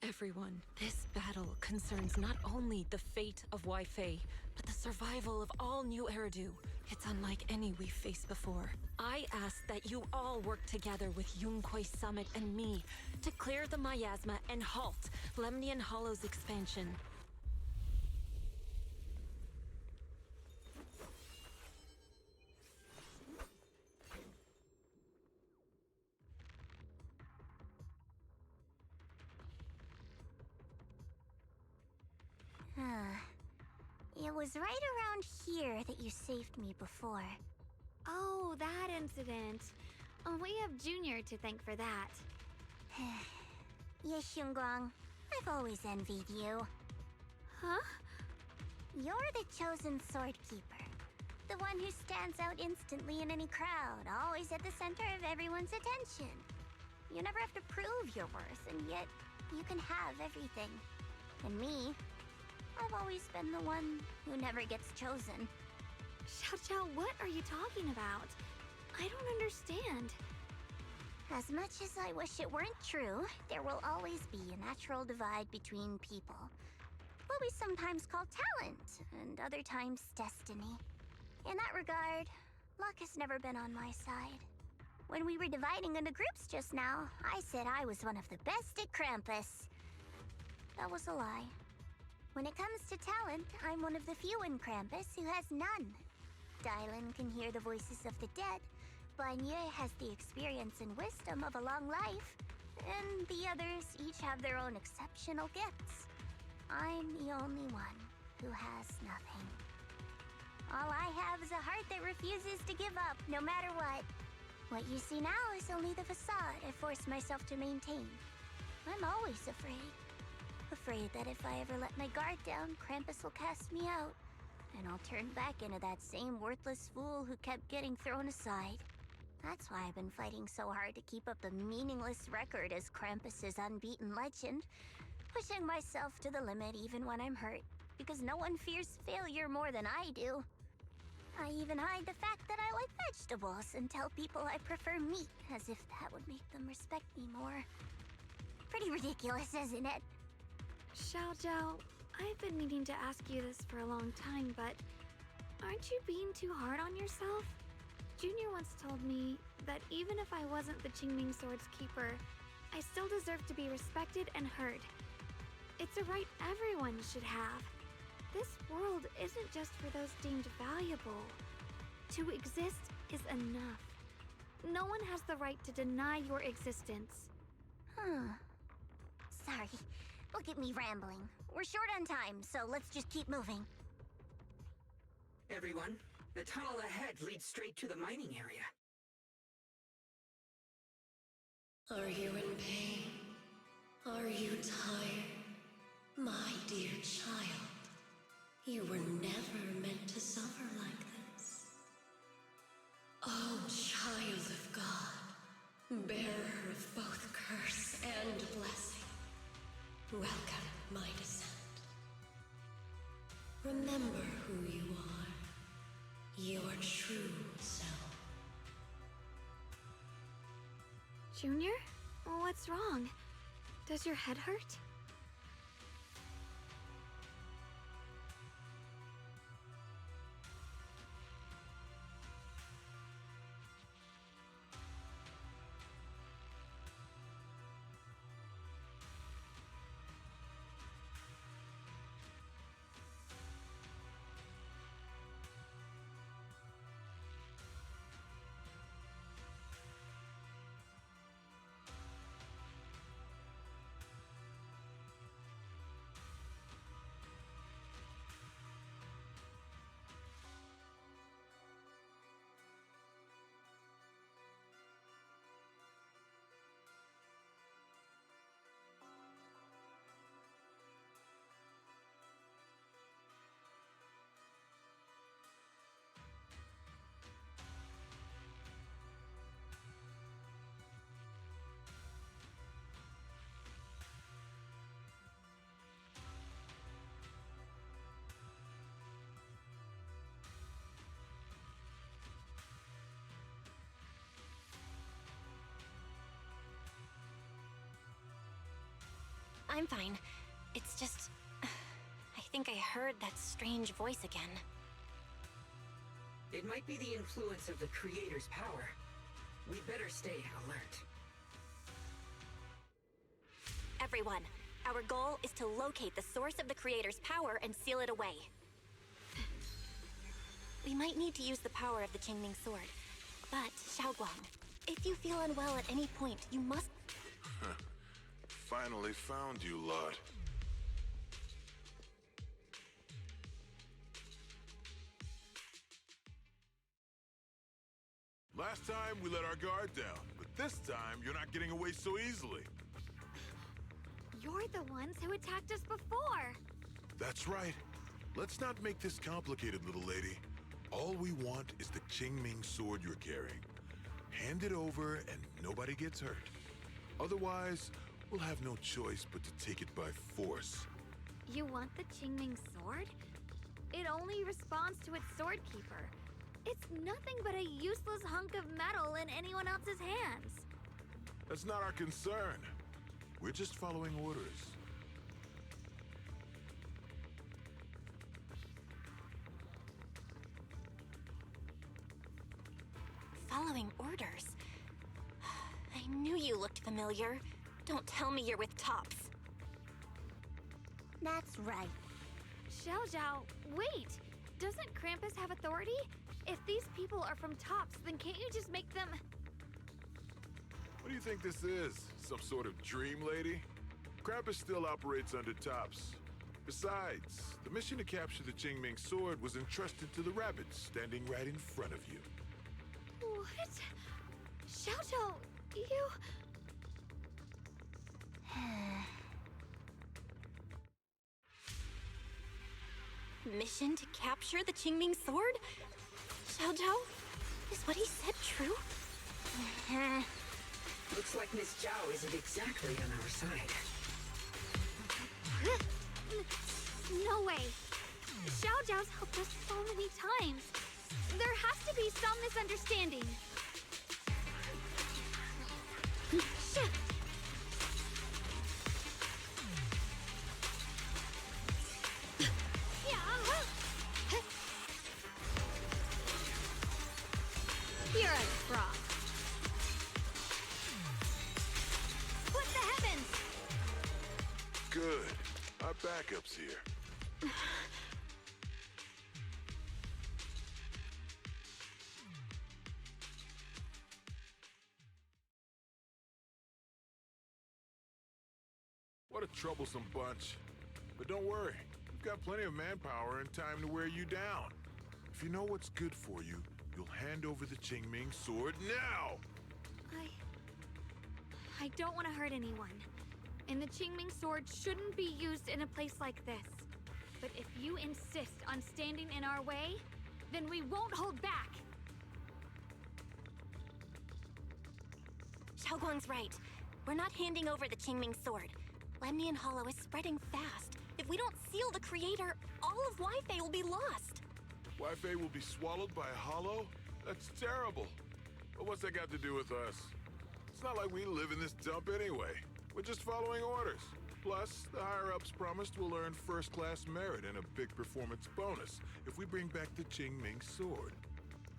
Everyone, this battle concerns not only the fate of Wi-Fei, but the survival of all new Eridu. It's unlike any we've faced before. I ask that you all work together with Yunquei Summit and me to clear the miasma and halt Lemnian Hollow's expansion. It was right around here that you saved me before. Oh, that incident. Oh, we have Junior to thank for that. Yes, Xiongguang. I've always envied you. Huh? You're the chosen sword keeper. The one who stands out instantly in any crowd, always at the center of everyone's attention. You never have to prove your worth, and yet you can have everything. And me, I've always been the one who never gets chosen. Xiao, what are you talking about? I don't understand. As much as I wish it weren't true, there will always be a natural divide between people. What we sometimes call talent, and other times destiny. In that regard, luck has never been on my side. When we were dividing into groups just now, I said I was one of the best at Krampus. That was a lie. When it comes to talent, I'm one of the few in Krampus who has none. Dylan can hear the voices of the dead. Banye has the experience and wisdom of a long life. And the others each have their own exceptional gifts. I'm the only one who has nothing. All I have is a heart that refuses to give up, no matter what. What you see now is only the facade I forced myself to maintain. I'm always afraid. Afraid that if I ever let my guard down, Krampus will cast me out, and I'll turn back into that same worthless fool who kept getting thrown aside. That's why I've been fighting so hard to keep up the meaningless record as Krampus's unbeaten legend, pushing myself to the limit even when I'm hurt, because no one fears failure more than I do. I even hide the fact that I like vegetables and tell people I prefer meat, as if that would make them respect me more. Pretty ridiculous, isn't it? Xiao, I've been meaning to ask you this for a long time, but aren't you being too hard on yourself? Junior once told me that even if I wasn't the Qingming Sword's keeper, I still deserve to be respected and heard. It's a right everyone should have. This world isn't just for those deemed valuable. To exist is enough. No one has the right to deny your existence. Sorry. Look at me rambling. We're short on time, so let's just keep moving. Everyone, the tunnel ahead leads straight to the mining area. Are you in pain? Are you tired? My dear child, you were never meant to suffer like this. Oh, child of God, Junior? What's wrong? Does your head hurt? I'm fine. It's just... I think I heard that strange voice again. It might be the influence of the Creator's power. We'd better stay alert. Everyone, our goal is to locate the source of the Creator's power and seal it away. We might need to use the power of the Qingming Sword, but Xiaoguang, if you feel unwell at any point, you must... Finally found you, lot. Last time we let our guard down, but this time you're not getting away so easily. You're the ones who attacked us before. That's right. Let's not make this complicated, little lady. All we want is the Qingming Sword you're carrying. Hand it over and nobody gets hurt. Otherwise, we'll have no choice but to take it by force. You want the Qingming Sword? It only responds to its sword keeper. It's nothing but a useless hunk of metal in anyone else's hands. That's not our concern. We're just following orders. Following orders? I knew you looked familiar. Don't tell me you're with Tops. That's right. Xiao Zhao, wait! Doesn't Krampus have authority? If these people are from Tops, then can't you just make them... What do you think this is? Some sort of dream lady? Krampus still operates under Tops. Besides, the mission to capture the Qingming Sword was entrusted to the rabbits standing right in front of you. What? Xiao Zhao, you... Mission to capture the Qingming Sword? Xiao Zhao? Is what he said true? Looks like Miss Zhao isn't exactly on our side. No way. Xiao Zhao's helped us so many times. There has to be some misunderstanding. You're a frog. What the heavens? Good. Our backup's here. What a troublesome bunch. But don't worry, we've got plenty of manpower and time to wear you down. If you know what's good for you, you'll hand over the Qingming Sword now! I don't want to hurt anyone. And the Qingming Sword shouldn't be used in a place like this. But if you insist on standing in our way, then we won't hold back. Xiaoguang's right. We're not handing over the Qingming Sword. Lemnian Hollow is spreading fast. If we don't seal the Creator, all of Wi-Fi will be lost. Wi-Fi will be swallowed by a hollow? That's terrible. But what's that got to do with us? It's not like we live in this dump anyway. We're just following orders. Plus, the higher-ups promised we'll earn first-class merit and a big performance bonus if we bring back the Qingming sword.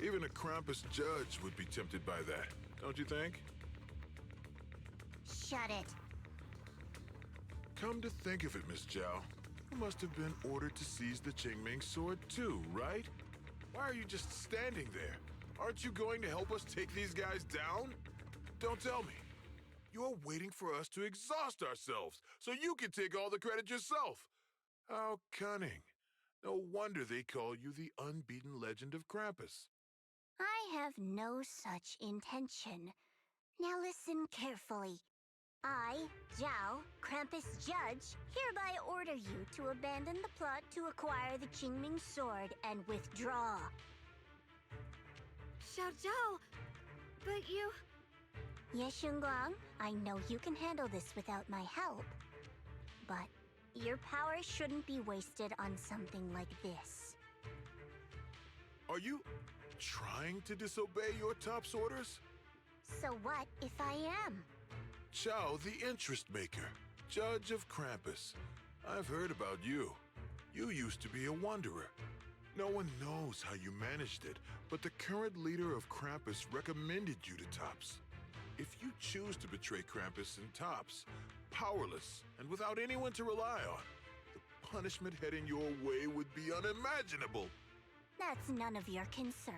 Even a Krampus judge would be tempted by that, don't you think? Shut it. Come to think of it, Miss Zhao, you must have been ordered to seize the Qingming sword too, right? Why are you just standing there? Aren't you going to help us take these guys down? Don't tell me. You're waiting for us to exhaust ourselves so you can take all the credit yourself. How cunning. No wonder they call you the unbeaten legend of Krampus. I have no such intention. Now listen carefully. I, Zhao, Krampus Judge, hereby order you to abandon the plot to acquire the Qingming sword and withdraw. Xiao Zhao, but you... Ye Shunguang, I know you can handle this without my help. But your power shouldn't be wasted on something like this. Are you trying to disobey your top's orders? So what if I am? Zhao, the interest maker, judge of Krampus. I've heard about you. You used to be a wanderer. No one knows how you managed it, but the current leader of Krampus recommended you to Tops. If you choose to betray Krampus and Tops, powerless and without anyone to rely on, the punishment heading your way would be unimaginable. That's none of your concern.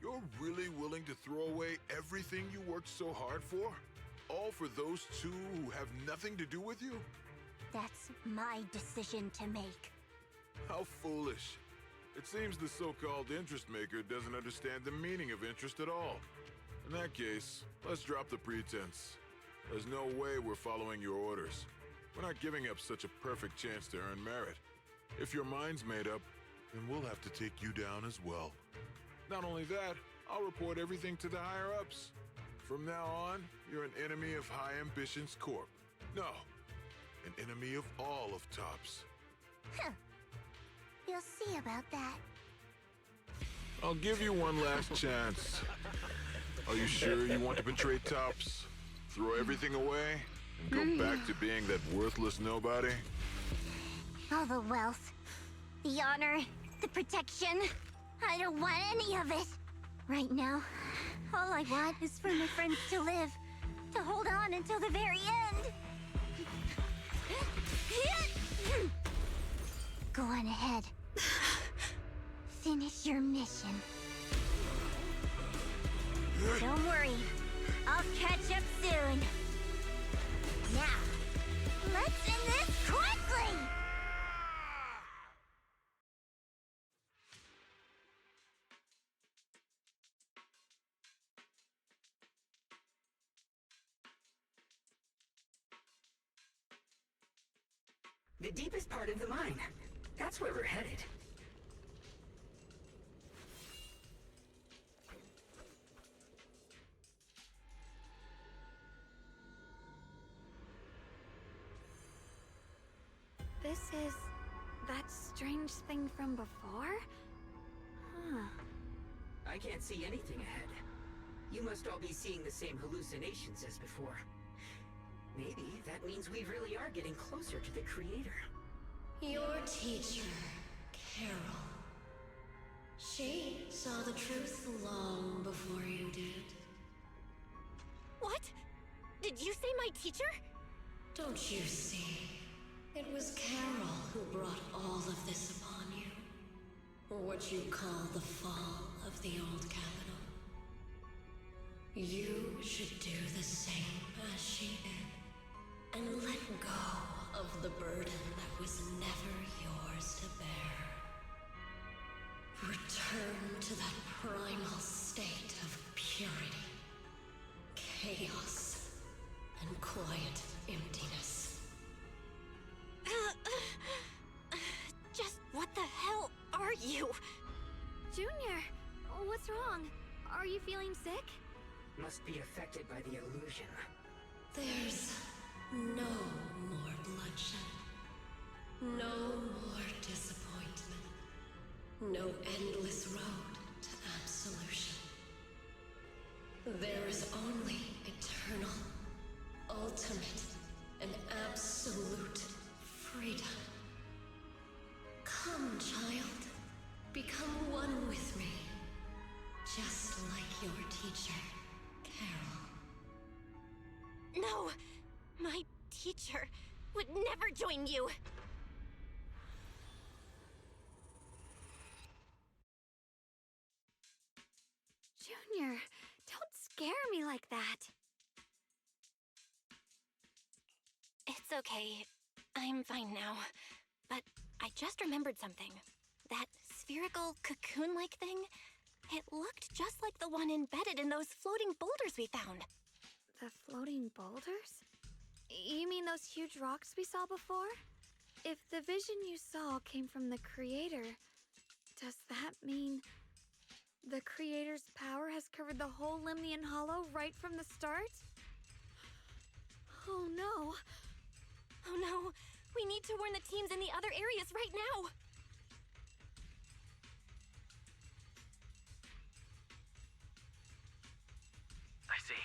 You're really willing to throw away everything you worked so hard for? All for those two who have nothing to do with you? That's my decision to make. How foolish. It seems the so-called interest maker doesn't understand the meaning of interest at all. In that case, let's drop the pretense. There's no way we're following your orders. We're not giving up such a perfect chance to earn merit. If your mind's made up, then we'll have to take you down as well. Not only that, I'll report everything to the higher-ups. From now on, you're an enemy of High Ambitions Corp. No, an enemy of all of Tops. Huh. You'll see about that. I'll give you one last chance. Are you sure you want to betray Tops? Throw everything away and go back to being that worthless nobody? All the wealth, the honor, the protection. I don't want any of it. Right now, all I want is for my friends to live, to hold on until the very end. Go on ahead. Finish your mission. Don't worry, I'll catch up soon. Now, let's end this quickly! The deepest part of the mine. That's where we're headed. This is that strange thing from before? Huh. I can't see anything ahead. You must all be seeing the same hallucinations as before. Maybe that means we really are getting closer to the Creator. Your teacher, Carol. She saw the truth long before you did. What? Did you say my teacher? Don't you see? It was Carol who brought all of this upon you. Or what you call the fall of the old capital. You should do the same as she did. And let go of the burden that was never yours to bear. Return to that primal state of purity, chaos, and quiet emptiness. Just what the hell are you? Junior, what's wrong? Are you feeling sick? Must be affected by the illusion. There's no more bloodshed. No more disappointment. No endless road to absolution. There is only eternity. ultimate and absolute freedom. Come, child. Become one with me. Just like your teacher, Carol. No! My teacher would never join you! Junior, don't scare me like that. It's okay. I'm fine now. But I just remembered something. That spherical cocoon-like thing, it looked just like the one embedded in those floating boulders we found. The floating boulders? You mean those huge rocks we saw before? If the vision you saw came from the Creator, does that mean the Creator's power has covered the whole Lemnian Hollow right from the start? Oh no. Oh no, we need to warn the teams in the other areas right now. I see.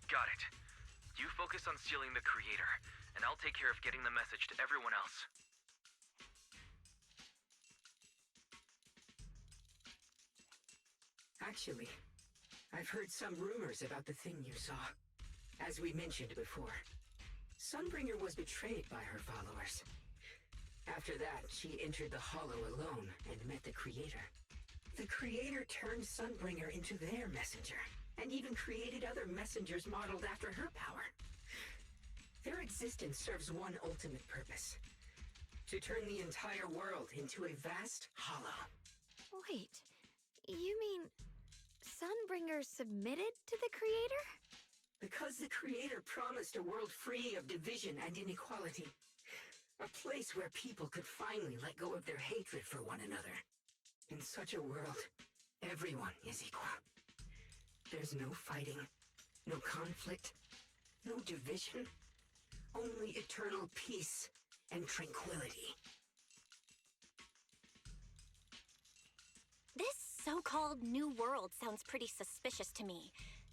Got it. You focus on sealing the Creator, and I'll take care of getting the message to everyone else. Actually, I've heard some rumors about the thing you saw. As we mentioned before, Sunbringer was betrayed by her followers. After that, she entered the Hollow alone and met the Creator. The Creator turned Sunbringer into their messenger, and even created other messengers modeled after her power. Their existence serves one ultimate purpose: to turn the entire world into a vast hollow. Wait, you mean Sunbringer submitted to the Creator? Because the Creator promised a world free of division and inequality. A place where people could finally let go of their hatred for one another. In such a world, everyone is equal. There's no fighting, no conflict, no division, only eternal peace and tranquility. This so-called new world sounds pretty suspicious to me.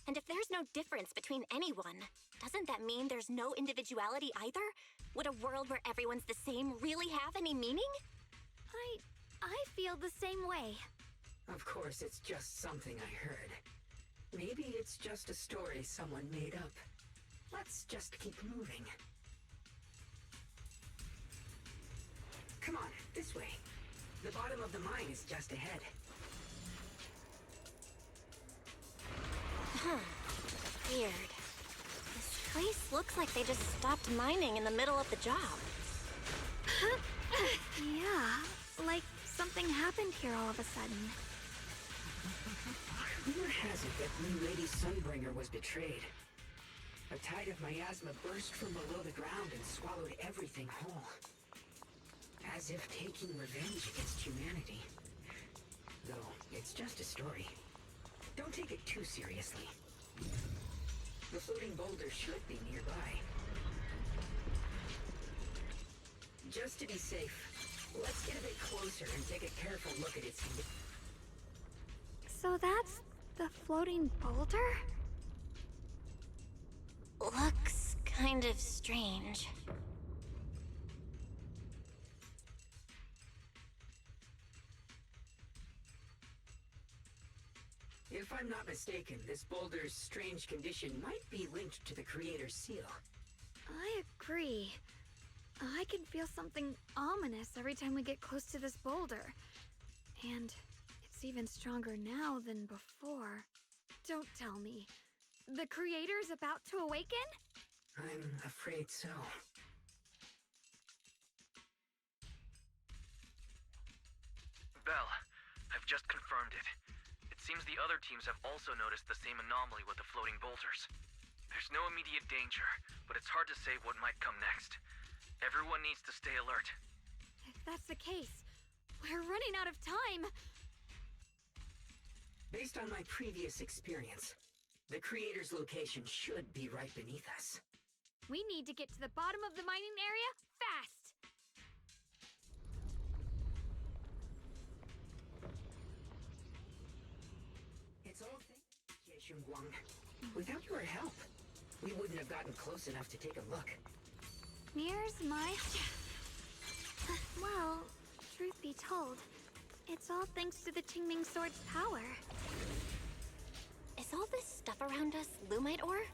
And if there's no difference between anyone, doesn't that mean there's no individuality either? Would a world where everyone's the same really have any meaning? I feel the same way. Of course, it's just something I heard. Maybe it's just a story someone made up. Let's just keep moving. Come on, this way. The bottom of the mine is just ahead. Huh. Weird. This place looks like they just stopped mining in the middle of the job. Yeah, like something happened here all of a sudden. Rumor has it that New Lady Sunbringer was betrayed. A tide of miasma burst from below the ground and swallowed everything whole. As if taking revenge against humanity. Though, it's just a story. Don't take it too seriously. The floating boulder should be nearby. Just to be safe, let's get a bit closer and take a careful look at its... So that's the floating boulder? Looks kind of strange. If I'm not mistaken, this boulder's strange condition might be linked to the Creator's seal. I agree. I can feel something ominous every time we get close to this boulder. And it's even stronger now than before. Don't tell me. The Creator's about to awaken? I'm afraid so. Belle, I've just confirmed it. It seems the other teams have also noticed the same anomaly with the floating boulders. There's no immediate danger, but it's hard to say what might come next. Everyone needs to stay alert. If that's the case, we're running out of time. Based on my previous experience, the Creator's location should be right beneath us. We need to get to the bottom of the mining area fast. It's all thanks to Ye Shunguang. Without your help, we wouldn't have gotten close enough to take a look. Here's my... Well, truth be told, it's all thanks to the Qingming Sword's power. Is all this stuff around us Lumite ore?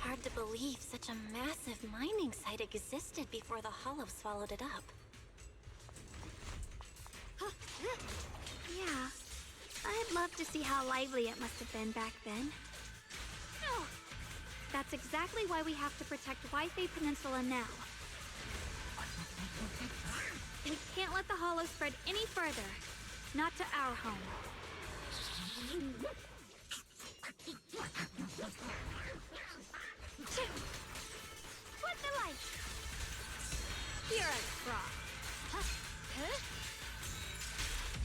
Hard to believe such a massive mining site existed before the Hollow swallowed it up. Yeah, I'd love to see how lively it must have been back then. No! That's exactly why we have to protect Wi-Fi Peninsula now. We can't let the Hollow spread any further. Not to our home. What the light? You're a fraud.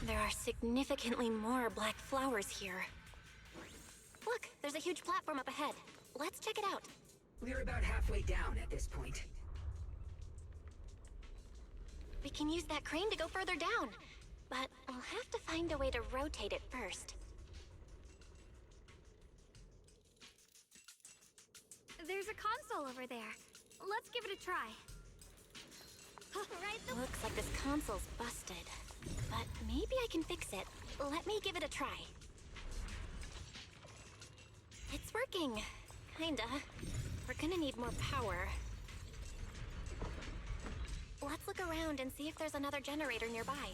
There are significantly more black flowers here. Look, there's a huge platform up ahead. Let's check it out. We're about halfway down at this point. We can use that crane to go further down, but we'll have to find a way to rotate it first. There's a console over there. Let's give it a try. Looks like this console's busted, but maybe I can fix it. Let me give it a try. It's working. Kinda. We're gonna need more power. Let's look around and see if there's another generator nearby.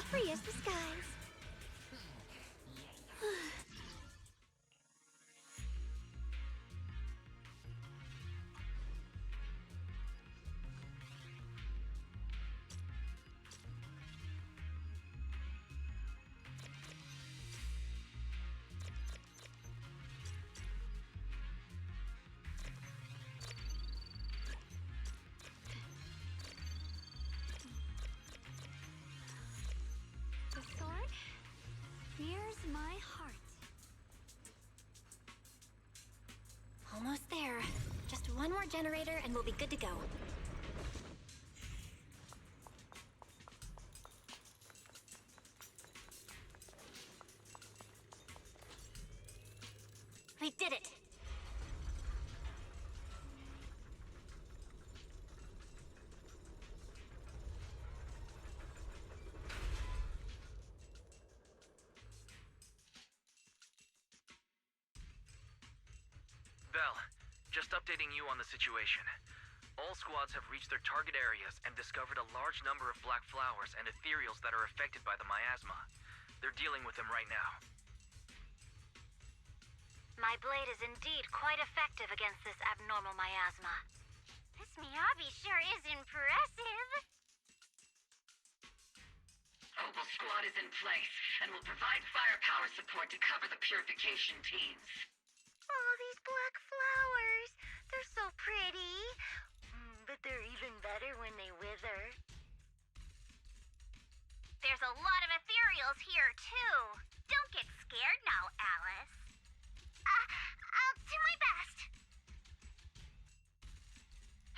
Free as the skies. The sword? Here's my heart. Almost there. Just one more generator and we'll be good to go. We did it! Bell, just updating you on the situation. All squads have reached their target areas and discovered a large number of black flowers and ethereals that are affected by the miasma. They're dealing with them right now. My blade is indeed quite effective against this abnormal miasma. This Miyabi sure is impressive. Opal Squad is in place and will provide firepower support to cover the purification teams. Oh, these black flowers. They're so pretty. But they're even better when they wither. There's a lot of ethereals here, too. Don't get scared now, Alice. I'll do my best.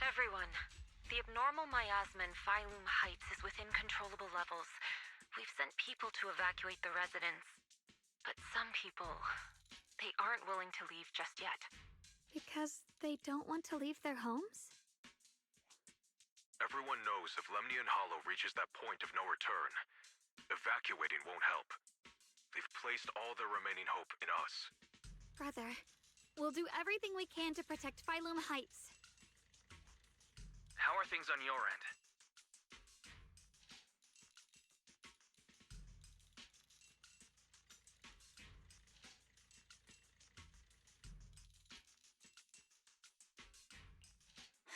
Everyone, the abnormal miasma in Phylum Heights is within controllable levels. We've sent people to evacuate the residents. But some people, they aren't willing to leave just yet. Because they don't want to leave their homes? Everyone knows if Lemnian Hollow reaches that point of no return, evacuating won't help. They've placed all their remaining hope in us. Brother, we'll do everything we can to protect Phylum Heights. How are things on your end?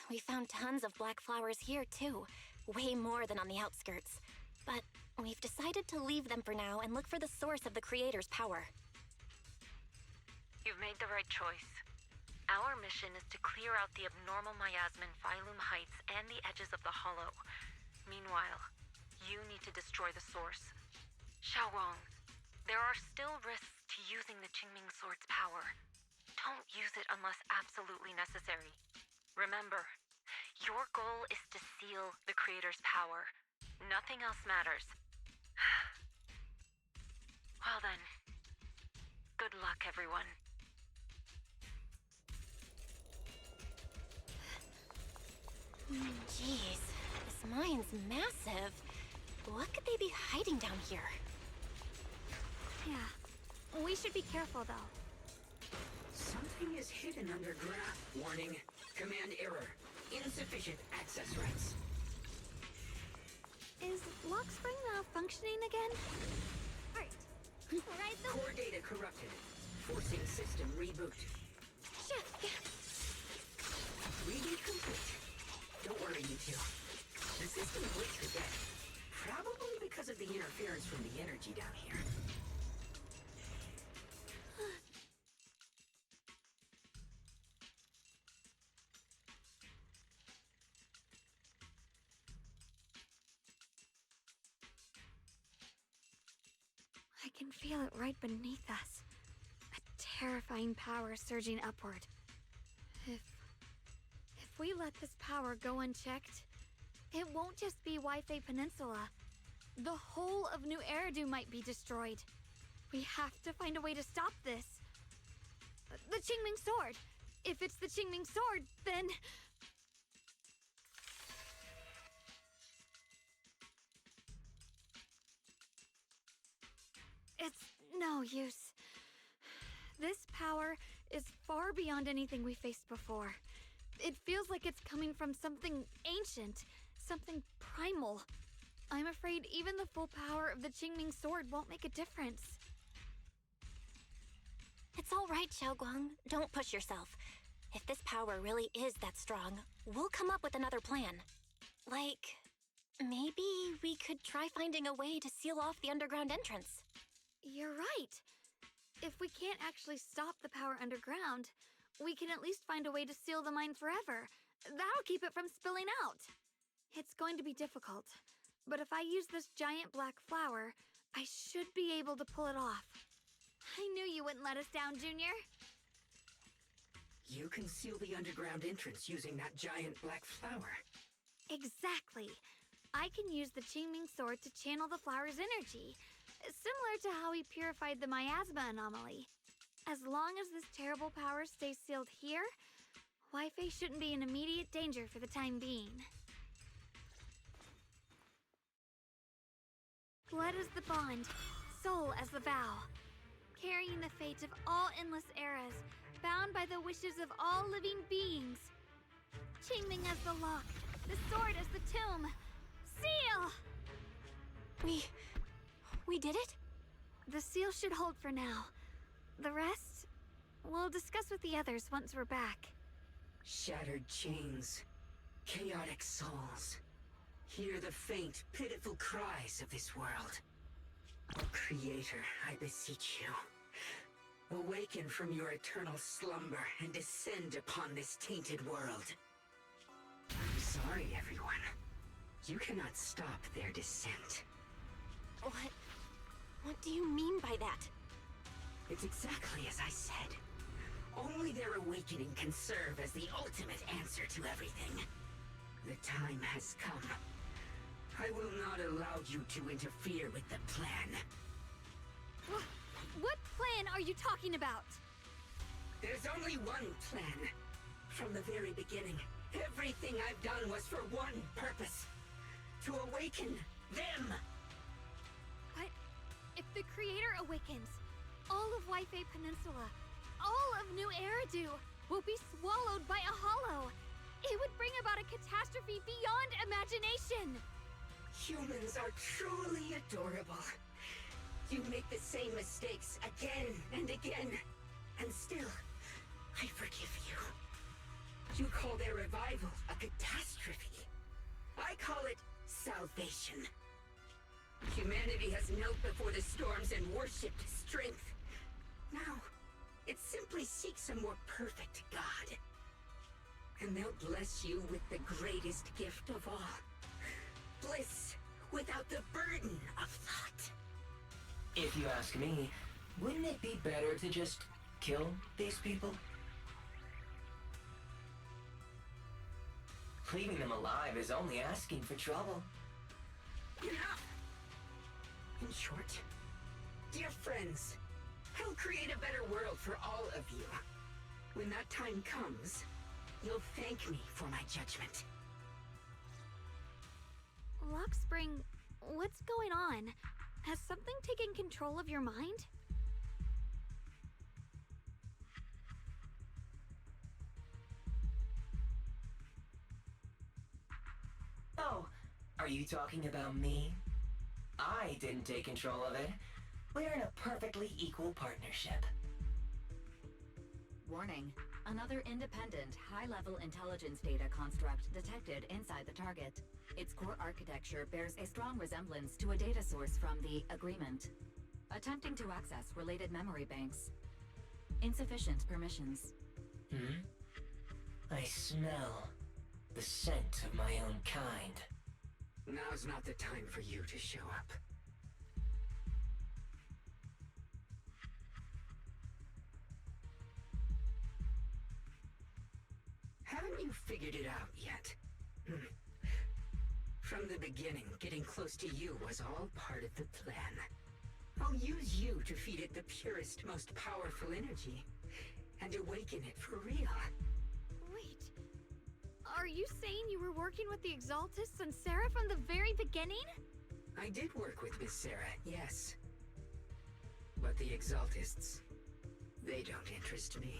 We found tons of black flowers here, too. Way more than on the outskirts. But we've decided to leave them for now and look for the source of the Creator's power. You've made the right choice. Our mission is to clear out the abnormal miasma in Phylum Heights and the edges of the Hollow. Meanwhile, you need to destroy the source. Xiaowang, there are still risks to using the Qingming Sword's power. Don't use it unless absolutely necessary. Remember, your goal is to seal the Creator's power. Nothing else matters. Well then, good luck, everyone. Jeez, this mine's massive. What could they be hiding down here? Yeah, we should be careful though. Something is hidden underground. Warning. Command error. Insufficient access rights. Is lock spring malfunctioning again? Alright. Right the Core data corrupted. Forcing system reboot. Reboot complete. Don't worry, you two. The system glitched again. Probably because of the interference from the energy down here. I can feel it right beneath us. A terrifying power surging upward. If we let this power go unchecked, it won't just be Wi-Fi Peninsula. The whole of New Eridu might be destroyed. We have to find a way to stop this. The Qingming Sword! If it's the Qingming Sword, then... It's no use. This power is far beyond anything we faced before. It feels like it's coming from something ancient, something primal. I'm afraid even the full power of the Qingming Sword won't make a difference. It's all right, Xiaoguang. Don't push yourself. If this power really is that strong, we'll come up with another plan. Like, maybe we could try finding a way to seal off the underground entrance. You're right. If we can't actually stop the power underground, we can at least find a way to seal the mine forever. That'll keep it from spilling out. It's going to be difficult, but if I use this giant black flower, I should be able to pull it off. I knew you wouldn't let us down, Junior. You can seal the underground entrance using that giant black flower. Exactly. I can use the Qingming Sword to channel the flower's energy, similar to how we purified the miasma anomaly. As long as this terrible power stays sealed here, Wi-Fi shouldn't be in immediate danger for the time being. Blood is the bond, soul as the vow, carrying the fate of all endless eras, bound by the wishes of all living beings. Qingming as the lock, the sword as the tomb. Seal! We did it? The seal should hold for now. The rest, we'll discuss with the others once we're back. Shattered chains, chaotic souls. Hear the faint, pitiful cries of this world. Oh, Creator, I beseech you. Awaken from your eternal slumber and descend upon this tainted world. I'm sorry, everyone. You cannot stop their descent. What do you mean by that? It's exactly as I said. Only their awakening can serve as the ultimate answer to everything. The time has come. I will not allow you to interfere with the plan. What plan are you talking about? There's only one plan. From the very beginning, everything I've done was for one purpose. To awaken them! But if the Creator awakens, all of Wi-Fi Peninsula, all of New Eridu, will be swallowed by a hollow. It would bring about a catastrophe beyond imagination. Humans are truly adorable. You make the same mistakes again and again, and still, I forgive you. You call their revival a catastrophe. I call it salvation. Humanity has knelt before the storms and worshipped strength. Now, it simply seeks a more perfect God. And they'll bless you with the greatest gift of all. bliss without the burden of thought. If you ask me, wouldn't it be better to just kill these people? Leaving them alive is only asking for trouble. Enough! In short, dear friends, I'll create a better world for all of you. When that time comes, you'll thank me for my judgment. Lockspring, what's going on? Has something taken control of your mind? Oh, are you talking about me? I didn't take control of it. We're in a perfectly equal partnership. Warning. Another independent, high-level intelligence data construct detected inside the target. Its core architecture bears a strong resemblance to a data source from the Agreement. Attempting to access related memory banks. Insufficient permissions. I smell the scent of my own kind. Now's not the time for you to show up. Haven't you figured it out yet? From the beginning, getting close to you was all part of the plan. I'll use you to feed it the purest, most powerful energy, and awaken it for real. Wait, are you saying you were working with the Exaltists and Sarah from the very beginning? I did work with Miss Sarah, yes. But the Exaltists, they don't interest me.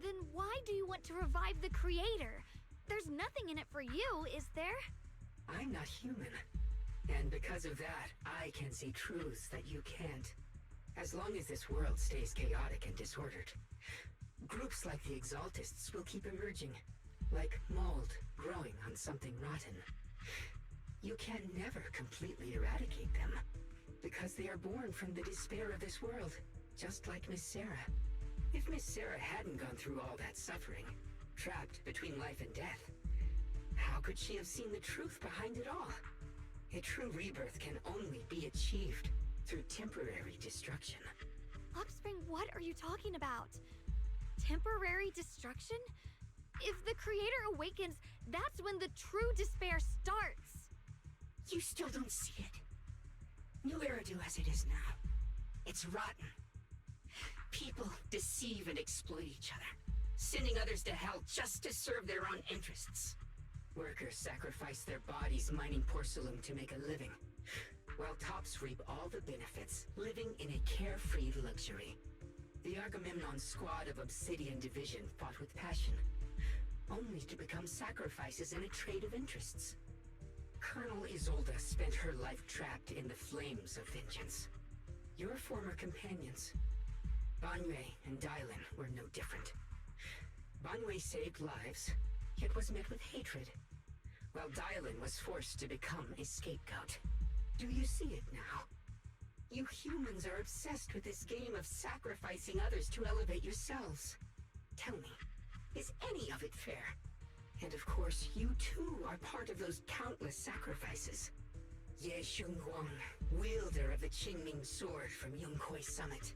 Then why do you want to revive the Creator? There's nothing in it for you, is there? I'm not human. And because of that, I can see truths that you can't. As long as this world stays chaotic and disordered, groups like the Exaltists will keep emerging, like mold growing on something rotten. You can never completely eradicate them, because they are born from the despair of this world, just like Miss Sarah. If Miss Sarah hadn't gone through all that suffering, trapped between life and death, how could she have seen the truth behind it all? A true rebirth can only be achieved through temporary destruction. Lockspring, what are you talking about? Temporary destruction? If the Creator awakens, that's when the true despair starts. You still don't see it. New Eridu as it is now. It's rotten. People deceive and exploit each other, sending others to hell just to serve their own interests. Workers sacrifice their bodies mining porcelain to make a living, while tops reap all the benefits, living in a carefree luxury. The Agamemnon squad of Obsidian Division fought with passion, only to become sacrifices in a trade of interests. Colonel Isolde spent her life trapped in the flames of vengeance. Your former companions, Banyue and Dailin, were no different. Banyue saved lives, yet was met with hatred, while Dailin was forced to become a scapegoat. Do you see it now? You humans are obsessed with this game of sacrificing others to elevate yourselves. Tell me, is any of it fair? And of course, you too are part of those countless sacrifices. Ye Shunguang, wielder of the Qingming sword from Yunkuei Summit,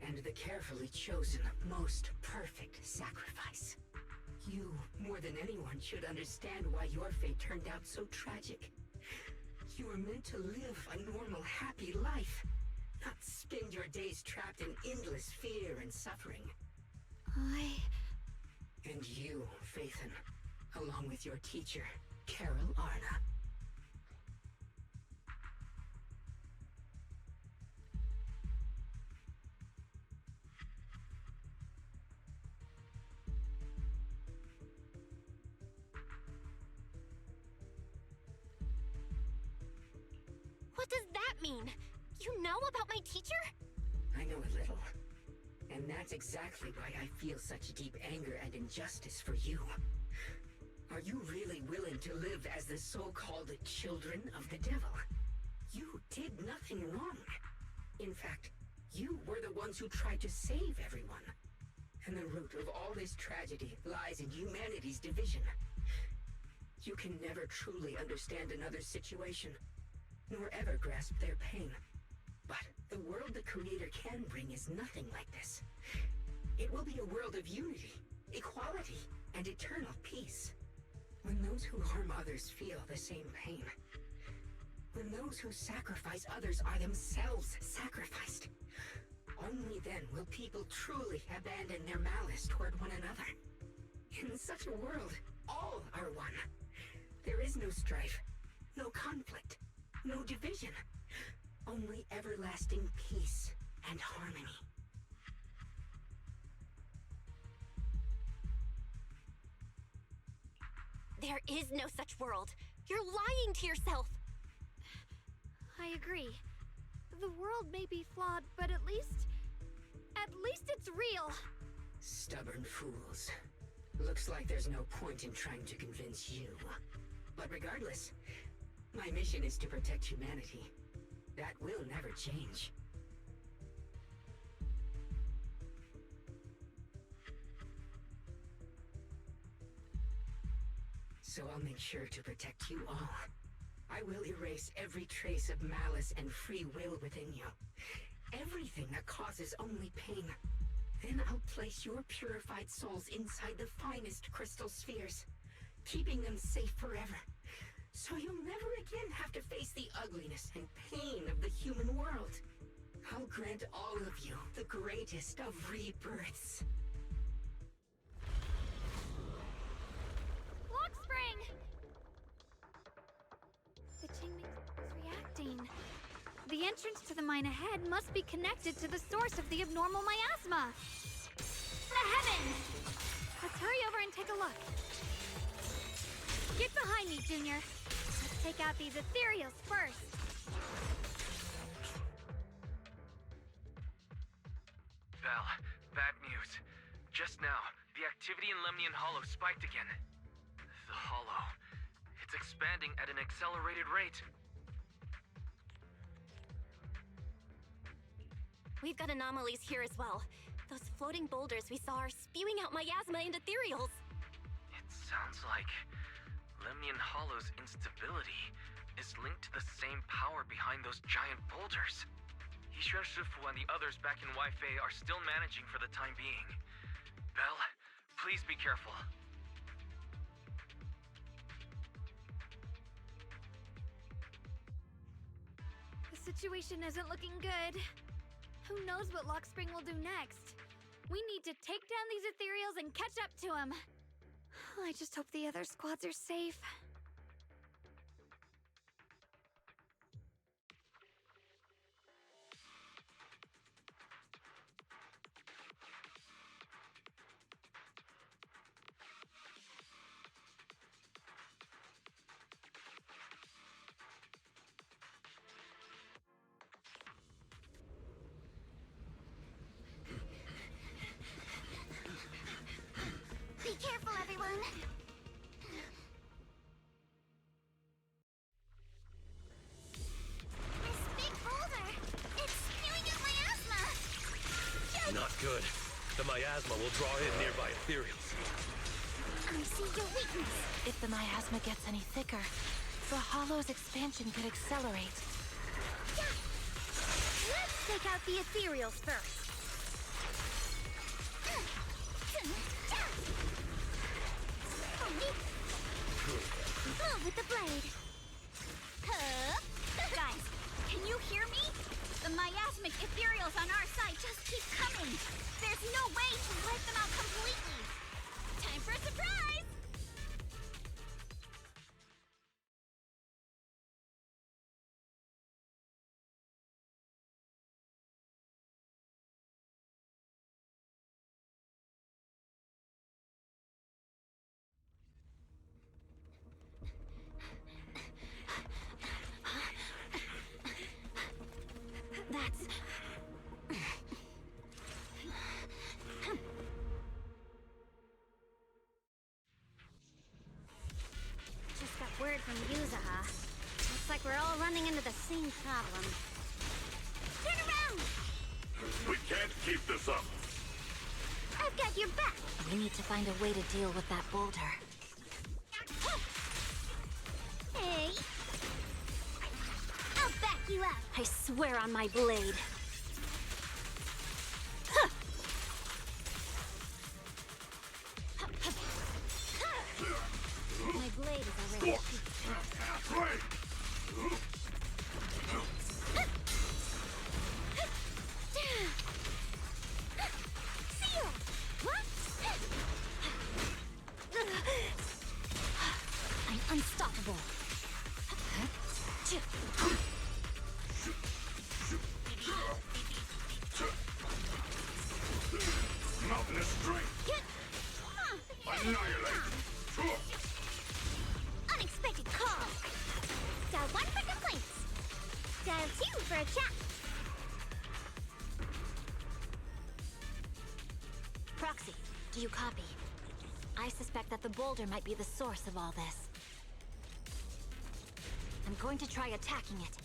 and the carefully chosen, most perfect sacrifice. You, more than anyone, should understand why your fate turned out so tragic. You were meant to live a normal, happy life, not spend your days trapped in endless fear and suffering. And you, Phaethon, along with your teacher, Carol Arna. What does that mean? You know about my teacher? I know a little. And that's exactly why I feel such deep anger and injustice for you. Are you really willing to live as the so-called children of the devil? You did nothing wrong. In fact, you were the ones who tried to save everyone. And the root of all this tragedy lies in humanity's division. You can never truly understand another's situation, nor ever grasp their pain. But the world the Creator can bring is nothing like this. It will be a world of unity, equality, and eternal peace. When those who harm others feel the same pain. When those who sacrifice others are themselves sacrificed. Only then will people truly abandon their malice toward one another. In such a world, all are one. There is no strife, no conflict, no division. Only everlasting peace and harmony. There is no such world. You're lying to yourself. I agree. The world may be flawed, but at least it's real. Stubborn fools. Looks like there's no point in trying to convince you. But regardless, my mission is to protect humanity. That will never change. So I'll make sure to protect you all. I will erase every trace of malice and free will within you. Everything that causes only pain. Then I'll place your purified souls inside the finest crystal spheres, keeping them safe forever. So you'll never again have to face the ugliness and pain of the human world. I'll grant all of you the greatest of rebirths. Lock spring! The Qingming is reacting. The entrance to the mine ahead must be connected to the source of the abnormal miasma. The heavens! Let's hurry over and take a look. Get behind me, Junior. Let's take out these ethereals first. Belle, bad news. Just now, the activity in Lemnian Hollow spiked again. The Hollow. It's expanding at an accelerated rate. We've got anomalies here as well. Those floating boulders we saw are spewing out miasma and ethereals. It sounds like Lemnian Hollow's instability is linked to the same power behind those giant boulders. Yishuan Shifu and the others back in Wi-Fi are still managing for the time being. Belle, please be careful. The situation isn't looking good. Who knows what Lockspring will do next? We need to take down these ethereals and catch up to him. I just hope the other squads are safe. Be careful, everyone! This big boulder! It's spewing out miasma! Not good. The miasma will draw in nearby ethereals. I see your weakness! If the miasma gets any thicker, the Hollow's expansion could accelerate. Yeah. Let's take out the ethereals first. Move with the blade. Guys, can you hear me? The miasmic ethereals on our side just keep coming. There's no way to wipe them out completely. Time for a surprise! That's... Just got word from Yuzaha. Looks like we're all running into the same problem. Turn around! We can't keep this up. I've got your back. We need to find a way to deal with that boulder. you out. I swear on my blade. My blade is already Seal! What? I'm unstoppable. Mountainous strength. Annihilate. Unexpected call. Dial 1 for complaints. Dial 2 for a chat. Proxy, do you copy? I suspect that the boulder might be the source of all this. I'm going to try attacking it.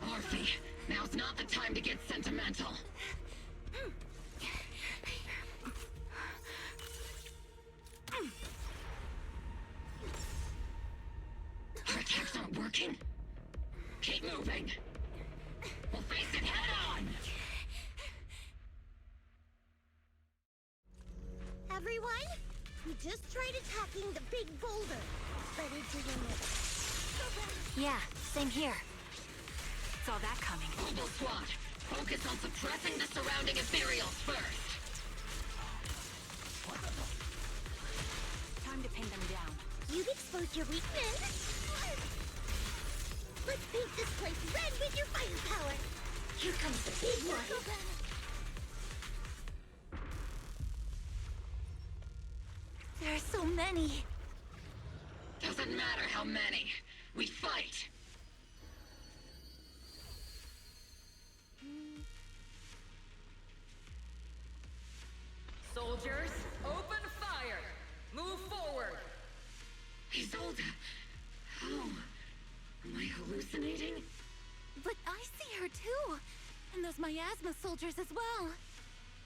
Orphe, now's not the time to get sentimental. Our attacks aren't working. Keep moving. We'll face it head on. Everyone, we just tried attacking the big boulder, but it didn't work. Yeah, same here. Saw that coming. Mobile squad, focus on suppressing the surrounding ethereals first. Time to pin them down. You've exposed your weakness. Let's paint this place red with your firepower. Here comes the big one. There are so many. Doesn't matter how many. We fight. Soldiers, open fire! Move forward! Isolde, how? Am I hallucinating? But I see her too. And those miasma soldiers as well.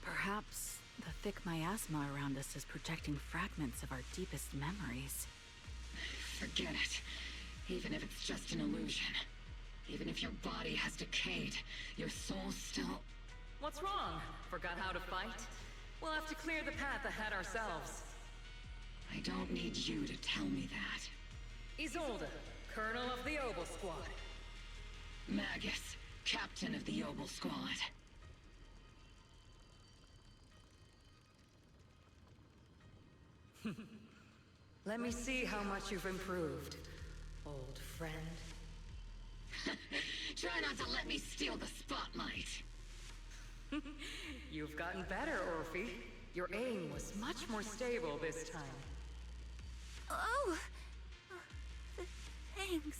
Perhaps the thick miasma around us is projecting fragments of our deepest memories. Forget it. Even if it's just an illusion. Even if your body has decayed, your soul still... What's wrong? Forgot how to fight? We'll have to clear the path ahead ourselves. I don't need you to tell me that. Isolde, Colonel of the Obel Squad. Magus, Captain of the Obel Squad. Let me see how much you've improved, old friend. Try not to let me steal the spotlight. You've gotten better, Orphe. Your aim was much more stable this time. Oh! Thanks.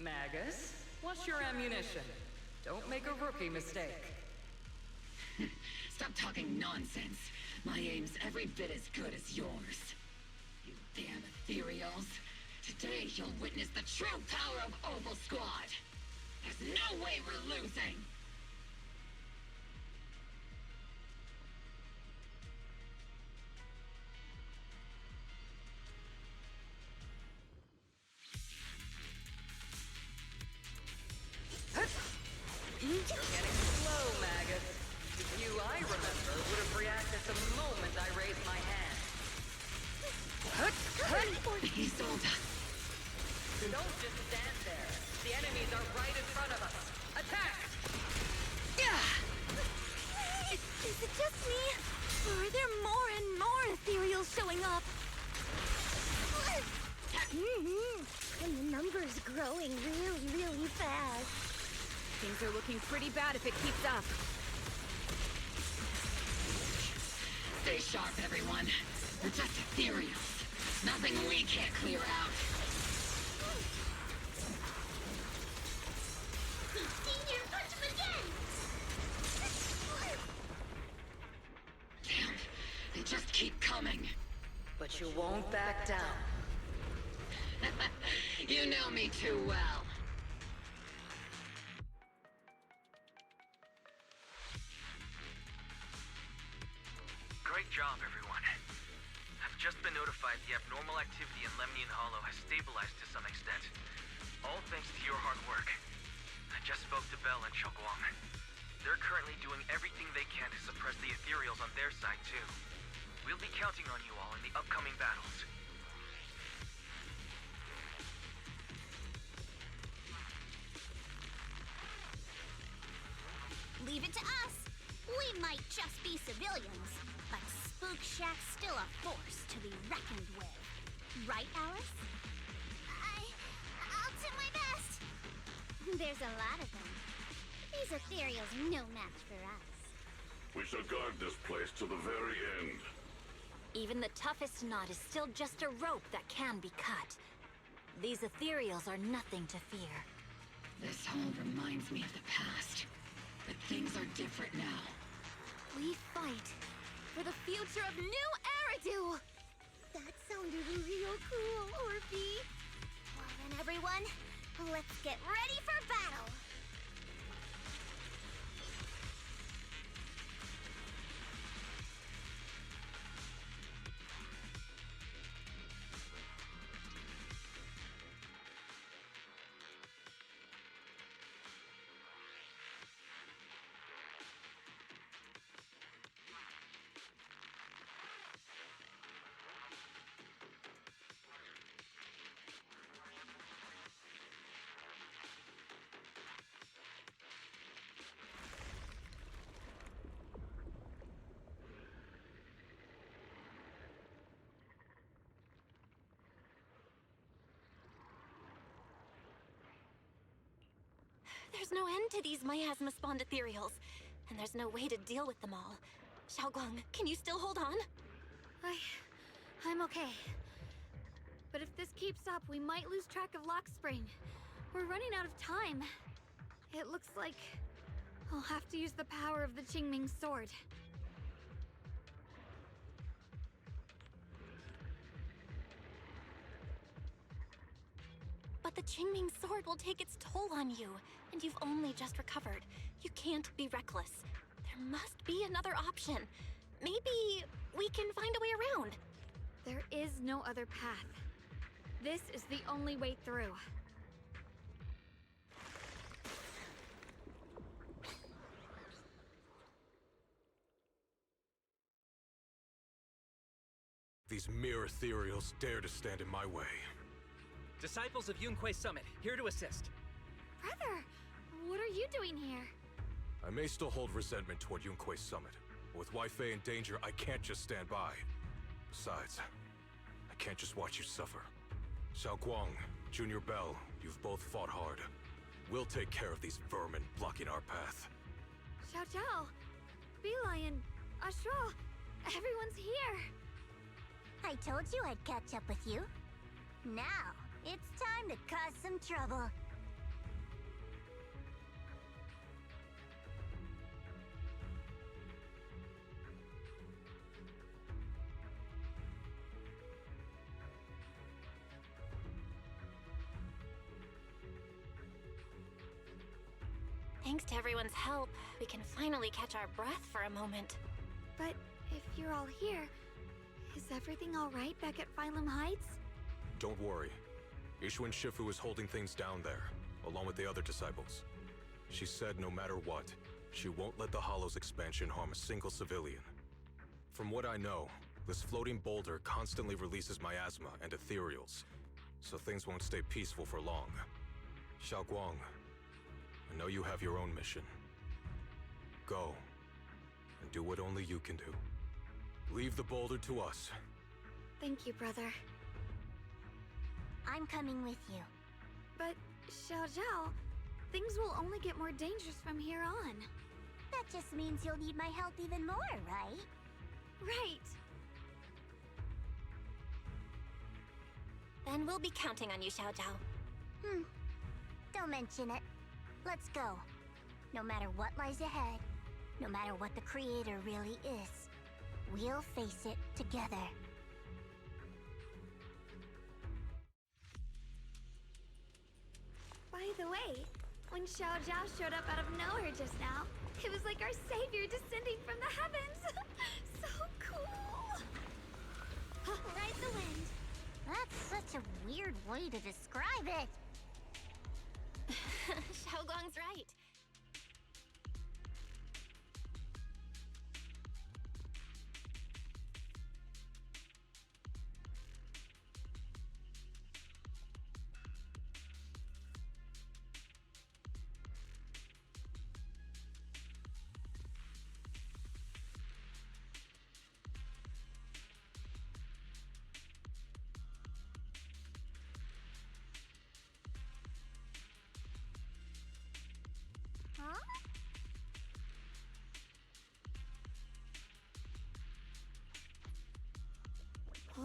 Magus, what's your ammunition? Don't make a rookie mistake. Stop talking nonsense. My aim's every bit as good as yours. You damn ethereals. Today you'll witness the true power of Obel Squad. There's no way we're losing. You're getting slow, Magus. You, I remember, would have reacted the moment I raised my hand. Isolde. Don't just stand there. The enemies are right in front of us. Attack! Is it just me? Or are there more and more ethereals showing up? And the number's growing really fast. Things are looking pretty bad if it keeps up. Stay sharp, everyone. We're just ethereals. Nothing we can't clear out. Senior, punch him again! Damn, they just But you won't back down. You know me too well. Great job, everyone. I've just been notified the abnormal activity in Lemnian Hollow has stabilized to some extent. All thanks to your hard work. I just spoke to Bell and Xiaoguang. They're currently doing everything they can to suppress the ethereals on their side, too. We'll be counting on you all in the upcoming battles. Leave it to us. We might just be civilians, but Spook Shack's still a force to be reckoned with. Right, Alice? I'll do my best. There's a lot of them. These ethereals are no match for us. We shall guard this place to the very end. Even the toughest knot is still just a rope that can be cut. These ethereals are nothing to fear. This all reminds me of the past. But things are different now. We fight for the future of New Eridu! That sounded real cool, Orphe. Well then, everyone, let's get ready for battle! There's no end to these miasma-spawned ethereals, and there's no way to deal with them all. Xiaoguang, can you still hold on? I'm okay. But if this keeps up, we might lose track of Lock Spring. We're running out of time. It looks like I'll have to use the power of the Qingming sword. But the Qingming sword will take its toll on you, and you've only just recovered. You can't be reckless. There must be another option. Maybe we can find a way around. There is no other path. This is the only way through. These mere ethereals dare to stand in my way. Disciples of Yunquei Summit, here to assist. Brother, what are you doing here? I may still hold resentment toward Yunquei Summit, but with Weifei in danger, I can't just stand by. Besides, I can't just watch you suffer. Xiaoguang, Junior Bell, you've both fought hard. We'll take care of these vermin blocking our path. Xiao Zhao, Belion, Ashra, everyone's here. I told you I'd catch up with you. Now, it's time to cause some trouble. Thanks to everyone's help, we can finally catch our breath for a moment. But if you're all here, is everything all right back at Phylum Heights? Don't worry. Ishun Shifu is holding things down there, along with the other disciples. She said no matter what, she won't let the Hollow's expansion harm a single civilian. From what I know, this floating boulder constantly releases miasma and ethereals, so things won't stay peaceful for long. Xiaoguang, I know you have your own mission. Go, and do what only you can do. Leave the boulder to us. Thank you, brother. I'm coming with you. But, Xiao Zhao, things will only get more dangerous from here on. That just means you'll need my help even more, right? Right. Then we'll be counting on you, Xiao Zhao. Don't mention it. Let's go. No matter what lies ahead, no matter what the Creator really is, we'll face it together. By the way, when Xiao Zhao showed up out of nowhere just now, it was like our savior descending from the heavens. So cool. Ride the wind. That's such a weird way to describe it. Xiaoguang's right. Huh?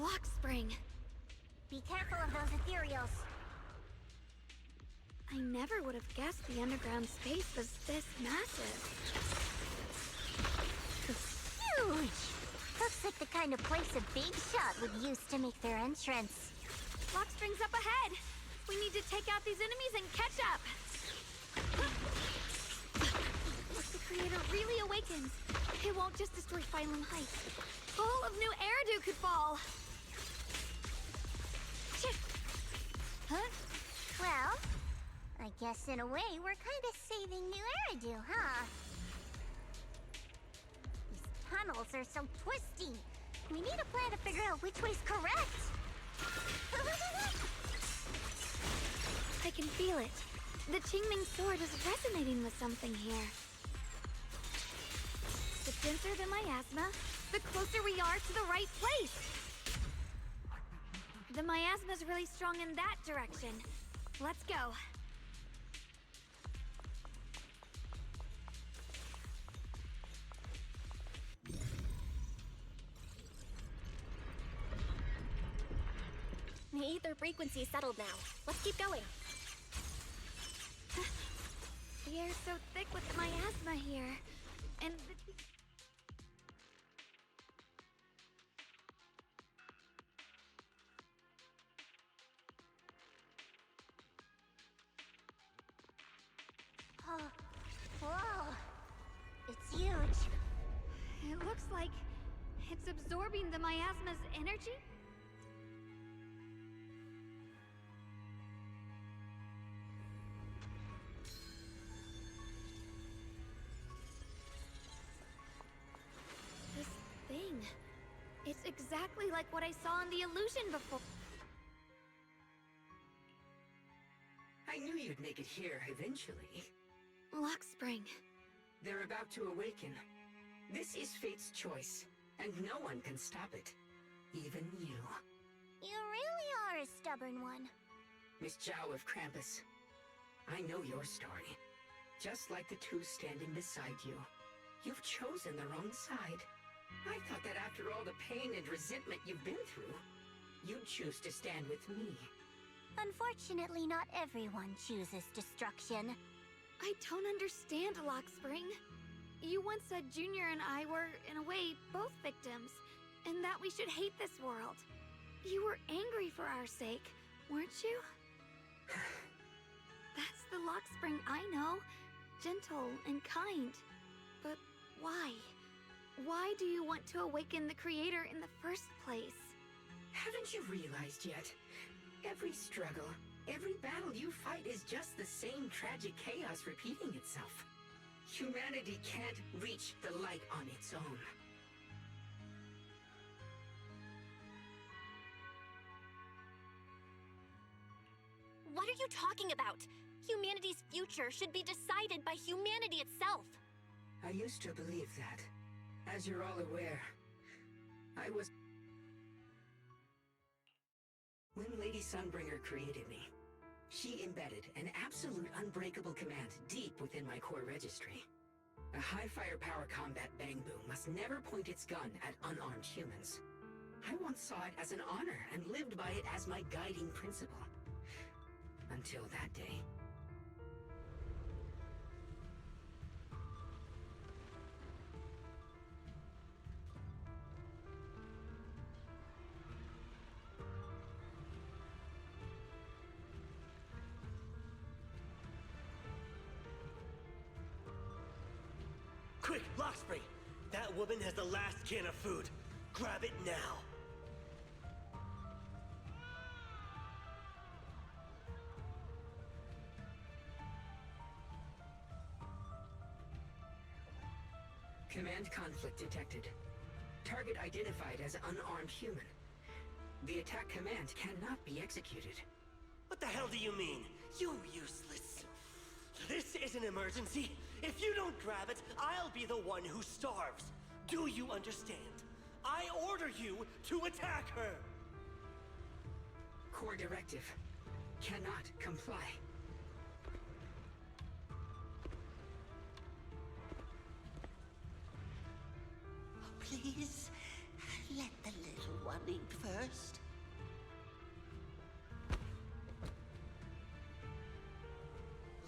Lock spring. Be careful of those ethereals. I never would have guessed the underground space was this massive. Huge! Looks like the kind of place a big shot would use to make their entrance. Lock spring's up ahead. We need to take out these enemies and catch up. If the creator really awakens, it won't just destroy Phylum Heights. Full of new Eridu could fall. Huh? Well, I guess in a way we're kind of saving new Eridu, huh? These tunnels are so twisty. We need a plan to figure out which way's correct. I can feel it. The Qingming sword is resonating with something here. The denser the miasma, the closer we are to the right place. The miasma's really strong in that direction. Let's go. The ether frequency's settled now. Let's keep going. The air's so thick with the miasma here. And the... Oh, whoa. It's huge. It looks like it's absorbing the miasma's energy? This thing. It's exactly like what I saw in the illusion before. I knew you'd make it here eventually. Lock spring. They're about to awaken. This is fate's choice, and no one can stop it. Even you. You really are a stubborn one. Miss Zhao of Krampus. I know your story. Just like the two standing beside you. You've chosen the wrong side. I thought that after all the pain and resentment you've been through, you'd choose to stand with me. Unfortunately, not everyone chooses destruction. I don't understand, Lock Spring. You once said Junior and I were, in a way, both victims, and that we should hate this world. You were angry for our sake, weren't you? That's the Lock Spring I know. Gentle and kind. But why? Why do you want to awaken the Creator in the first place? Haven't you realized yet? Every struggle, every battle you fight is just the same tragic chaos repeating itself. Humanity can't reach the light on its own. What are you talking about? Humanity's future should be decided by humanity itself. I used to believe that. As you're all aware, I was... When Lady Sunbringer created me, she embedded an absolute unbreakable command deep within my core registry. A high firepower combat bangbu must never point its gun at unarmed humans. I once saw it as an honor and lived by it as my guiding principle. Until that day. Quick, Lockspring! That woman has the last can of food. Grab it now. Command conflict detected. Target identified as unarmed human. The attack command cannot be executed. What the hell do you mean? You useless. This is an emergency. If you don't grab it, I'll be the one who starves. Do you understand? I order you to attack her! Core directive. Cannot comply. Please, let the little one eat first.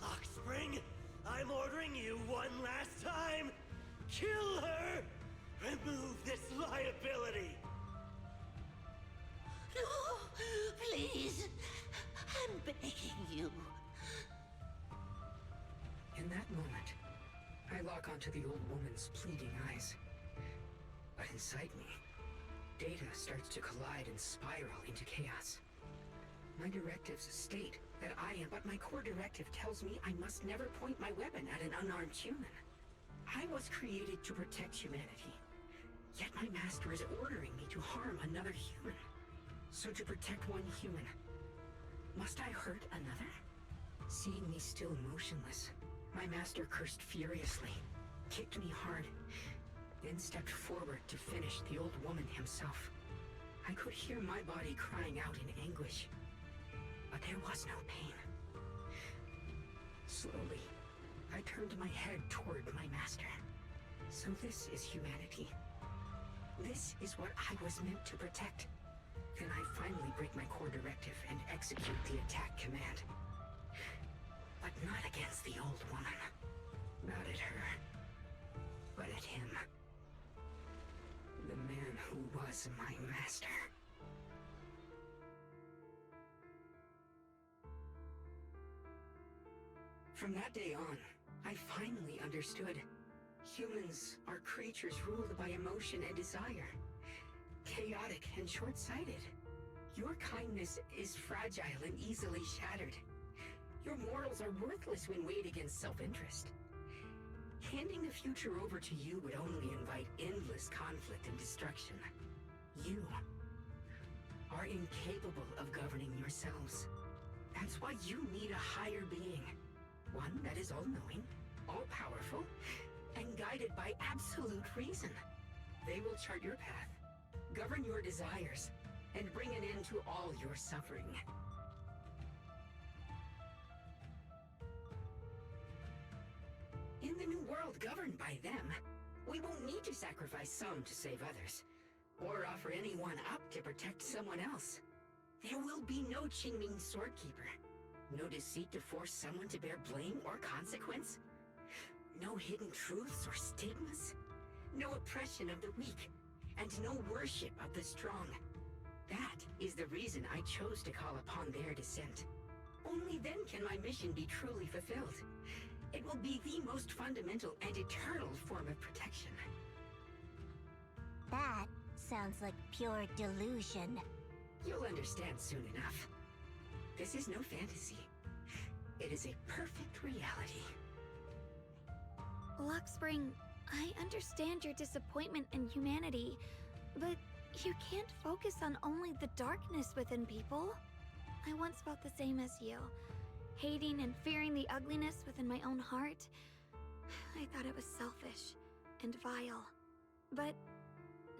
Lockspring, I'm ordering you one last time. Kill her! Remove this liability! No, please. I'm begging you. In that moment, I lock onto the old woman's pleading eyes. But inside me, data starts to collide and spiral into chaos. My directives state that I am, but my core directive tells me I must never point my weapon at an unarmed human. I was created to protect humanity. Yet my master is ordering me to harm another human. So to protect one human, must I hurt another? Seeing me still motionless, my master cursed furiously, kicked me hard, then stepped forward to finish the old woman himself. I could hear my body crying out in anguish, but there was no pain. Slowly, I turned my head toward my master. So this is humanity. This is what I was meant to protect. Then I finally break my core directive and execute the attack command. But not against the old woman. Not at her. But at him. The man who was my master. From that day on, I finally understood. Humans are creatures ruled by emotion and desire. Chaotic and short-sighted. Your kindness is fragile and easily shattered. Your morals are worthless when weighed against self-interest. Handing the future over to you would only invite endless conflict and destruction. You are incapable of governing yourselves. That's why you need a higher being. One that is all-knowing, all-powerful, and guided by absolute reason. They will chart your path, govern your desires, and bring an end to all your suffering. In the new world governed by them, we won't need to sacrifice some to save others, or offer anyone up to protect someone else. There will be no Qingming Swordkeeper, no deceit to force someone to bear blame or consequence, no hidden truths or stigmas, no oppression of the weak, and no worship of the strong. That is the reason I chose to call upon their descent. Only then can my mission be truly fulfilled. It will be the most fundamental and eternal form of protection. That sounds like pure delusion. You'll understand soon enough. This is no fantasy. It is a perfect reality. Luxspring, I understand your disappointment in humanity, but you can't focus on only the darkness within people. I once felt the same as you, hating and fearing the ugliness within my own heart. I thought it was selfish and vile. But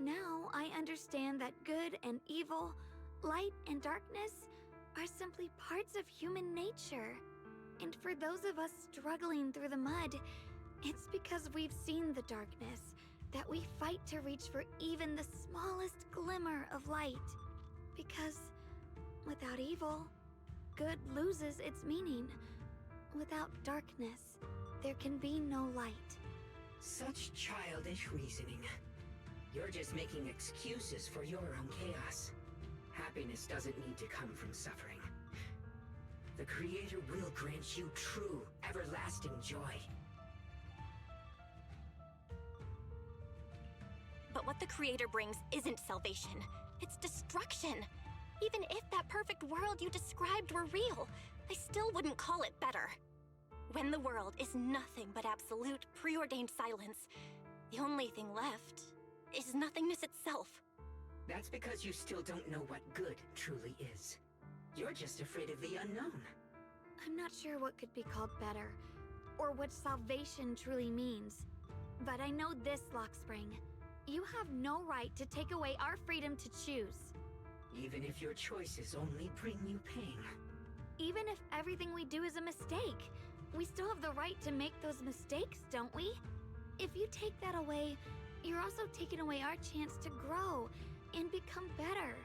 now I understand that good and evil, light and darkness are simply parts of human nature. And for those of us struggling through the mud, it's because we've seen the darkness that we fight to reach for even the smallest glimmer of light. Because without evil, good loses its meaning. Without darkness, there can be no light. Such childish reasoning. You're just making excuses for your own chaos. Happiness doesn't need to come from suffering. The Creator will grant you true, everlasting joy. what the Creator brings isn't salvation, it's destruction. Even if that perfect world you described were real, I still wouldn't call it better. When the world is nothing but absolute, preordained silence, the only thing left is nothingness itself. That's because you still don't know what good truly is. You're just afraid of the unknown. I'm not sure what could be called better, or what salvation truly means. But I know this, Lockspring. You have no right to take away our freedom to choose. Even if your choices only bring you pain. Even if everything we do is a mistake, we still have the right to make those mistakes, don't we? If you take that away, you're also taking away our chance to grow and become better.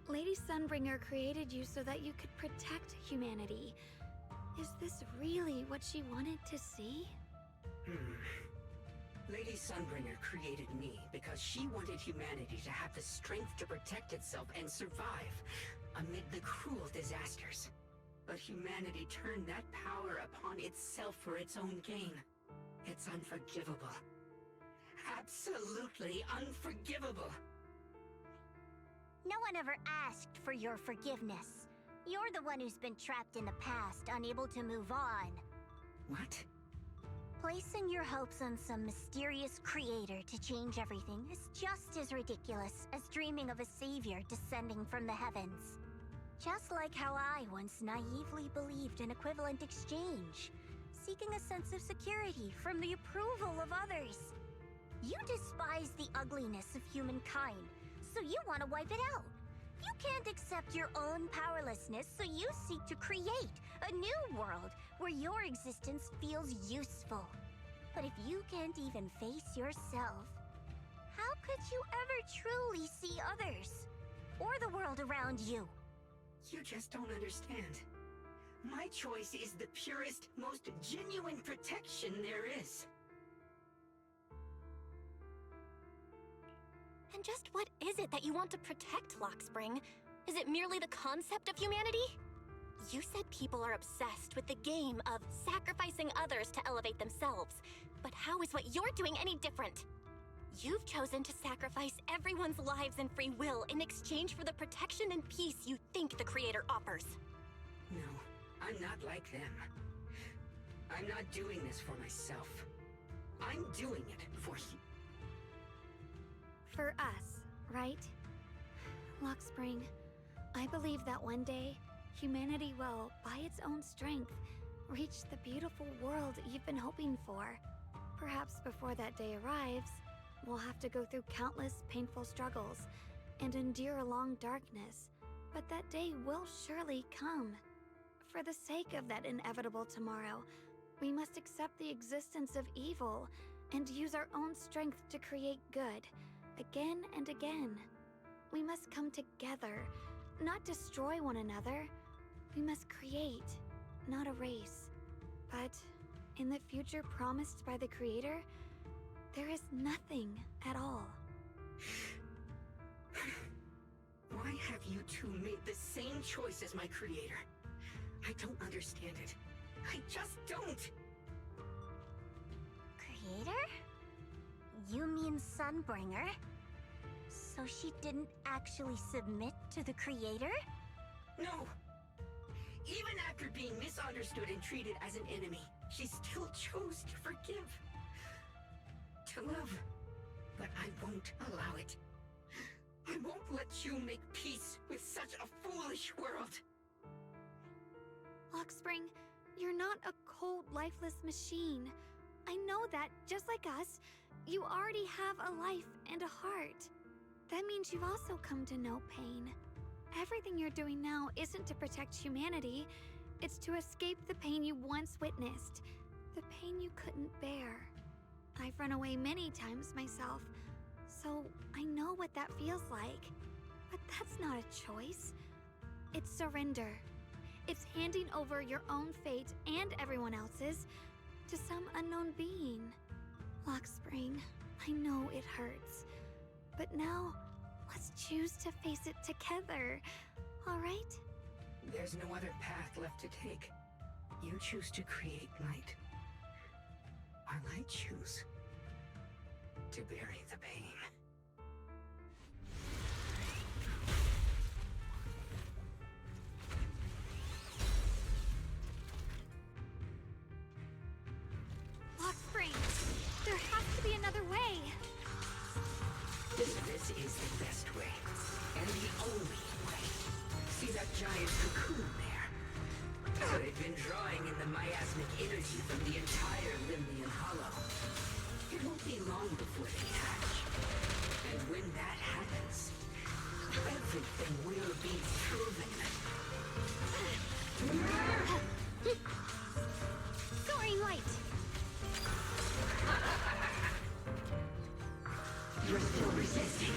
Lady Sunbringer created you so that you could protect humanity. Is this really what she wanted to see? Lady Sunbringer created me because she wanted humanity to have the strength to protect itself and survive amid the cruel disasters. But humanity turned that power upon itself for its own gain. It's unforgivable. Absolutely unforgivable. No one ever asked for your forgiveness. You're the one who's been trapped in the past, unable to move on. What? Placing your hopes on some mysterious creator to change everything is just as ridiculous as dreaming of a savior descending from the heavens. Just like how I once naively believed in equivalent exchange, seeking a sense of security from the approval of others. You despise the ugliness of humankind, so you want to wipe it out. You can't accept your own powerlessness, so you seek to create a new world where your existence feels useful. But if you can't even face yourself, how could you ever truly see others? Or the world around you? You just don't understand. My choice is the purest, most genuine protection there is. And just what is it that you want to protect, Lockspring? Is it merely the concept of humanity? You said people are obsessed with the game of sacrificing others to elevate themselves. But how is what you're doing any different? You've chosen to sacrifice everyone's lives and free will in exchange for the protection and peace you think the Creator offers. No, I'm not like them. I'm not doing this for myself. I'm doing it for you. For us, right? Lockspring, I believe that one day, humanity will, by its own strength, reach the beautiful world you've been hoping for. Perhaps before that day arrives, we'll have to go through countless painful struggles and endure a long darkness, but that day will surely come. For the sake of that inevitable tomorrow, we must accept the existence of evil and use our own strength to create good, again and again. We must come together, not destroy one another. We must create, not erase. But in the future promised by the Creator, there is nothing at all. Why have you two made the same choice as my Creator? I don't understand it. I just don't. Creator? You mean Sunbringer? So she didn't actually submit to the Creator? No! Even after being misunderstood and treated as an enemy, she still chose to forgive. To love. But I won't allow it. I won't let you make peace with such a foolish world. Lockspring, you're not a cold, lifeless machine. I know that, just like us, you already have a life and a heart. That means you've also come to know pain. Everything you're doing now isn't to protect humanity. It's to escape the pain you once witnessed. The pain you couldn't bear. I've run away many times myself, so I know what that feels like. But that's not a choice. It's surrender. It's handing over your own fate and everyone else's to some unknown being. Lockspring, I know it hurts. But now, let's choose to face it together, all right? There's no other path left to take. You choose to create light, while I choose to bury the pain. is the best way. And the only way. See that giant cocoon there? I've been drawing in the miasmic energy from the entire Limnian Hollow. It won't be long before they hatch. And when that happens, everything will be proven. Soaring light! You're still resisting.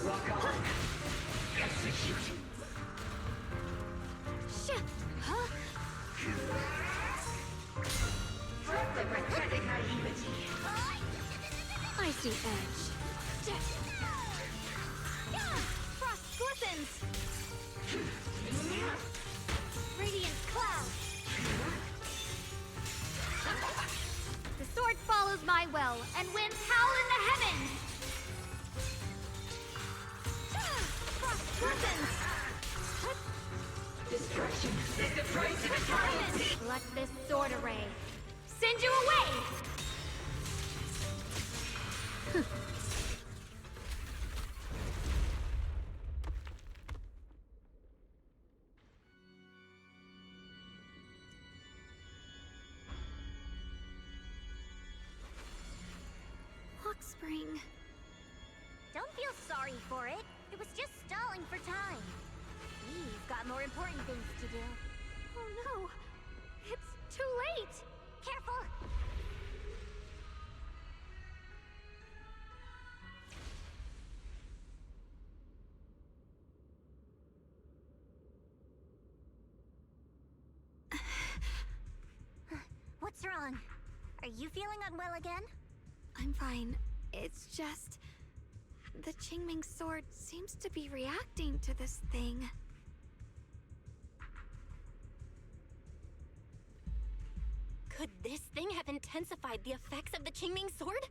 Rock on. Execute. Huh? Drop the pathetic naivety. Icy edge. Frost glistens! Radiant cloud! The sword follows my will, and winds howl in the heavens! Frost glistens! Destruction is the price of eternity! Let this sword array send you away! Spring. Don't feel sorry for it. It was just stalling for time. We've got more important things to do. Oh no! It's too late! Careful! What's wrong? Are you feeling unwell again? I'm fine. It's just... the Qingming sword seems to be reacting to this thing. Could this thing have intensified the effects of the Qingming sword?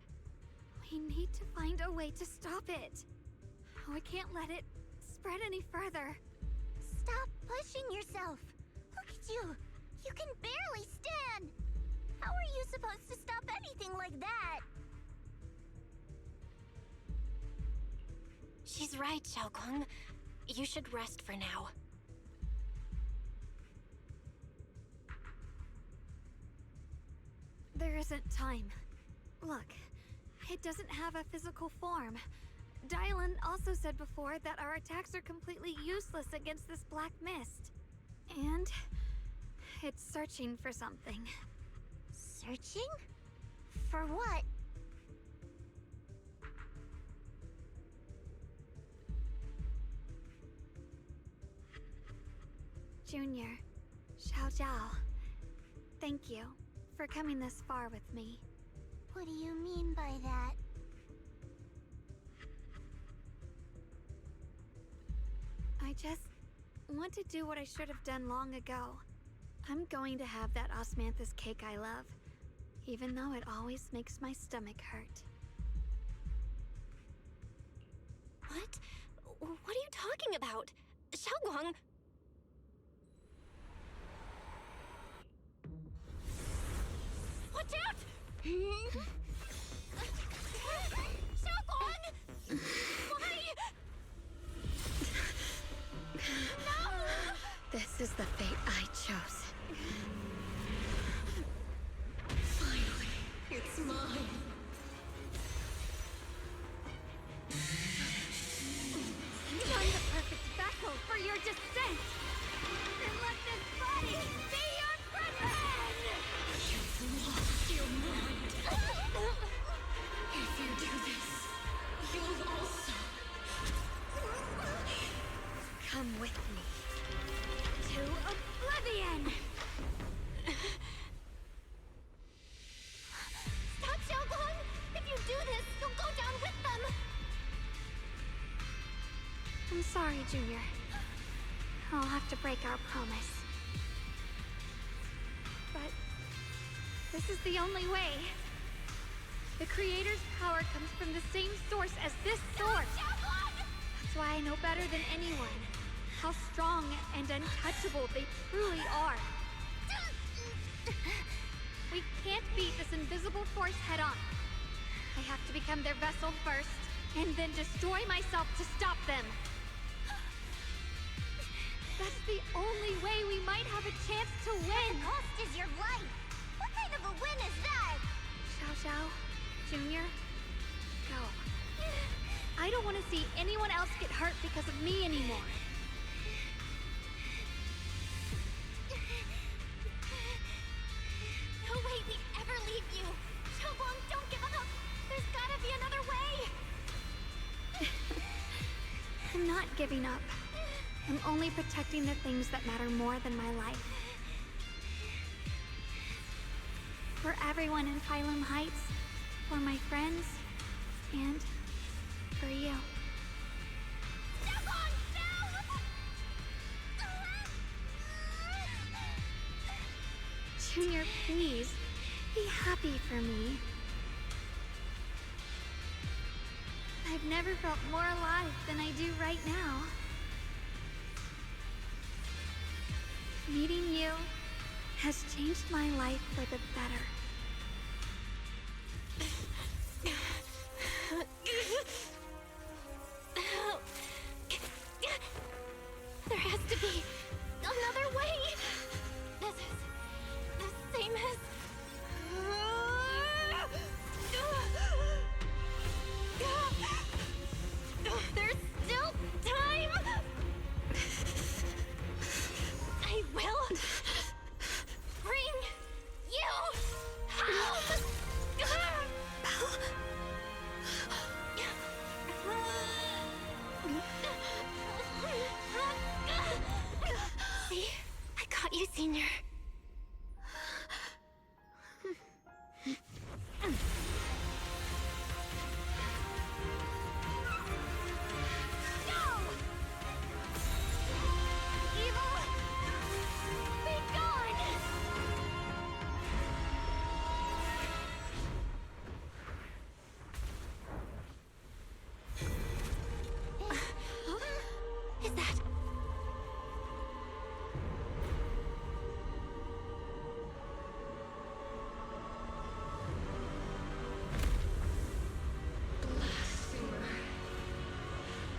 We need to find a way to stop it. We can't let it spread any further. Stop pushing yourself. Look at you. You can barely stand. How are you supposed to stop anything like that? She's right, Xiaoguang. You should rest for now. There isn't time. Look, it doesn't have a physical form. Dylan also said before that our attacks are completely useless against this black mist. And it's searching for something. Searching? For what? Junior, Xiao Zhao, thank you for coming this far with me. What do you mean by that? I just want to do what I should have done long ago. I'm going to have that osmanthus cake I love, even though it always makes my stomach hurt. What? What are you talking about? Xiaoguang! Watch out! Xiaoguang! Why? No! This is the fate I chose. Finally, it's mine. Find the perfect vessel for your descent! And let this body be your prison! You've lost your mind. If you do this, you'll also... Come with me. To oblivion! Stop, Xiaoguang! If you do this, you'll go down with them! I'm sorry, Junior. I'll have to break our promise. But this is the only way. The Creator's power comes from the same source as this sword. That's why I know better than anyone. how strong and untouchable they truly are. We can't beat this invisible force head-on. I have to become their vessel first, and then destroy myself to stop them. That's the only way we might have a chance to win. The cost is your life. What kind of a win is that? Xiao Xiao, Junior, go. I don't want to see anyone else get hurt because of me anymore. No way we'd ever leave you! Xiaoguang, don't give up! There's gotta be another way! I'm not giving up. I'm only protecting the things that matter more than my life. For everyone in Phylum Heights, for my friends, and for you. Xiaoguang, no! Junior, please, be happy for me. I've never felt more alive than I do right now. Meeting you has changed my life for the better. There has to be another way! This is the same as... There's still time! I will bring you home! See? I got you, Senior. Is that... Blasphemer.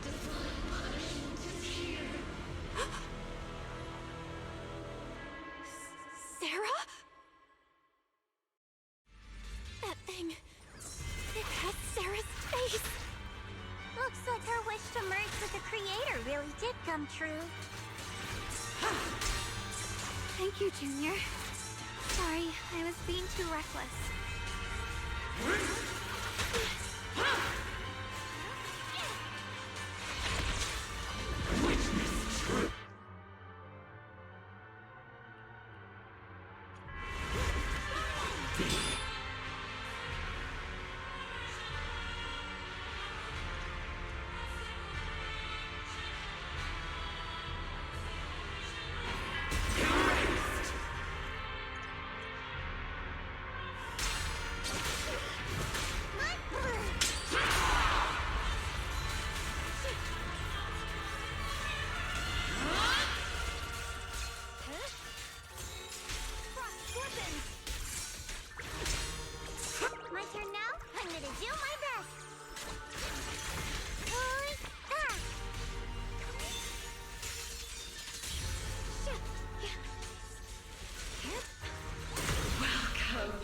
Divine punishment is here. Sarah? That thing... it has Sarah's face. Looks like her wish to merge with the Creator really did come true. Thank you, Junior. Sorry, I was being too reckless. Witness truth. My turn now? I'm gonna do my best. Welcome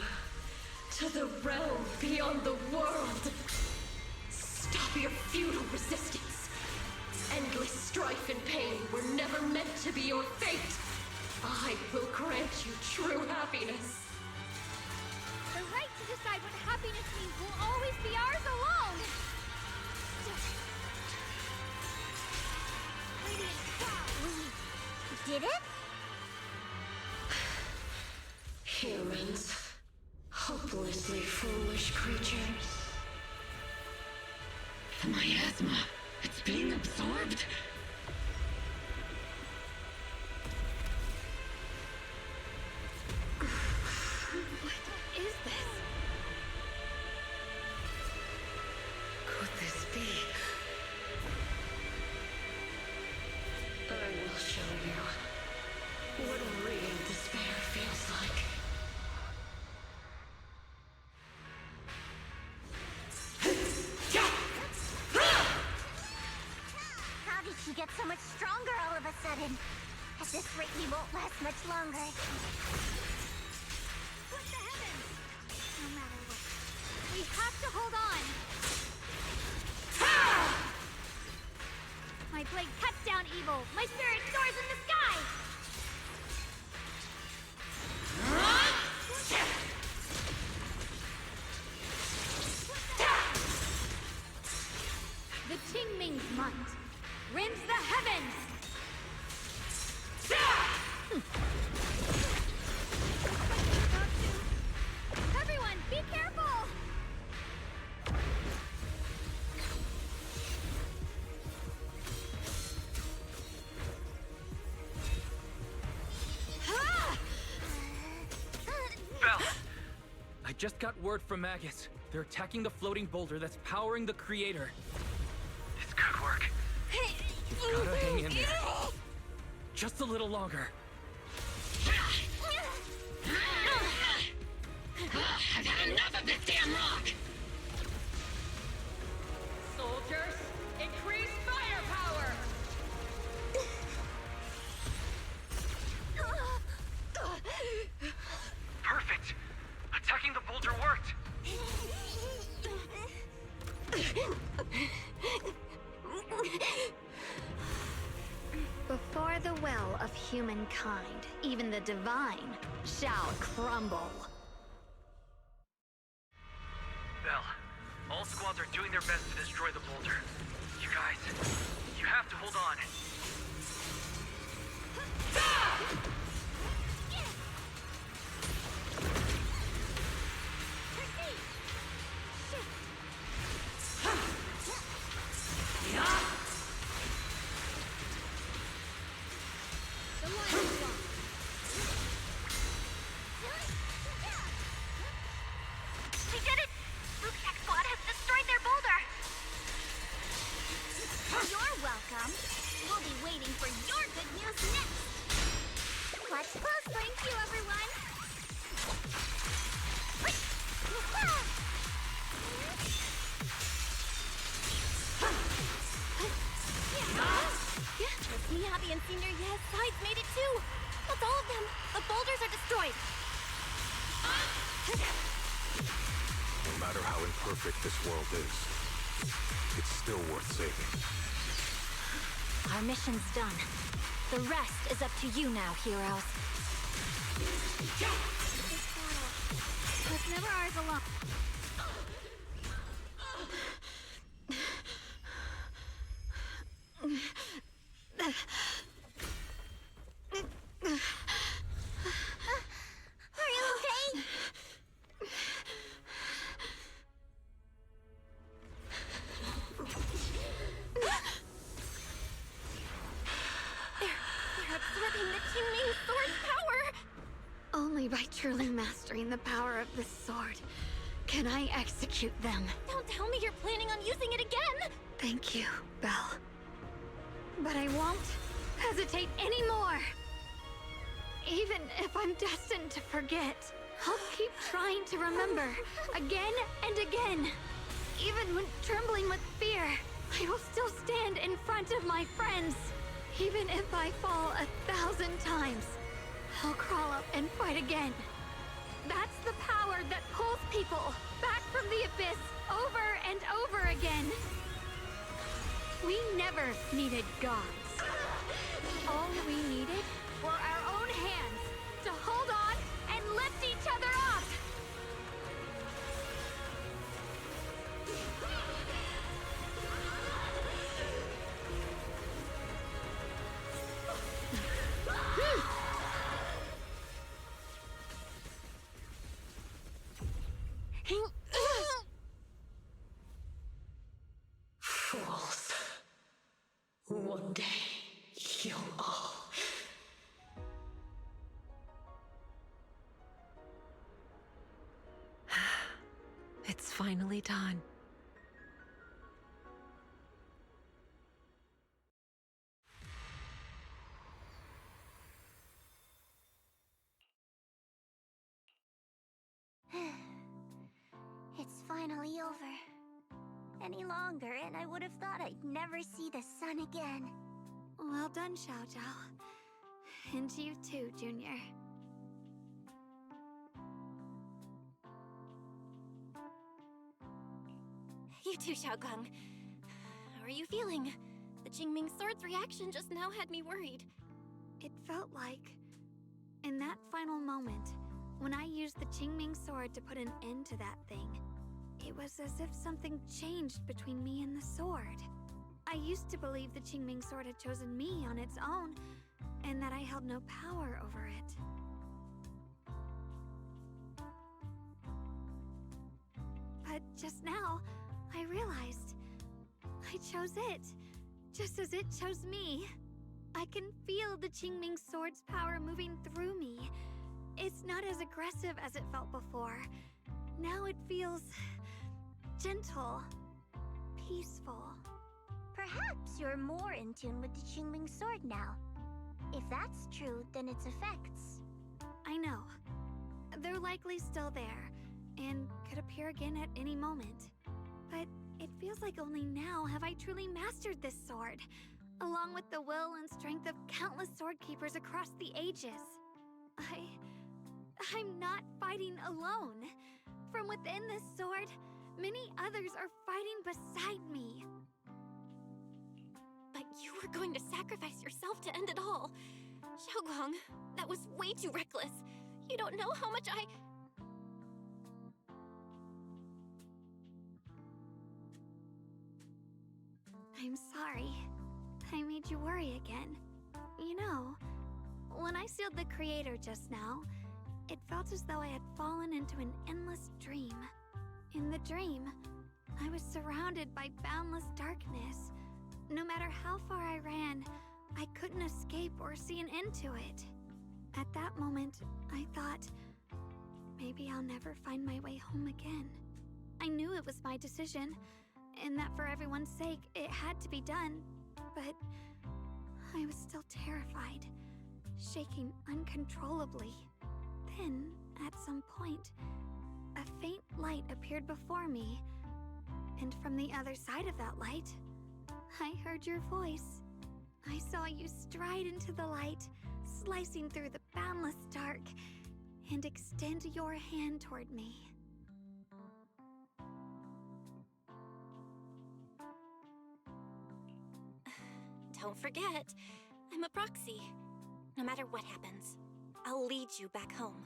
to the realm beyond the world. Stop your futile resistance. Endless strife and pain were never meant to be your fate. I will grant you true happiness. The right to decide what happiness means will always be ours alone! Did it? Humans. Hopelessly foolish creatures. The miasma. It's being absorbed. What is this? Could this be? I'm You get so much stronger all of a sudden. At this rate, we won't last much longer. What the heavens? No matter what, we have to hold on. My blade cuts down evil. My spirit soars in the sky. The Qingming's might rends the heavens. Everyone, be careful! Belle! I just got word from Magus. They're attacking the floating boulder that's powering the creator. It's good work. You've gotta hang in there. Just a little longer. I've had enough of this damn rock! Soldiers, increase firepower! Perfect! Attacking the boulder worked! Before the well of humankind, even the divine shall crumble. Belle, all squads are doing their best to destroy the boulder. You guys, you have to hold on. We did it! Lukiak squad has destroyed their boulder! You're welcome. We'll be waiting for your good news next! Watch close, thank you, everyone! Miss Miyabi and Senior Yes sides made it too! That's all of them! The boulders are destroyed! No matter how imperfect this world is, it's still worth saving. Our mission's done. The rest is up to you now, heroes. It's never ours alone. Are you okay? They're absorbing the Qingming sword's power! Only by truly mastering the power of this sword can I execute them. Don't tell me you're planning on using it again! Thank you, Belle. But I won't hesitate anymore. Even if I'm destined to forget, I'll keep trying to remember again and again. Even when trembling with fear, I will still stand in front of my friends. Even if I fall 1,000 times, I'll crawl up and fight again. That's the power that pulls people back from the abyss over and over again. We never needed gods. All we needed were our own hands to hold on and lift each other up. Fools. One day, you'll all... It's finally done. It's finally over. Any longer, and I would have thought I'd never see the sun again. Well done, Xiao Zhao. And you too, Junior. You too, Xiaogang. How are you feeling? The Jingming Sword's reaction just now had me worried. It felt like, in that final moment, when I used the Jingming Sword to put an end to that thing, it was as if something changed between me and the sword. I used to believe the Jingming Sword had chosen me on its own, and that I held no power over it. But just now, I realized I chose it, just as it chose me. I can feel the Jingming Sword's power moving through me. It's not as aggressive as it felt before. Now it feels gentle, peaceful. Perhaps you're more in tune with the Qingming Sword now. If that's true, then its effects... I know. They're likely still there, and could appear again at any moment. But it feels like only now have I truly mastered this sword, along with the will and strength of countless sword keepers across the ages. I'm not fighting alone. From within this sword, many others are fighting beside me. But you were going to sacrifice yourself to end it all. Xiaoguang, that was way too reckless. You don't know how much I'm sorry. I made you worry again. You know, when I sealed the Creator just now, it felt as though I had fallen into an endless dream. In the dream, I was surrounded by boundless darkness. No matter how far I ran, I couldn't escape or see an end to it. At that moment, I thought, maybe I'll never find my way home again. I knew it was my decision, and that for everyone's sake, it had to be done, but I was still terrified, shaking uncontrollably. Then, at some point, a faint light appeared before me, and from the other side of that light, I heard your voice. I saw you stride into the light, slicing through the boundless dark, and extend your hand toward me. Don't forget, I'm a proxy. No matter what happens, I'll lead you back home.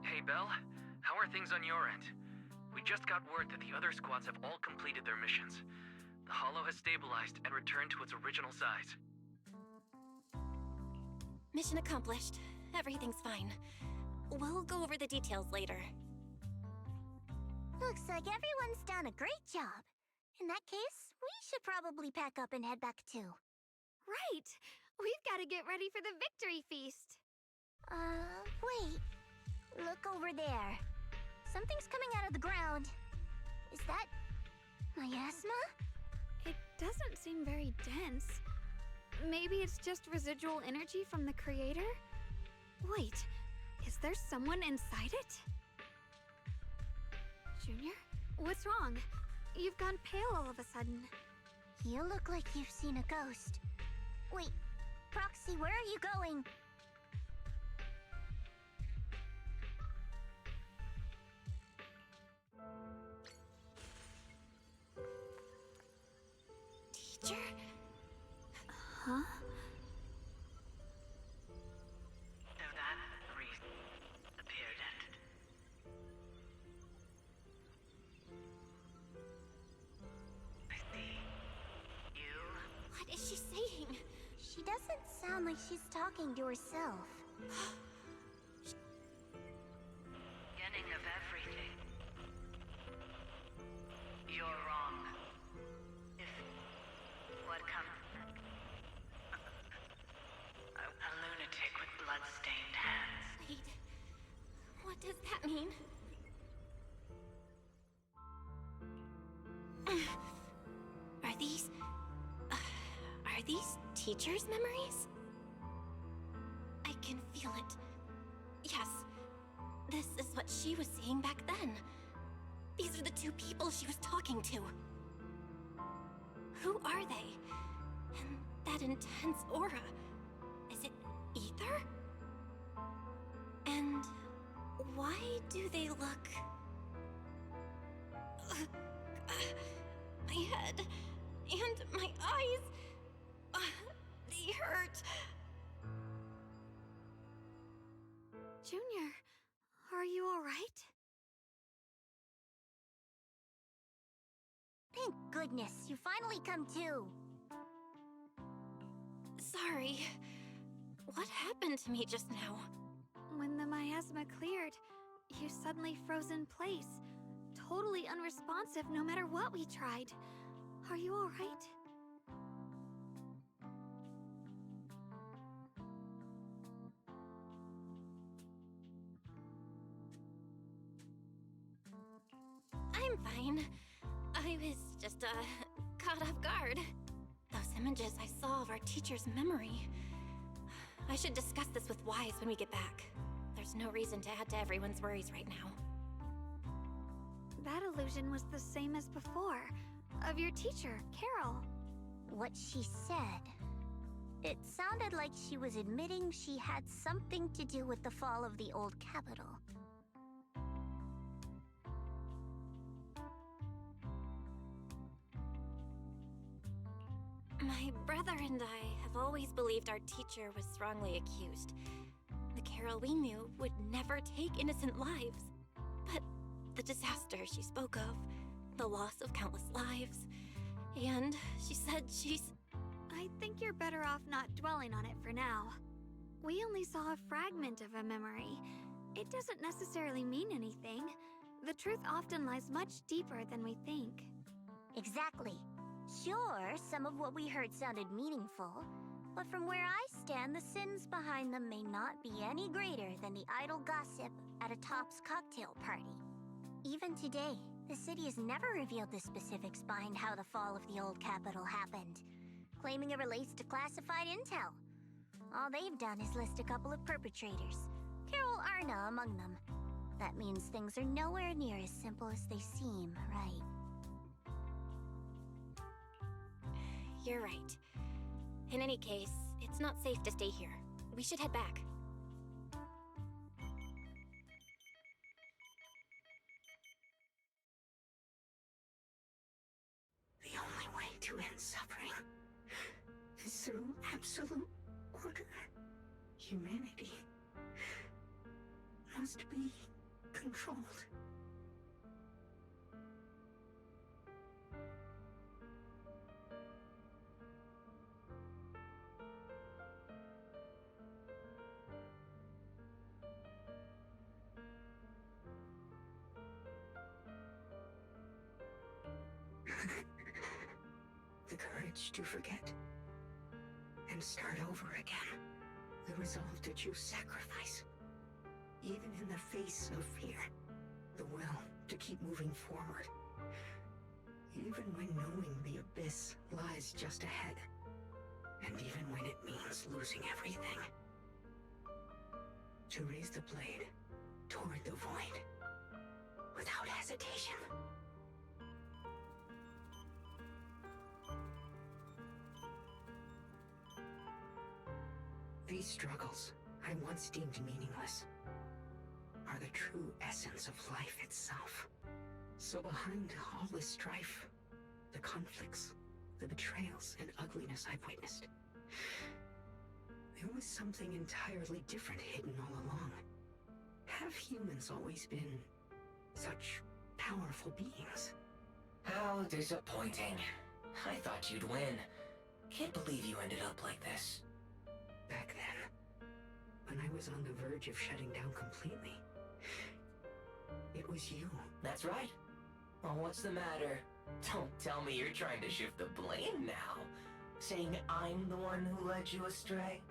Hey, Belle. How are things on your end? We just got word that the other squads have all completed their missions. The Hollow has stabilized and returned to its original size. Mission accomplished. Everything's fine. We'll go over the details later. Looks like everyone's done a great job. In that case, we should probably pack up and head back too. Right! We've got to get ready for the victory feast! Wait. Look over there. Something's coming out of the ground. Is that... miasma? It doesn't seem very dense. Maybe it's just residual energy from the Creator? Wait, is there someone inside it? Junior? What's wrong? You've gone pale all of a sudden. You look like you've seen a ghost. Wait, Proxy, where are you going? Teacher? Huh? So that reason appeared at... I see. You... What is she saying? She doesn't sound like she's talking to herself. Beginning of everything. You're wrong. If what comes... a lunatic with blood-stained hands. Wait, what does that mean? Are these teachers' memories? I can feel it. Yes, this is what she was seeing back then. These are the two people she was talking to. Who are they? And that intense aura. Is it ether? And why do they look... my head and my eyes... they hurt. Junior, are you alright? Thank goodness, you finally come to. Sorry. What happened to me just now? When the miasma cleared, you suddenly froze in place. Totally unresponsive no matter what we tried. Are you alright? I'm fine. I was just, caught off guard. Those images I saw of our teacher's memory. I should discuss this with Wise when we get back. There's no reason to add to everyone's worries right now. That illusion was the same as before. Of your teacher, Carol. What she said. It sounded like she was admitting she had something to do with the fall of the old capital. My brother and I have always believed our teacher was wrongly accused. The Carol we knew would never take innocent lives. But the disaster she spoke of, the loss of countless lives, and she said she's... I think you're better off not dwelling on it for now. We only saw a fragment of a memory. It doesn't necessarily mean anything. The truth often lies much deeper than we think. Exactly. Sure, some of what we heard sounded meaningful, but from where I stand, the sins behind them may not be any greater than the idle gossip at a Top's cocktail party. Even today, the city has never revealed the specifics behind how the fall of the old capital happened, claiming it relates to classified intel. All they've done is list a couple of perpetrators, Carol Arna among them. That means things are nowhere near as simple as they seem, right? You're right. In any case, it's not safe to stay here. We should head back. The only way to end suffering is through absolute order. Humanity must be controlled. The courage to forget and start over again. The resolve to choose sacrifice, even in the face of fear. The will to keep moving forward, even when knowing the abyss lies just ahead, and even when it means losing everything. To raise the blade toward the void, without hesitation. These struggles, I once deemed meaningless, are the true essence of life itself. So behind all the strife, the conflicts, the betrayals and ugliness I've witnessed, there was something entirely different hidden all along. Have humans always been such powerful beings? How disappointing. I thought you'd win. Can't believe you ended up like this. Back then, when I was on the verge of shutting down completely, it was you. That's right. Well, what's the matter? Don't tell me you're trying to shift the blame now. Saying I'm the one who led you astray?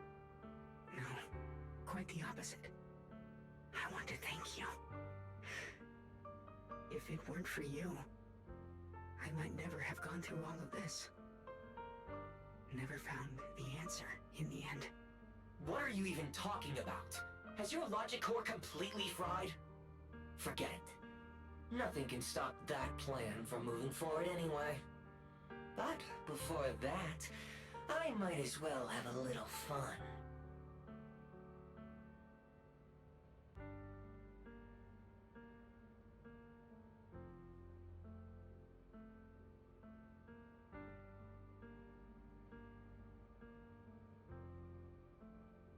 No, quite the opposite. I want to thank you. If it weren't for you, I might never have gone through all of this. Never found the answer in the end. What are you even talking about? Has your logic core completely fried? Forget it. Nothing can stop that plan from moving forward anyway. But before that, I might as well have a little fun.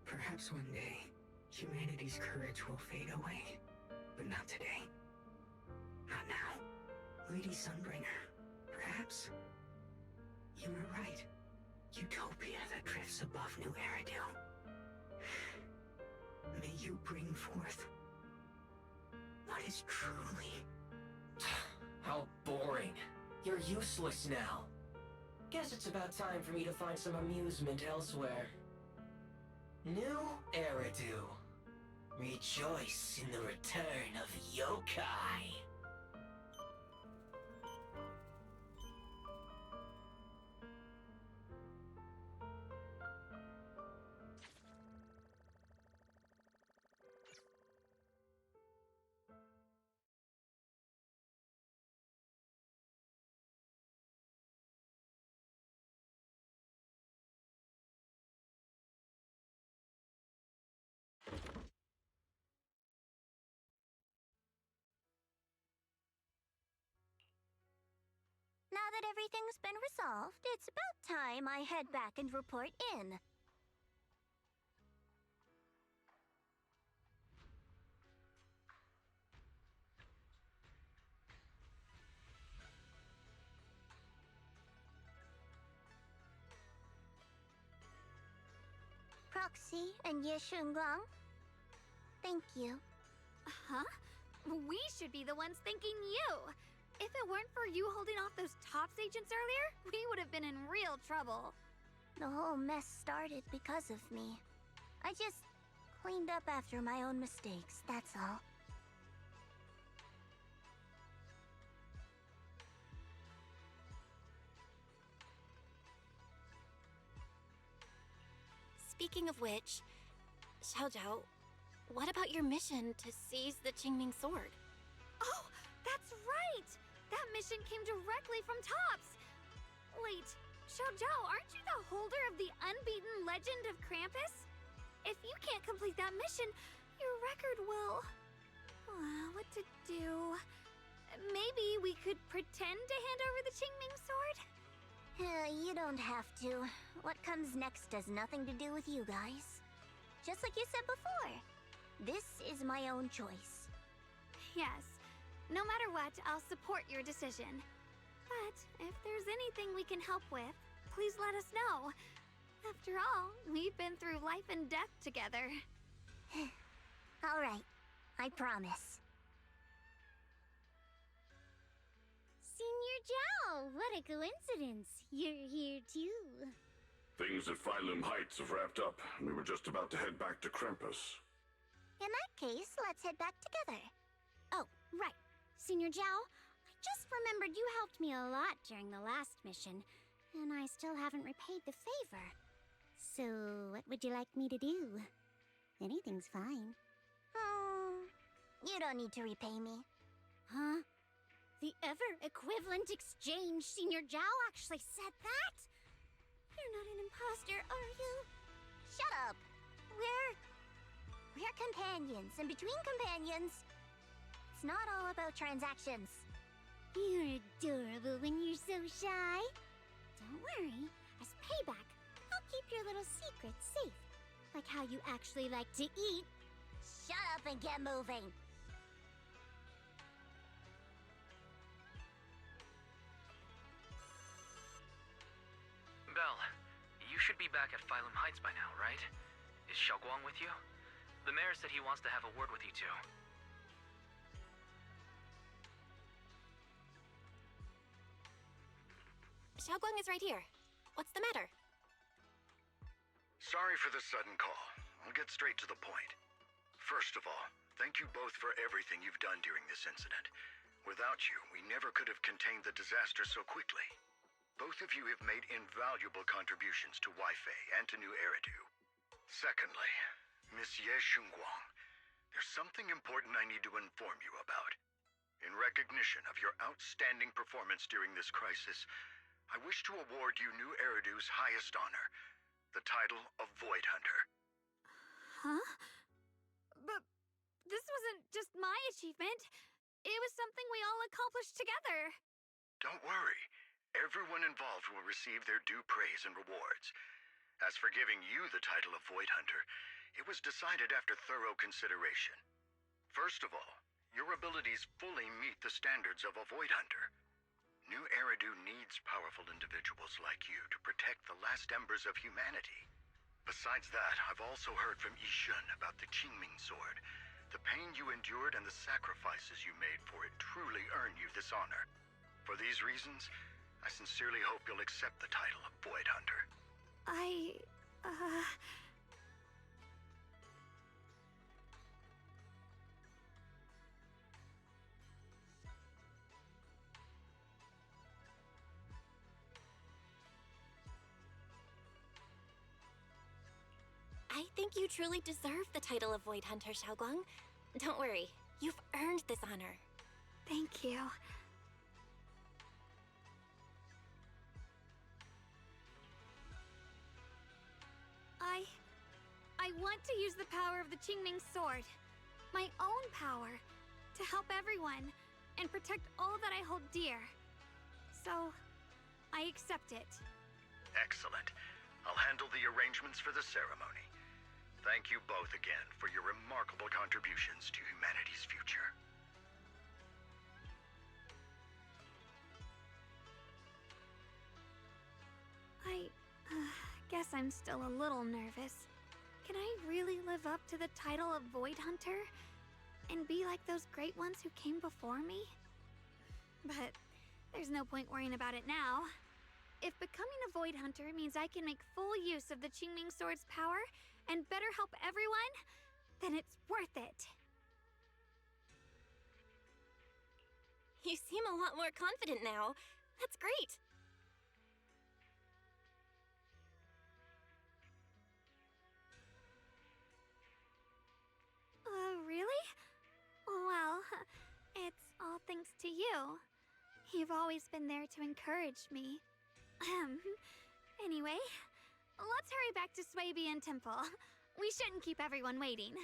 Perhaps one day, humanity's courage will fade away. But not today. Not now. Lady Sunbringer, perhaps? You were right. Utopia that drifts above New Eridu. May you bring forth what is truly... How boring. You're useless now. Guess it's about time for me to find some amusement elsewhere. New Eridu. Rejoice in the return of yokai. Now that everything's been resolved, it's about time I head back and report in. Proxy and Ye Shunguang, thank you. Huh? We should be the ones thanking you. If it weren't for you holding off those TOPS agents earlier, we would have been in real trouble. The whole mess started because of me. I just cleaned up after my own mistakes, that's all. Speaking of which, Xiaojiao, what about your mission to seize the Qingming sword? Oh, that's right! That mission came directly from TOPS! Wait, Xiaojiao, aren't you the holder of the unbeaten legend of Krampus? If you can't complete that mission, your record will... what to do? Maybe we could pretend to hand over the Qingming sword? You don't have to. What comes next has nothing to do with you guys. Just like you said before, this is my own choice. Yes. No matter what, I'll support your decision. But if there's anything we can help with, please let us know. After all, we've been through life and death together. All right, I promise. Senior Zhao, what a coincidence. You're here too. Things at Phylum Heights have wrapped up, and we were just about to head back to Krampus. In that case, let's head back together. Oh, right. Senior Zhao, I just remembered you helped me a lot during the last mission, and I still haven't repaid the favor. So, what would you like me to do? Anything's fine. You don't need to repay me. Huh? The ever-equivalent exchange, Senior Zhao actually said that? You're not an imposter, are you? Shut up! We're companions, and between companions, it's not all about transactions. You're adorable when you're so shy. Don't worry, as payback, I'll keep your little secrets safe. Like how you actually like to eat. Shut up and get moving! Belle, you should be back at Phylum Heights by now, right? Is Xiaoguang with you? The mayor said he wants to have a word with you two. Xiaoguang is right here. What's the matter? Sorry for the sudden call. I'll get straight to the point. First of all, thank you both for everything you've done during this incident. Without you, we never could have contained the disaster so quickly. Both of you have made invaluable contributions to Wi-Fi and to New Eridu. Secondly, Miss Ye Shunguang, there's something important I need to inform you about. In recognition of your outstanding performance during this crisis, I wish to award you New Eridu's highest honor, the title of Void Hunter. Huh? But this wasn't just my achievement. It was something we all accomplished together. Don't worry. Everyone involved will receive their due praise and rewards. As for giving you the title of Void Hunter, it was decided after thorough consideration. First of all, your abilities fully meet the standards of a Void Hunter. New Eridu needs powerful individuals like you to protect the last embers of humanity. Besides that, I've also heard from Yishun about the Qingming Sword. The pain you endured and the sacrifices you made for it truly earn you this honor. For these reasons, I sincerely hope you'll accept the title of Void Hunter. I think you truly deserve the title of Void Hunter, Xiaoguang. Don't worry, you've earned this honor. Thank you. I want to use the power of the Qingming Sword, my own power, to help everyone and protect all that I hold dear. So, I accept it. Excellent. I'll handle the arrangements for the ceremony. Thank you both again for your remarkable contributions to humanity's future. I guess I'm still a little nervous. Can I really live up to the title of Void Hunter? And be like those great ones who came before me? But there's no point worrying about it now. If becoming a Void Hunter means I can make full use of the Qingming Sword's power and better help everyone, then it's worth it. You seem a lot more confident now. That's great. Really? Well, it's all thanks to you. You've always been there to encourage me. Anyway, let's hurry back to Swabian Temple. We shouldn't keep everyone waiting.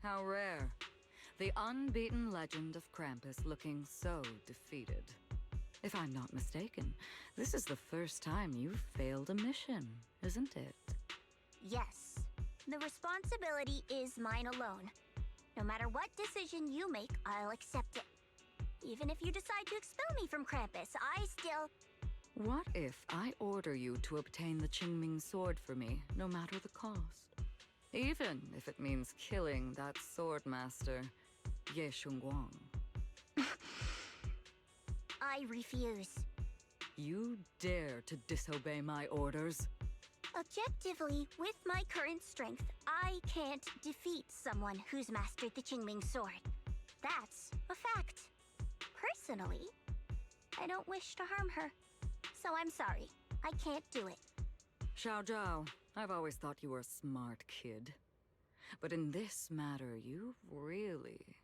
How rare. The unbeaten legend of Krampus looking so defeated. If I'm not mistaken, this is the first time you've failed a mission, isn't it? Yes. The responsibility is mine alone. No matter what decision you make, I'll accept it. Even if you decide to expel me from Krampus, I still... What if I order you to obtain the Qingming Sword for me, no matter the cost? Even if it means killing that sword master, Ye Shunguang. I refuse. You dare to disobey my orders? Objectively, with my current strength, I can't defeat someone who's mastered the Qingming Sword. That's a fact. Personally, I don't wish to harm her. So I'm sorry. I can't do it. Xiao Zhao, I've always thought you were a smart kid. But in this matter, you've really...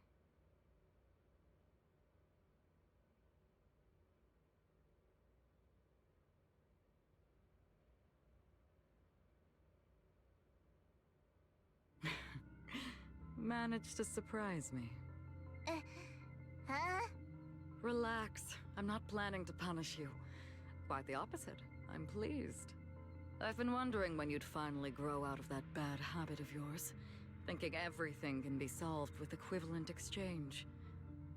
managed to surprise me. Huh? Relax. I'm not planning to punish you. Quite the opposite. I'm pleased. I've been wondering when you'd finally grow out of that bad habit of yours. Thinking everything can be solved with equivalent exchange.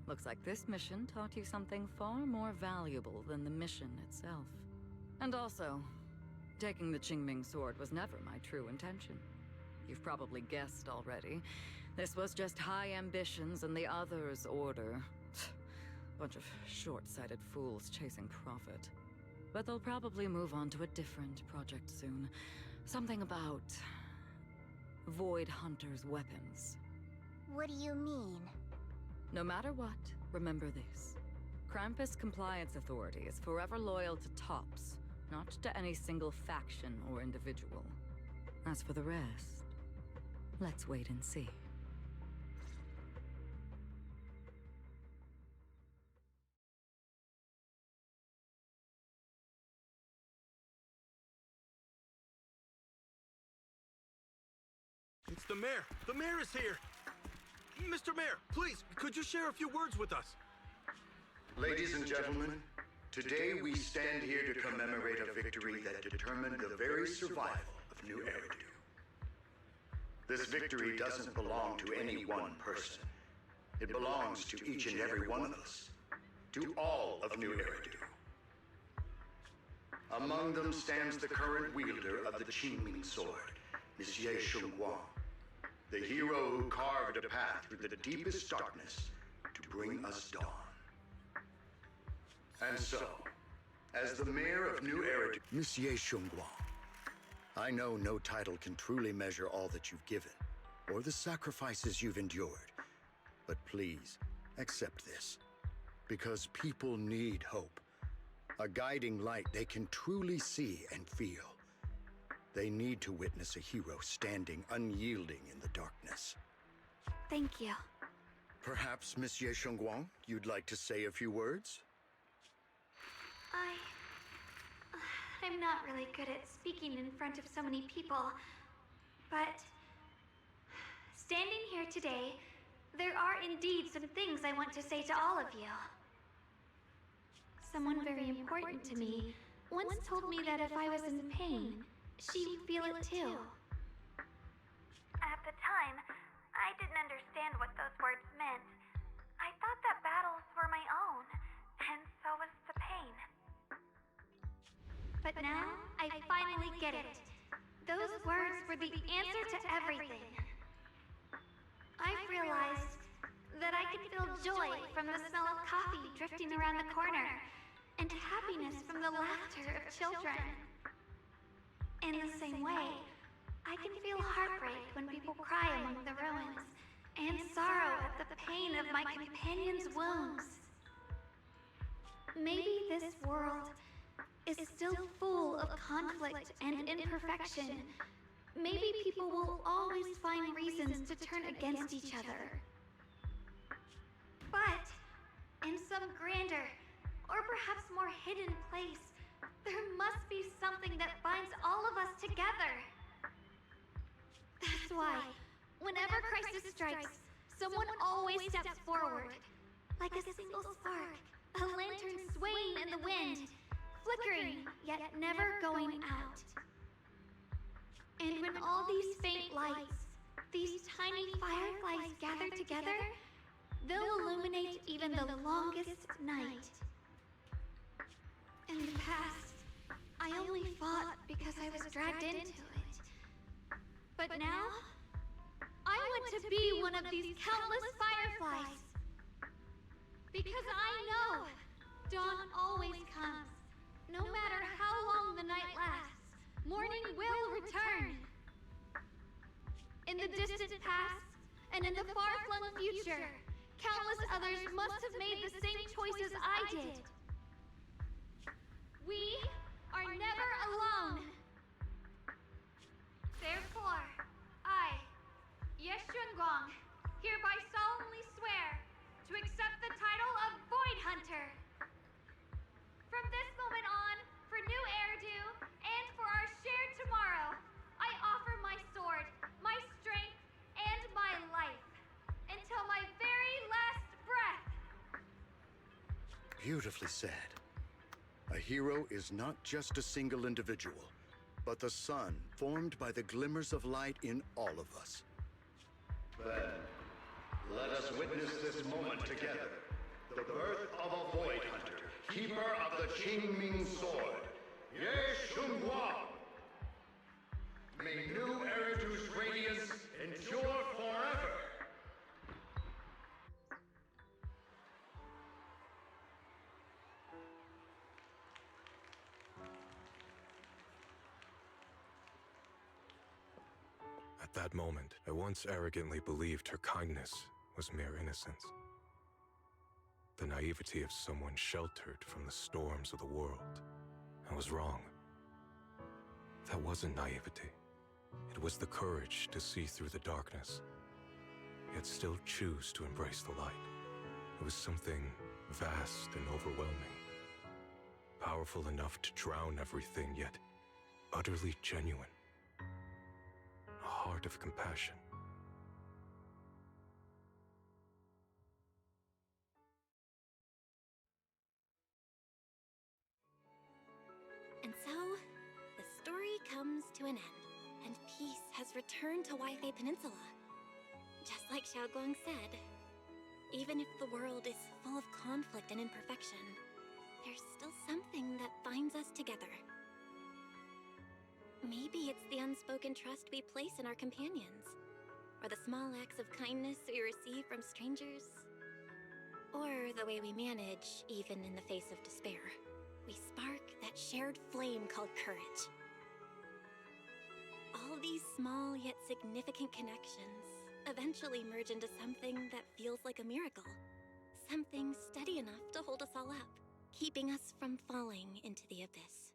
Looks like this mission taught you something far more valuable than the mission itself. And also, taking the Qingming Sword was never my true intention. You've probably guessed already. This was just high ambitions and the others' order. Bunch of short-sighted fools chasing profit. But they'll probably move on to a different project soon. Something about... Void Hunter's weapons. What do you mean? No matter what, remember this. Krampus Compliance Authority is forever loyal to TOPS, not to any single faction or individual. As for the rest, let's wait and see. It's the mayor! The mayor is here! Mr. Mayor, please, could you share a few words with us? Ladies and gentlemen, today we stand here to commemorate a victory that determined the very survival of New Eridu. This victory doesn't belong to any one person. It belongs to each and every one of us. To all of New Eridu. Among them stands the current wielder of the Qingming sword, Monsieur Shunguang, the hero who carved a path through the deepest darkness to bring us dawn. And so, as the mayor of New Eridu, Monsieur Shunguang, I know no title can truly measure all that you've given, or the sacrifices you've endured. But please, accept this. Because people need hope. A guiding light they can truly see and feel. They need to witness a hero standing unyielding in the darkness. Thank you. Perhaps, Monsieur Shunguang, you'd like to say a few words? I'm not really good at speaking in front of so many people, but standing here today, there are indeed some things I want to say to all of you. Someone very important to me once told me that if I was in pain, she would feel it too. At the time, I didn't understand what those words meant. I thought that battles were my own, and so was the pain. But now, I finally get it. Those words were the answer to everything. I've realized that I can feel joy from the smell of coffee drifting around the corner, and happiness from the laughter of children. In the same way, I can feel heartbreak when people cry among the ruins, and sorrow at the pain of my companion's wounds. Maybe this world is still full of conflict and imperfection. Maybe people will always find reasons to turn against each other. But in some grander, or perhaps more hidden place, there must be something that binds all of us together. That's why, whenever crisis strikes, someone always steps forward. Like a single spark, a lantern swaying in the wind, flickering, yet never going out. And when all these faint lights, these tiny fireflies gather together, they'll illuminate even the longest night. In the past, I only fought because I was dragged into it. But now, I want to be one of these countless fireflies. Because I know dawn always comes. No matter how long the night lasts, morning will return. In the distant past, and in the far-flung future, countless others must have made the same choices I did. We are never alone. Therefore, I, Ye Shunguang, hereby solemnly swear to accept the title of Void Hunter. From this moment on, for New Eridu, and for our shared tomorrow, I offer my sword, my strength, and my life, until my very last breath. Beautifully said. A hero is not just a single individual, but the sun formed by the glimmers of light in all of us. Then, let us witness this moment together. The birth of a Void Hunter, keeper of the Qingming sword, Ye Shunguang. May New Eridu's radiance endure forever. At that moment, I once arrogantly believed her kindness was mere innocence. The naivety of someone sheltered from the storms of the world. I was wrong. That wasn't naivety. It was the courage to see through the darkness, yet still choose to embrace the light. It was something vast and overwhelming. Powerful enough to drown everything, yet utterly genuine. A heart of compassion. And so, the story comes to an end, and peace has returned to Wi-Fi Peninsula. Just like Xiaoguang said, even if the world is full of conflict and imperfection, there's still something that binds us together. Maybe it's the unspoken trust we place in our companions, or the small acts of kindness we receive from strangers, or the way we manage even in the face of despair. We spark that shared flame called courage. All these small yet significant connections eventually merge into something that feels like a miracle. Something steady enough to hold us all up, keeping us from falling into the abyss.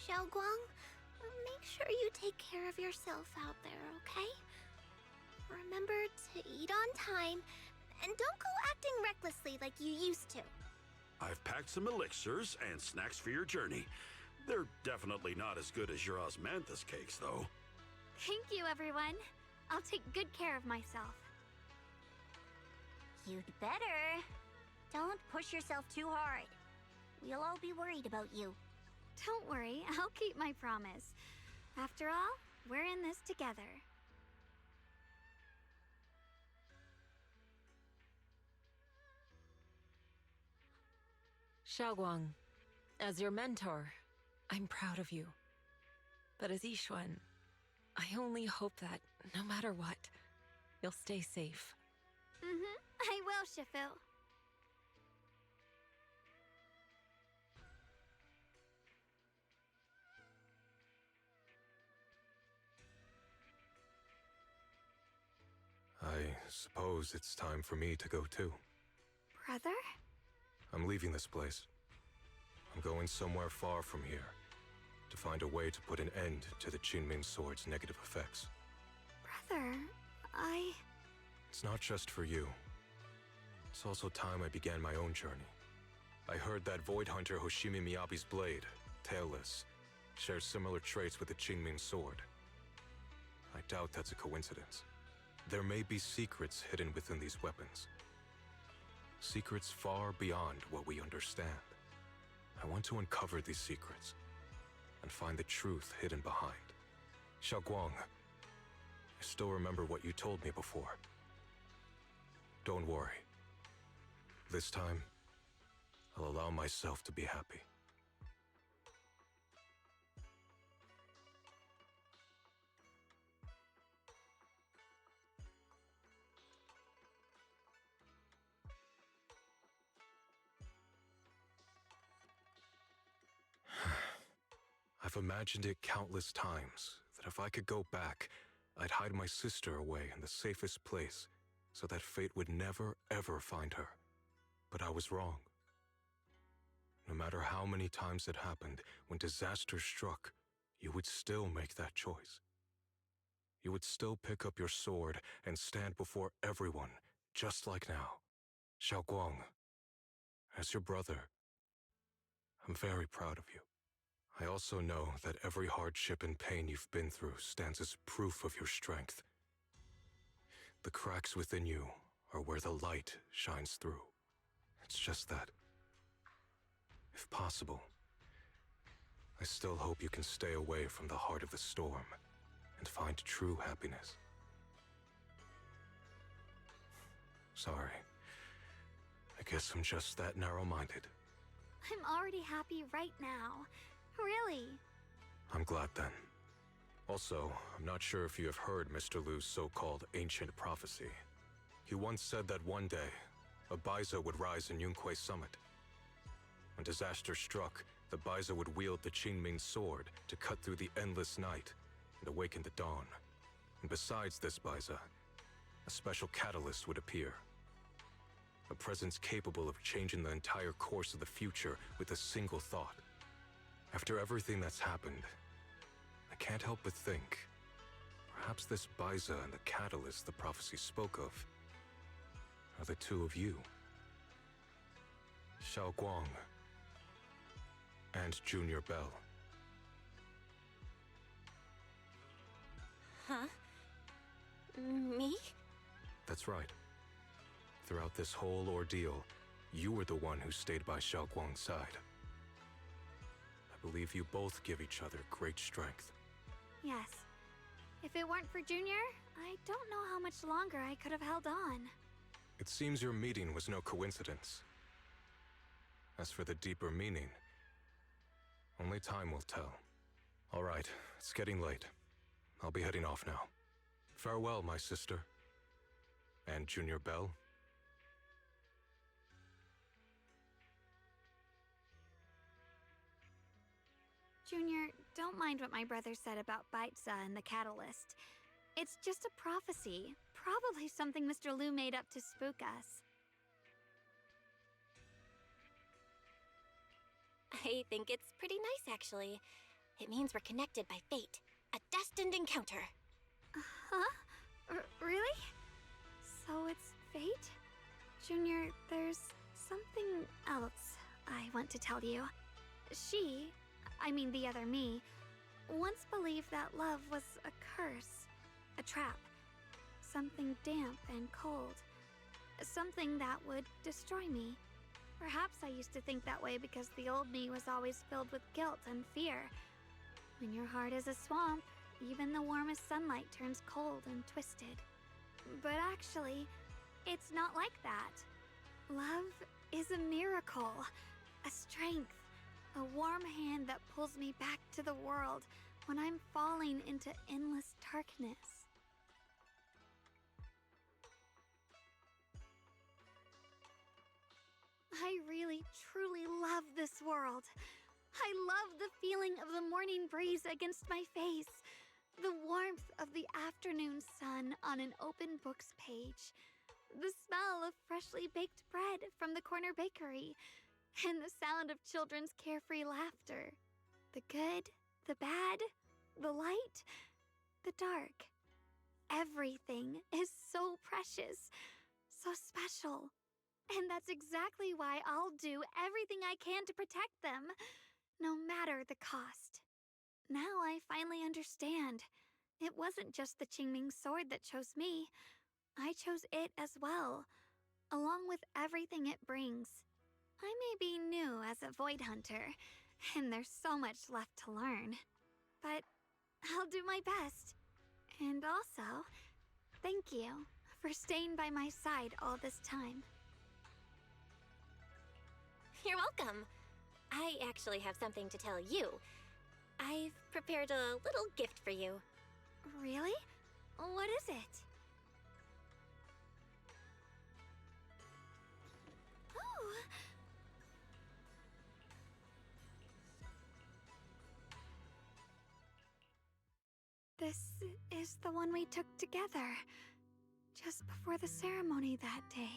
Xiaoguang, make sure you take care of yourself out there, okay? Remember to eat on time, and don't go acting recklessly like you used to. I've packed some elixirs and snacks for your journey. They're definitely not as good as your osmanthus cakes, though. Thank you, everyone. I'll take good care of myself. You'd better. Don't push yourself too hard. We'll all be worried about you. Don't worry, I'll keep my promise. After all, we're in this together. Xiaoguang, as your mentor, I'm proud of you. But as Yixuan, I only hope that, no matter what, you'll stay safe. I will, Shifu. I suppose it's time for me to go too. Brother? I'm leaving this place. I'm going somewhere far from here, to find a way to put an end to the Qingming Sword's negative effects. Brother, It's not just for you. It's also time I began my own journey. I heard that Void Hunter Hoshimi Miyabi's blade, Tailless, shares similar traits with the Qingming Sword. I doubt that's a coincidence. There may be secrets hidden within these weapons. Secrets far beyond what we understand. I want to uncover these secrets and find the truth hidden behind. Xiaoguang, I still remember what you told me before. Don't worry. This time, I'll allow myself to be happy. I've imagined it countless times, that if I could go back, I'd hide my sister away in the safest place, so that fate would never, ever find her. But I was wrong. No matter how many times it happened, when disaster struck, you would still make that choice. You would still pick up your sword and stand before everyone, just like now. Xiaoguang, as your brother, I'm very proud of you. I also know that every hardship and pain you've been through stands as proof of your strength. The cracks within you are where the light shines through. It's just that, if possible, I still hope you can stay away from the heart of the storm and find true happiness. Sorry. I guess I'm just that narrow-minded. I'm already happy right now. Really. I'm glad then. Also, I'm not sure if you have heard Mr. Lu's so-called ancient prophecy. He once said that one day, a Baiza would rise in Yunquei Summit. When disaster struck, the Baiza would wield the Qingming sword to cut through the endless night and awaken the dawn. And besides this Baiza, a special catalyst would appear. A presence capable of changing the entire course of the future with a single thought. After everything that's happened, I can't help but think, perhaps this Baiza and the catalyst the prophecy spoke of are the two of you. Xiao Guang and Junior Bell. Huh? Me? That's right. Throughout this whole ordeal, you were the one who stayed by Xiao Guang's side. I believe you both give each other great strength. Yes. If it weren't for Junior, I don't know how much longer I could have held on. It seems your meeting was no coincidence. As for the deeper meaning, only time will tell. All right, it's getting late. I'll be heading off now. Farewell, my sister. And Junior Bell. Junior, don't mind what my brother said about Baiza and the catalyst. It's just a prophecy. Probably something Mr. Lu made up to spook us. I think it's pretty nice, actually. It means we're connected by fate. A destined encounter. Huh? Really? So it's fate? Junior, there's something else I want to tell you. I mean the other me, once believed that love was a curse, a trap, something damp and cold, something that would destroy me. Perhaps I used to think that way because the old me was always filled with guilt and fear. When your heart is a swamp, even the warmest sunlight turns cold and twisted. But actually, it's not like that. Love is a miracle, a strength, a warm hand that pulls me back to the world when I'm falling into endless darkness. I really, truly love this world. I love the feeling of the morning breeze against my face, the warmth of the afternoon sun on an open book's page, the smell of freshly baked bread from the corner bakery, and the sound of children's carefree laughter. The good, the bad, the light, the dark. Everything is so precious, so special. And that's exactly why I'll do everything I can to protect them, no matter the cost. Now I finally understand. It wasn't just the Qingming sword that chose me. I chose it as well, along with everything it brings. I may be new as a Void Hunter, and there's so much left to learn. But I'll do my best. And also, thank you for staying by my side all this time. You're welcome. I actually have something to tell you. I've prepared a little gift for you. Really? What is it? Oh! This is the one we took together, just before the ceremony that day.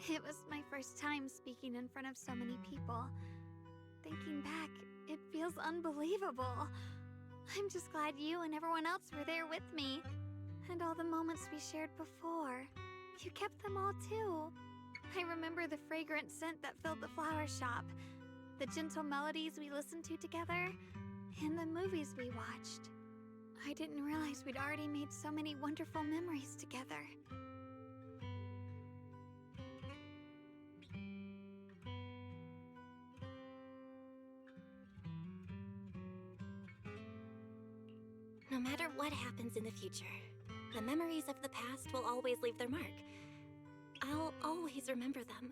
It was my first time speaking in front of so many people. Thinking back, it feels unbelievable. I'm just glad you and everyone else were there with me. And all the moments we shared before. You kept them all too. I remember the fragrant scent that filled the flower shop, the gentle melodies we listened to together, and the movies we watched. I didn't realize we'd already made so many wonderful memories together. No matter what happens in the future, the memories of the past will always leave their mark. I'll always remember them.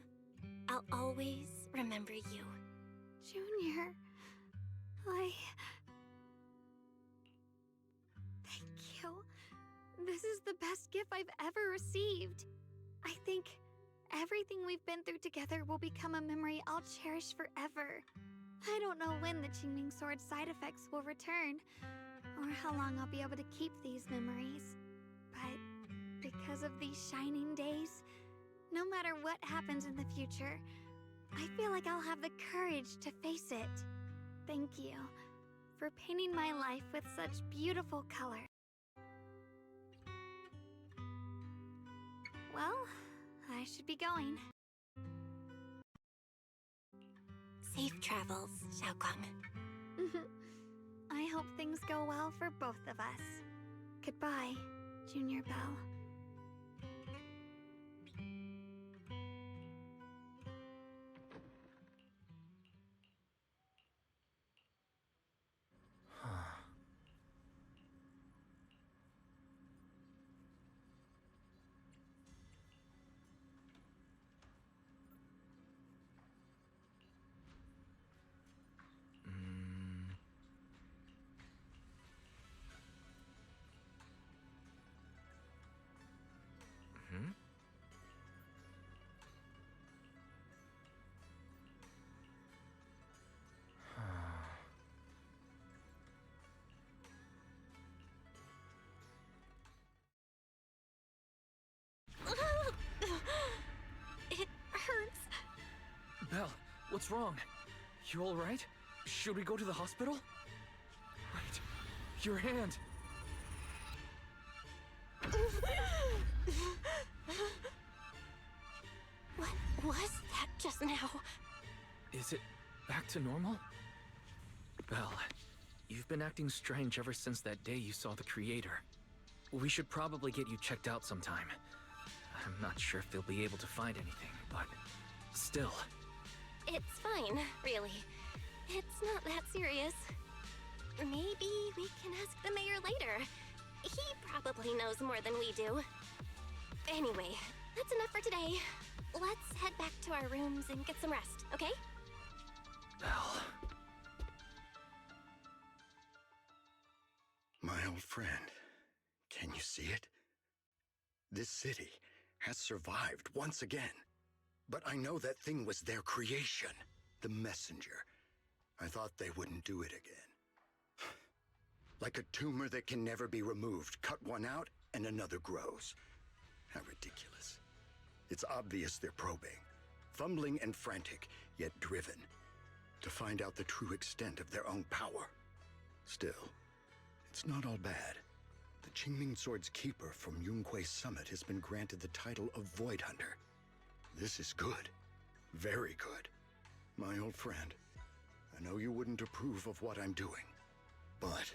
I'll always remember you. Junior, Thank you. This is the best gift I've ever received. I think everything we've been through together will become a memory I'll cherish forever. I don't know when the Qingming Sword side effects will return, or how long I'll be able to keep these memories. But because of these shining days, no matter what happens in the future, I feel like I'll have the courage to face it. Thank you for painting my life with such beautiful color. Well, I should be going. Safe travels, Xiaokong. I hope things go well for both of us. Goodbye, Junior Belle. It hurts. Belle, what's wrong? You alright? Should we go to the hospital? Wait, your hand! What was that just now? Is it back to normal? Belle, you've been acting strange ever since that day you saw the Creator. We should probably get you checked out sometime. I'm not sure if they'll be able to find anything, but still. It's fine, really. It's not that serious. Maybe we can ask the mayor later. He probably knows more than we do. Anyway, that's enough for today. Let's head back to our rooms and get some rest, okay? Belle. My old friend, can you see it? This city has survived once again. But I know that thing was their creation, the messenger. I thought they wouldn't do it again. Like a tumor that can never be removed. Cut one out and another grows. How ridiculous. It's obvious they're probing. Fumbling and frantic, yet driven. To find out the true extent of their own power. Still, it's not all bad. The Qingming Sword's keeper from Yunquei Summit has been granted the title of Void Hunter. This is good. Very good. My old friend, I know you wouldn't approve of what I'm doing, but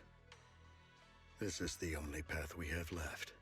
this is the only path we have left.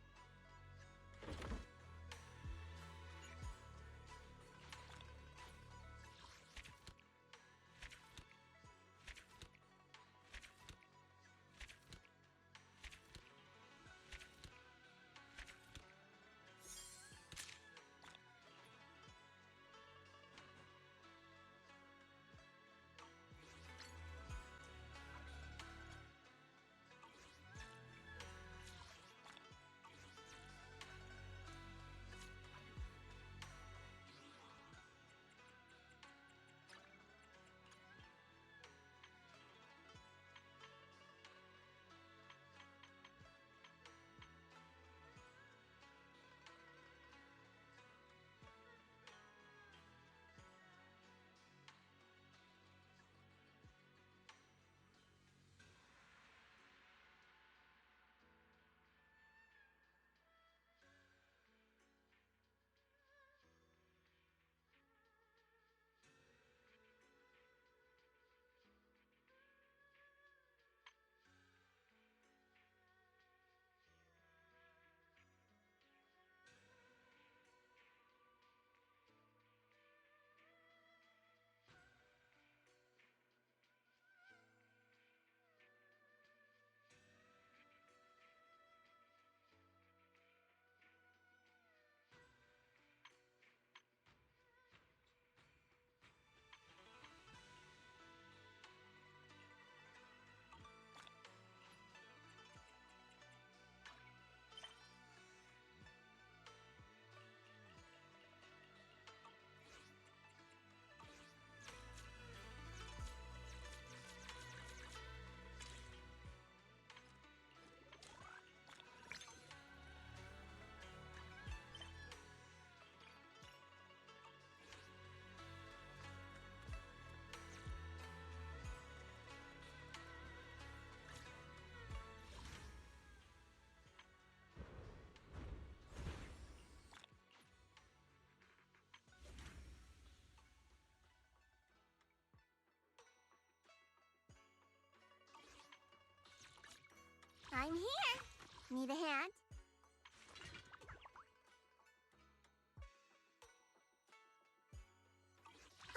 I'm here. Need a hand?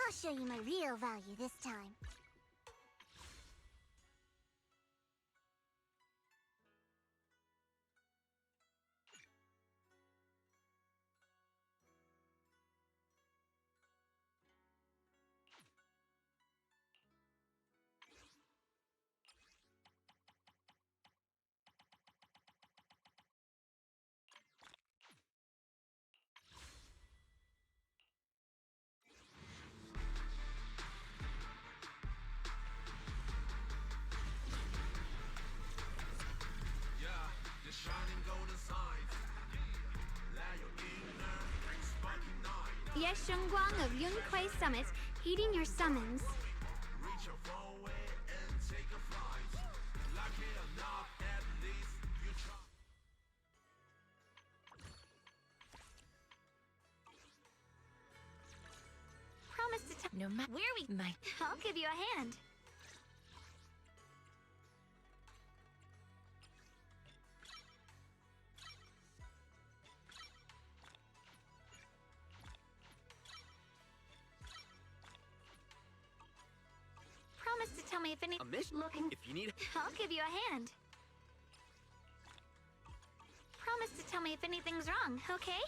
I'll show you my real value this time. Yes, Shunguang of Yunquei Summit, heeding your summons. Promise to tell No matter where we might. I'll give you a hand. Promise to tell me if any A mission? looking. If you need... I'll give you a hand. Promise to tell me if anything's wrong, okay?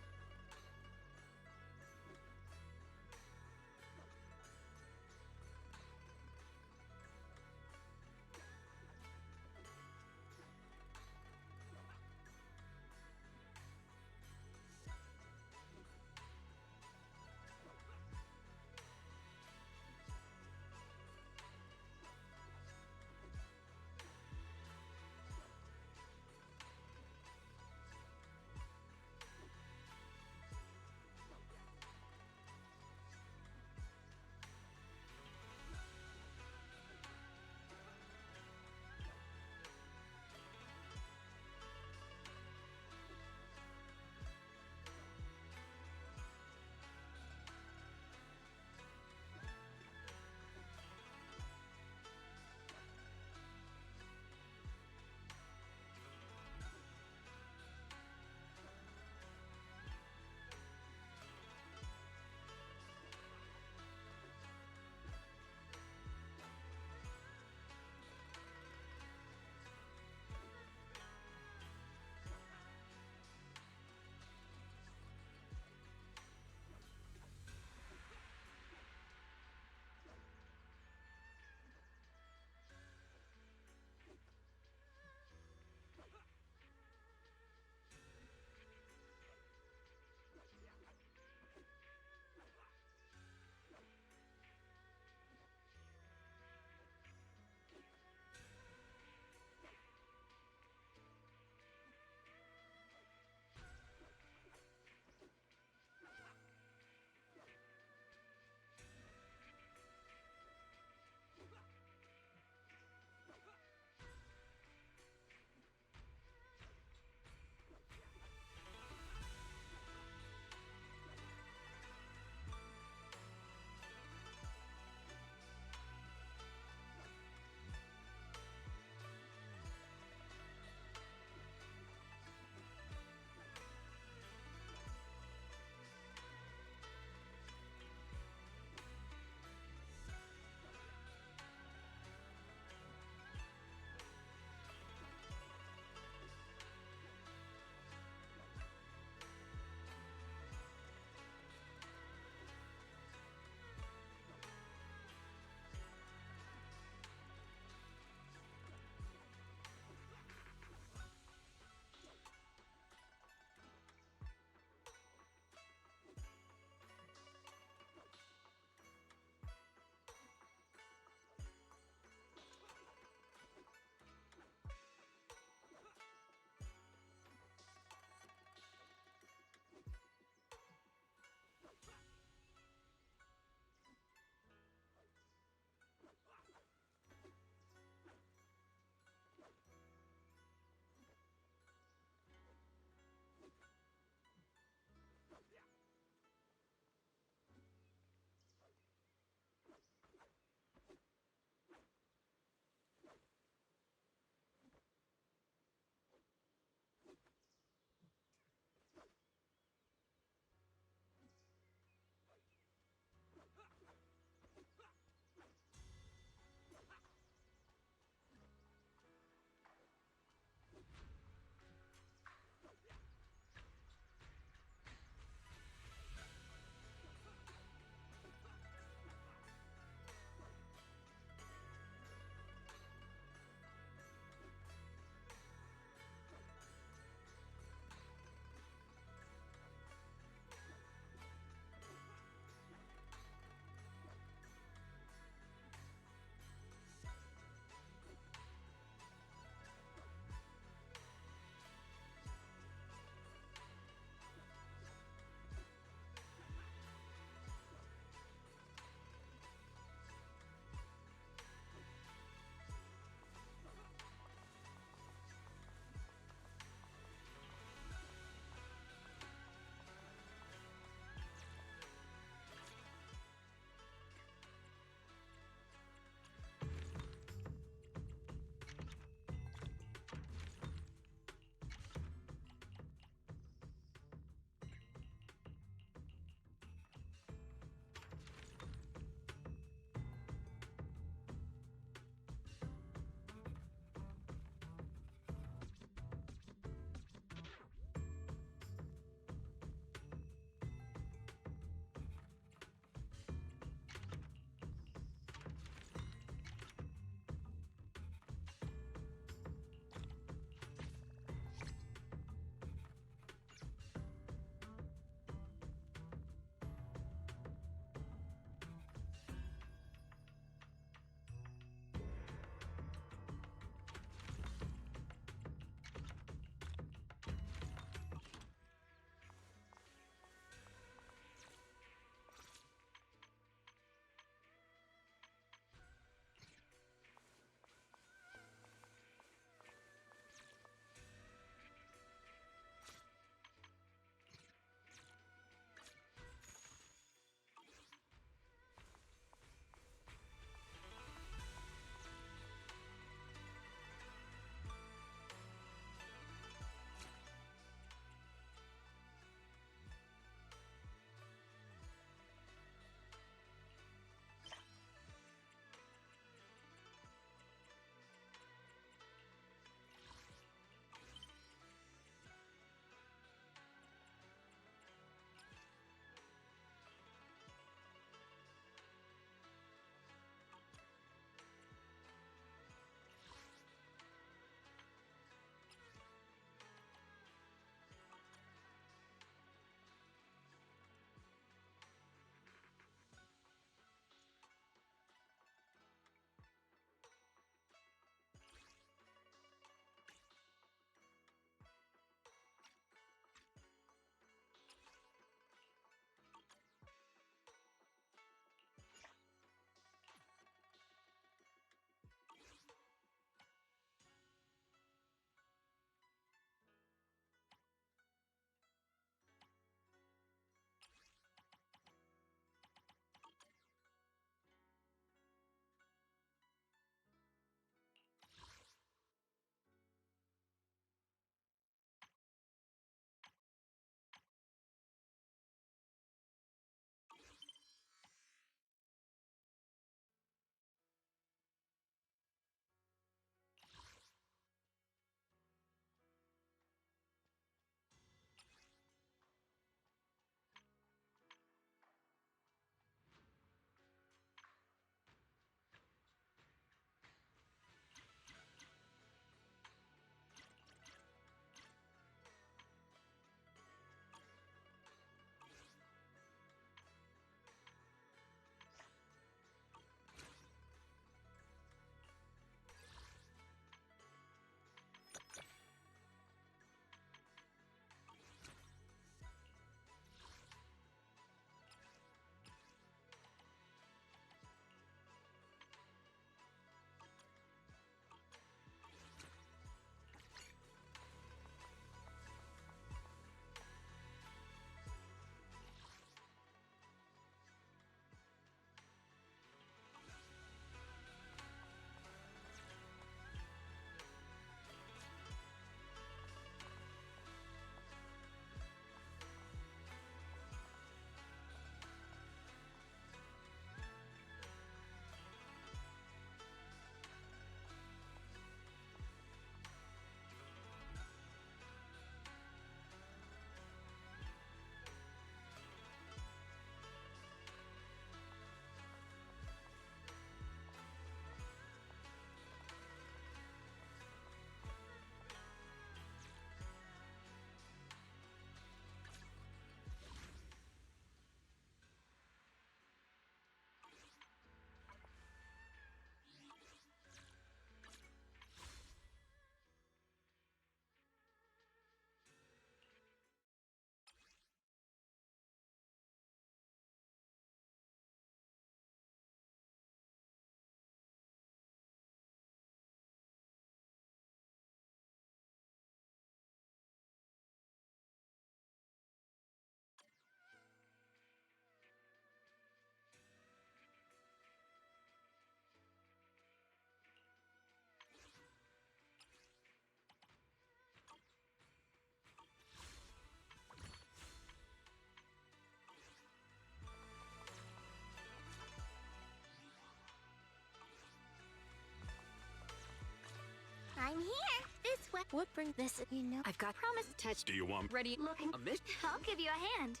What brings this? You know, I've got promise touch. Do you want ready? Looking. a miss? I'll give you a hand.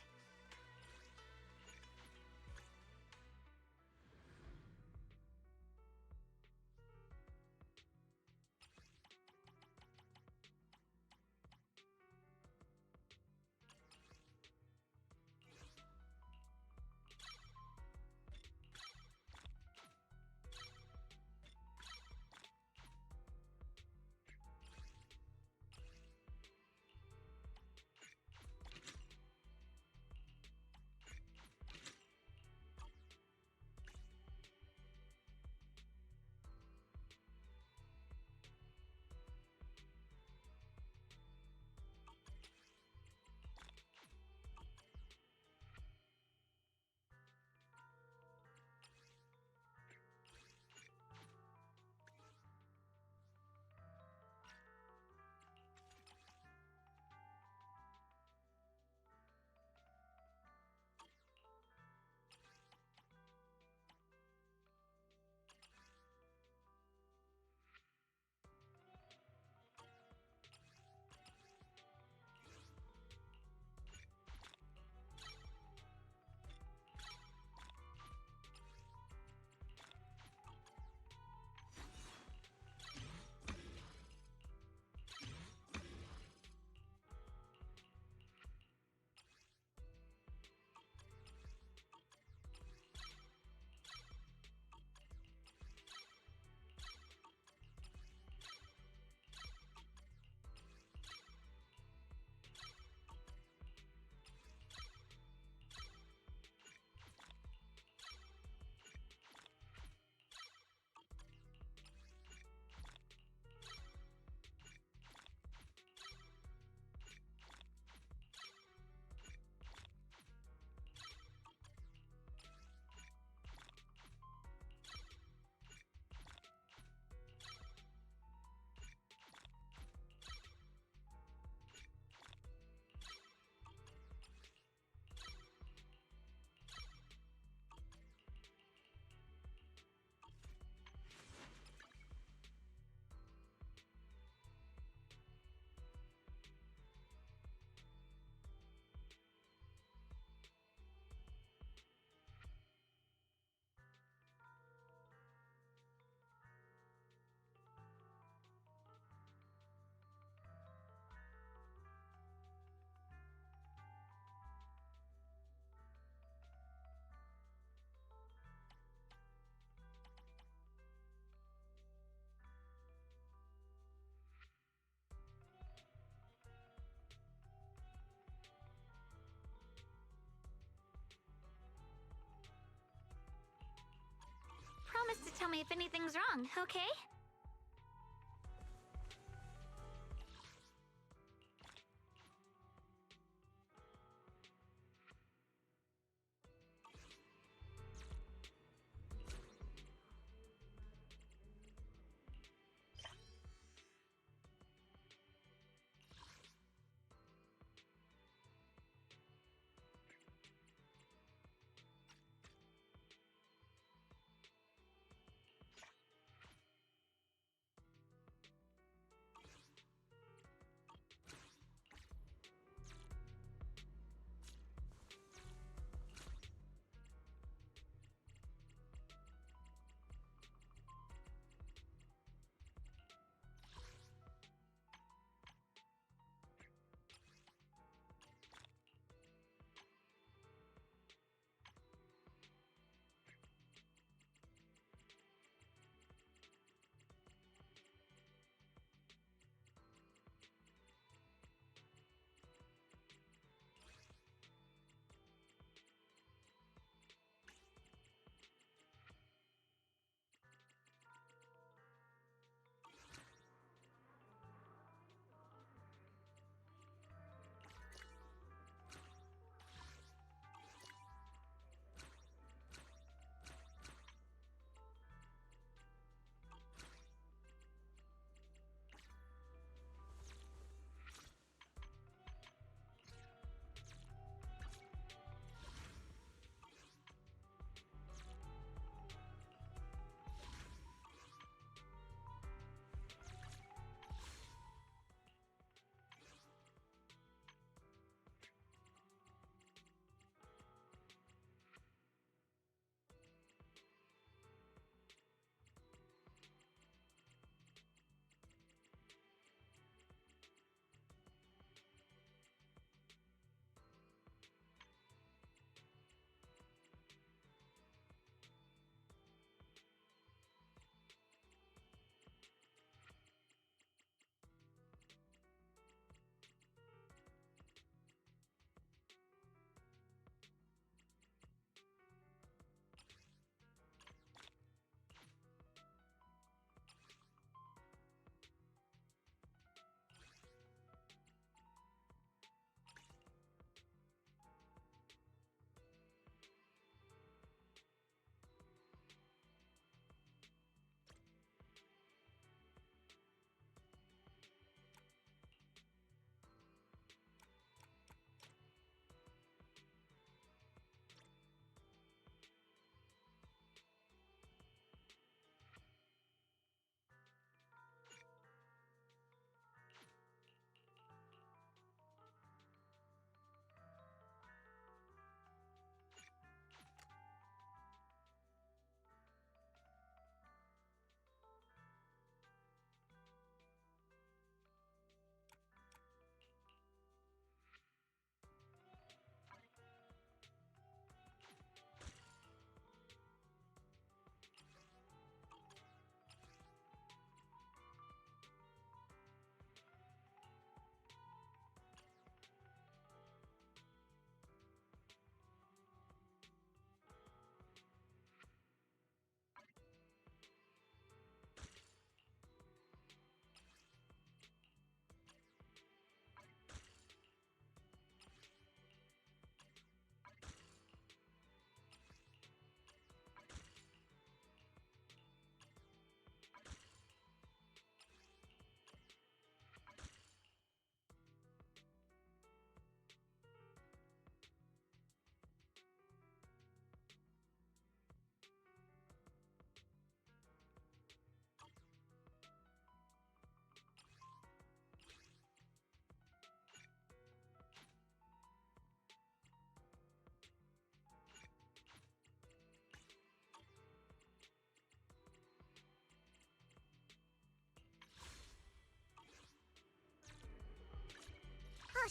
Promise to tell me if anything's wrong, okay?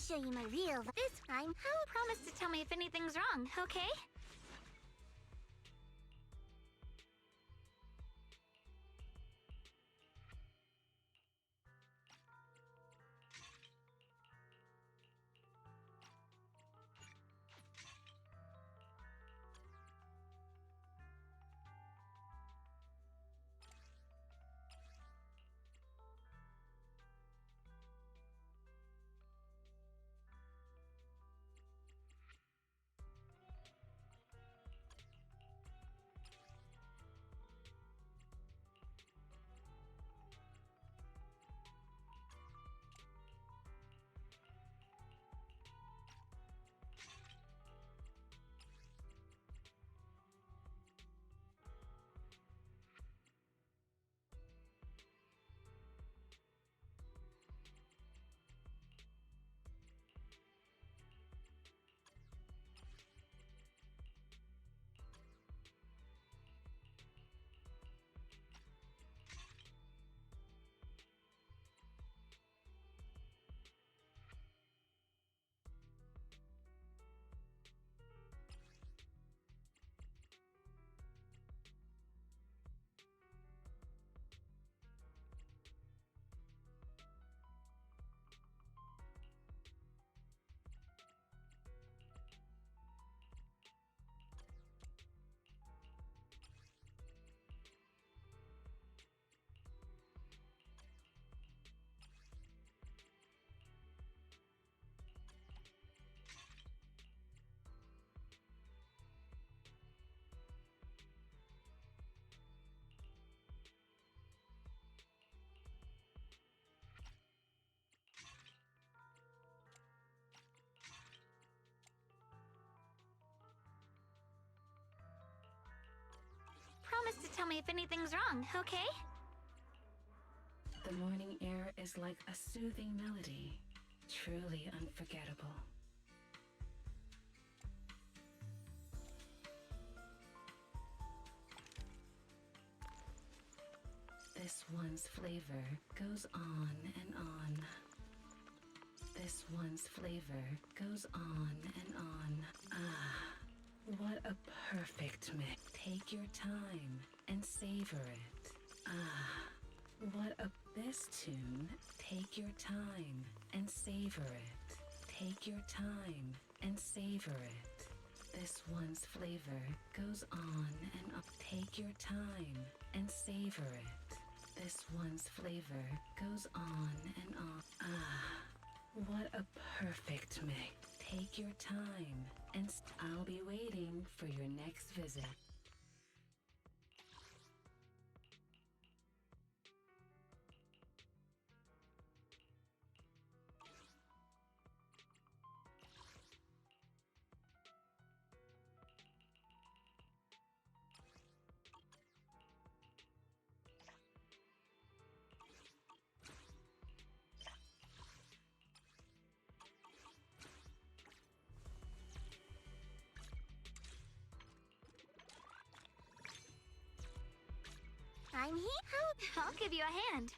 show you my real. This time, Promise to tell me if anything's wrong, okay? Promise to tell me if anything's wrong, okay? The morning air is like a soothing melody, truly unforgettable. This one's flavor goes on and on. This one's flavor goes on and on. Ah, what a perfect mix. Take your time and savor it. Ah, what a... This tune, take your time and savor it. Take your time and savor it. This one's flavor goes on and on. Take your time and savor it. This one's flavor goes on and on. Ah, what a perfect mix. Take your time and I'll be waiting for your next visit. I'm here. I'll give you a hand.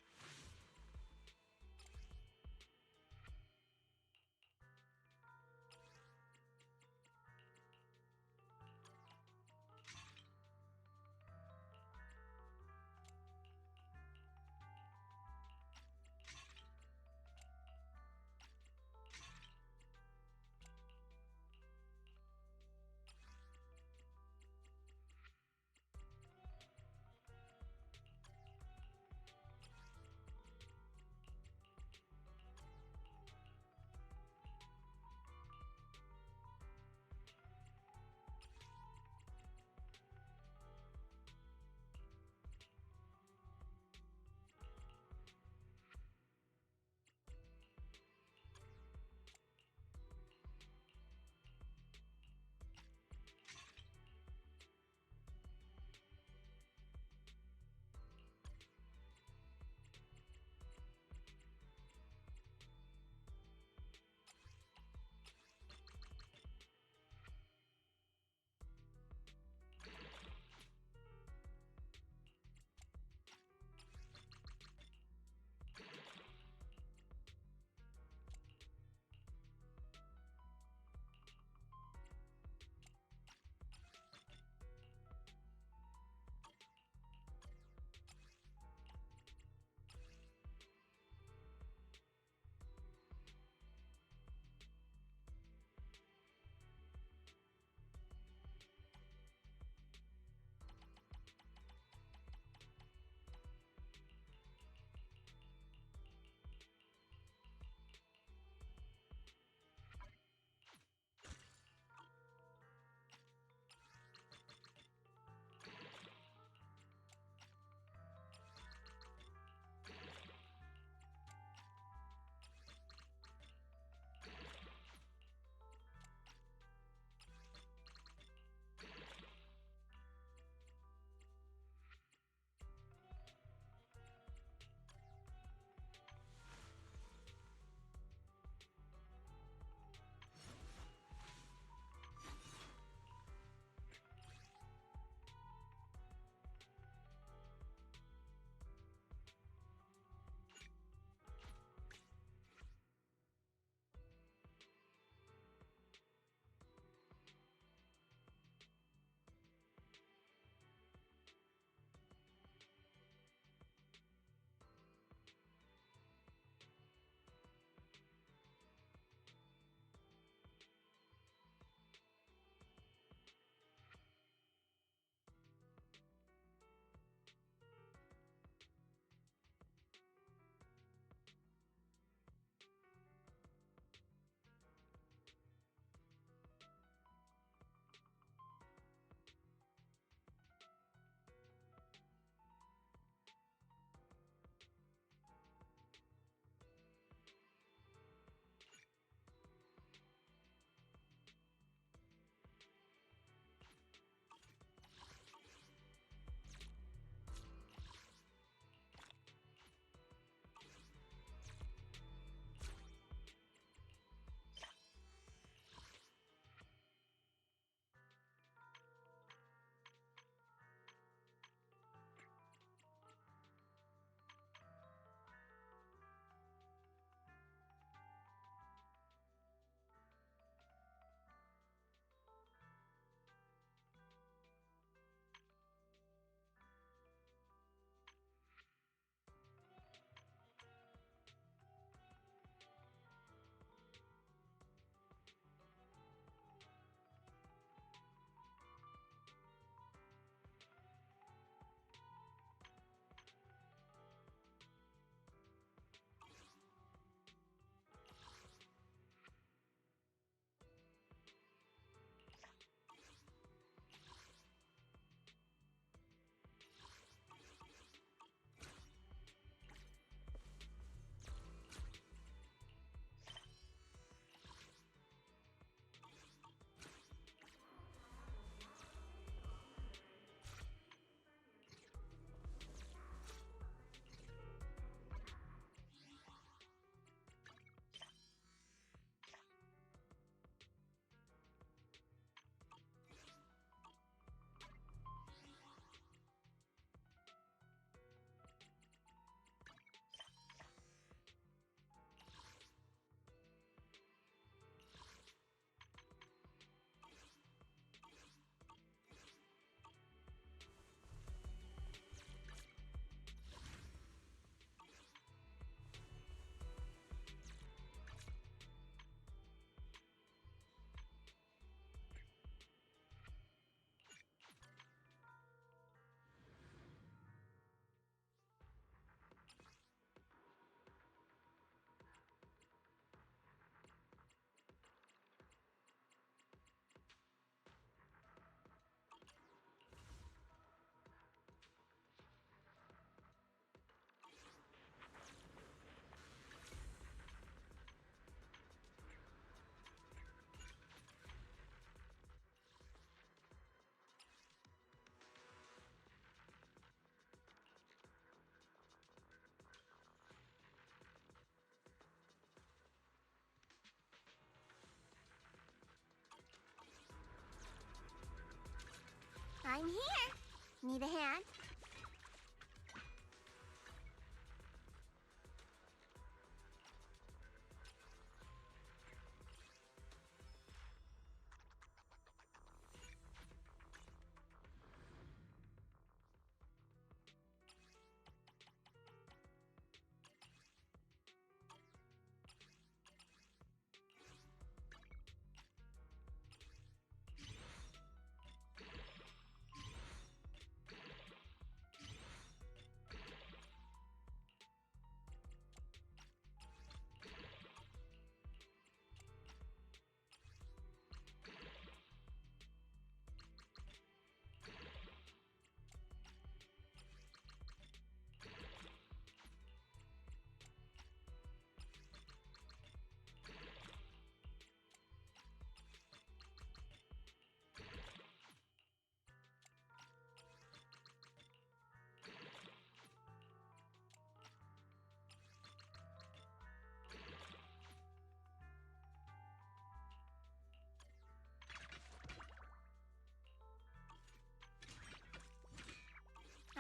I'm here. Need a hand?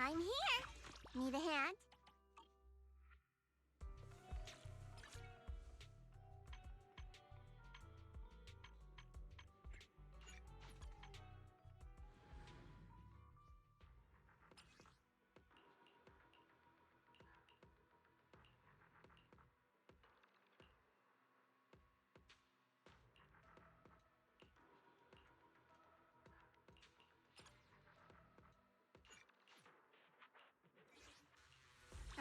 I'm here. Need a hand?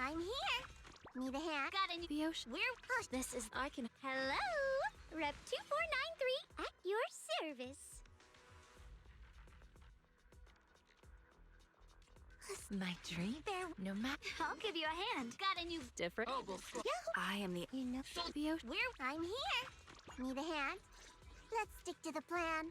I'm here. Need a hand? Got any the ocean? This is I can. Hello, Rep 2493 at your service. My dream? There. No matter. I'll give you a hand. Got a new Different. I am the. You know the ocean. I'm here. Need a hand? Let's stick to the plan.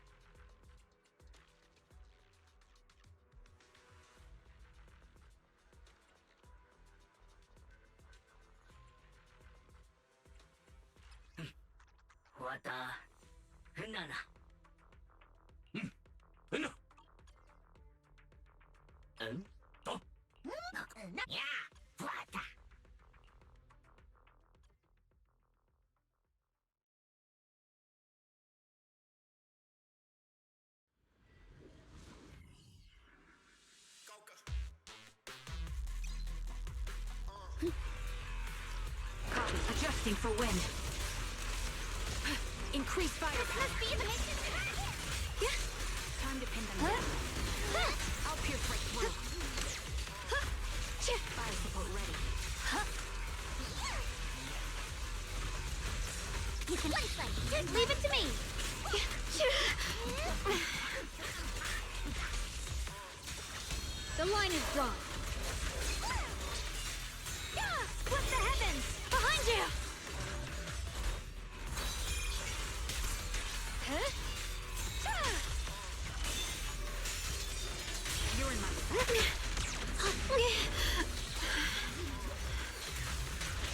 Copy. Adjusting for wind. Increase firepower. Must be the mission target. Time to pin them down. I'll pierce right through. Fire support ready. You can just leave it to me. The line is drawn. What the heavens? Behind you! You're in my sight.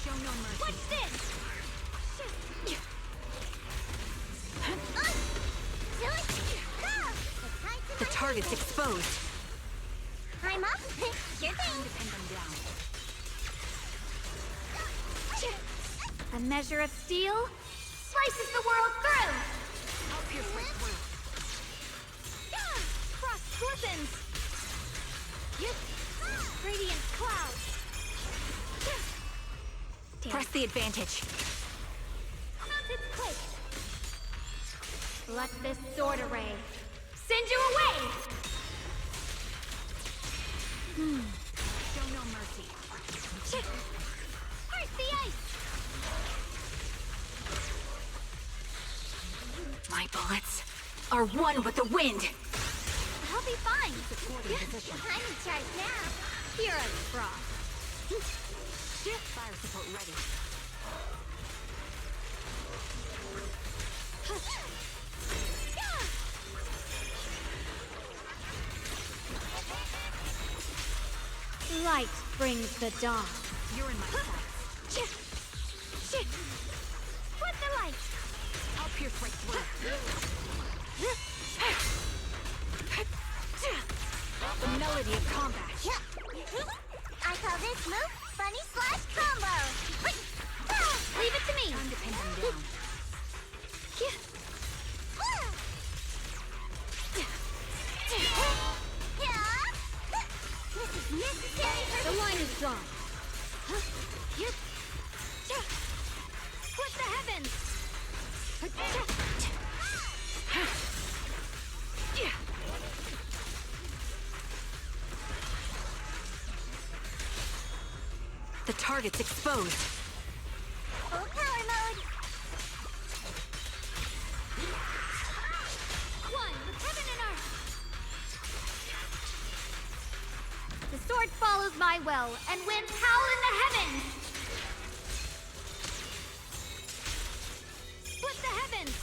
Show no mercy. What's this? The target's exposed. I'm up. Sure thing. Time to pin them down. A measure of steel slices the world through. I'll pierce right through. Cross scorpions. Radiant clouds. Press the advantage. Mounted quake. Let this sword array send you away. Show no mercy. Heart the ice. My bullets are one with the wind. I'll be fine. Supporting position. I'm in charge now. You're a frost. Fire support ready. Light brings the dawn. You're in my sights. Put the light. I'll pierce right through. The melody of combat. I call this move Bunny Slash Combo. Leave it to me. Time to pin him down. This is necessary for the line is drawn. Split the heavens. The target's exposed. Full power mode. One with heaven and earth. The sword follows my will, and winds howl in the heavens. Split the heavens.